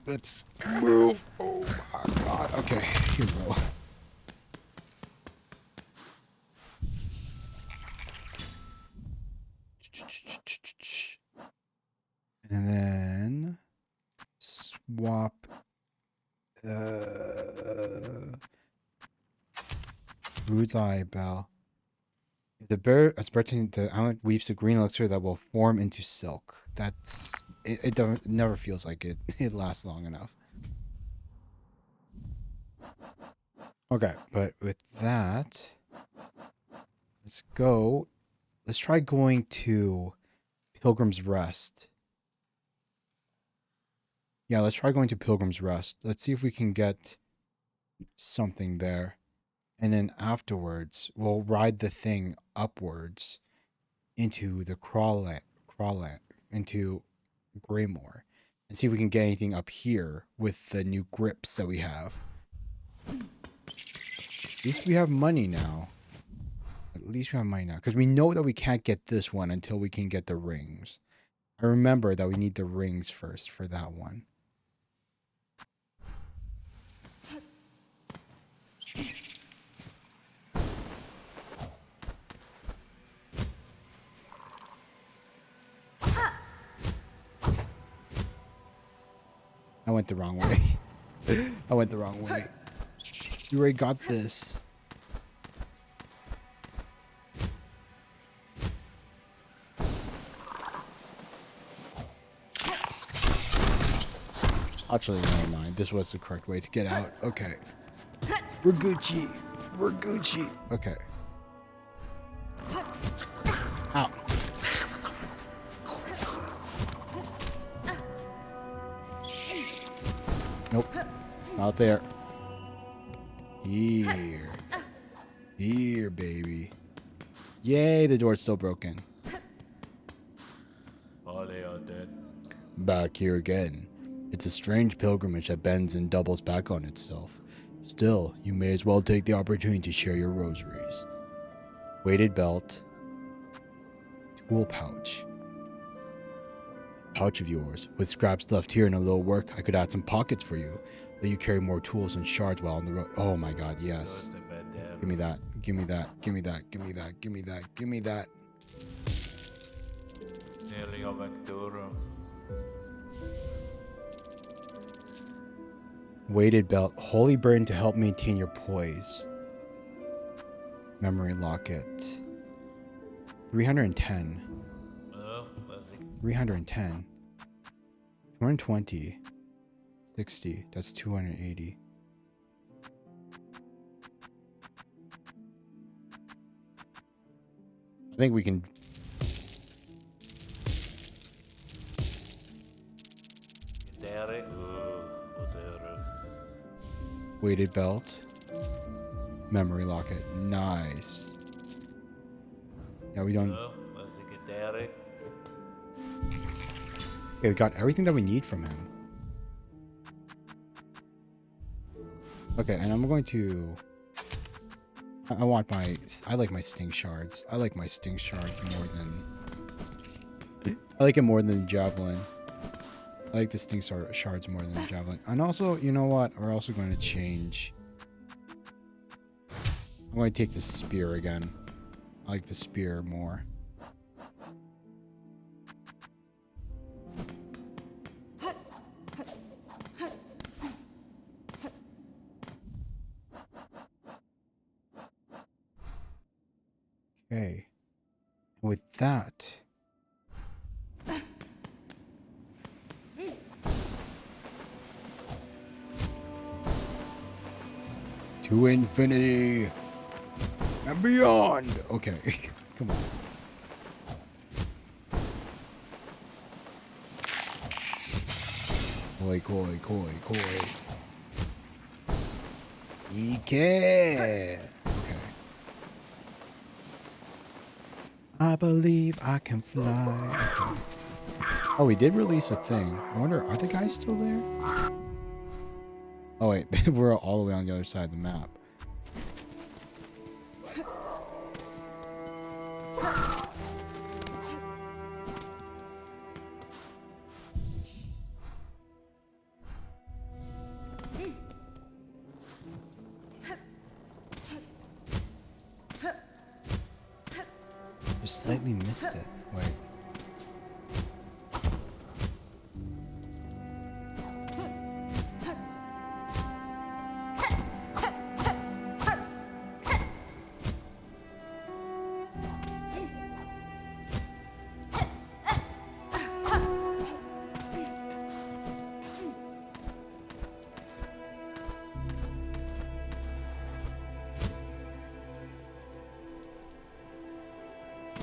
Let's move. Oh my god. Okay, here we go. And then swap Rude's eyebrow. If the bear is spreading the island weeps a green elixir that will form into silk. That's it never feels like it lasts long enough. Okay, but with that, let's try going to Pilgrim's Rest. Yeah, let's try going to Pilgrim's Rest. Let's see if we can get something there. And then afterwards, we'll ride the thing upwards into the crawland, into Greymore. And see if we can get anything up here with the new grips that we have. At least we have money now. Because we know that we can't get this one until we can get the rings. I remember that we need the rings first for that one. I went the wrong way. I went the wrong way. You already got this. Actually, never mind. This was the correct way to get out. Okay. We're Gucci. We're Gucci. Okay. Ow. Nope. Not there. Here. Here, baby. Yay, the door's still broken. All they are dead. Back here again. It's a strange pilgrimage that bends and doubles back on itself. Still, you may as well take the opportunity to share your rosaries. Weighted belt. Tool pouch. Pouch of yours. With scraps left here and a little work, I could add some pockets for you. Let you carry more tools and shards while on the road. Oh my god, yes. Give me that. Give me that. Give me that. Give me that. Give me that. Give me that. Nearly a Vtuber. Weighted belt. Holy burden to help maintain your poise. Memory locket. 310. 310. 220. 60. That's 280. I think we can. Weighted belt. Memory locket. Nice. Yeah, we don't. Okay, we got everything that we need from him. Okay, and I'm going to. I want my. I like my stink shards. I like my stink shards more than. I like it more than the javelin. I like the stink shards more than the javelin. And also, you know what? We're also going to change. I'm going to take the spear again. I like the spear more. Okay. With that. To infinity and beyond. Okay, come on. Koi, koi, koi, koi. Ike. Okay. I believe I can fly. Okay. Oh, we did release a thing. I wonder, are the guys still there? Oh wait, we're all the way on the other side of the map. Just slightly missed it. Wait.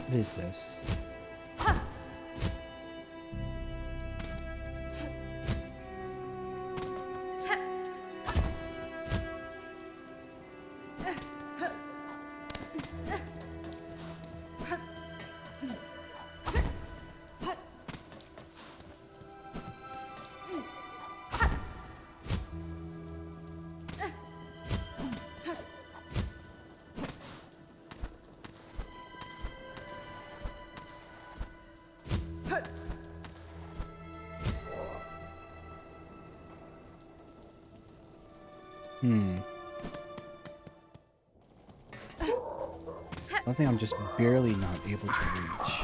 What is this? Something I'm just barely not able to reach.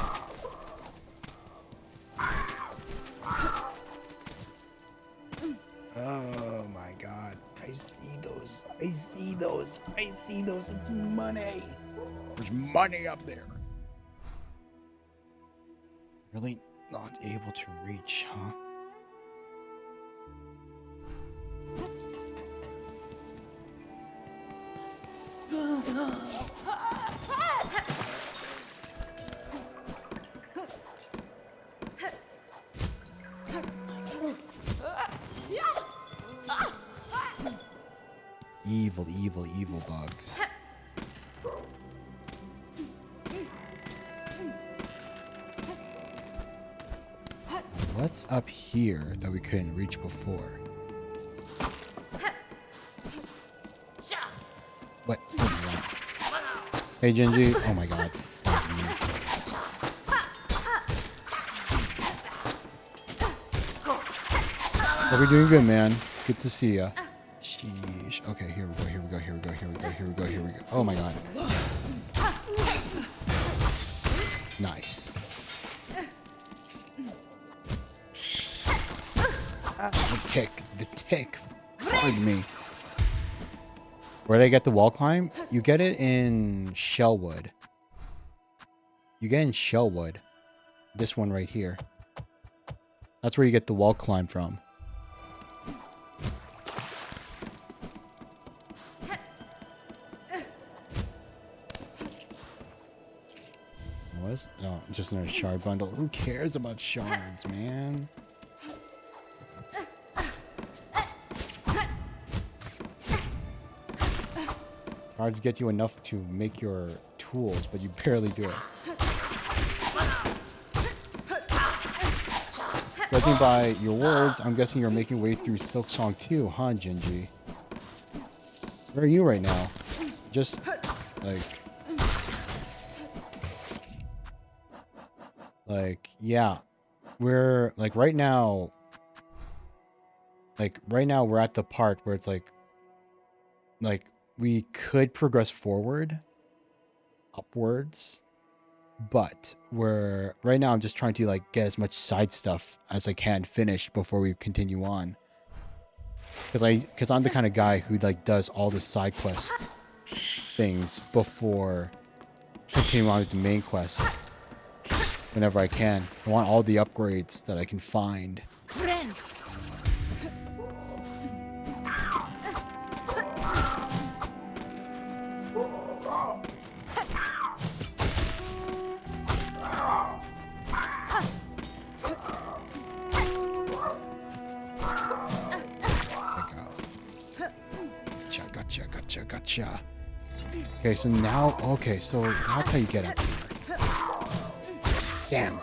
Oh my god. I see those. I see those. I see those. It's money. There's money up there. Really not able to reach, huh? Evil, evil, evil bugs. What's up here that we couldn't reach before? What? Oh my god. Hey, Genji. Oh my god. Fuck me. Hope you're doing good, man. Good to see ya. Sheesh. Okay, here we go, here we go, here we go, here we go, here we go, here we go. Oh my god. Nice. The tick. Pardon me. Where did I get the wall climb? You get it in Shellwood. You get it in Shellwood. This one right here. That's where you get the wall climb from. Was? Oh, just another shard bundle. Who cares about shards, man? Shards get you enough to make your tools, but you barely do it. Judging by your words, I'm guessing you're making your way through Silksong too, huh, Genji? Where are you right now? Just, yeah. We're, right now, we're at the part where it's like, we could progress forward, upwards, but right now I'm just trying to get as much side stuff as I can finished before we continue on. Because I'm the kind of guy who does all the side quest things before continuing on with the main quest. Whenever I can. I want all the upgrades that I can find. Friend. Gotcha. Okay, so now, okay, so that's how you get up here. Damn.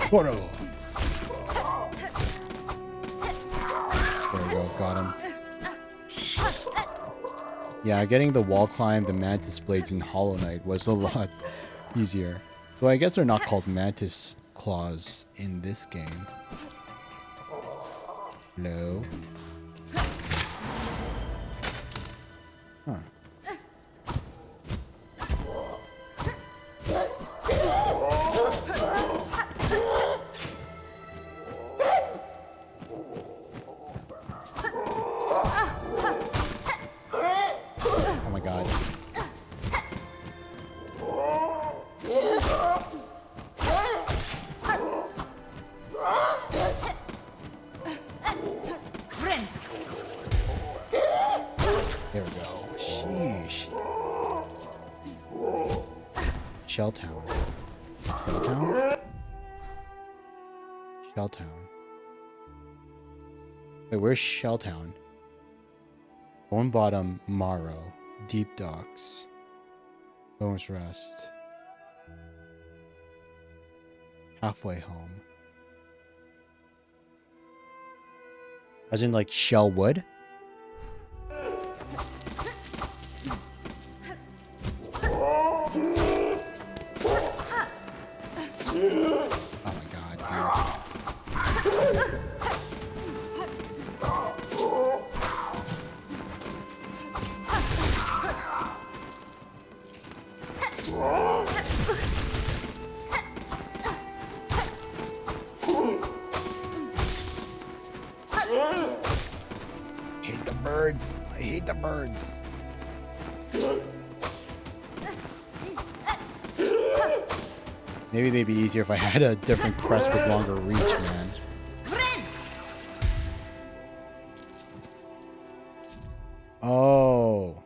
Photo. There we go, got him. Yeah, getting the wall climb, the mantis blades in Hollow Knight was a lot easier. Well, I guess they're not called mantis claws in this game. No. Huh. Oh my god. Friend. There we go. Sheesh. Shelltown. Shelltown? Shelltown. Wait, where's Shelltown? Bone Bottom, Morrow. Deep Docks. Bones Rest. Halfway Home. As in, like, Shellwood? Oh my god, dude. I hate the birds. I hate the birds. Maybe they'd be easier if I had a different crest with longer reach, man. Oh.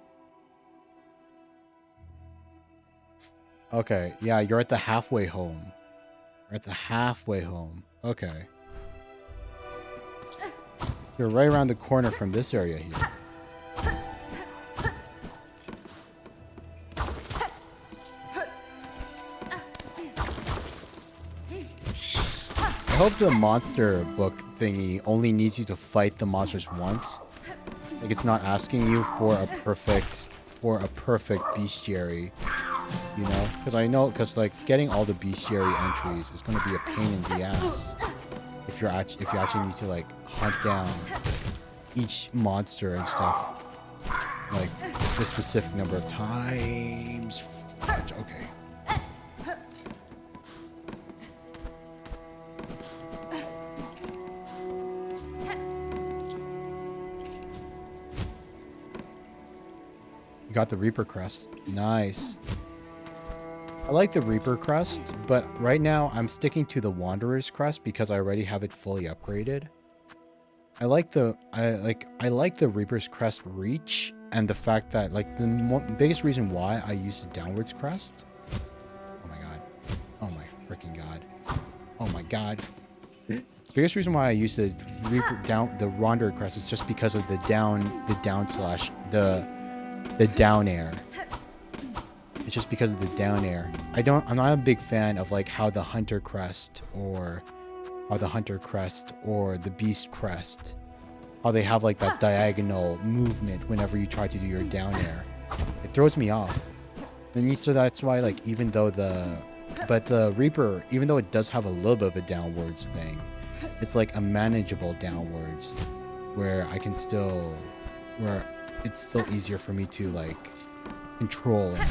Okay, yeah, you're at the halfway home. You're at the halfway home. Okay. You're right around the corner from this area here. I hope the monster book thingy only needs you to fight the monsters once. Like it's not asking you for a perfect bestiary, you know? Because like getting all the bestiary entries is going to be a pain in the ass if you actually need to like hunt down each monster and stuff like a specific number of times. Okay. Got the Reaper crest. Nice. I like the Reaper crest, but right now I'm sticking to the Wanderer's crest because I already have it fully upgraded. I like the Reaper's crest reach and the fact that like the biggest reason why I use the downwards crest. Oh my god. Oh my freaking god. Oh my god. Biggest reason why I use the Wanderer crest is just because of the down air. It's just because of the down air. I'm not a big fan of like how the Hunter crest or the Beast crest, how they have like that diagonal movement whenever you try to do your down air. It throws me off. And so that's why like the Reaper, even though it does have a little bit of a downwards thing, it's like a manageable downwards where it's still easier for me to like control it.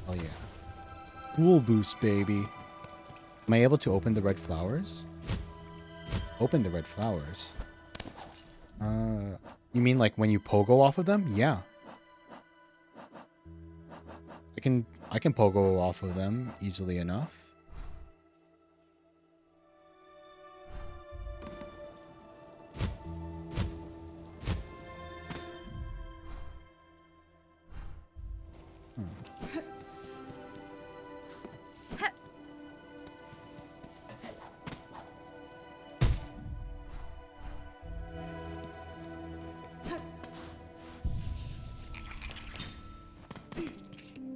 Hell yeah. Cool boost, baby. Am I able to open the red flowers? Open the red flowers? You mean like when you pogo off of them? Yeah. I can pogo off of them easily enough.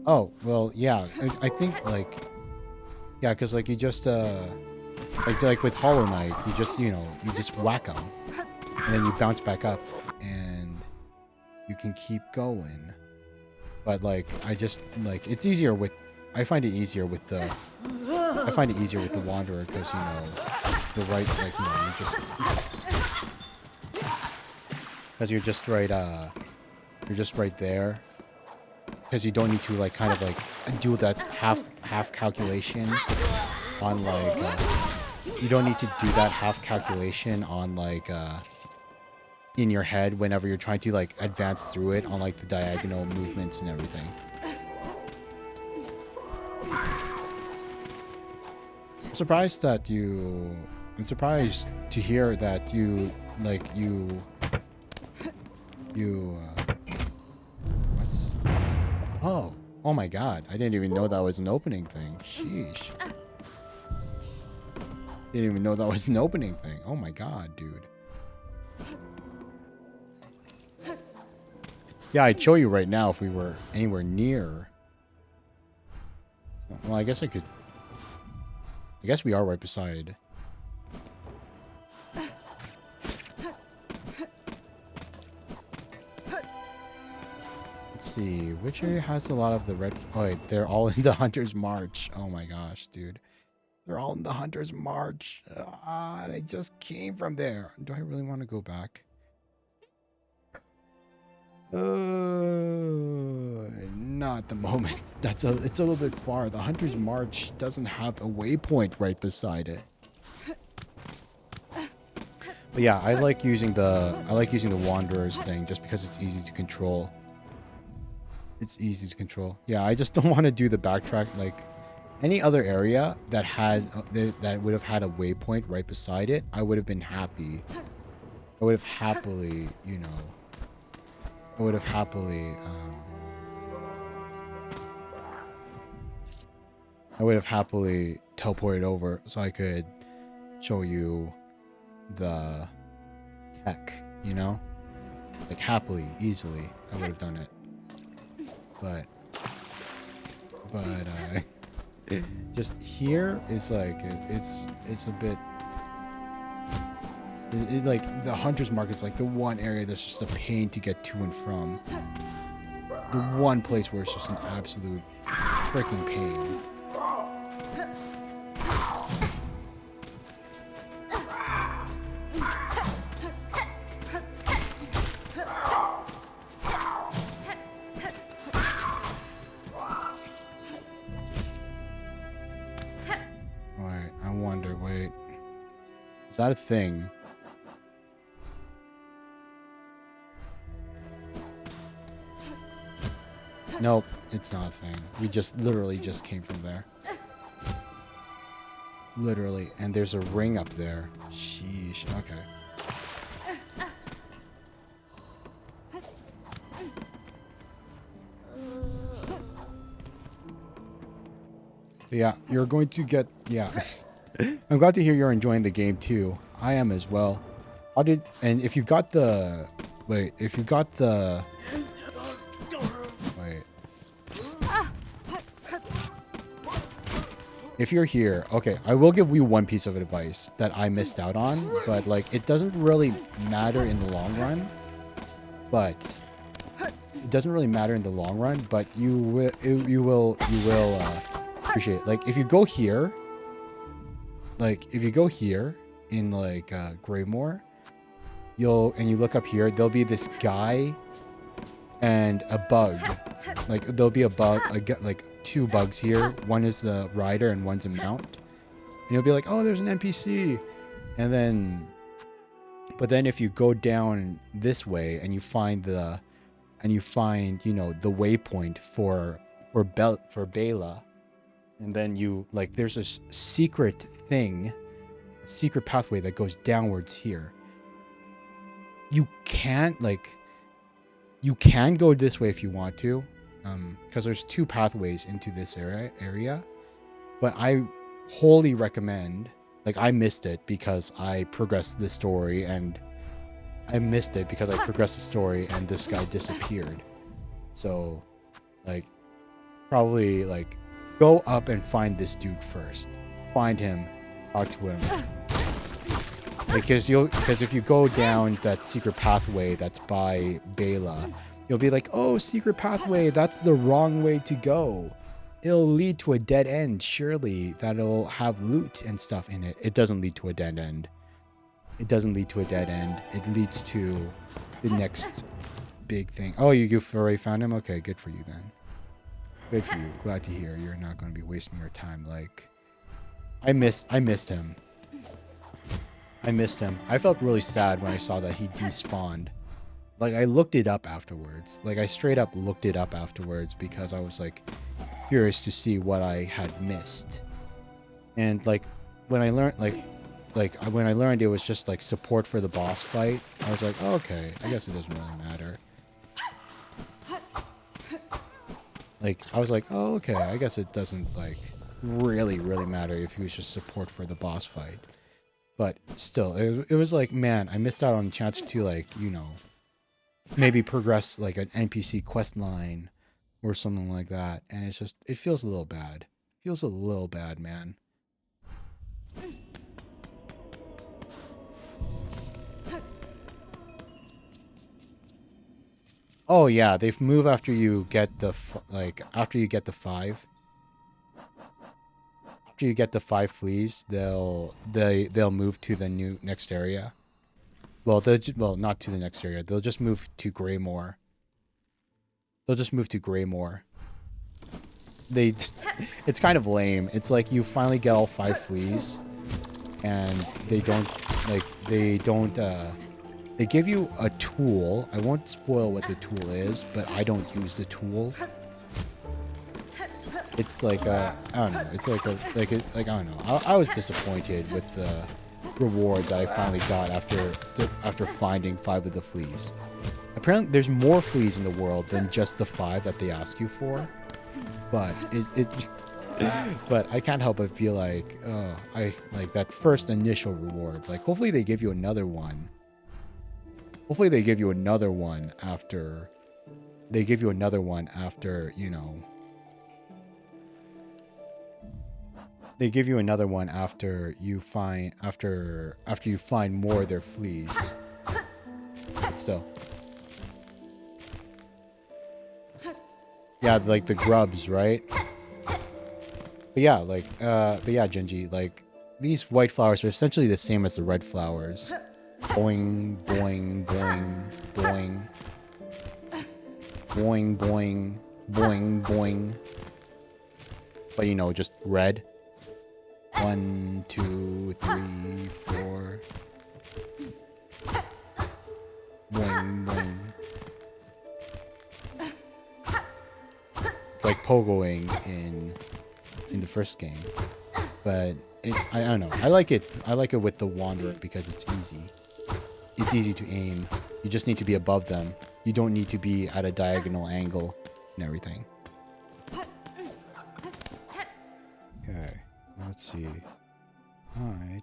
Oh, well, yeah. I think like, yeah, because like you just like with Hollow Knight, you just you just whack them, and then you bounce back up, and you can keep going. But like I just like it's easier with. I find it easier with the. I find it easier with the Wanderer because the right like you just because you're just right there. Because you don't need to like kind of like do that half calculation on like you don't need to do that half calculation on like in your head whenever you're trying to like advance through it on like the diagonal movements and everything. I'm surprised to hear that you what's oh my god, I didn't even know that was an opening thing. Sheesh. Didn't even know that was an opening thing. Oh my god, dude. Yeah, I'd show you right now if we were anywhere near. So, well, I guess we are right beside. Let's see, which area has a lot of the red... Oh, wait, they're all in the Hunter's March. Oh my gosh, dude. They're all in the Hunter's March. And I just came from there. Do I really want to go back? Not at the moment. It's a little bit far. The Hunter's March doesn't have a waypoint right beside it. But yeah, I like using the Wanderers thing just because it's easy to control. It's easy to control. Yeah, I just don't want to do the backtrack. Like any other area that had that would have had a waypoint right beside it, I would have been happy. I would have happily, I would have happily teleported over so I could show you the tech, like happily, easily. I would have done it. But just here it's like it's a bit like the Hunter's Mark is like the one area that's just a pain to get to and from. The one place where it's just an absolute freaking pain. Alright, I wonder, wait. Is that a thing? Nope, it's not a thing. We just literally just came from there. Literally. And there's a ring up there. Sheesh. Okay. Yeah, you're going to get... Yeah. I'm glad to hear you're enjoying the game too. I am as well. And if you got the... Wait, if you got the... If you're here, okay, I will give you one piece of advice that I missed out on, but like it doesn't really matter in the long run. But it doesn't really matter in the long run, but you will appreciate it. Like if you go here, in like Greymore, you look up here, there'll be this guy and a bug. Like there'll be a bug, like two bugs here. One is the rider and one's a mount. And you'll be like, oh, there's an NPC. But then if you go down this way and you find the waypoint for Bela, and then there's a secret pathway that goes downwards here. You can go this way if you want to. Because there's two pathways into this area, but I wholly recommend. Like I missed it because I progressed the story, and this guy disappeared. So, like, probably like go up and find this dude first. Find him, talk to him. Because if you go down that secret pathway that's by Bela, you'll be like, oh, secret pathway, that's the wrong way to go. It'll lead to a dead end, surely, that'll have loot and stuff in it. It doesn't lead to a dead end. It doesn't lead to a dead end. It leads to the next big thing. Oh, you've already found him? Okay, good for you then. Good for you. Glad to hear you're not going to be wasting your time. Like, I missed him. I missed him. I felt really sad when I saw that he despawned. Like, I looked it up afterwards. Like, I straight up looked it up afterwards because I was, like, curious to see what I had missed. And, like, when I learned, when I learned it was just, like, support for the boss fight, I was like, oh, okay, I guess it doesn't really matter. Like, I was like, oh, okay, I guess it doesn't, like, really matter if he was just support for the boss fight. But still, it was like, man, I missed out on the chance to, like, you know, maybe progress, like, an NPC quest line or something like that. And it's just, it feels a little bad. Feels a little bad, man. Oh, yeah, they move after you get the, after you get the 5. After you get the 5 fleas, they'll move to the next area. Well, not to the next area. They'll just move to Greymore. It's kind of lame. It's like you finally get all 5 fleas, and they give you a tool. I won't spoil what the tool is, but I don't use the tool. It's like I don't know. It's like I don't know. I was disappointed with the reward that I finally got after finding 5 of the fleas. Apparently, there's more fleas in the world than just the 5 that they ask you for. But but I can't help but feel like, oh, I like that first initial reward. Like, hopefully they give you another one. Hopefully they give you another one after. They give you another one after, you know. They give you another one after you find you find more of their fleas. But still. Yeah, like the grubs, right? But yeah, Genji, like these white flowers are essentially the same as the red flowers. Boing, boing, boing, boing. Boing, boing, boing, boing. But you know, just red. 1, 2, 3, 4. Boing, boing. It's like pogoing in the first game, but it's I don't know. I like it with the Wanderer because it's easy. It's easy to aim. You just need to be above them. You don't need to be at a diagonal angle and everything. Okay. Let's see. Alright.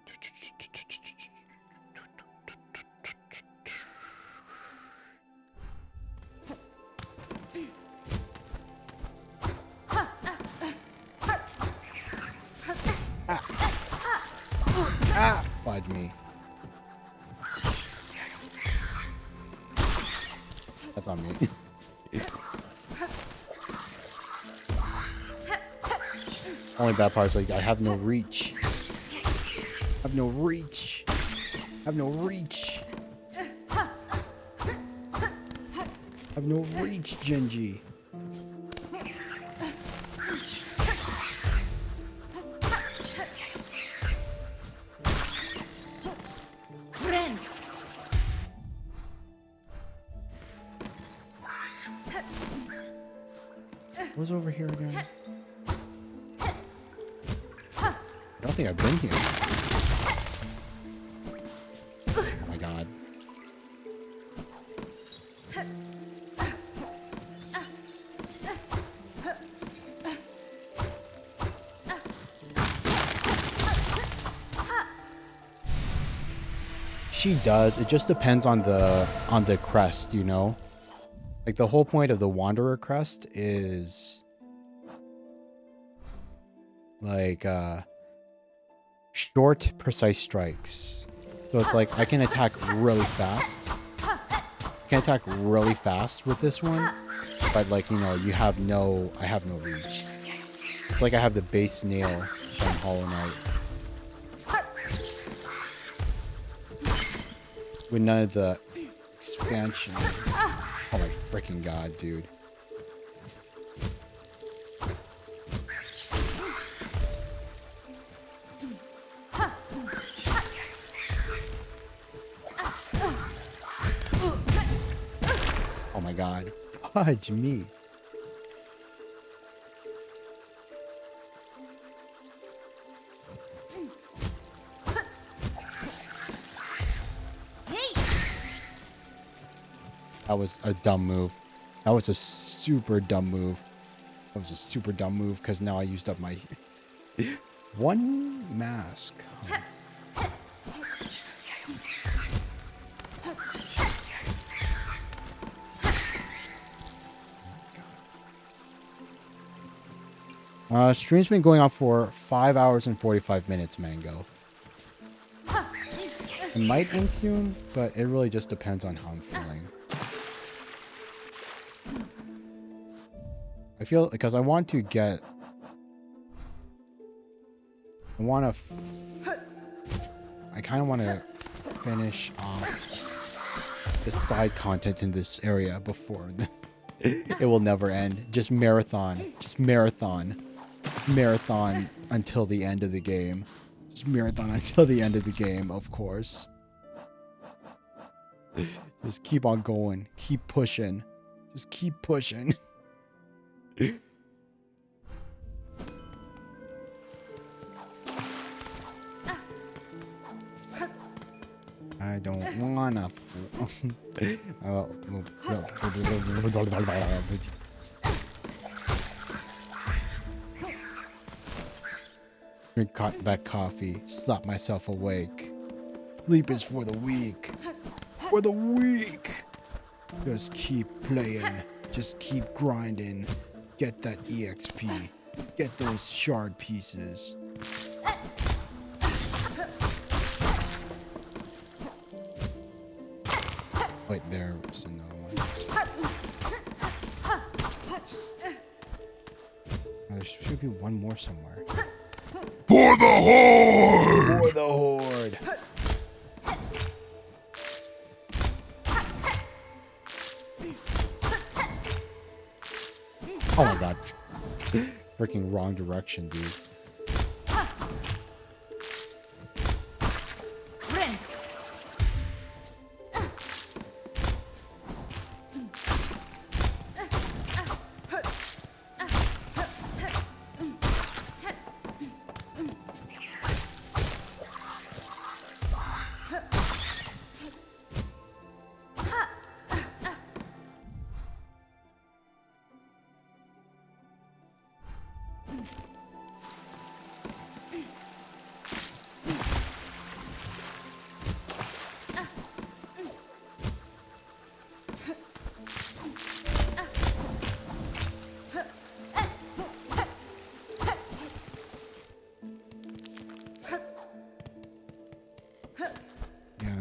Fudge me. That's on me. Only bad part is like I have no reach. I have no reach. I have no reach. I have no reach, Genji. Friend. What's over here again? I don't think I've been here. Oh my god. She does. It just depends on the crest, you know? Like the whole point of the Wanderer crest is like short, precise strikes. So it's like I can attack really fast. I can attack really fast with this one, but like you know, I have no reach. It's like I have the base nail from Hollow Knight. With none of the expansion. Oh my freaking god, dude. Oh my god. Fudge me. That was a dumb move. That was a super dumb move. That was a super dumb move because now I used up my one mask. Stream's been going on for 5 hours and 45 minutes, Mango. It might end soon, but it really just depends on how I'm feeling. I feel because I want to get. I kind of want to finish off the side content in this area before it will never end. Just marathon. Just marathon. Just marathon until the end of the game. Just marathon until the end of the game, of course. Just keep on going. Keep pushing. Just keep pushing. I don't wanna. Drink that coffee. Slap myself awake. Sleep is for the weak. For the weak. Just keep playing. Just keep grinding. Get that EXP. Get those shard pieces. Wait, there's another one. Nice. There should be one more somewhere. For the Horde! For the Horde! Oh my god. Freaking wrong direction, dude.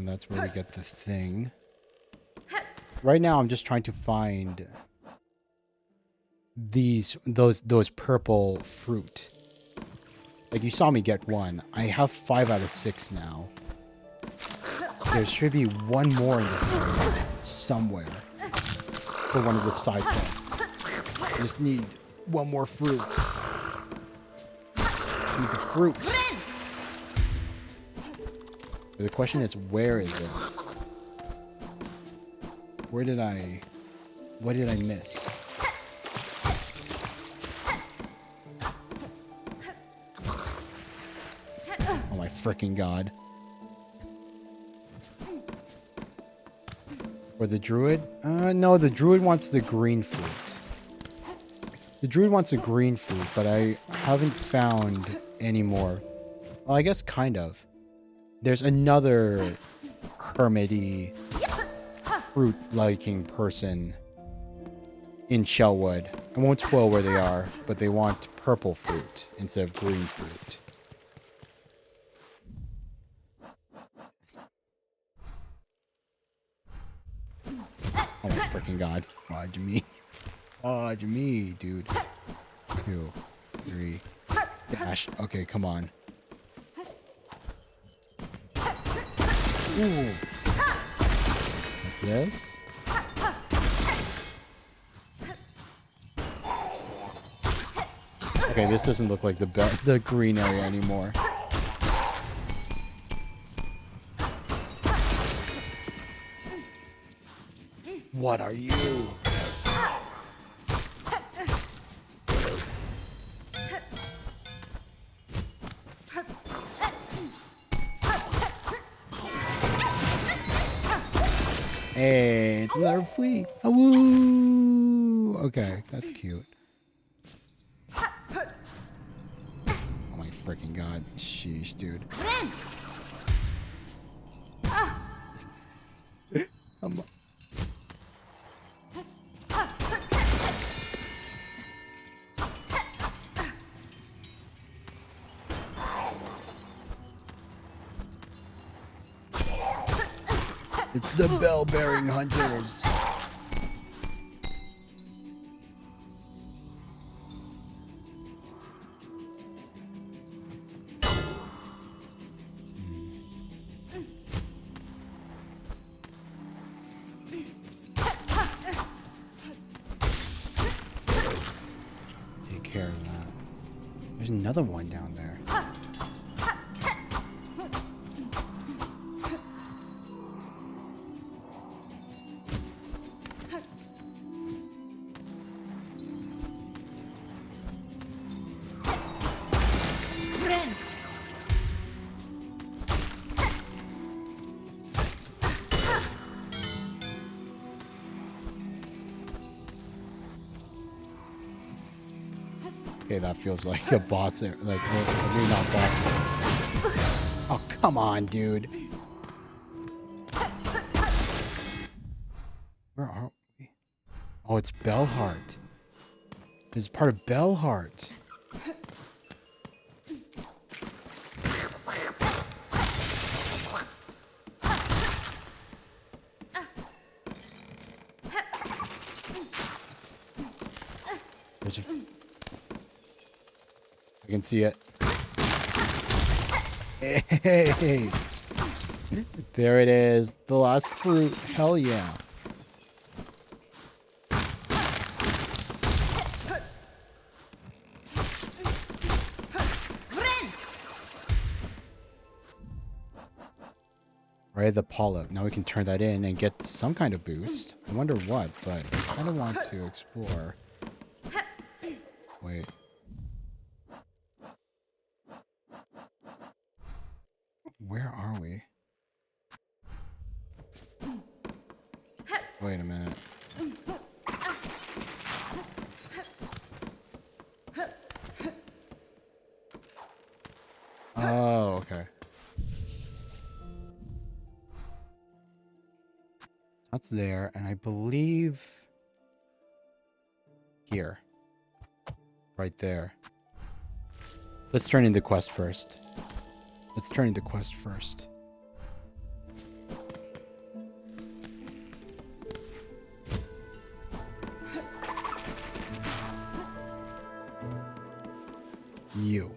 That's where we get the thing. Right now, I'm just trying to find those purple fruit. Like you saw me get one. I have 5 out of 6 now. There should be one more in this area somewhere for one of the side quests. I just need one more fruit. Just need the fruit. The question is, where is it? What did I miss? Oh my freaking god. Or the druid? No, the druid wants the green fruit. The druid wants the green fruit, but I haven't found any more. Well, I guess kind of. There's another hermity fruit-liking person in Shellwood. I won't spoil where they are, but they want purple fruit instead of green fruit. Oh my freaking god. Fudge me. Fudge me, dude. 2, 3. Dash. Okay, come on. Ooh. What's this? Okay, this doesn't look like the green area anymore. What are you? Hey, it's another flea. Woo! Okay, that's cute. Oh my freaking god. Sheesh, dude. I'm- It's the bell-bearing hunters. Take care of that. There's another one down there. Okay, that feels like a boss, like, maybe not boss. Oh, come on, dude. Where are we? Oh, it's Bellheart. This is part of Bellheart. There's a... I can see it. Hey! There it is. The last fruit. Hell yeah. Right, the polyp. Now we can turn that in and get some kind of boost. I wonder what, but I kind of want to explore. Wait. Where are we? Wait a minute. Oh, okay. That's there, and I believe here. Right there. Let's turn in the quest first. Let's turn in the quest first. You.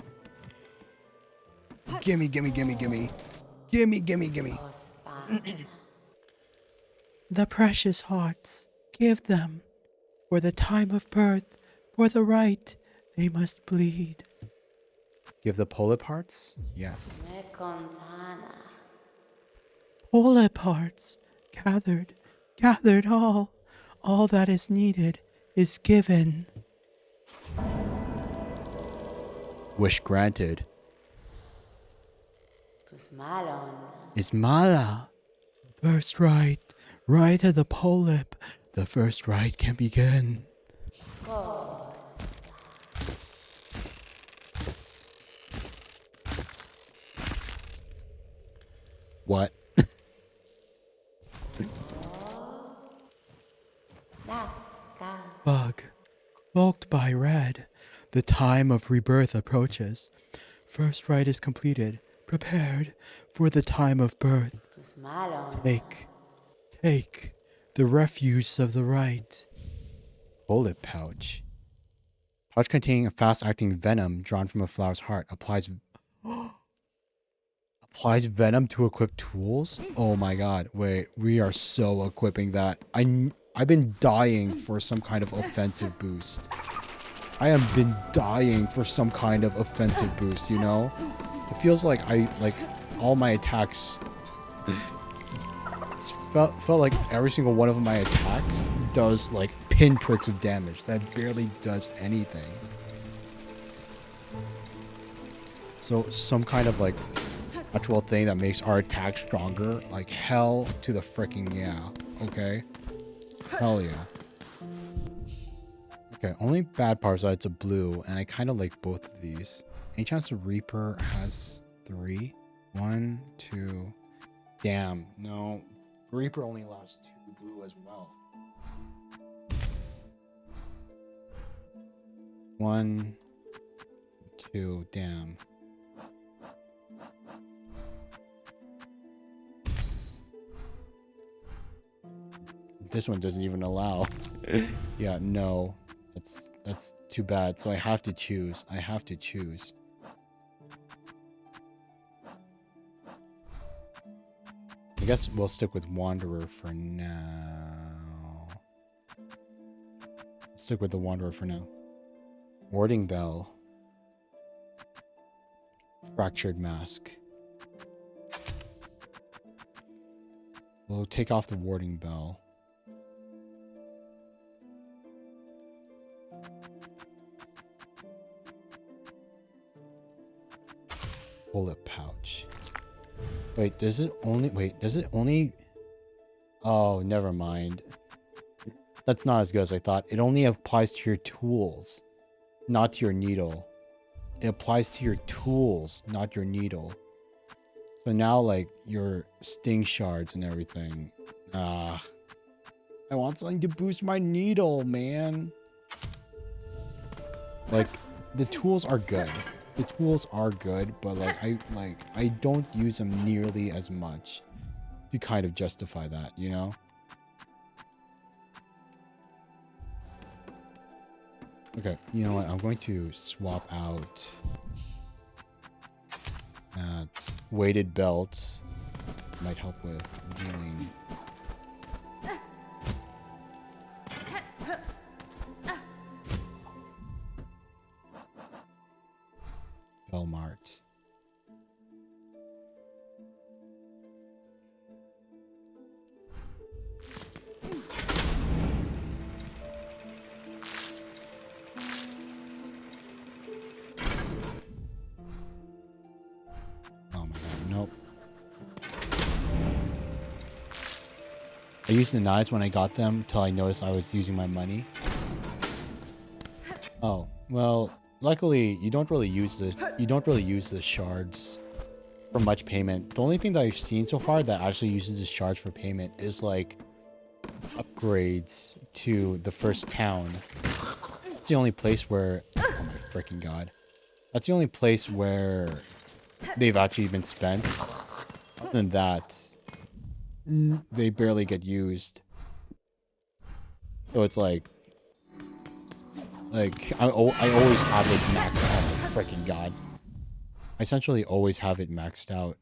Gimme, gimme, gimme, gimme. Gimme, gimme, gimme. The precious hearts, give them. For the time of birth, for the right, they must bleed. Give the polyp hearts? Yes. Polyp hearts, gathered, gathered all. All that is needed is given. Wish granted. Ismala. First right, right of the polyp. The first right can begin. What? Bug. Marked by red, the time of rebirth approaches. First rite is completed. Prepared for the time of birth. Take the refuge of the rite. Bullet pouch. Pouch containing a fast-acting venom drawn from a flower's heart. Applies venom to equip tools? Oh my god. Wait, we are so equipping that. I've been dying for some kind of offensive boost. I have been dying for some kind of offensive boost, you know? It feels like all my attacks felt like every single one of my attacks does like pinpricks of damage. That barely does anything. So some kind of like actual thing that makes our attack stronger. Like hell to the freaking yeah. Okay? Hell yeah. Okay, only bad part is that it's a blue, and I kind of like both of these. Any chance the Reaper has 3? 1, 2. Damn, no. Reaper only allows 2 blue as well. 1, 2, damn. This one doesn't even allow. Yeah, no. That's too bad. So I have to choose. I guess we'll stick with Wanderer for now. Stick with the Wanderer for now. Warding Bell. Fractured Mask. We'll take off the Warding Bell. Bullet pouch. Wait, does it only... Oh, never mind. That's not as good as I thought. It only applies to your tools, not to your needle. It applies to your tools, not your needle. So now, like, your sting shards and everything. I want something to boost my needle, man. Like, the tools are good. The tools are good, but I don't use them nearly as much to kind of justify that, you know? Okay, you know what? I'm going to swap out that weighted belt. Might help with dealing. Belmart. Oh my god, nope. I used the knives when I got them till I noticed I was using my money. Oh, well, luckily you don't really use the shards for much payment. The only thing that I've seen so far that actually uses the shards for payment is like upgrades to the first town. It's the only place where, oh my freaking god. That's the only place where they've actually been spent. Other than that, they barely get used. So it's like I always have it maxed out. Oh my freaking god. I essentially always have it maxed out.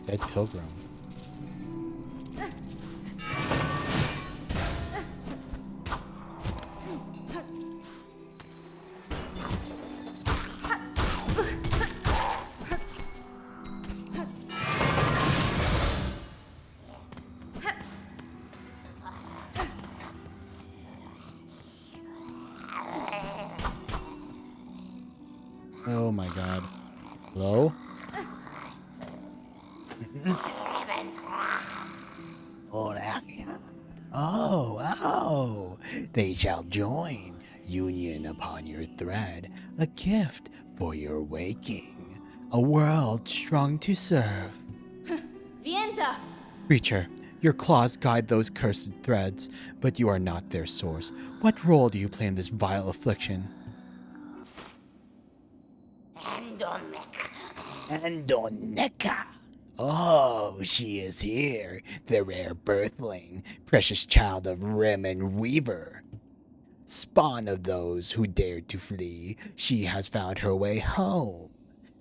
Dead Pilgrim. Oh my god. Hello? Oh, they shall join, union upon your thread, a gift for your waking, a world strong to serve. Vienta! Creature, your claws guide those cursed threads, but you are not their source. What role do you play in this vile affliction? Andoneka. Oh, she is here, the rare birthling, precious child of Rim and Weaver. Spawn of those who dared to flee, she has found her way home.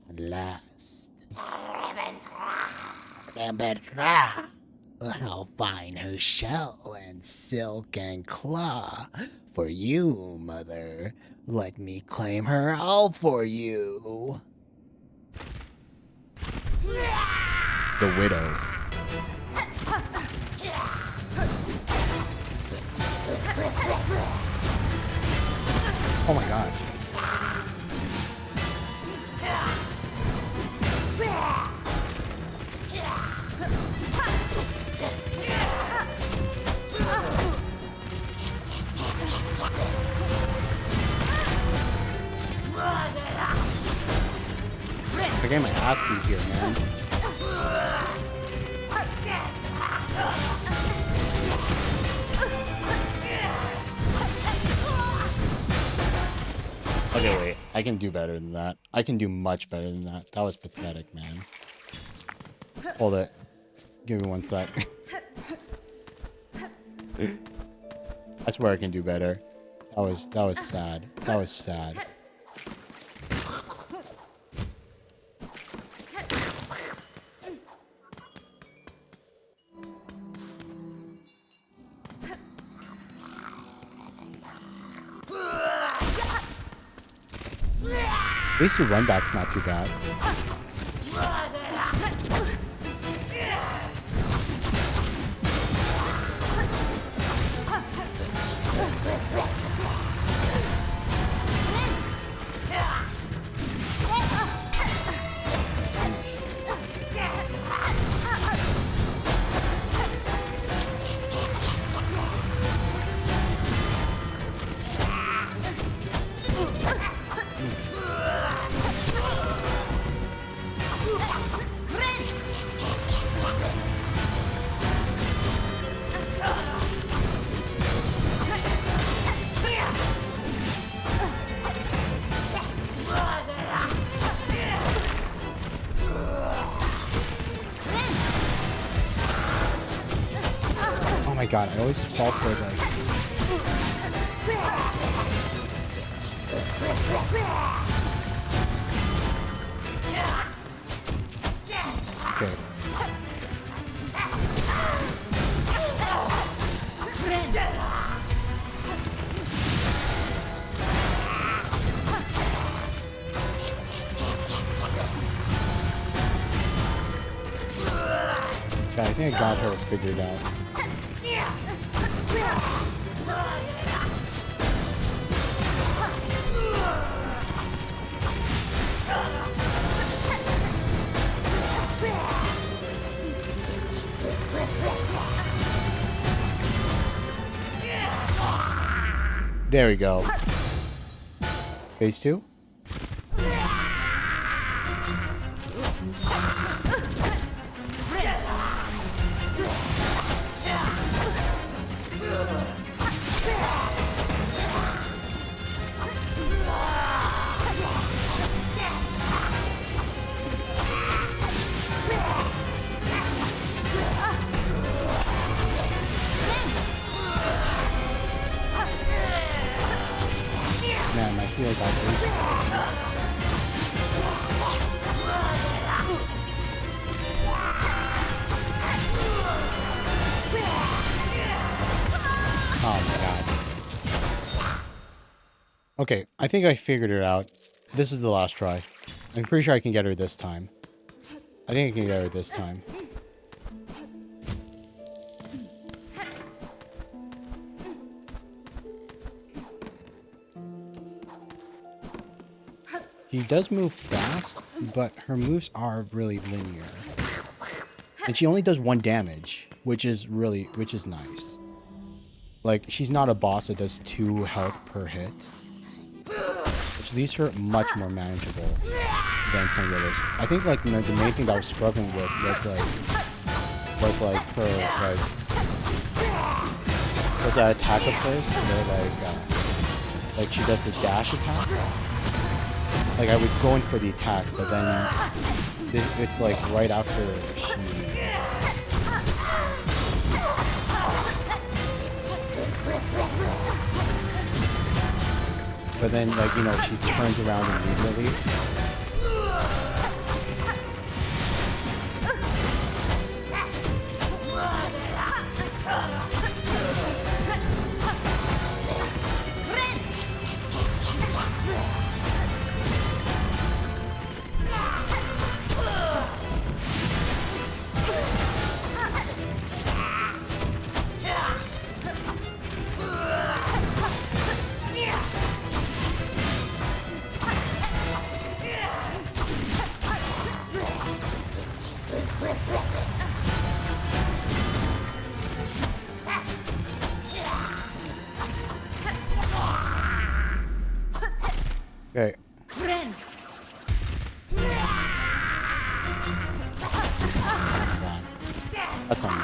At last. Reventra. I'll find her shell and silk and claw. For you, mother. Let me claim her all for you. The Widow. Oh my gosh. I'm getting my ass beat here, man. Okay, wait. I can do better than that. I can do much better than that. That was pathetic, man. Hold it. Give me 1 sec. I swear I can do better. That was sad. That was sad. At least your run back's not too bad. Oh my god, I always fall for like... Okay. Okay, I think I got her figured out. There we go. Phase 2? Man, my heal got wasted. Oh my god. Okay, I think I figured it out. This is the last try. I'm pretty sure I can get her this time. I think I can get her this time. She does move fast, but her moves are really linear. And she only does 1 damage, which is nice. Like, she's not a boss that does 2 health per hit, which leaves her much more manageable than some of the others. I think like the main thing that I was struggling with was that attack of hers, where like she does the dash attack. Like I would go in for the attack, but then it's like right after she. But then, like, you know, she turns around immediately. Okay. That's on me.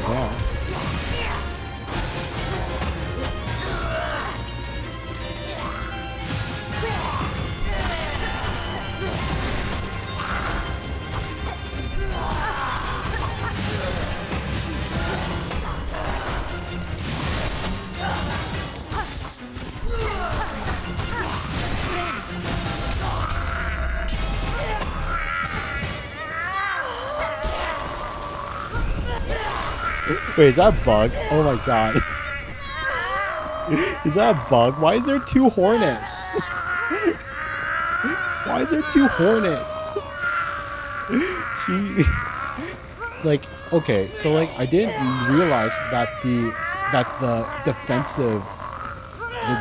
Yeah. Wait, is that a bug? Oh my god. Is that a bug? Why is there 2 hornets? Why is there 2 hornets? She... Like, okay, so like I didn't realize that the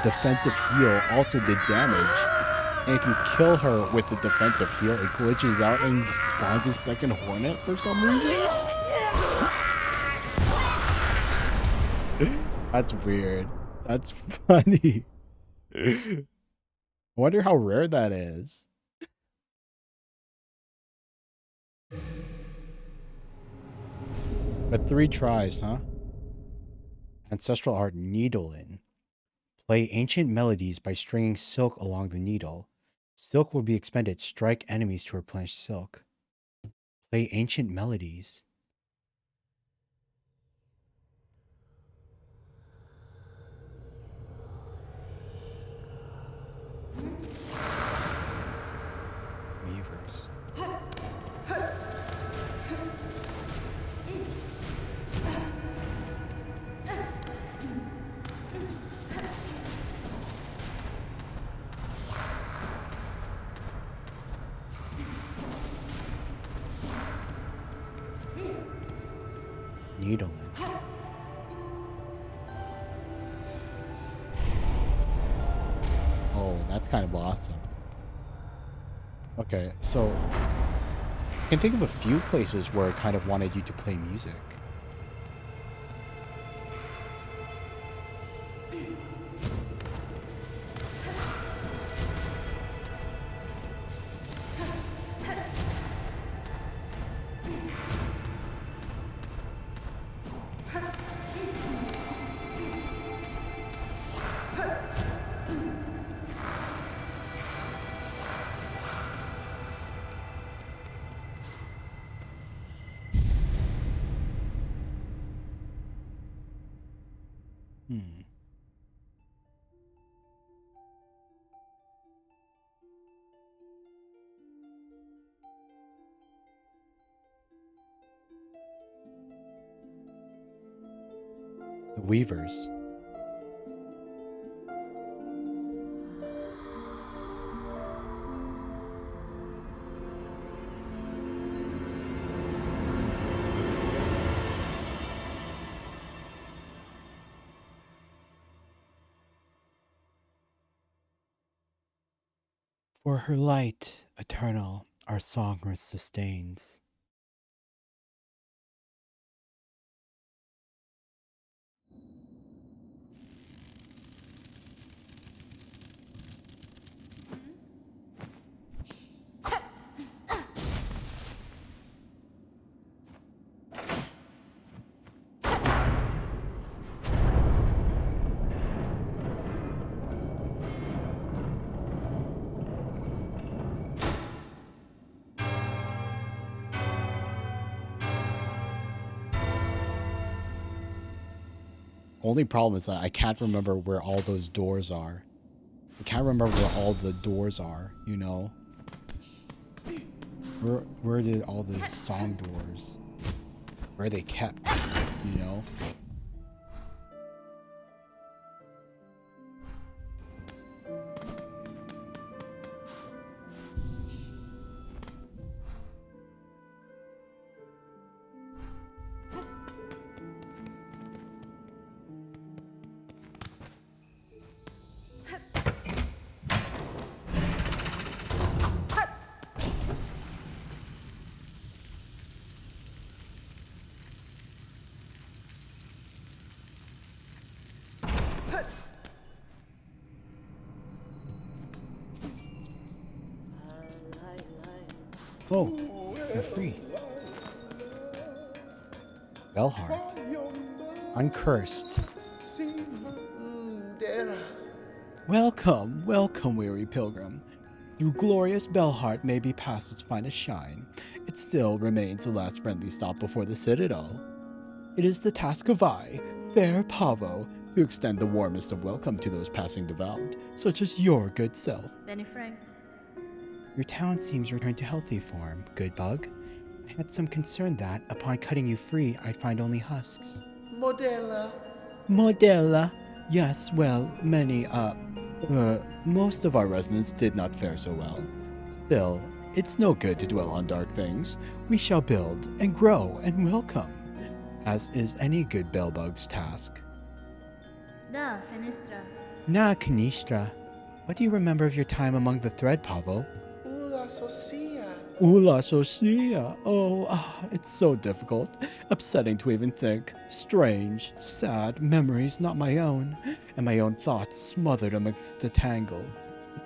defensive heal also did damage. And if you kill her with the defensive heal, it glitches out and spawns a second hornet for some reason. That's weird. That's funny. I wonder how rare that is. But 3 tries, huh? Ancestral art needling. Play ancient melodies by stringing silk along the needle. Silk will be expended. Strike enemies to replenish silk. Play ancient melodies. Weavers. Needling. Oh, that's kind of awesome. Okay, so I can think of a few places where I kind of wanted you to play music. Hmm. The Weavers. For her light eternal, our song sustains. Only problem is that I can't remember where all those doors are. I can't remember where all the doors are, you know? Where did all the song doors? Where are they kept, you know? Oh, you're free. Bellheart. Uncursed. Dera. Welcome, welcome, weary pilgrim. Through glorious Bellheart may be past its finest shine, it still remains the last friendly stop before the citadel. It is the task of I, fair Pavo, to extend the warmest of welcome to those passing devout, such as your good self. Benny Frank. Your talent seems returned to healthy form, good bug. I had some concern that, upon cutting you free, I'd find only husks. Modella. Modella. Yes, well, most of our residents did not fare so well. Still, it's no good to dwell on dark things. We shall build and grow and welcome, as is any good bellbug's task. Da, Fenistra. Na, Canistra. What do you remember of your time among the thread, Pavo? Ula Socia. Ula Socia. It's so difficult. Upsetting to even think. Strange, sad memories not my own, and my own thoughts smothered amidst the tangle.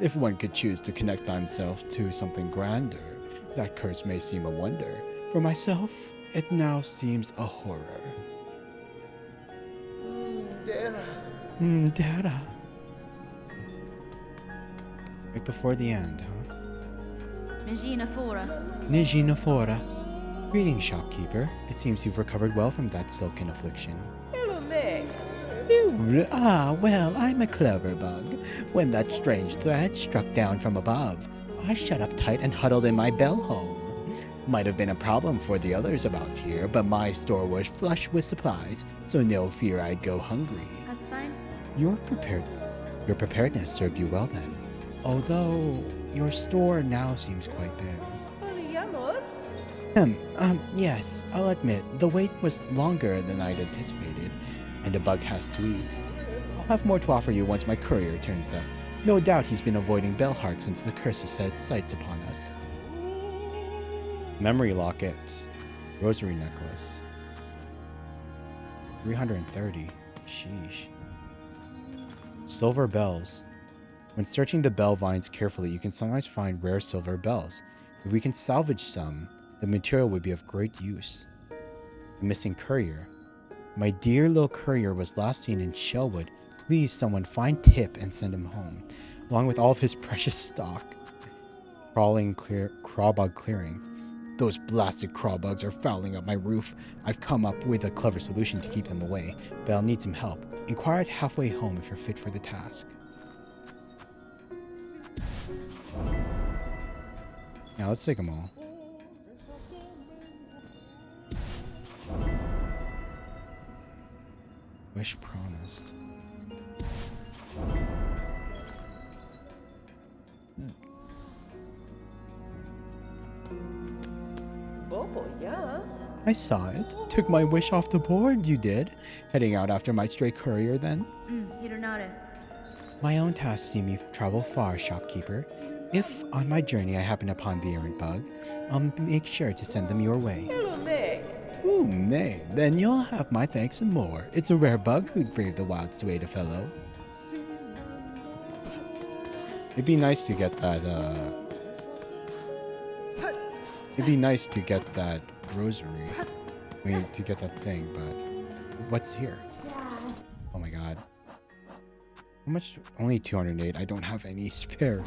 If one could choose to connect himself to something grander, that curse may seem a wonder. For myself, it now seems a horror. Dera. Dara. Right before the end, huh? Megina Fora. Nijina Fora. Greetings, shopkeeper. It seems you've recovered well from that silken affliction. Hello, Meg. Well, I'm a clever bug. When that strange thread struck down from above, I shut up tight and huddled in my bell home. Might have been a problem for the others about here, but my store was flush with supplies, so no fear I'd go hungry. That's fine. Your preparedness served you well then. Although, your store now seems quite bare. Yes, I'll admit, the wait was longer than I'd anticipated, and a bug has to eat. I'll have more to offer you once my courier turns up. No doubt he's been avoiding Bellheart since the curse has set its sights upon us. Memory locket. Rosary necklace. 330. Sheesh. Silver bells. When searching the bell vines carefully, you can sometimes find rare silver bells. If we can salvage some, the material would be of great use. A missing courier. My dear little courier was last seen in Shellwood. Please, someone find Tip and send him home, along with all of his precious stock. Crawbug clearing. Those blasted crawbugs are fouling up my roof. I've come up with a clever solution to keep them away, but I'll need some help. Inquire at halfway home if you're fit for the task. Now let's take them all. Wish promised. Bobo, yeah. I saw it. Took my wish off the board, you did. Heading out after my stray courier then? Hironare. My own tasks see me travel far, shopkeeper. If on my journey I happen upon the errant bug, I'll make sure to send them your way. Hello, Meg. Ooh, May, then you'll have my thanks and more. It's a rare bug who'd brave the wild to aid a fellow. It'd be nice to get that, It'd be nice to get that rosary. I mean, to get that thing, but what's here? Oh my god. How much? Only 208. I don't have any spare.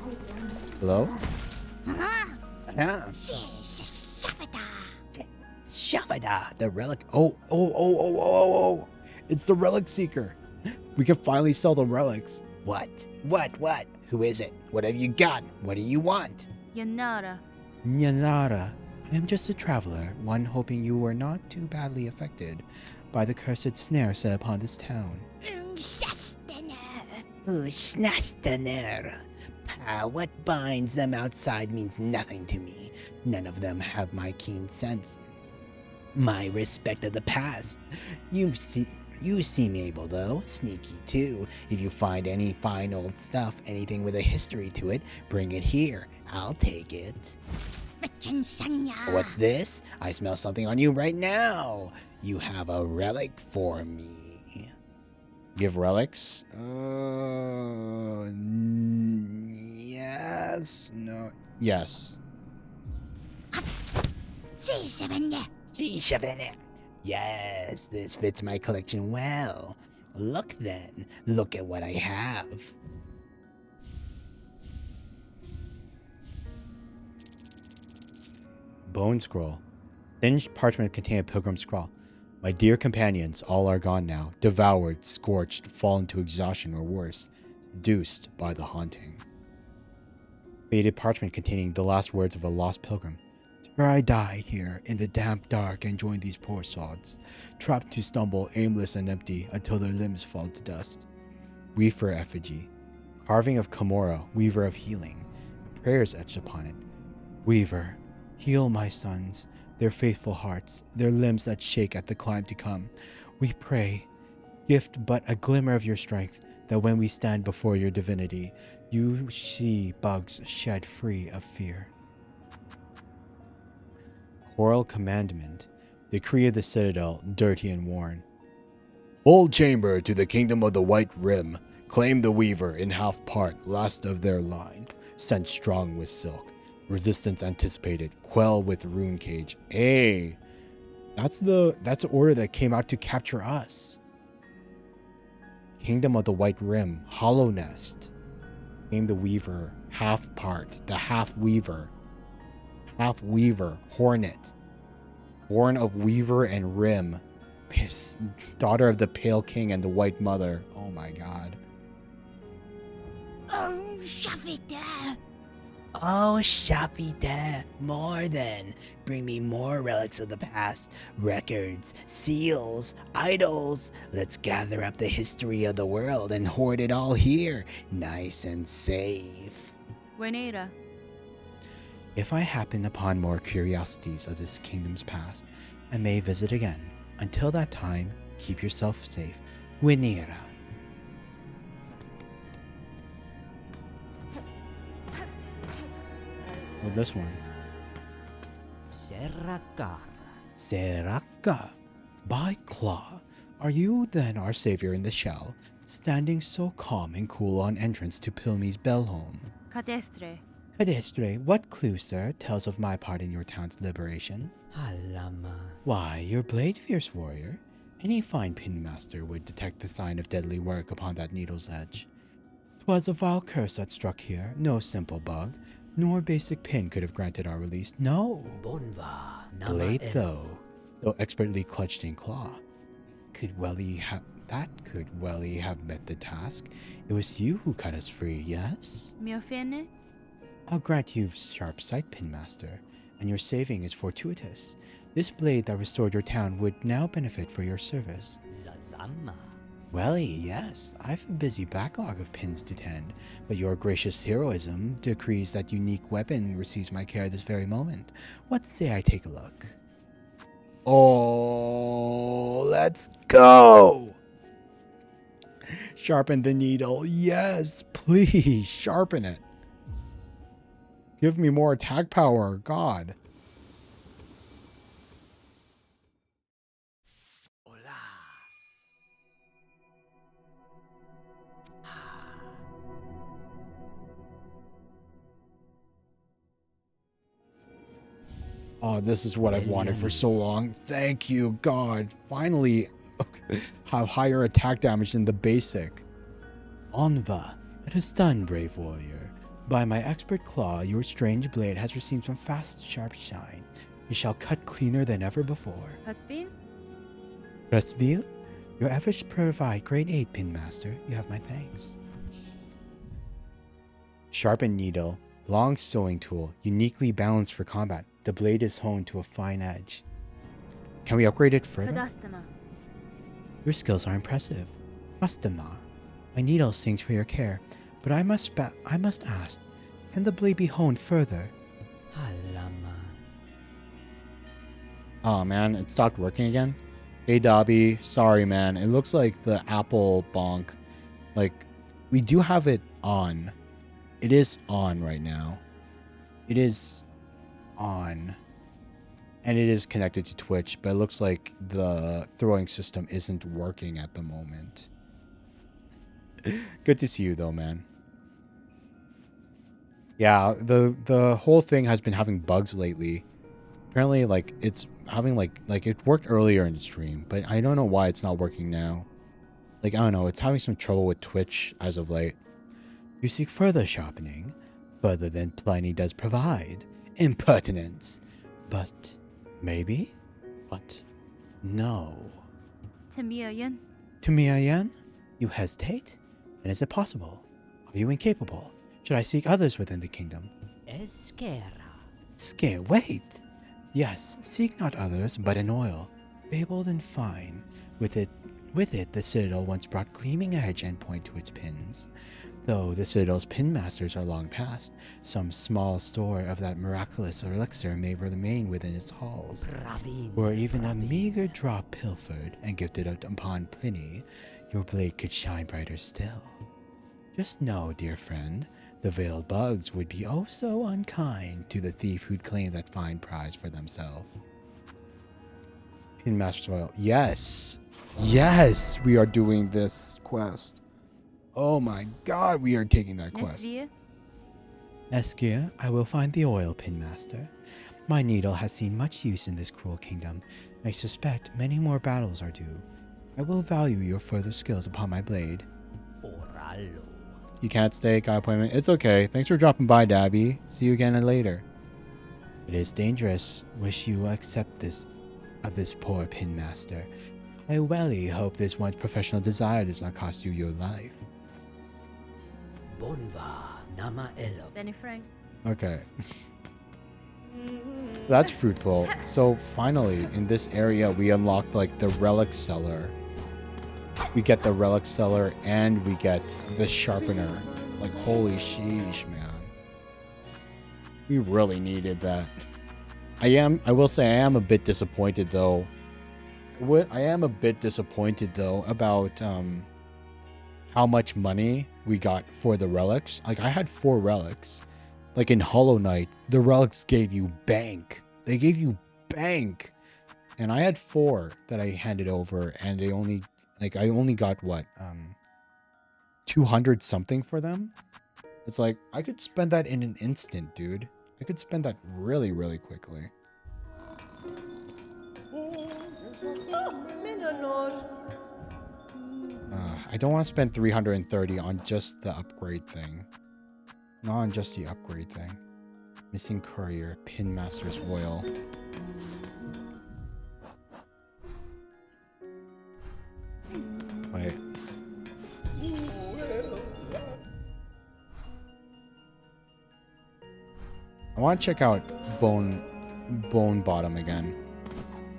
Hello? Yeah. Shavada, the relic. Oh. It's the relic seeker. We can finally sell the relics. What? Who is it? What have you got? What do you want? Yanara. Nyanara, I am just a traveler, one hoping you were not too badly affected by the cursed snare set upon this town. What binds them outside means nothing to me. None of them have my keen sense. My respect of the past. You seem able, though. Sneaky, too. If you find any fine old stuff, anything with a history to it, bring it here. I'll take it. What's this? I smell something on you right now. You have a relic for me. Give relics? Yes. No. Yes. Yes, this fits my collection well. Look then. Look at what I have. Bone scroll. Singed parchment containing a pilgrim scroll. My dear companions, all are gone now, devoured, scorched, fallen to exhaustion or worse, seduced by the haunting. Faded parchment containing the last words of a lost pilgrim. Where I die here in the damp dark and join these poor sods, trapped to stumble aimless and empty until their limbs fall to dust. Weaver effigy. Carving of Kimura, weaver of healing. Prayers etched upon it. Weaver, heal my sons, their faithful hearts, their limbs that shake at the climb to come. We pray, gift but a glimmer of your strength, that when we stand before your divinity, you see bugs shed free of fear. Choral commandment. Decree of the citadel, dirty and worn. Full chamber to the kingdom of the White Rim. Claim the weaver in half part, last of their line, sent strong with silk. Resistance anticipated, quell with rune cage. Hey, that's the order that came out to capture us. Kingdom of the White Rim, hollow nest. Name the weaver, half part, the half weaver, hornet, born of weaver and rim, daughter of the pale king and the white mother. Oh my god. Oh, Shavida, more then. Bring me more relics of the past, records, seals, idols. Let's gather up the history of the world and hoard it all here, nice and safe. Wenera. If I happen upon more curiosities of this kingdom's past, I may visit again. Until that time, keep yourself safe. Wenera. Well, this one. Seraka. By Claw. Are you then our savior in the shell, standing so calm and cool on entrance to Pilmi's bell home? Cadestre. Cadestre, what clue, sir, tells of my part in your town's liberation? Why, your blade fierce warrior. Any fine pinmaster would detect the sign of deadly work upon that needle's edge. 'Twas a vile curse that struck here, no simple bug, nor basic pin could have granted our release. No! Blade, though, so expertly clutched in claw, could welly have met the task. It was you who cut us free, yes? Miofene. I'll grant you've sharp sight, Pinmaster, and your saving is fortuitous. This blade that restored your town would now benefit for your service. Well, yes, I've a busy backlog of pins to tend, but your gracious heroism decrees that unique weapon receives my care this very moment. What say I take a look? Oh, let's go! Sharpen the needle. Yes, please sharpen it. Give me more attack power, God. Oh, this is what I've wanted for so long. Thank you, God. Finally, have higher attack damage than the basic. Onva, it is done, brave warrior. By my expert claw, your strange blade has received some fast, sharp shine. It shall cut cleaner than ever before. Hasbin? Restville, your efforts provide great aid, Pin Master. You have my thanks. Sharpened needle, long sewing tool, uniquely balanced for combat. The blade is honed to a fine edge. Can we upgrade it further? Kadastama. Your skills are impressive. Astama, my needle sings for your care, but I must ask, can the blade be honed further? Oh man, it stopped working again? Hey Dobby, sorry man, it looks like the Apple bonk. Like, we do have it on. It is on right now. It is on. And it is connected to Twitch, but it looks like the throwing system isn't working at the moment. Good to see you though, man. Yeah, the whole thing has been having bugs lately. Apparently, like, it's having, like it worked earlier in the stream, but I don't know why it's not working now. Like, I don't know, it's having some trouble with Twitch as of late. You seek further sharpening, further than Pliny does provide. Impertinence. But, maybe? What? No. Tamiayan? Tumiayan? You hesitate? And is it possible? Are you incapable? Should I seek others within the kingdom? Wait! Yes, seek not others, but an oil, fabled and fine. With it, the citadel once brought gleaming edge and point to its pins. Though the citadel's pin masters are long past, some small store of that miraculous elixir may remain within its halls. Or even a meager drop pilfered and gifted out upon Pliny, your blade could shine brighter still. Just know, dear friend, the veiled bugs would be oh so unkind to the thief who'd claim that fine prize for themselves. Pin Master's Oil. Yes! Yes! We are doing this quest. Oh my god, we are taking that quest. Nesvia? Eskia, I will find the oil, Pin Master. My needle has seen much use in this cruel kingdom. I suspect many more battles are due. I will value your further skills upon my blade. You can't stay, got appointment. It's okay. Thanks for dropping by, Dabby. See you again later. It is dangerous. Wish you accept this of this poor Pin Master. I welly hope this once professional desire does not cost you your life. Benny Frank? Okay. That's fruitful. So finally, in this area, we unlocked like the relic cellar. We get the relic cellar and we get the sharpener. Like, holy sheesh, man. We really needed that. I will say I am a bit disappointed though. I am a bit disappointed though about how much money we got for the relics. Like, I had 4 relics. Like in Hollow Knight, the relics gave you bank. They gave you bank. And I had 4 that I handed over, and they only, like, I only got what? 200 something for them? It's like, I could spend that in an instant, dude. I could spend that really, really quickly. I don't want to spend 330 on just the upgrade thing. Not on just the upgrade thing. Missing courier, Pin Master's oil. Wait. I want to check out Bone Bottom again.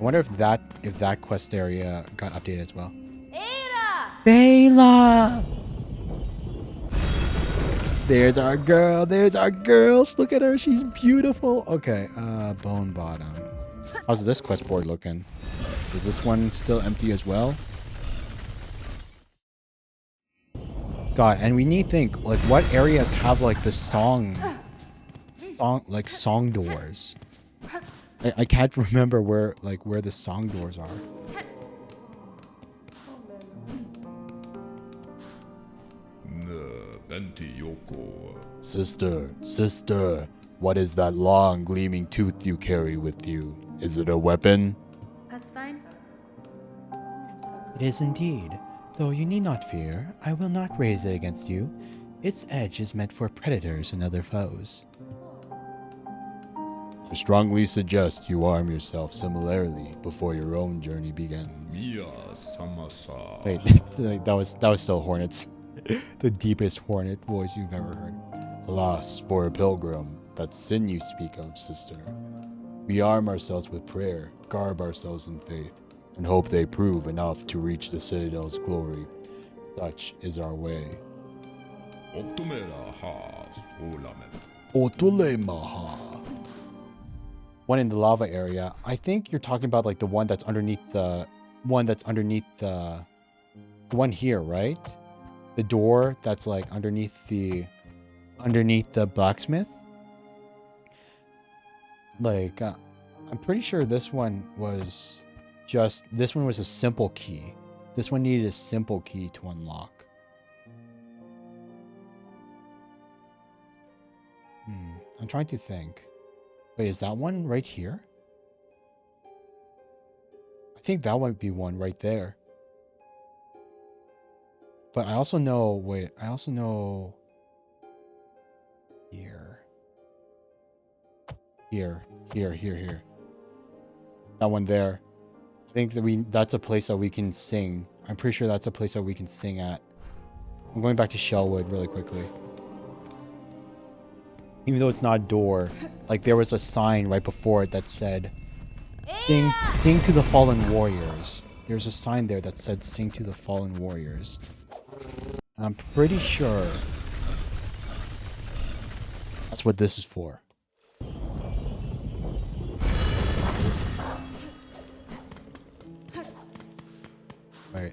I wonder if that quest area got updated as well. Era! Bela! There's our girl. There's our girls. Look at her. She's beautiful. Okay, Bone Bottom. How's this quest board looking? Is this one still empty as well? God, and we need to think, like, what areas have, like, the song doors? I can't remember where the song doors are. Sister, what is that long, gleaming tooth you carry with you? Is it a weapon? That's fine. It is indeed. Though you need not fear, I will not raise it against you. Its edge is meant for predators and other foes. I strongly suggest you arm yourself similarly before your own journey begins. Wait, that was still Hornet's. The deepest Hornet voice you've ever heard. Alas, for a pilgrim, that sin you speak of, sister. We arm ourselves with prayer, garb ourselves in faith, and hope they prove enough to reach the Citadel's glory. Such is our way. Otulemaha. One in the lava area. I think you're talking about like the one that's underneath the one here, right? The door that's like underneath the blacksmith. Like I'm pretty sure this one was a simple key. This one needed a simple key to unlock. I'm trying to think. Wait, is that one right here? I think that might be one right there. But I also know, here. Here. That one there. I think that's a place that we can sing. I'm pretty sure that's a place that we can sing at. I'm going back to Shellwood really quickly. Even though it's not a door, like there was a sign right before it that said, sing to the fallen warriors. There's a sign there that said, sing to the fallen warriors. And I'm pretty sure that's what this is for. Right.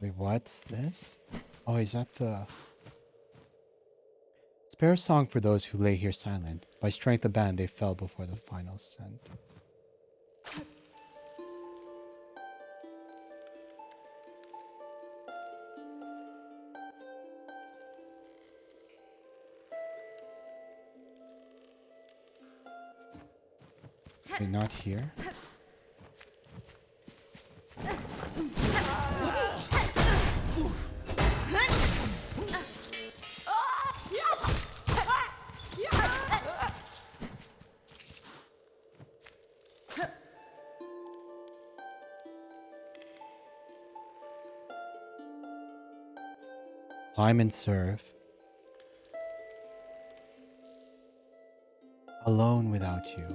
Wait, what's this? Oh, is that the... Spare a song for those who lay here silent. By strength of band, they fell before the final scent. Wait, not here? Climb and serve. Alone without you.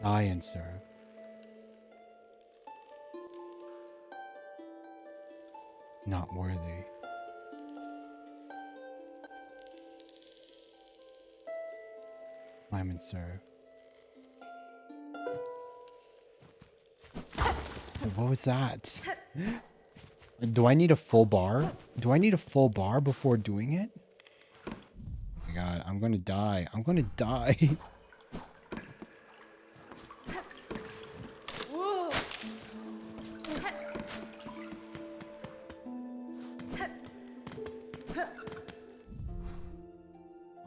Die and serve. Not worthy. Climb and serve. What was that? Do I need a full bar? Do I need a full bar before doing it? Oh my god, I'm gonna die. I'm gonna die.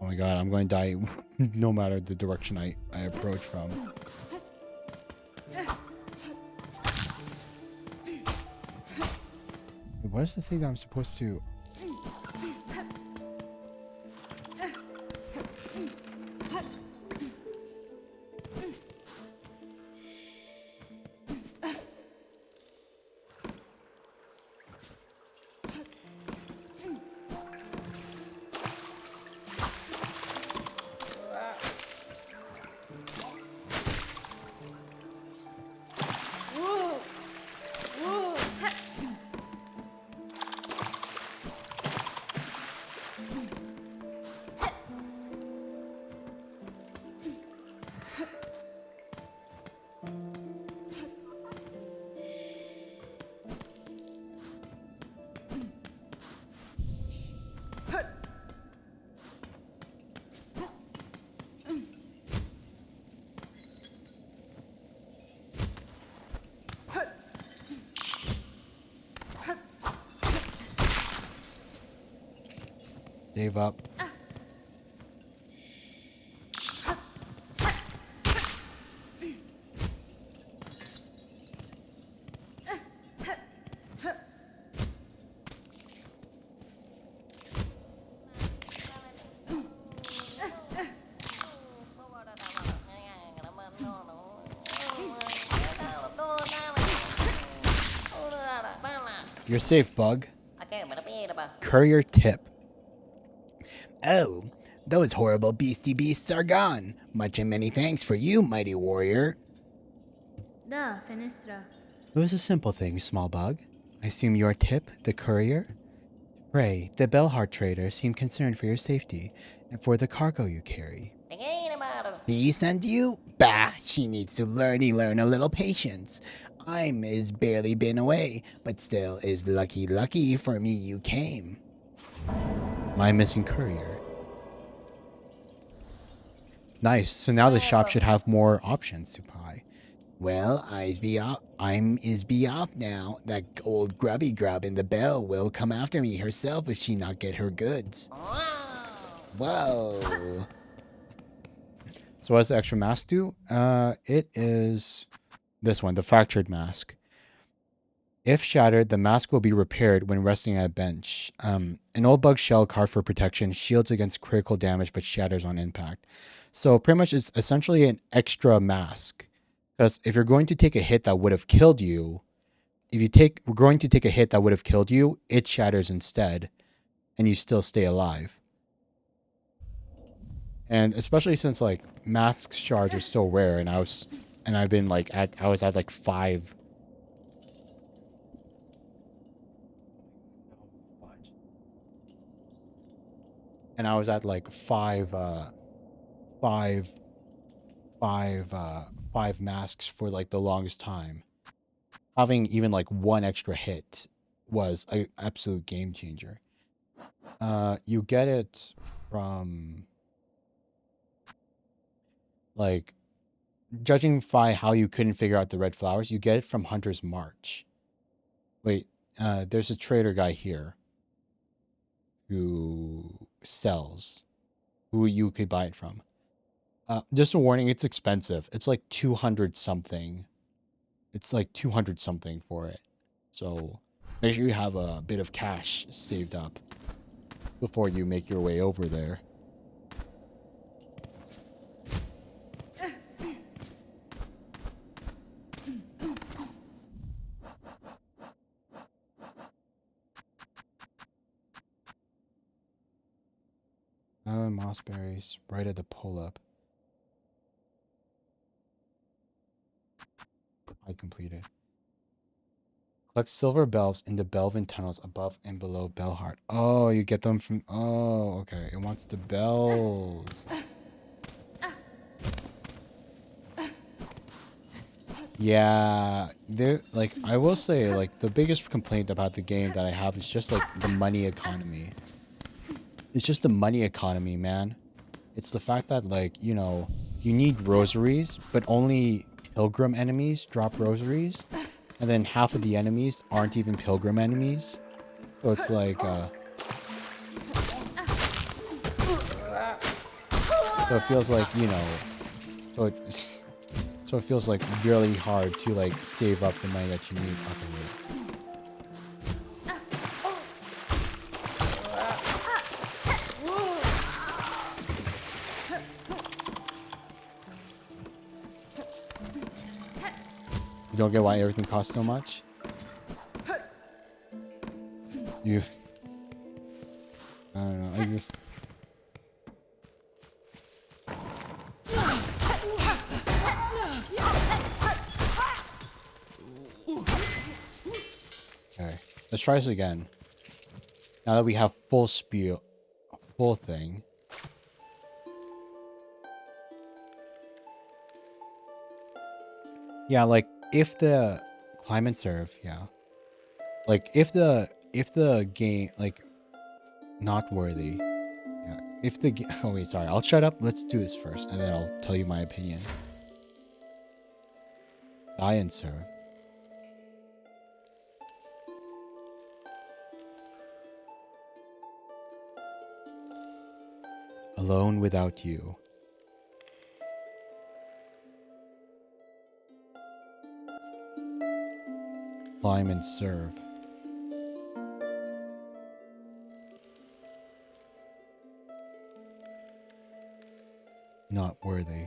Oh my god, I'm going to die no matter the direction I approach from. Wait, what is the thing that I'm supposed to... Save up. You're safe, Bug. Courier tip. Oh, those horrible beastie beasts are gone. Much and many thanks for you, mighty warrior. Da, Fenestra. It was a simple thing, small bug. I assume your tip, the courier? Ray, the Bellheart trader, seemed concerned for your safety and for the cargo you carry. She sent you? Bah, she needs to learn a little patience. I'm is barely been away, but still is lucky for me you came. My missing courier. Nice, so now the shop should have more options to buy. Well, I'm is be off now. That old grubby grub in the bell will come after me herself if she not get her goods. Whoa. So what does the extra mask do? It is this one, the fractured mask. If shattered, the mask will be repaired when resting at a bench. An old bug shell carved for protection, shields against critical damage but shatters on impact. So pretty much it's essentially an extra mask. Because if you're going to take a hit that would have killed you, we're going to take a hit that would have killed you, it shatters instead, and you still stay alive. And especially since like mask shards are so rare, and I was at like 5. And I was at like 5 masks for like the longest time. Having even like one extra hit was an absolute game changer. You get it from like, judging by how you couldn't figure out the red flowers, you get it from Hunter's March. Wait, there's a trader guy here who sells, who you could buy it from. Just a warning, it's expensive. It's like 200 something. It's like 200 something for it. So make sure you have a bit of cash saved up before you make your way over there. Mossberries, right at the pull-up. I completed. Collect silver bells in the Belvin tunnels above and below Bellheart. Oh, you get them from... Oh, okay. It wants the bells. Yeah, like, I will say, like, the biggest complaint about the game that I have is just, like, the money economy. It's just the money economy, man. It's the fact that, like, you know, you need rosaries, but only pilgrim enemies drop rosaries. And then half of the enemies aren't even pilgrim enemies. So it's like, So it feels like, you know, so it so it feels like really hard to like save up the money that you need. Okay, wait. You don't get why everything costs so much? You... I don't know, I just... Okay, let's try this again. Now that we have full thing. Yeah, like if the climb and serve, yeah. Like if the game like not worthy. Yeah. If the oh wait, sorry. I'll shut up. Let's do this first and then I'll tell you my opinion. Die and serve. Alone without you. Climb and serve. Not worthy.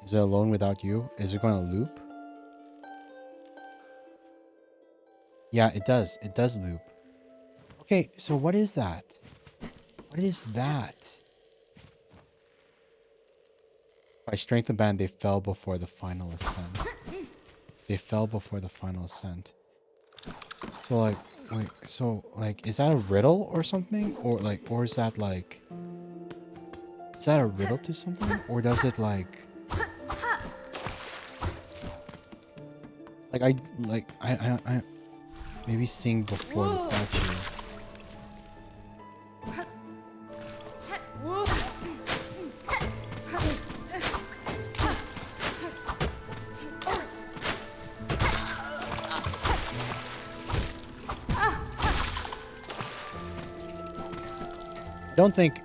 Is it alone without you? Is it going to loop? Yeah, it does. It does loop. Okay, so what is that? What is that? By strength of band, they fell before the final ascent. They fell before the final ascent. So like, wait, so like, is that a riddle or something? Or like, or is that like, is that a riddle to something? Or does it like I maybe sing before the statue.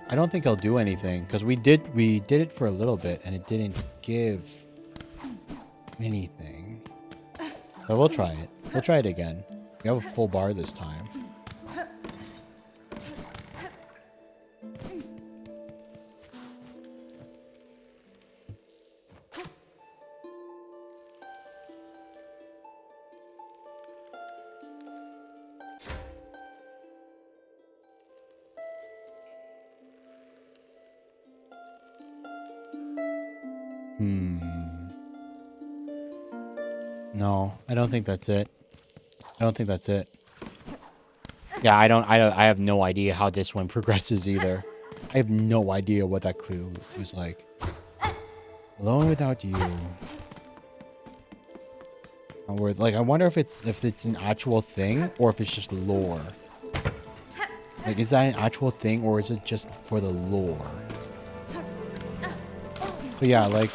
I don't think he'll do anything because we did it for a little bit and it didn't give anything. But we'll try it. We'll try it again. We have a full bar this time. No, I don't think that's it. I don't think that's it. Yeah, I have no idea how this one progresses either. I have no idea what that clue was like. Alone without you. Like, I wonder if it's an actual thing or if it's just lore. Like, is that an actual thing or is it just for the lore? But yeah, like,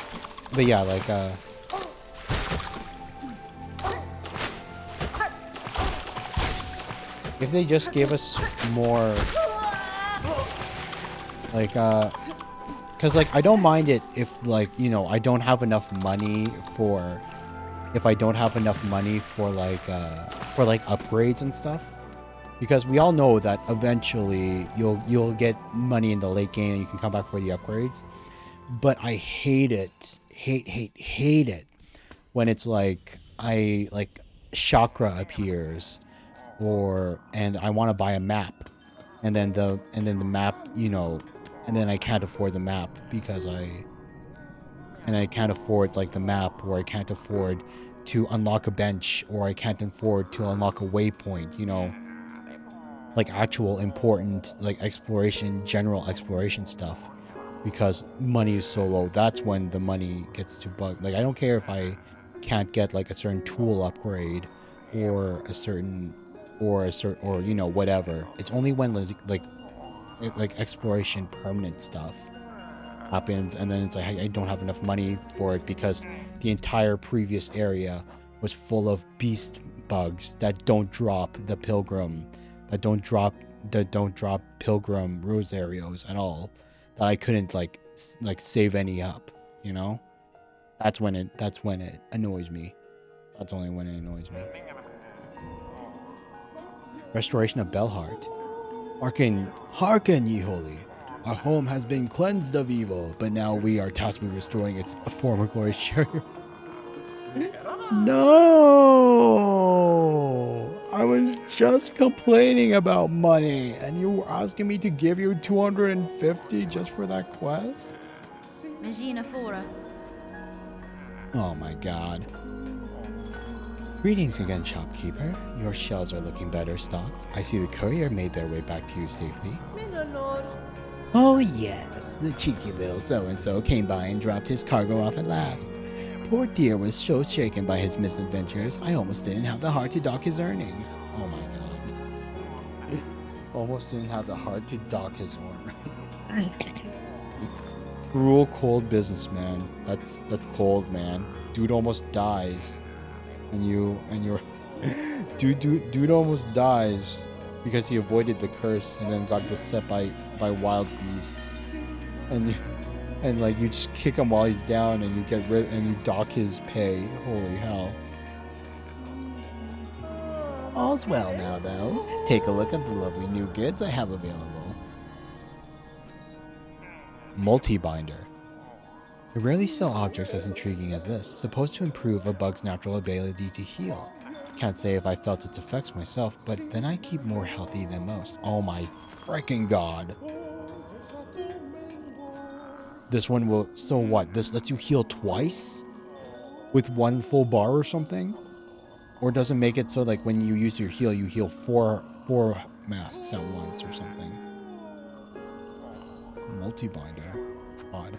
if they just gave us more, like, cause like, I don't mind it if like, you know, I don't have enough money for, if I don't have enough money for like upgrades and stuff. Because we all know that eventually you'll get money in the late game and you can come back for the upgrades. But I hate it, hate it when it's like chakra appears, and I want to buy a map, and then the map, you know, and then I can't afford the map because I can't afford like the map, or I can't afford to unlock a bench, or I can't afford to unlock a waypoint, you know, like actual important like general exploration stuff. Because money is so low, that's when the money gets to bug. Like, I don't care if I can't get like a certain tool upgrade or or you know, whatever. It's only when like exploration permanent stuff happens, and then it's like I don't have enough money for it because the entire previous area was full of beast bugs that don't drop the pilgrim, that don't drop pilgrim rosarios at all. that I couldn't like save any up, you know? That's when it annoys me. That's only when it annoys me. Restoration of Belheart. Hearken, ye holy. Our home has been cleansed of evil, but now we are tasked with restoring its former glorious chariot. No! I was just complaining about money, and you were asking me to give you 250 just for that quest? Magina Fora. Oh my god. Greetings again, shopkeeper. Your shelves are looking better stocked. I see the courier made their way back to you safely. Oh yes, the cheeky little so-and-so came by and dropped his cargo off at last. Poor dear was so shaken by his misadventures, I almost didn't have the heart to dock his earnings. Oh my god. Almost didn't have the heart to dock his earnings. Cruel, cold businessman. That's cold, man. Dude almost dies. And you're dude almost dies because he avoided the curse and then got beset by wild beasts. And like you just kick him while he's down and you get rid and you dock his pay. Holy hell. All's well now though. Take a look at the lovely new goods I have available. Multi-binder. I rarely sell objects as intriguing as this, supposed to improve a bug's natural ability to heal. Can't say if I felt its effects myself, but then I keep more healthy than most. Oh my freaking god. This one will, so what? This lets you heal twice? With one full bar or something? Or does it make it so like when you use your heal, you heal four masks at once or something? Multi-binder. Odd.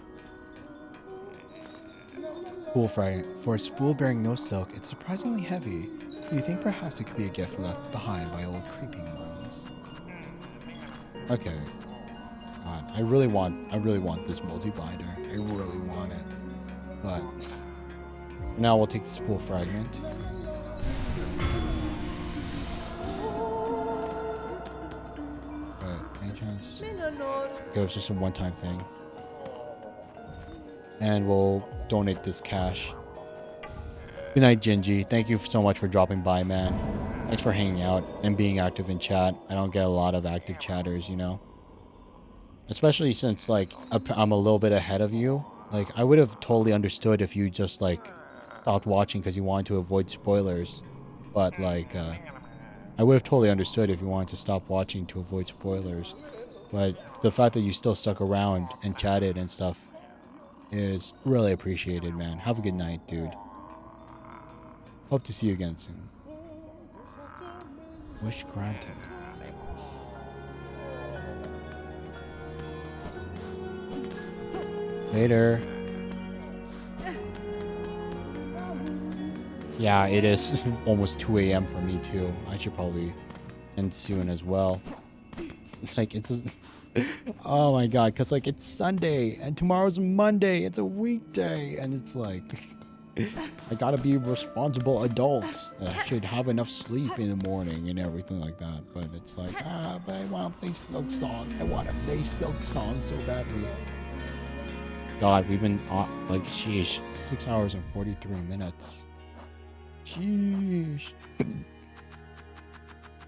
Spool fragment. For a spool bearing no silk, it's surprisingly heavy. You think perhaps it could be a gift left behind by old creeping ones? Okay. God, I really want this multi-binder. I really want it. But now we'll take the spool fragment. Any chance? Okay, it's just a one-time thing. And we'll donate this cash. Good night, Gingy. Thank you so much for dropping by, man. Thanks for hanging out and being active in chat. I don't get a lot of active chatters, you know? Especially since, like, I'm a little bit ahead of you. Like, I would have totally understood if you just, like, stopped watching because you wanted to avoid spoilers. But, like, I would have totally understood if you wanted to stop watching to avoid spoilers. But the fact that you still stuck around and chatted and stuff is really appreciated, man. Have a good night, dude. Hope to see you again soon. Wish granted. Later. Yeah, it is almost 2 a.m. for me too. I should probably end soon as well. It's like it's oh my god, because like it's Sunday and tomorrow's Monday. It's a weekday and it's like I gotta be a responsible adult. I should have enough sleep in the morning and everything like that. But it's like, but I want to play Silksong. I want to play Silksong so badly. God, we've been like, sheesh, 6 hours and 43 minutes. Sheesh.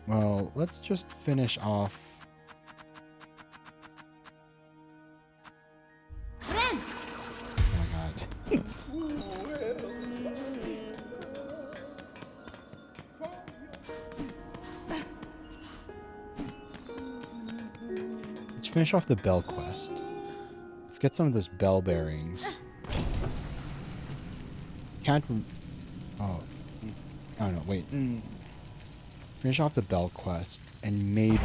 Well, let's just finish off. Friend! Oh my god. Let's finish off the bell quest. Let's get some of those bell bearings. Can't. Oh. Oh no, wait. Finish off the bell quest and maybe.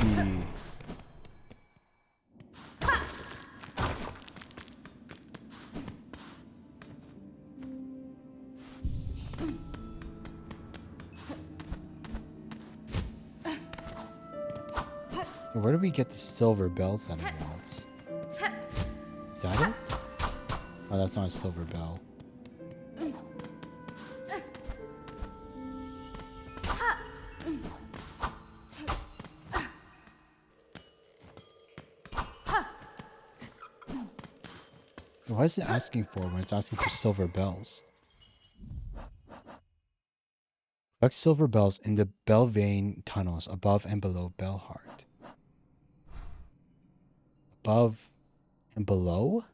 Where do we get the silver bells that he wants? Is that it? Oh, that's not a silver bell. What is it asking for when it's asking for silver bells? Collect silver bells in the bell vein tunnels above and below Bellheart. Above and below?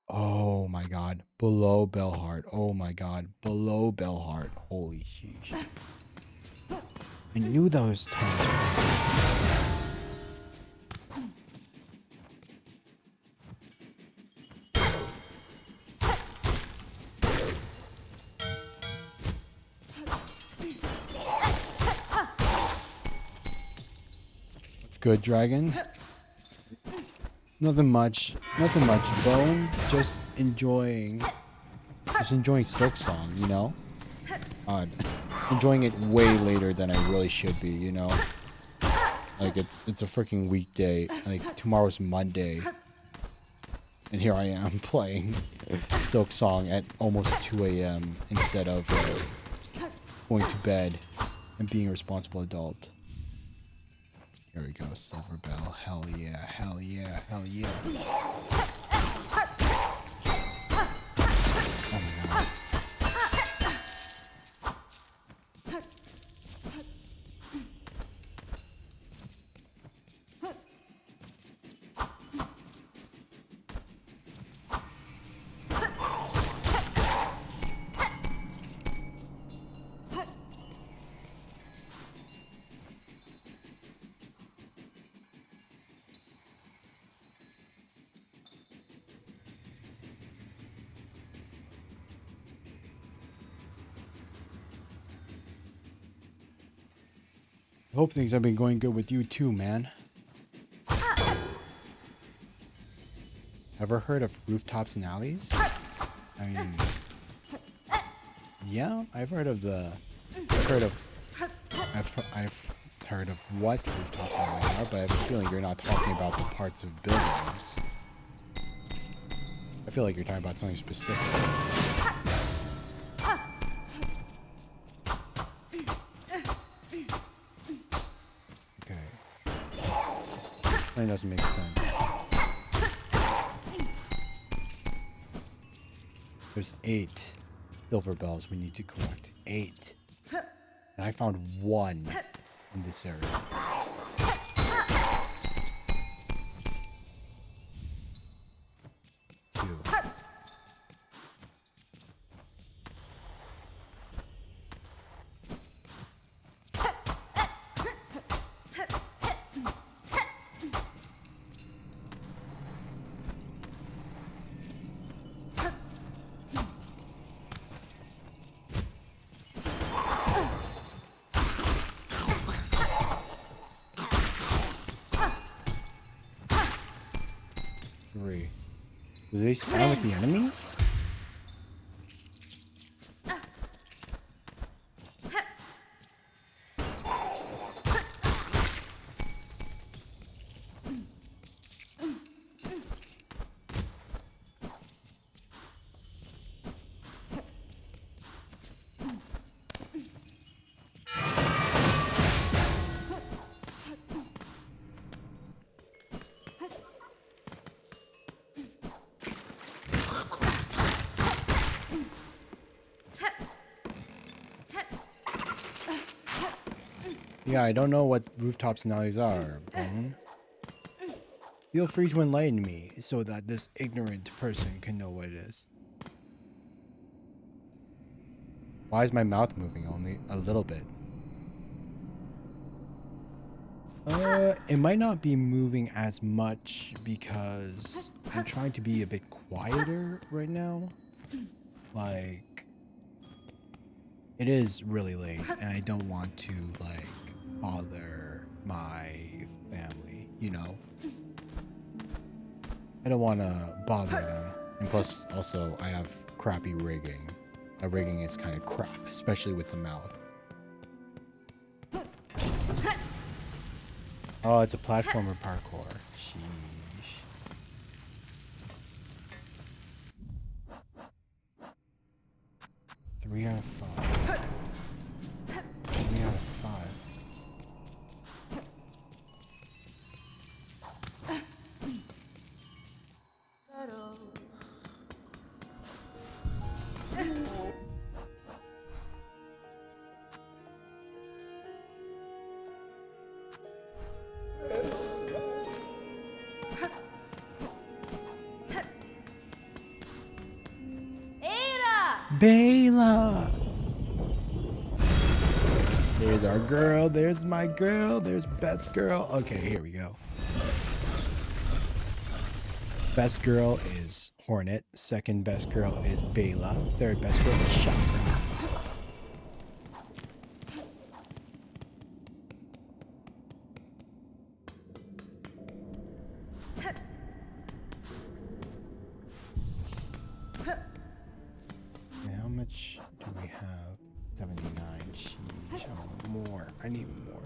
Oh my god. Below Bellheart. Oh my god. Below Bellheart. Holy sheesh. I knew those tunnels. What's good, dragon? Nothing much. Nothing much, Bone. Just enjoying Silksong, you know? Enjoying it way later than I really should be, you know? Like, it's a freaking weekday. Like, tomorrow's Monday. And here I am playing Silksong at almost 2 a.m. instead of going to bed and being a responsible adult. Here we go, silver bell. Hell yeah, hell yeah, hell yeah. Oh my god. I hope things have been going good with you too, man. Ever heard of rooftops and alleys? I mean, yeah, I've heard of what rooftops and alleys are, but I have a feeling you're not talking about the parts of buildings. I feel like you're talking about something specific. That doesn't make sense. There's 8 silver bells we need to collect. 8. And I found 1 in this area. 2. 3. Do they spawn with the enemies? Yeah, I don't know what rooftops and alleys are, Bone. Feel free to enlighten me so that this ignorant person can know what it is. Why is my mouth moving only a little bit? It might not be moving as much because I'm trying to be a bit quieter right now. Like, it is really late and I don't want to, like, bother my family, you know? I don't want to bother them. And plus, also, I have crappy rigging. My rigging is kind of crap, especially with the mouth. Oh, it's a platformer parkour. Sheesh. Three out of 5. 3 out of 5. There's our girl. There's my girl. There's best girl. Okay, here we go. Best girl is Hornet. Second best girl is Bela. Third best girl is Chakra. And how much do we have? 79. Sheesh, I want more. I need more.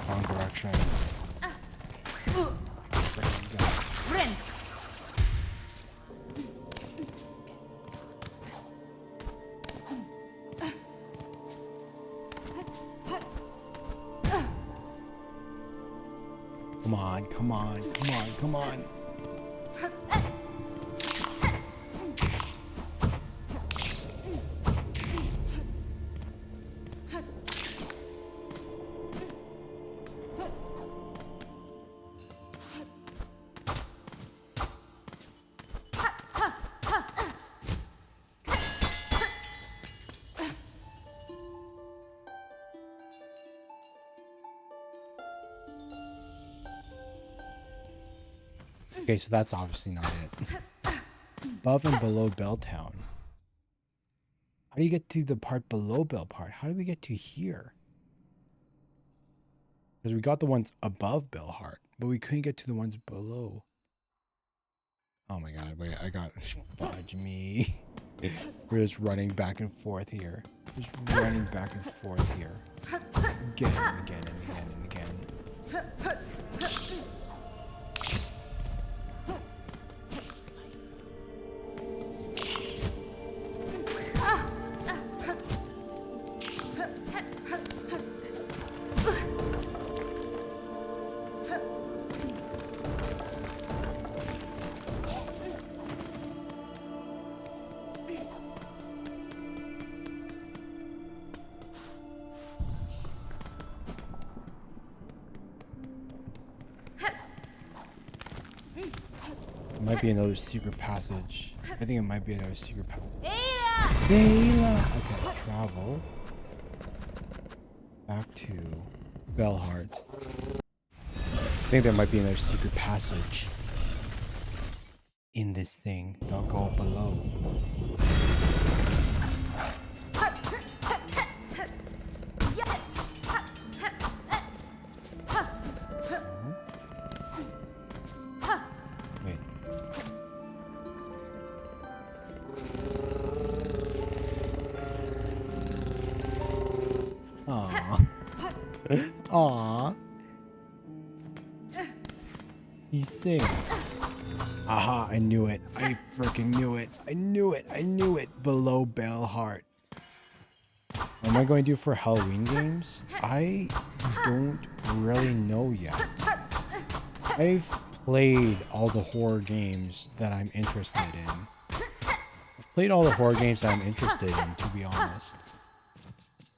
Wrong direction. Friend. Come on, come on, come on, come on. Okay, so that's obviously not it. Above and below Belltown. How do you get to the part below Bell part? How do we get to here? Because we got the ones above Bellheart, but we couldn't get to the ones below. Oh my god, wait, I got fudge me. We're just running back and forth here. Just running back and forth here. Again and again and again and again. Might be another secret passage. I think it might be another secret passage. Dayla! Okay, travel. Back to Bellheart. I think there might be another secret passage in this thing. They'll go below. Wait. Aww. Aww. He sings. Aha, I knew it. I freaking knew it. I knew it. I knew it. Below Bellheart. What am I going to do for Halloween games? I don't really know yet. I've played all the horror games that I'm interested in. I've played all the horror games that I'm interested in, to be honest.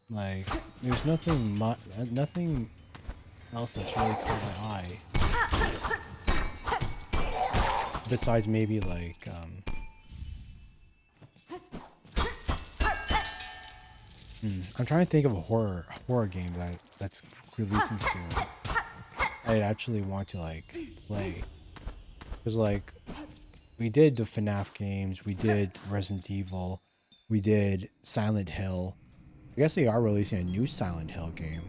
Like, there's nothing else that's really caught my eye. Besides maybe like, I'm trying to think of a horror game that's releasing soon. I'd actually want to like play. Cause like, we did the FNAF games, we did Resident Evil, we did Silent Hill. I guess they are releasing a new Silent Hill game.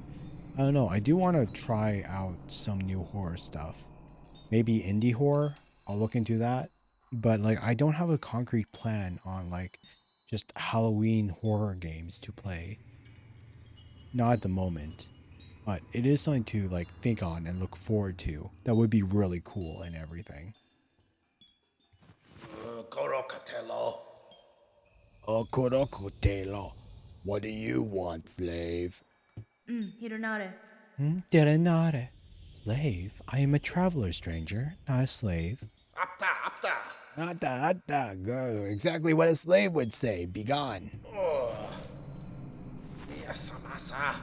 I don't know. I do want to try out some new horror stuff. Maybe indie horror. I'll look into that. But like, I don't have a concrete plan on like just Halloween horror games to play. Not at the moment, but it is something to like think on and look forward to. That would be really cool and everything. Korokatelo. Okorokotelo. What do you want, slave? Hironare. Derenare. Slave? I am a traveler, stranger, not a slave. Apta. Nata, go. Exactly what a slave would say. Begone. Miyasamasa.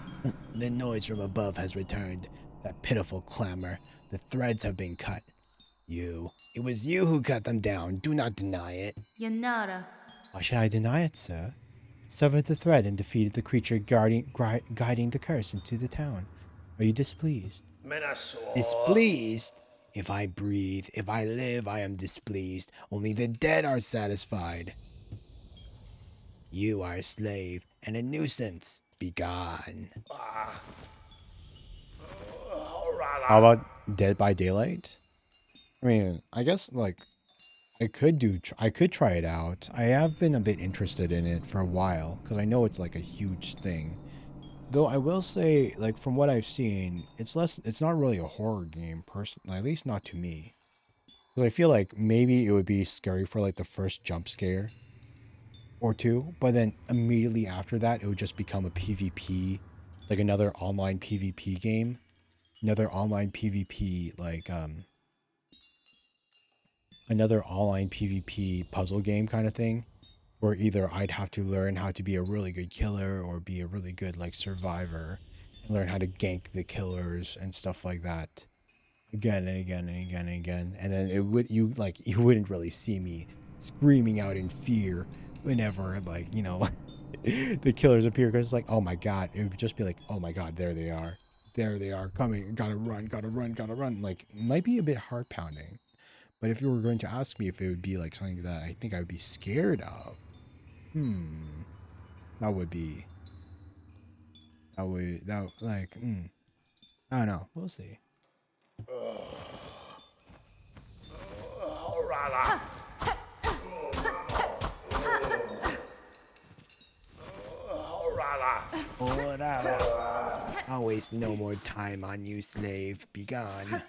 The noise from above has returned. That pitiful clamor. The threads have been cut. It was you who cut them down. Do not deny it. Yanara. Why should I deny it, sir? Severed the thread and defeated the creature guiding the curse into the town. Are you displeased? Menaso. Displeased? If I breathe, if I live, I am displeased. Only the dead are satisfied. You are a slave and a nuisance. Begone. How about Dead by Daylight? I mean, I guess like I could try it out. I have been a bit interested in it for a while because I know it's like a huge thing. Though I will say, like from what I've seen, it's not really a horror game, personally, at least not to me. Because I feel like maybe it would be scary for like the first jump scare or two, but then immediately after that, it would just become a PvP, like another online PvP game, another online PvP another online PvP puzzle game kind of thing. Where either I'd have to learn how to be a really good killer or be a really good like survivor and learn how to gank the killers and stuff like that again and again and again and again. And then you wouldn't really see me screaming out in fear whenever the killers appear, because it's like, oh my god, it would just be like, oh my god, there they are coming, gotta run. Like, it might be a bit heart pounding. But if you were going to ask me if it would be like something that I think I would be scared of, I don't know. We'll see. I'll waste no more time on you, slave. Begone.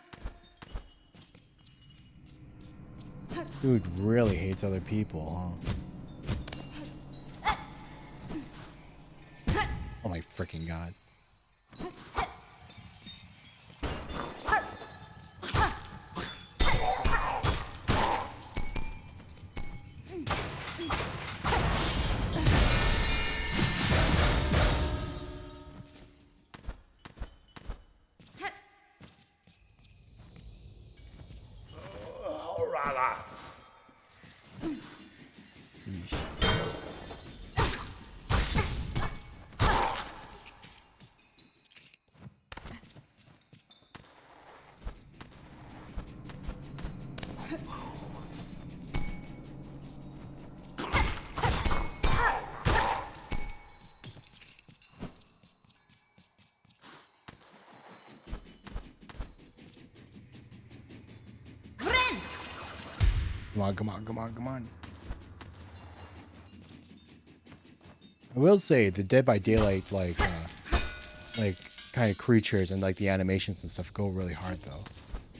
Dude really hates other people, huh? Oh my freaking god. Come on. I will say the Dead by Daylight like kind of creatures and like the animations and stuff go really hard though.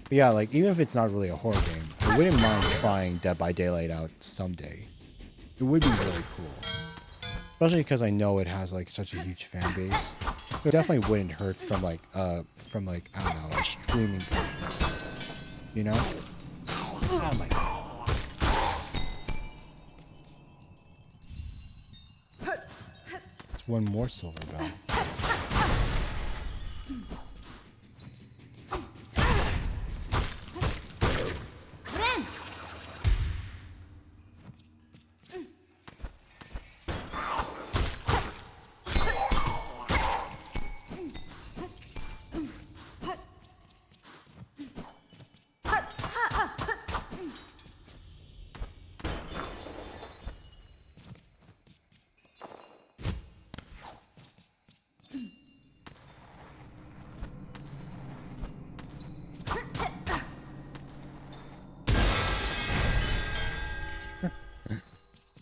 But yeah, like even if it's not really a horror game, I wouldn't mind trying Dead by Daylight out someday. It would be really cool. Especially because I know it has like such a huge fan base. So it definitely wouldn't hurt from like I don't know, a streaming point. You know? Oh my god. It's one more silver bell.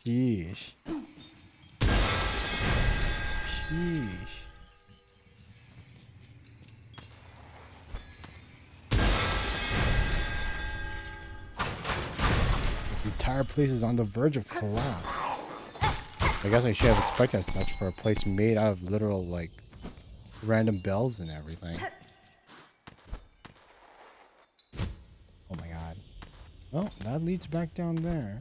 Yeesh. Sheesh. This entire place is on the verge of collapse. I guess I should have expected as such for a place made out of literal, like, random bells and everything. Oh my god. Well, that leads back down there.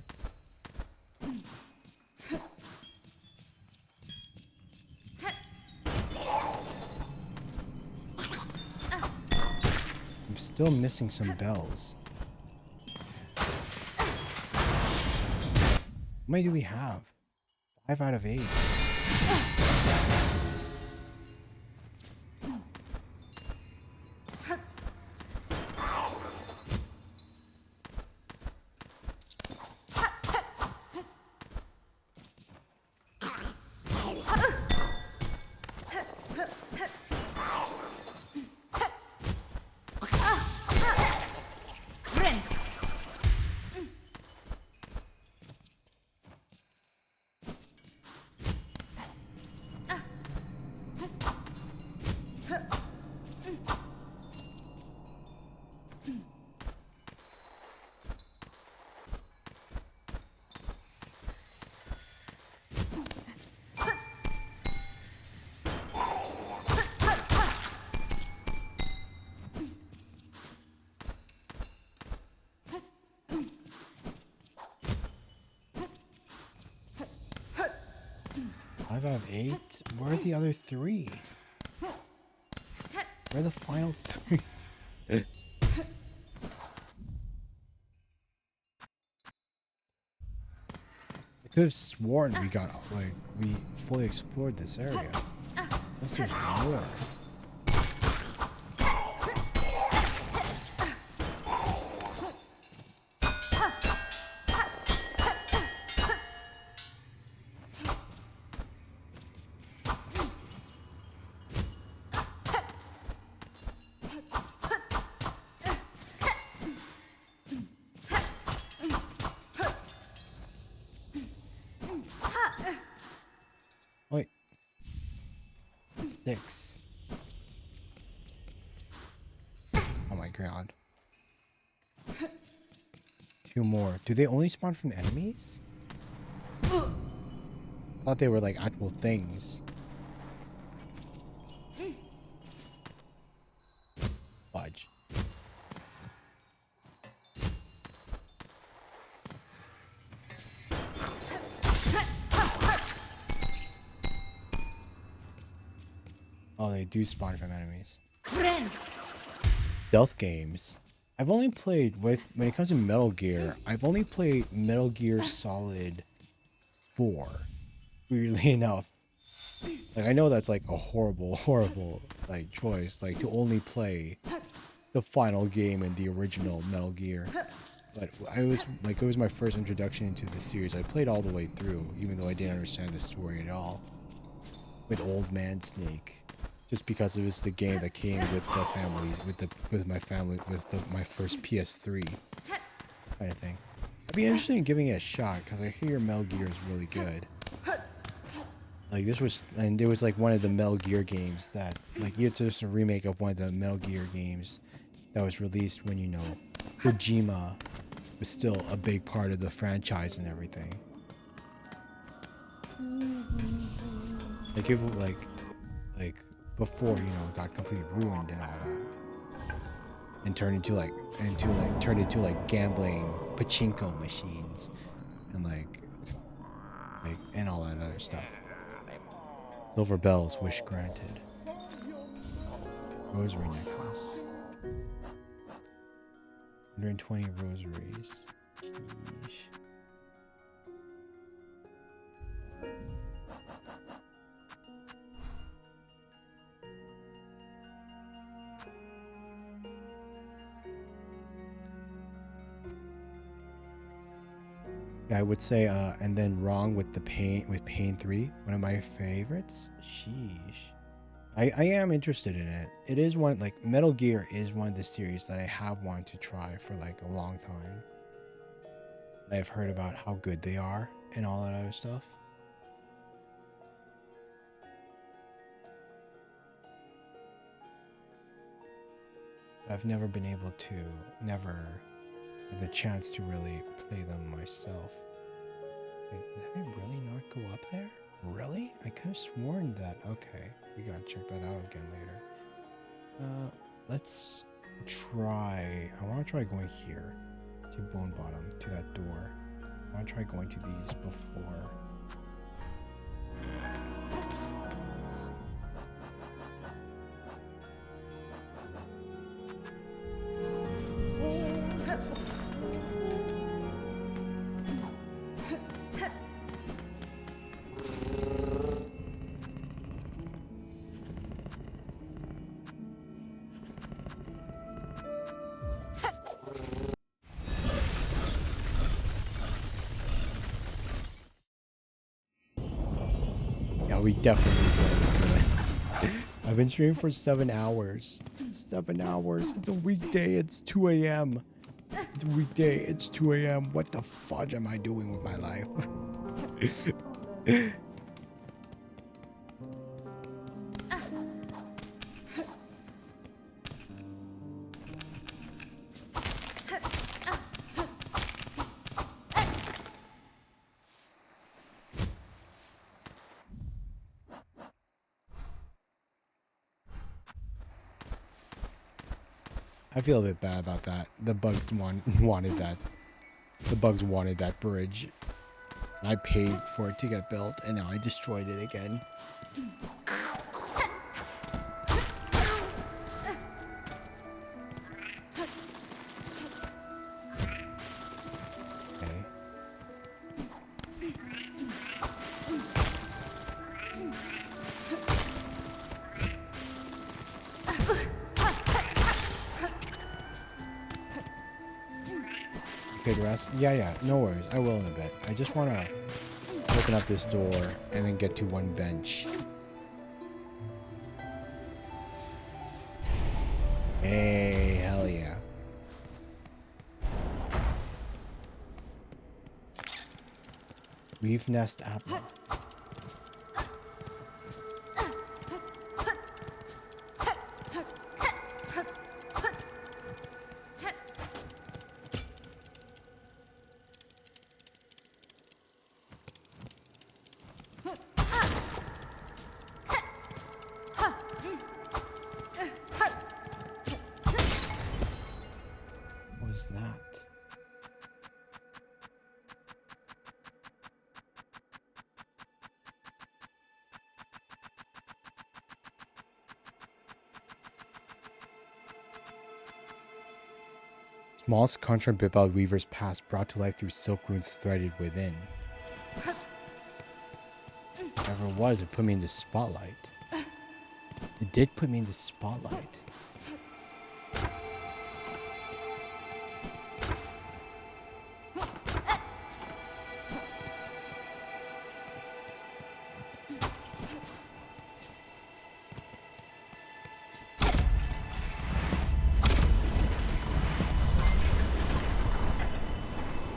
I'm still missing some bells. How many do we have? 5 out of 8. Five out of 8? Where are the other 3? Where are the final 3? I could have sworn we got, like, we fully explored this area. Unless there's more. Wait. 6. Oh my god. 2 more. Do they only spawn from enemies? I thought they were like actual things. Fudge. Oh, they do spawn from enemies. Stealth games. I've only played when it comes to Metal Gear, I've only played Metal Gear Solid 4. Weirdly enough. Like, I know that's like a horrible like choice, like to only play the final game in the original Metal Gear. But I was like, it was my first introduction into the series. I played all the way through, even though I didn't understand the story at all. With Old Man Snake. Just because it was the game that came with the family, with my family, with my first PS3 kind of thing. I'd be interested in giving it a shot because I hear Metal Gear is really good. Like this was, and it was like one of the Metal Gear games that, like, it's just a remake of one of the Metal Gear games that was released when, you know, Kojima was still a big part of the franchise and everything. Like if like before, you know, it got completely ruined and all that, and turned into like gambling pachinko machines and like and all that other stuff. Silver bells, wish granted. Rosary necklace. 120 rosaries. Sheesh. I would say, and then wrong with Pain 3, one of my favorites. Sheesh. I am interested in it. It is one, like, Metal Gear is one of the series that I have wanted to try for like a long time. I've heard about how good they are and all that other stuff. I've never been able to, never had the chance to really play them myself. Wait, did I really not go up there? Really? I could have sworn that. Okay, we gotta check that out again later. Let's try. I want to try going here to Bone Bottom, to that door. I want to try going to these before. Yeah, we definitely need to end soon. I've been streaming for 7 hours. 7 hours. It's a weekday. It's 2 a.m. It's a weekday. It's 2 a.m. What the fudge am I doing with my life? I feel a bit bad about that. The bugs wanted that. The bugs wanted that bridge. I paid for it to get built, and now I destroyed it again. Okay. Okay, the rest? Yeah, no worries. I will in a bit. I just want to open up this door and then get to one bench. Hey, hell yeah. Weave nest apple. What was that? Small contract biped weaver's past brought to life through silk runes threaded within. Whatever it was, it put me in the spotlight. It did put me in the spotlight.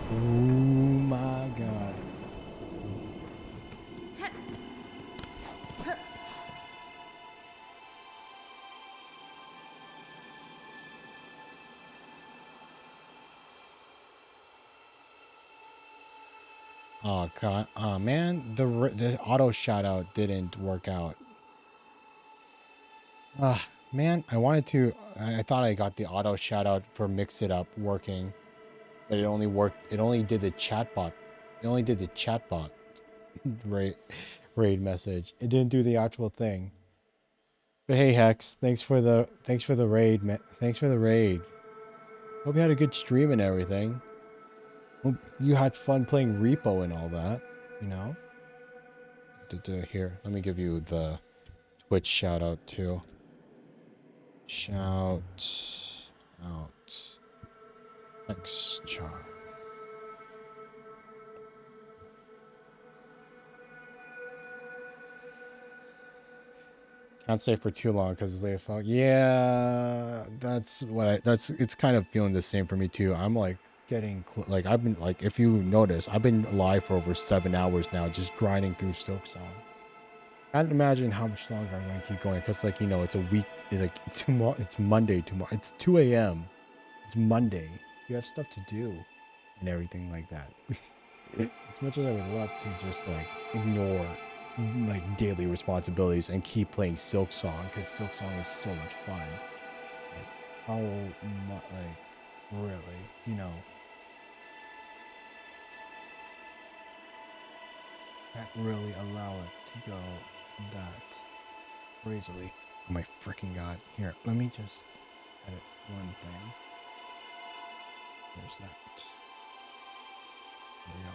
Oh my god. Oh god, oh man, the auto shout out didn't work out. Ah, man, I thought I got the auto shout out for Mix It Up working, but it only worked. It only did the chatbot. It only did the chatbot raid message. It didn't do the actual thing. But hey, Hex, thanks for the raid, man. Thanks for the raid. Hope you had a good stream and everything. Hope you had fun playing Repo and all that, you know? Here, let me give you the Twitch shout out too. Shout out. X char. Can't stay for too long because they felt. Yeah, it's kind of feeling the same for me too. I'm like getting like I've been like, if you notice, I've been live for over 7 hours now, just grinding through Silksong. Can't imagine how much longer I'm gonna keep going because, like, you know, it's a week. Like tomorrow, it's Monday. Tomorrow, it's 2 a.m. It's Monday. You have stuff to do and everything like that. As much as I would love to just like ignore like daily responsibilities and keep playing Silksong because Silksong is so much fun. Like, how much, like, really, you know, can't really allow it to go that crazily. Oh my freaking god! Here, let me just edit one thing. There's that. There we go.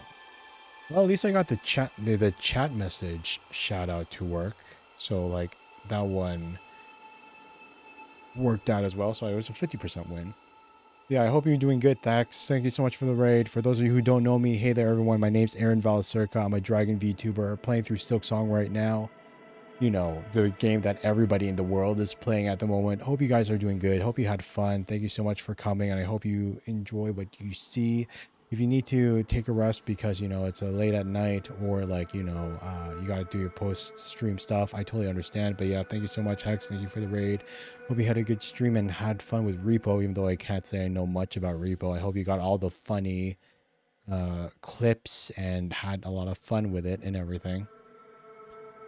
Well, at least I got the chat message shout out to work. So like that one worked out as well. So it was a 50% win. Yeah, I hope you're doing good, Thax. Thank you so much for the raid. For those of you who don't know me, hey there everyone. My name's Aaron Valacerca. I'm a Dragon Vtuber playing through Silksong right now. You know, the game that everybody in the world is playing at the moment. Hope you guys are doing good. Hope you had fun. Thank you so much for coming, and I hope you enjoy what you see. If you need to take a rest because, you know, it's a late at night or like, you know, you got to do your post-stream stuff, I totally understand. But yeah, thank you so much, Hex. Thank you for the raid. Hope you had a good stream and had fun with Repo, even though I can't say I know much about Repo. I hope you got all the funny clips and had a lot of fun with it and everything.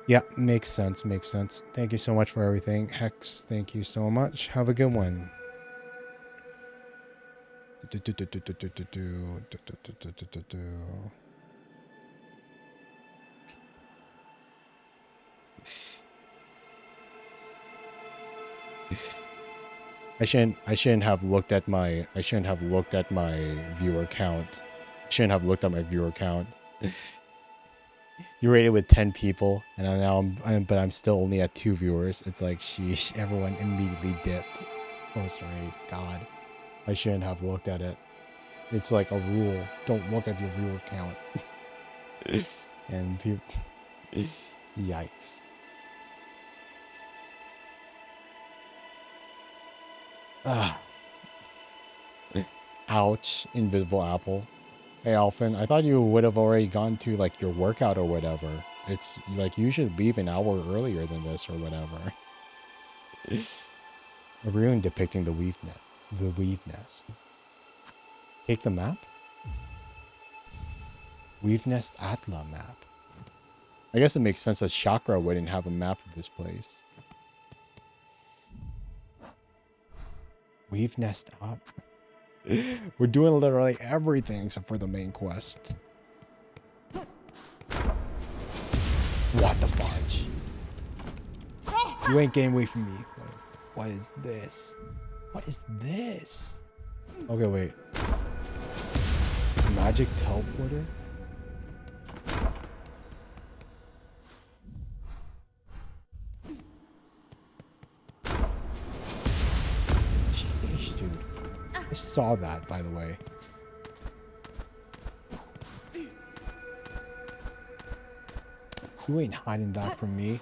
Yeah, makes sense. Makes sense. Thank you so much for everything. Hex, thank you so much. Have a good one. I shouldn't have looked at my viewer count. I shouldn't have looked at my viewer count. You rated with 10 people, and but I'm still only at 2 viewers. It's like, sheesh, everyone immediately dipped post-raid. God, I shouldn't have looked at it. It's like a rule. Don't look at your viewer count. And people, yikes. Ah. Ouch, invisible apple. Hey, Alphin, I thought you would have already gone to, like, your workout or whatever. It's, like, you should leave an hour earlier than this or whatever. A rune depicting the weave nest. Take the map? Weave Nest Atla map. I guess it makes sense that Chakra wouldn't have a map of this place. Weave Nest up. We're doing literally everything except for the main quest. What the fudge? You ain't getting away from me. What is this? What is this? Okay, wait. Magic teleporter? Sheesh, dude. I saw that, by the way. You ain't hiding that from me.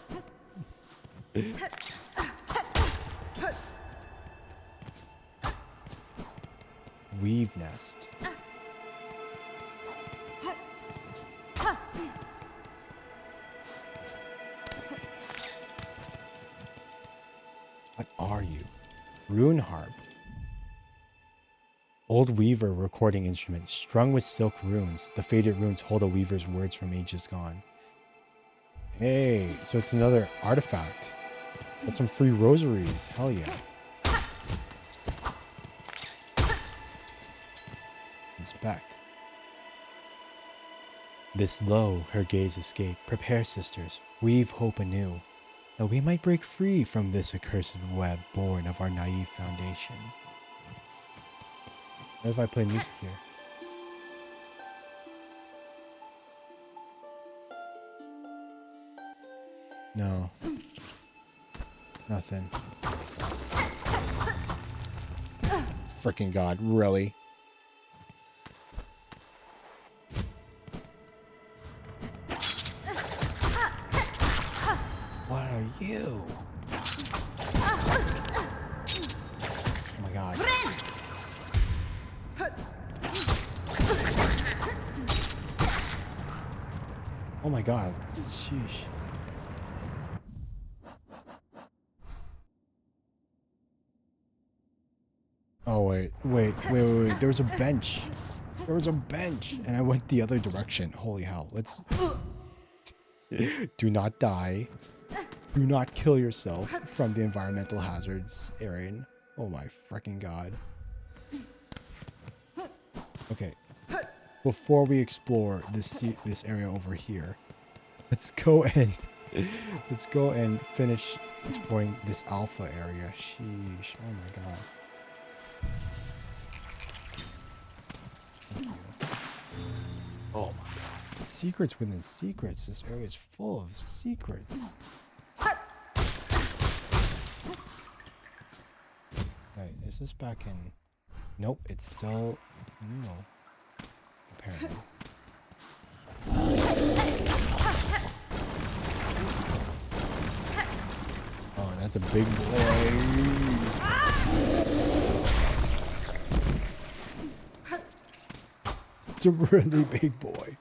Weave nest. What are you? Rune harp. Old weaver recording instrument, strung with silk runes. The faded runes hold a weaver's words from ages gone. Hey, so it's another artifact. Got some free rosaries. Hell yeah. Inspect. This low, her gaze escape. Prepare, sisters. Weave hope anew, that we might break free from this accursed web born of our naive foundation. What if I play music here? No. Nothing. Freaking God, really? What are you? Oh my God. Oh my God. Sheesh. Oh, wait. There was a bench. There was a bench. And I went the other direction. Holy hell. Let's... Do not die. Do not kill yourself from the environmental hazards, Aaron. Oh my freaking god. Okay. Before we explore this area over here, let's go and finish exploring this alpha area. Sheesh. Oh my god. Thank you. Oh my god. Secrets within secrets. This area is full of secrets. Right, is this back in... Nope, it's still... No. Apparently. Oh, that's a big boy. It's a really big boy.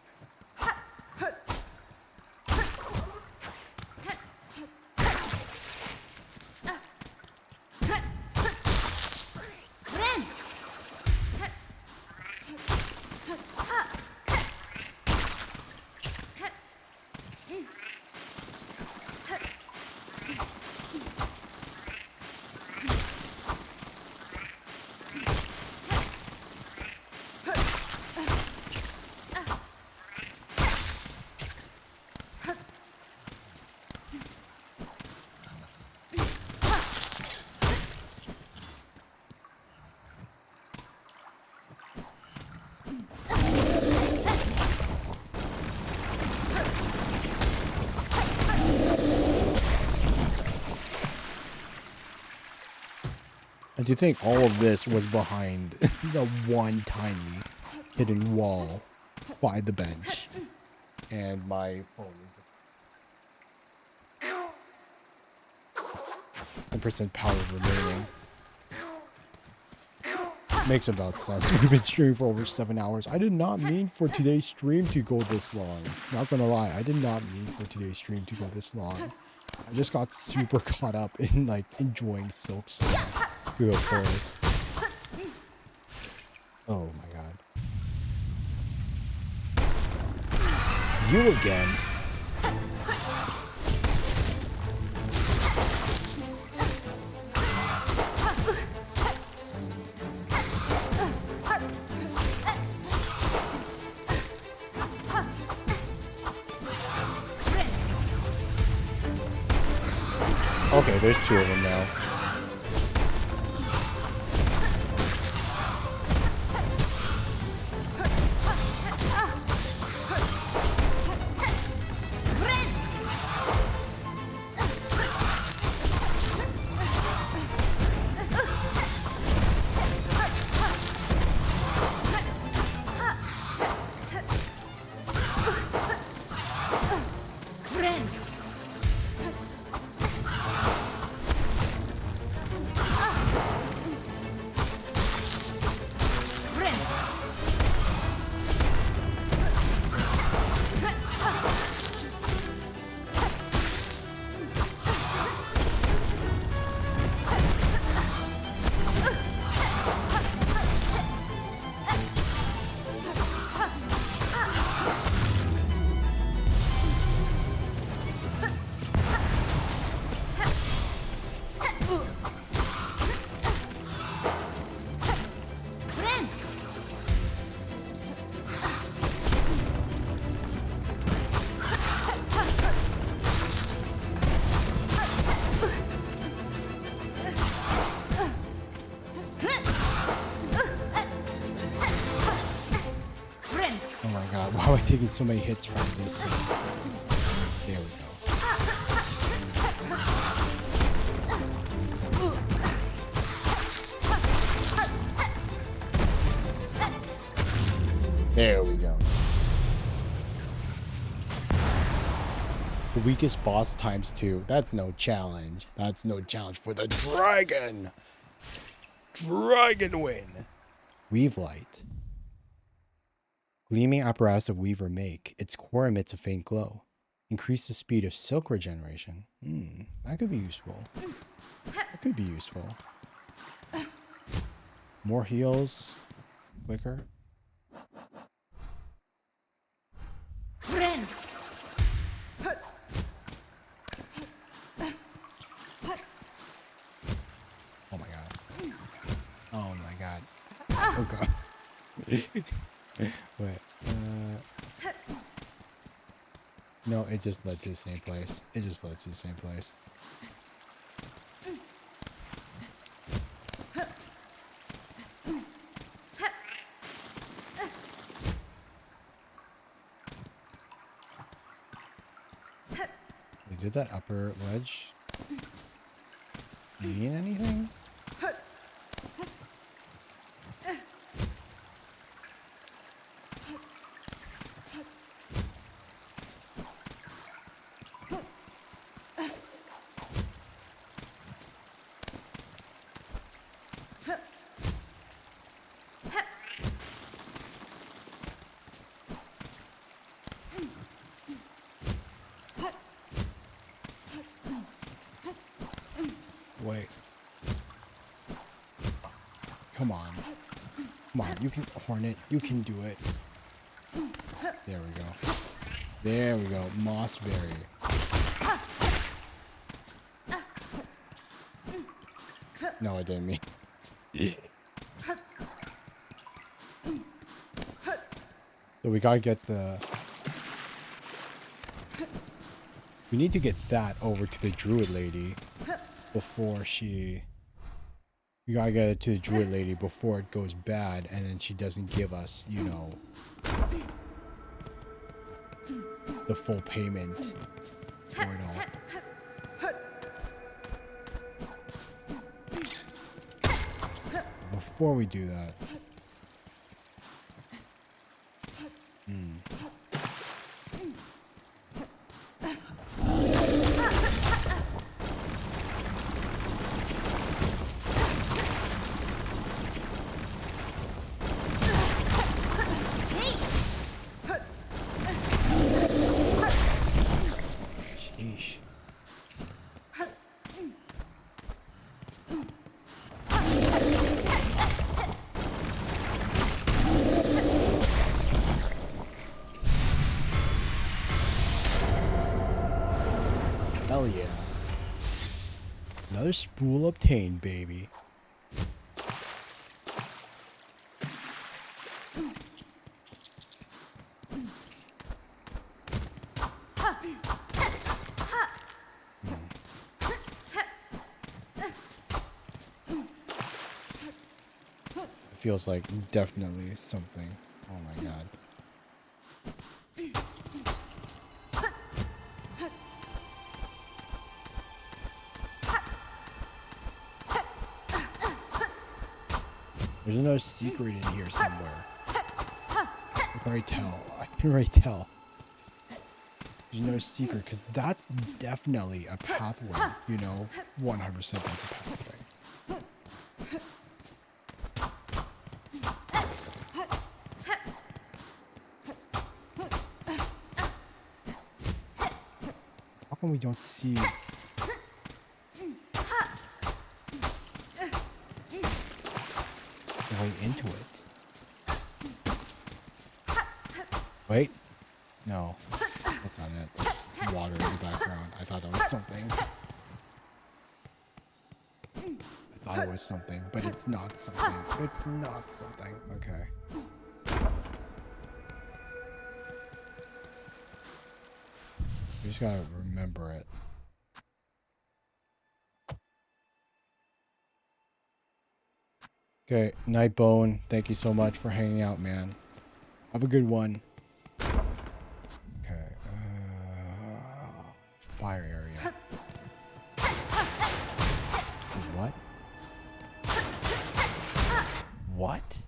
I do think all of this was behind the one tiny hidden wall by the bench. And my phone is 10% power remaining. Makes about sense. We've been streaming for over 7 hours. I did not mean for today's stream to go this long. Not gonna lie, I did not mean for today's stream to go this long. I just got super caught up in like enjoying Silksong through the forest. Oh my god. You again. Okay, there's 2 of them now. Why am I taking so many hits from this thing? There we go. There we go. The weakest boss times 2. That's no challenge. That's no challenge for the dragon. Dragon win. Weave light. Gleaming apparatus of weaver make. Its core emits a faint glow. Increase the speed of silk regeneration. That could be useful. That could be useful. More heals. Quicker. Friend. Oh my god. Oh my god. Oh god. Wait. No, it just led to the same place. It just led to the same place. Did that upper ledge mean anything? Wait. Come on. Come on, you can Hornet. You can do it. There we go. There we go. Mossberry. No, I didn't mean. So we gotta get the. We need to get that over to the druid lady before she. We gotta get it to the druid lady before it goes bad, and then she doesn't give us, you know, the full payment for it all. Before we do that. Sheesh. Hell yeah. Another spool obtained, baby. Feels like definitely something. Oh my god. There's another secret in here somewhere. I can already tell. I can already tell. There's another secret, because that's definitely a pathway. You know, 100% that's a pathway. How come we don't see... going into it? Wait. No. That's not it. That's just water in the background. I thought that was something. I thought it was something, but it's not something. It's not something. Okay. We just gotta remember it. Okay, Nightbone, thank you so much for hanging out, man. Have a good one. Okay, fire area. What? What?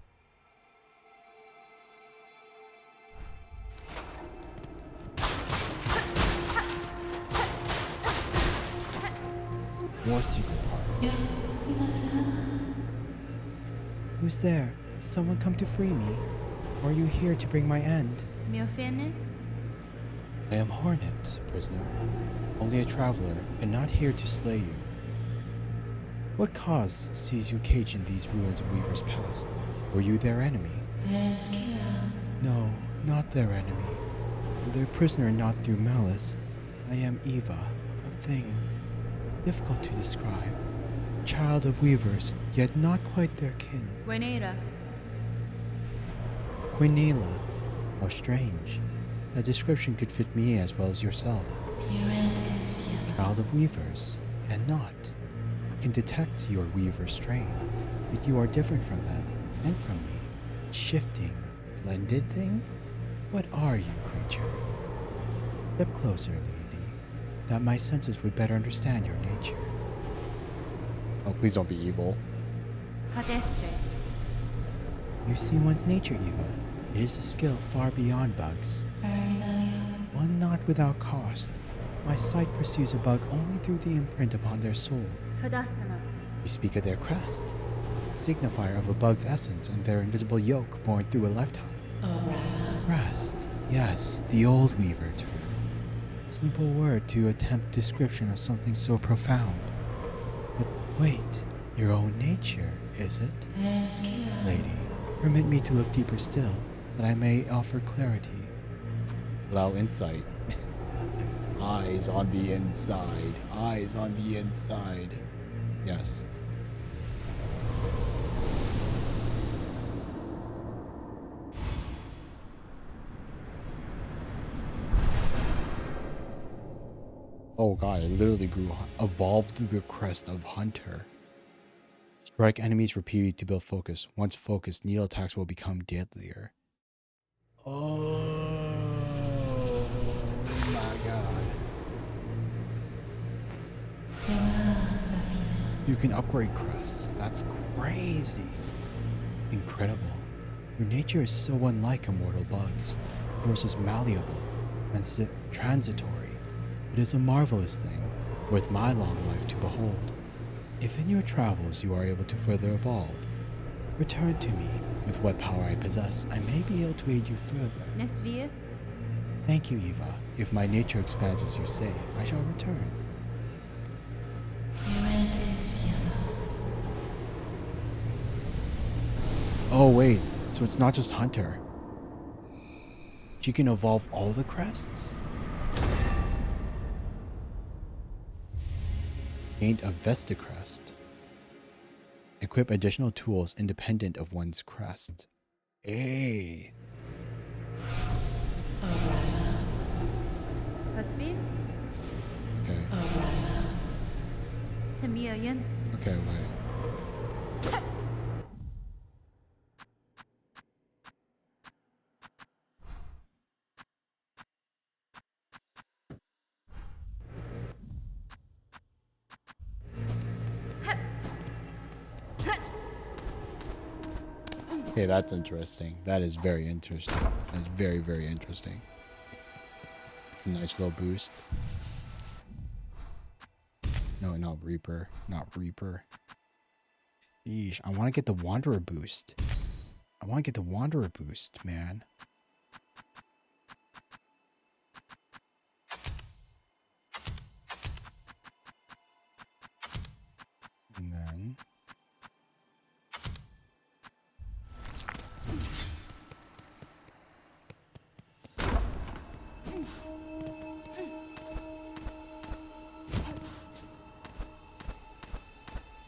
More secret parts. Who's there? Has someone come to free me? Or are you here to bring my end? Milfene? I am Hornet, prisoner. Only a traveler, and not here to slay you. What cause sees you caged in these ruins of Weaver's past? Were you their enemy? No, not their enemy. Their prisoner not through malice. I am Eva, a thing difficult to describe. Child of Weavers, yet not quite their kin. Buenera. Quinila. How strange. That description could fit me as well as yourself. Child of Weavers, and not. I can detect your Weaver strain, but you are different from them, and from me. Shifting, blended thing? What are you, creature? Step closer, lady, that my senses would better understand your nature. Oh, please don't be evil. Cadestre. You see one's nature, Eva. It is a skill far beyond bugs. One not without cost. My sight pursues a bug only through the imprint upon their soul. Fadastama. We speak of their crest, signifier of a bug's essence and their invisible yoke born through a lifetime. Crest, yes, the old Weaver term. Simple word to attempt description of something so profound. But wait, your own nature, is it? Lady, permit me to look deeper still, that I may offer clarity. Allow insight. Eyes on the inside. Eyes on the inside. Yes. Oh god, it literally evolved to the crest of Hunter. Strike enemies repeatedly to build focus. Once focused, needle attacks will become deadlier. Oh my god. You can upgrade crests. That's crazy. Incredible. Your nature is so unlike immortal bugs. Yours is malleable, transitory. It is a marvelous thing, worth my long life to behold. If in your travels you are able to further evolve, return to me. With what power I possess, I may be able to aid you further. Nesvia. Thank you, Eva. If my nature expands as you say, I shall return. Oh wait, so it's not just Hunter. She can evolve all the crests? Gained a Vesticrest. Equip additional tools independent of one's crest. Hey. Hasbin. Okay. Tamiayan. Okay, wait. Okay, that's interesting. That is very interesting. That's very, very interesting. It's a nice little boost. No, not Reaper. Not Reaper. Yeesh, I want to get the Wanderer boost. I want to get the Wanderer boost, man. And then...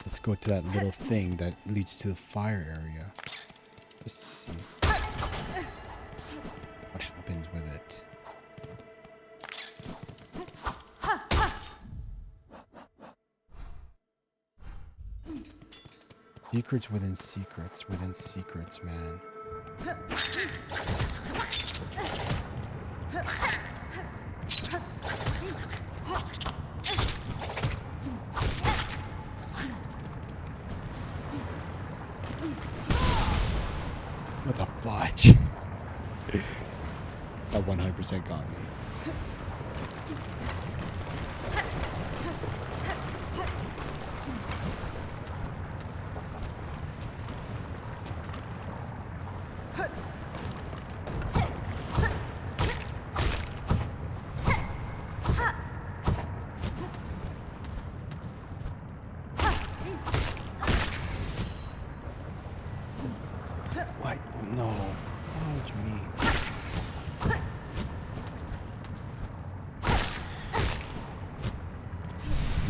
let's go to that little thing that leads to the fire area. Just to see what happens with it. Secrets within secrets, man. What the fudge? That 100% got me.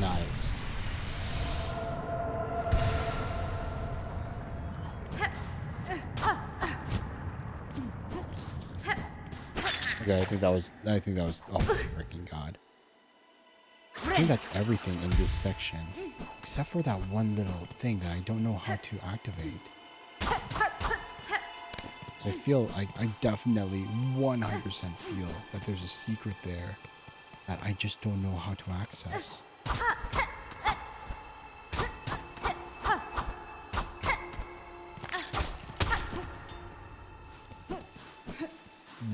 Nice. Okay, I think that was, oh freaking god. I think that's everything in this section. Except for that one little thing that I don't know how to activate. So I feel, I definitely 100% feel that there's a secret there that I just don't know how to access.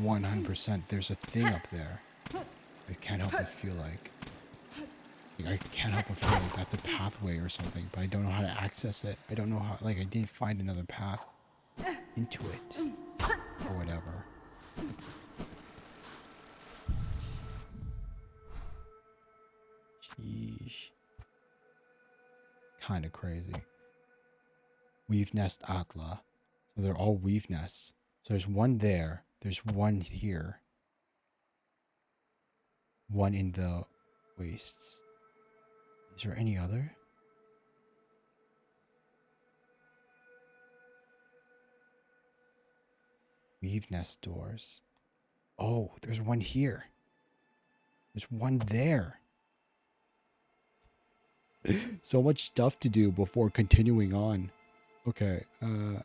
100%, there's a thing up there. I can't help but feel like I can't help but feel like that's a pathway or something, but I don't know how to access it. I don't know how, like I didn't find another path into it or whatever. Sheesh. Kind of crazy. Weave nest Atla. So they're all weave nests. So there's one there. There's one here. One in the wastes. Is there any other? Weave nest doors. Oh, there's one here. There's one there. So much stuff to do before continuing on. Okay, I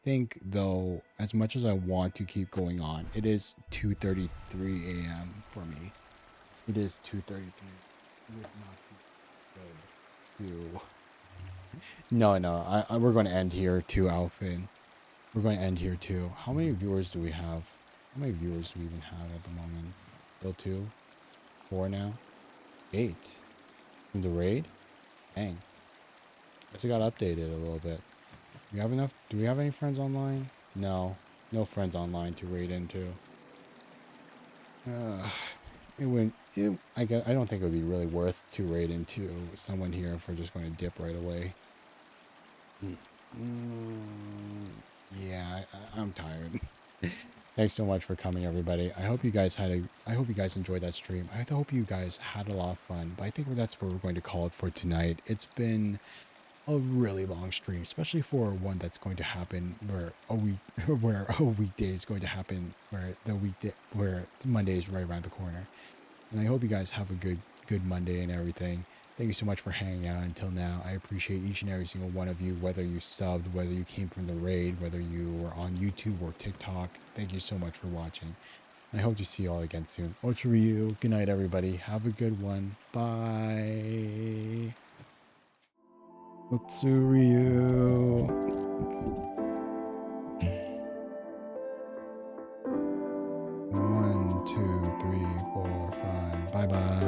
think though, as much as I want to keep going on, it is 2:33 a.m. for me. It is 2:33. It would not be good to... No, we're going to end here too, Alfin. We're going to end here too. How many viewers do we have? How many viewers do we even have at the moment? Still 2? 4 now? 8. From the raid? Dang. Guess it got updated a little bit. Do we have enough? Do we have any friends online? No. No friends online to raid into. I don't think it would be really worth to raid into someone here if we're just going to dip right away. Yeah, I'm tired. Thanks so much for coming, everybody. I hope you guys enjoyed that stream. I hope you guys had a lot of fun. But I think that's what we're going to call it for tonight. It's been a really long stream, especially for one that's going to happen where a weekday is going to happen, where Monday is right around the corner. And I hope you guys have a good Monday and everything. Thank you so much for hanging out until now. I appreciate each and every single one of you, whether you subbed, whether you came from the raid, whether you were on YouTube or TikTok. Thank you so much for watching. And I hope to see you all again soon. Ocho-ryu. Good night, everybody. Have a good one. Bye. Otsu-ryu. 1, 2, 3, 4, 5. Bye-bye.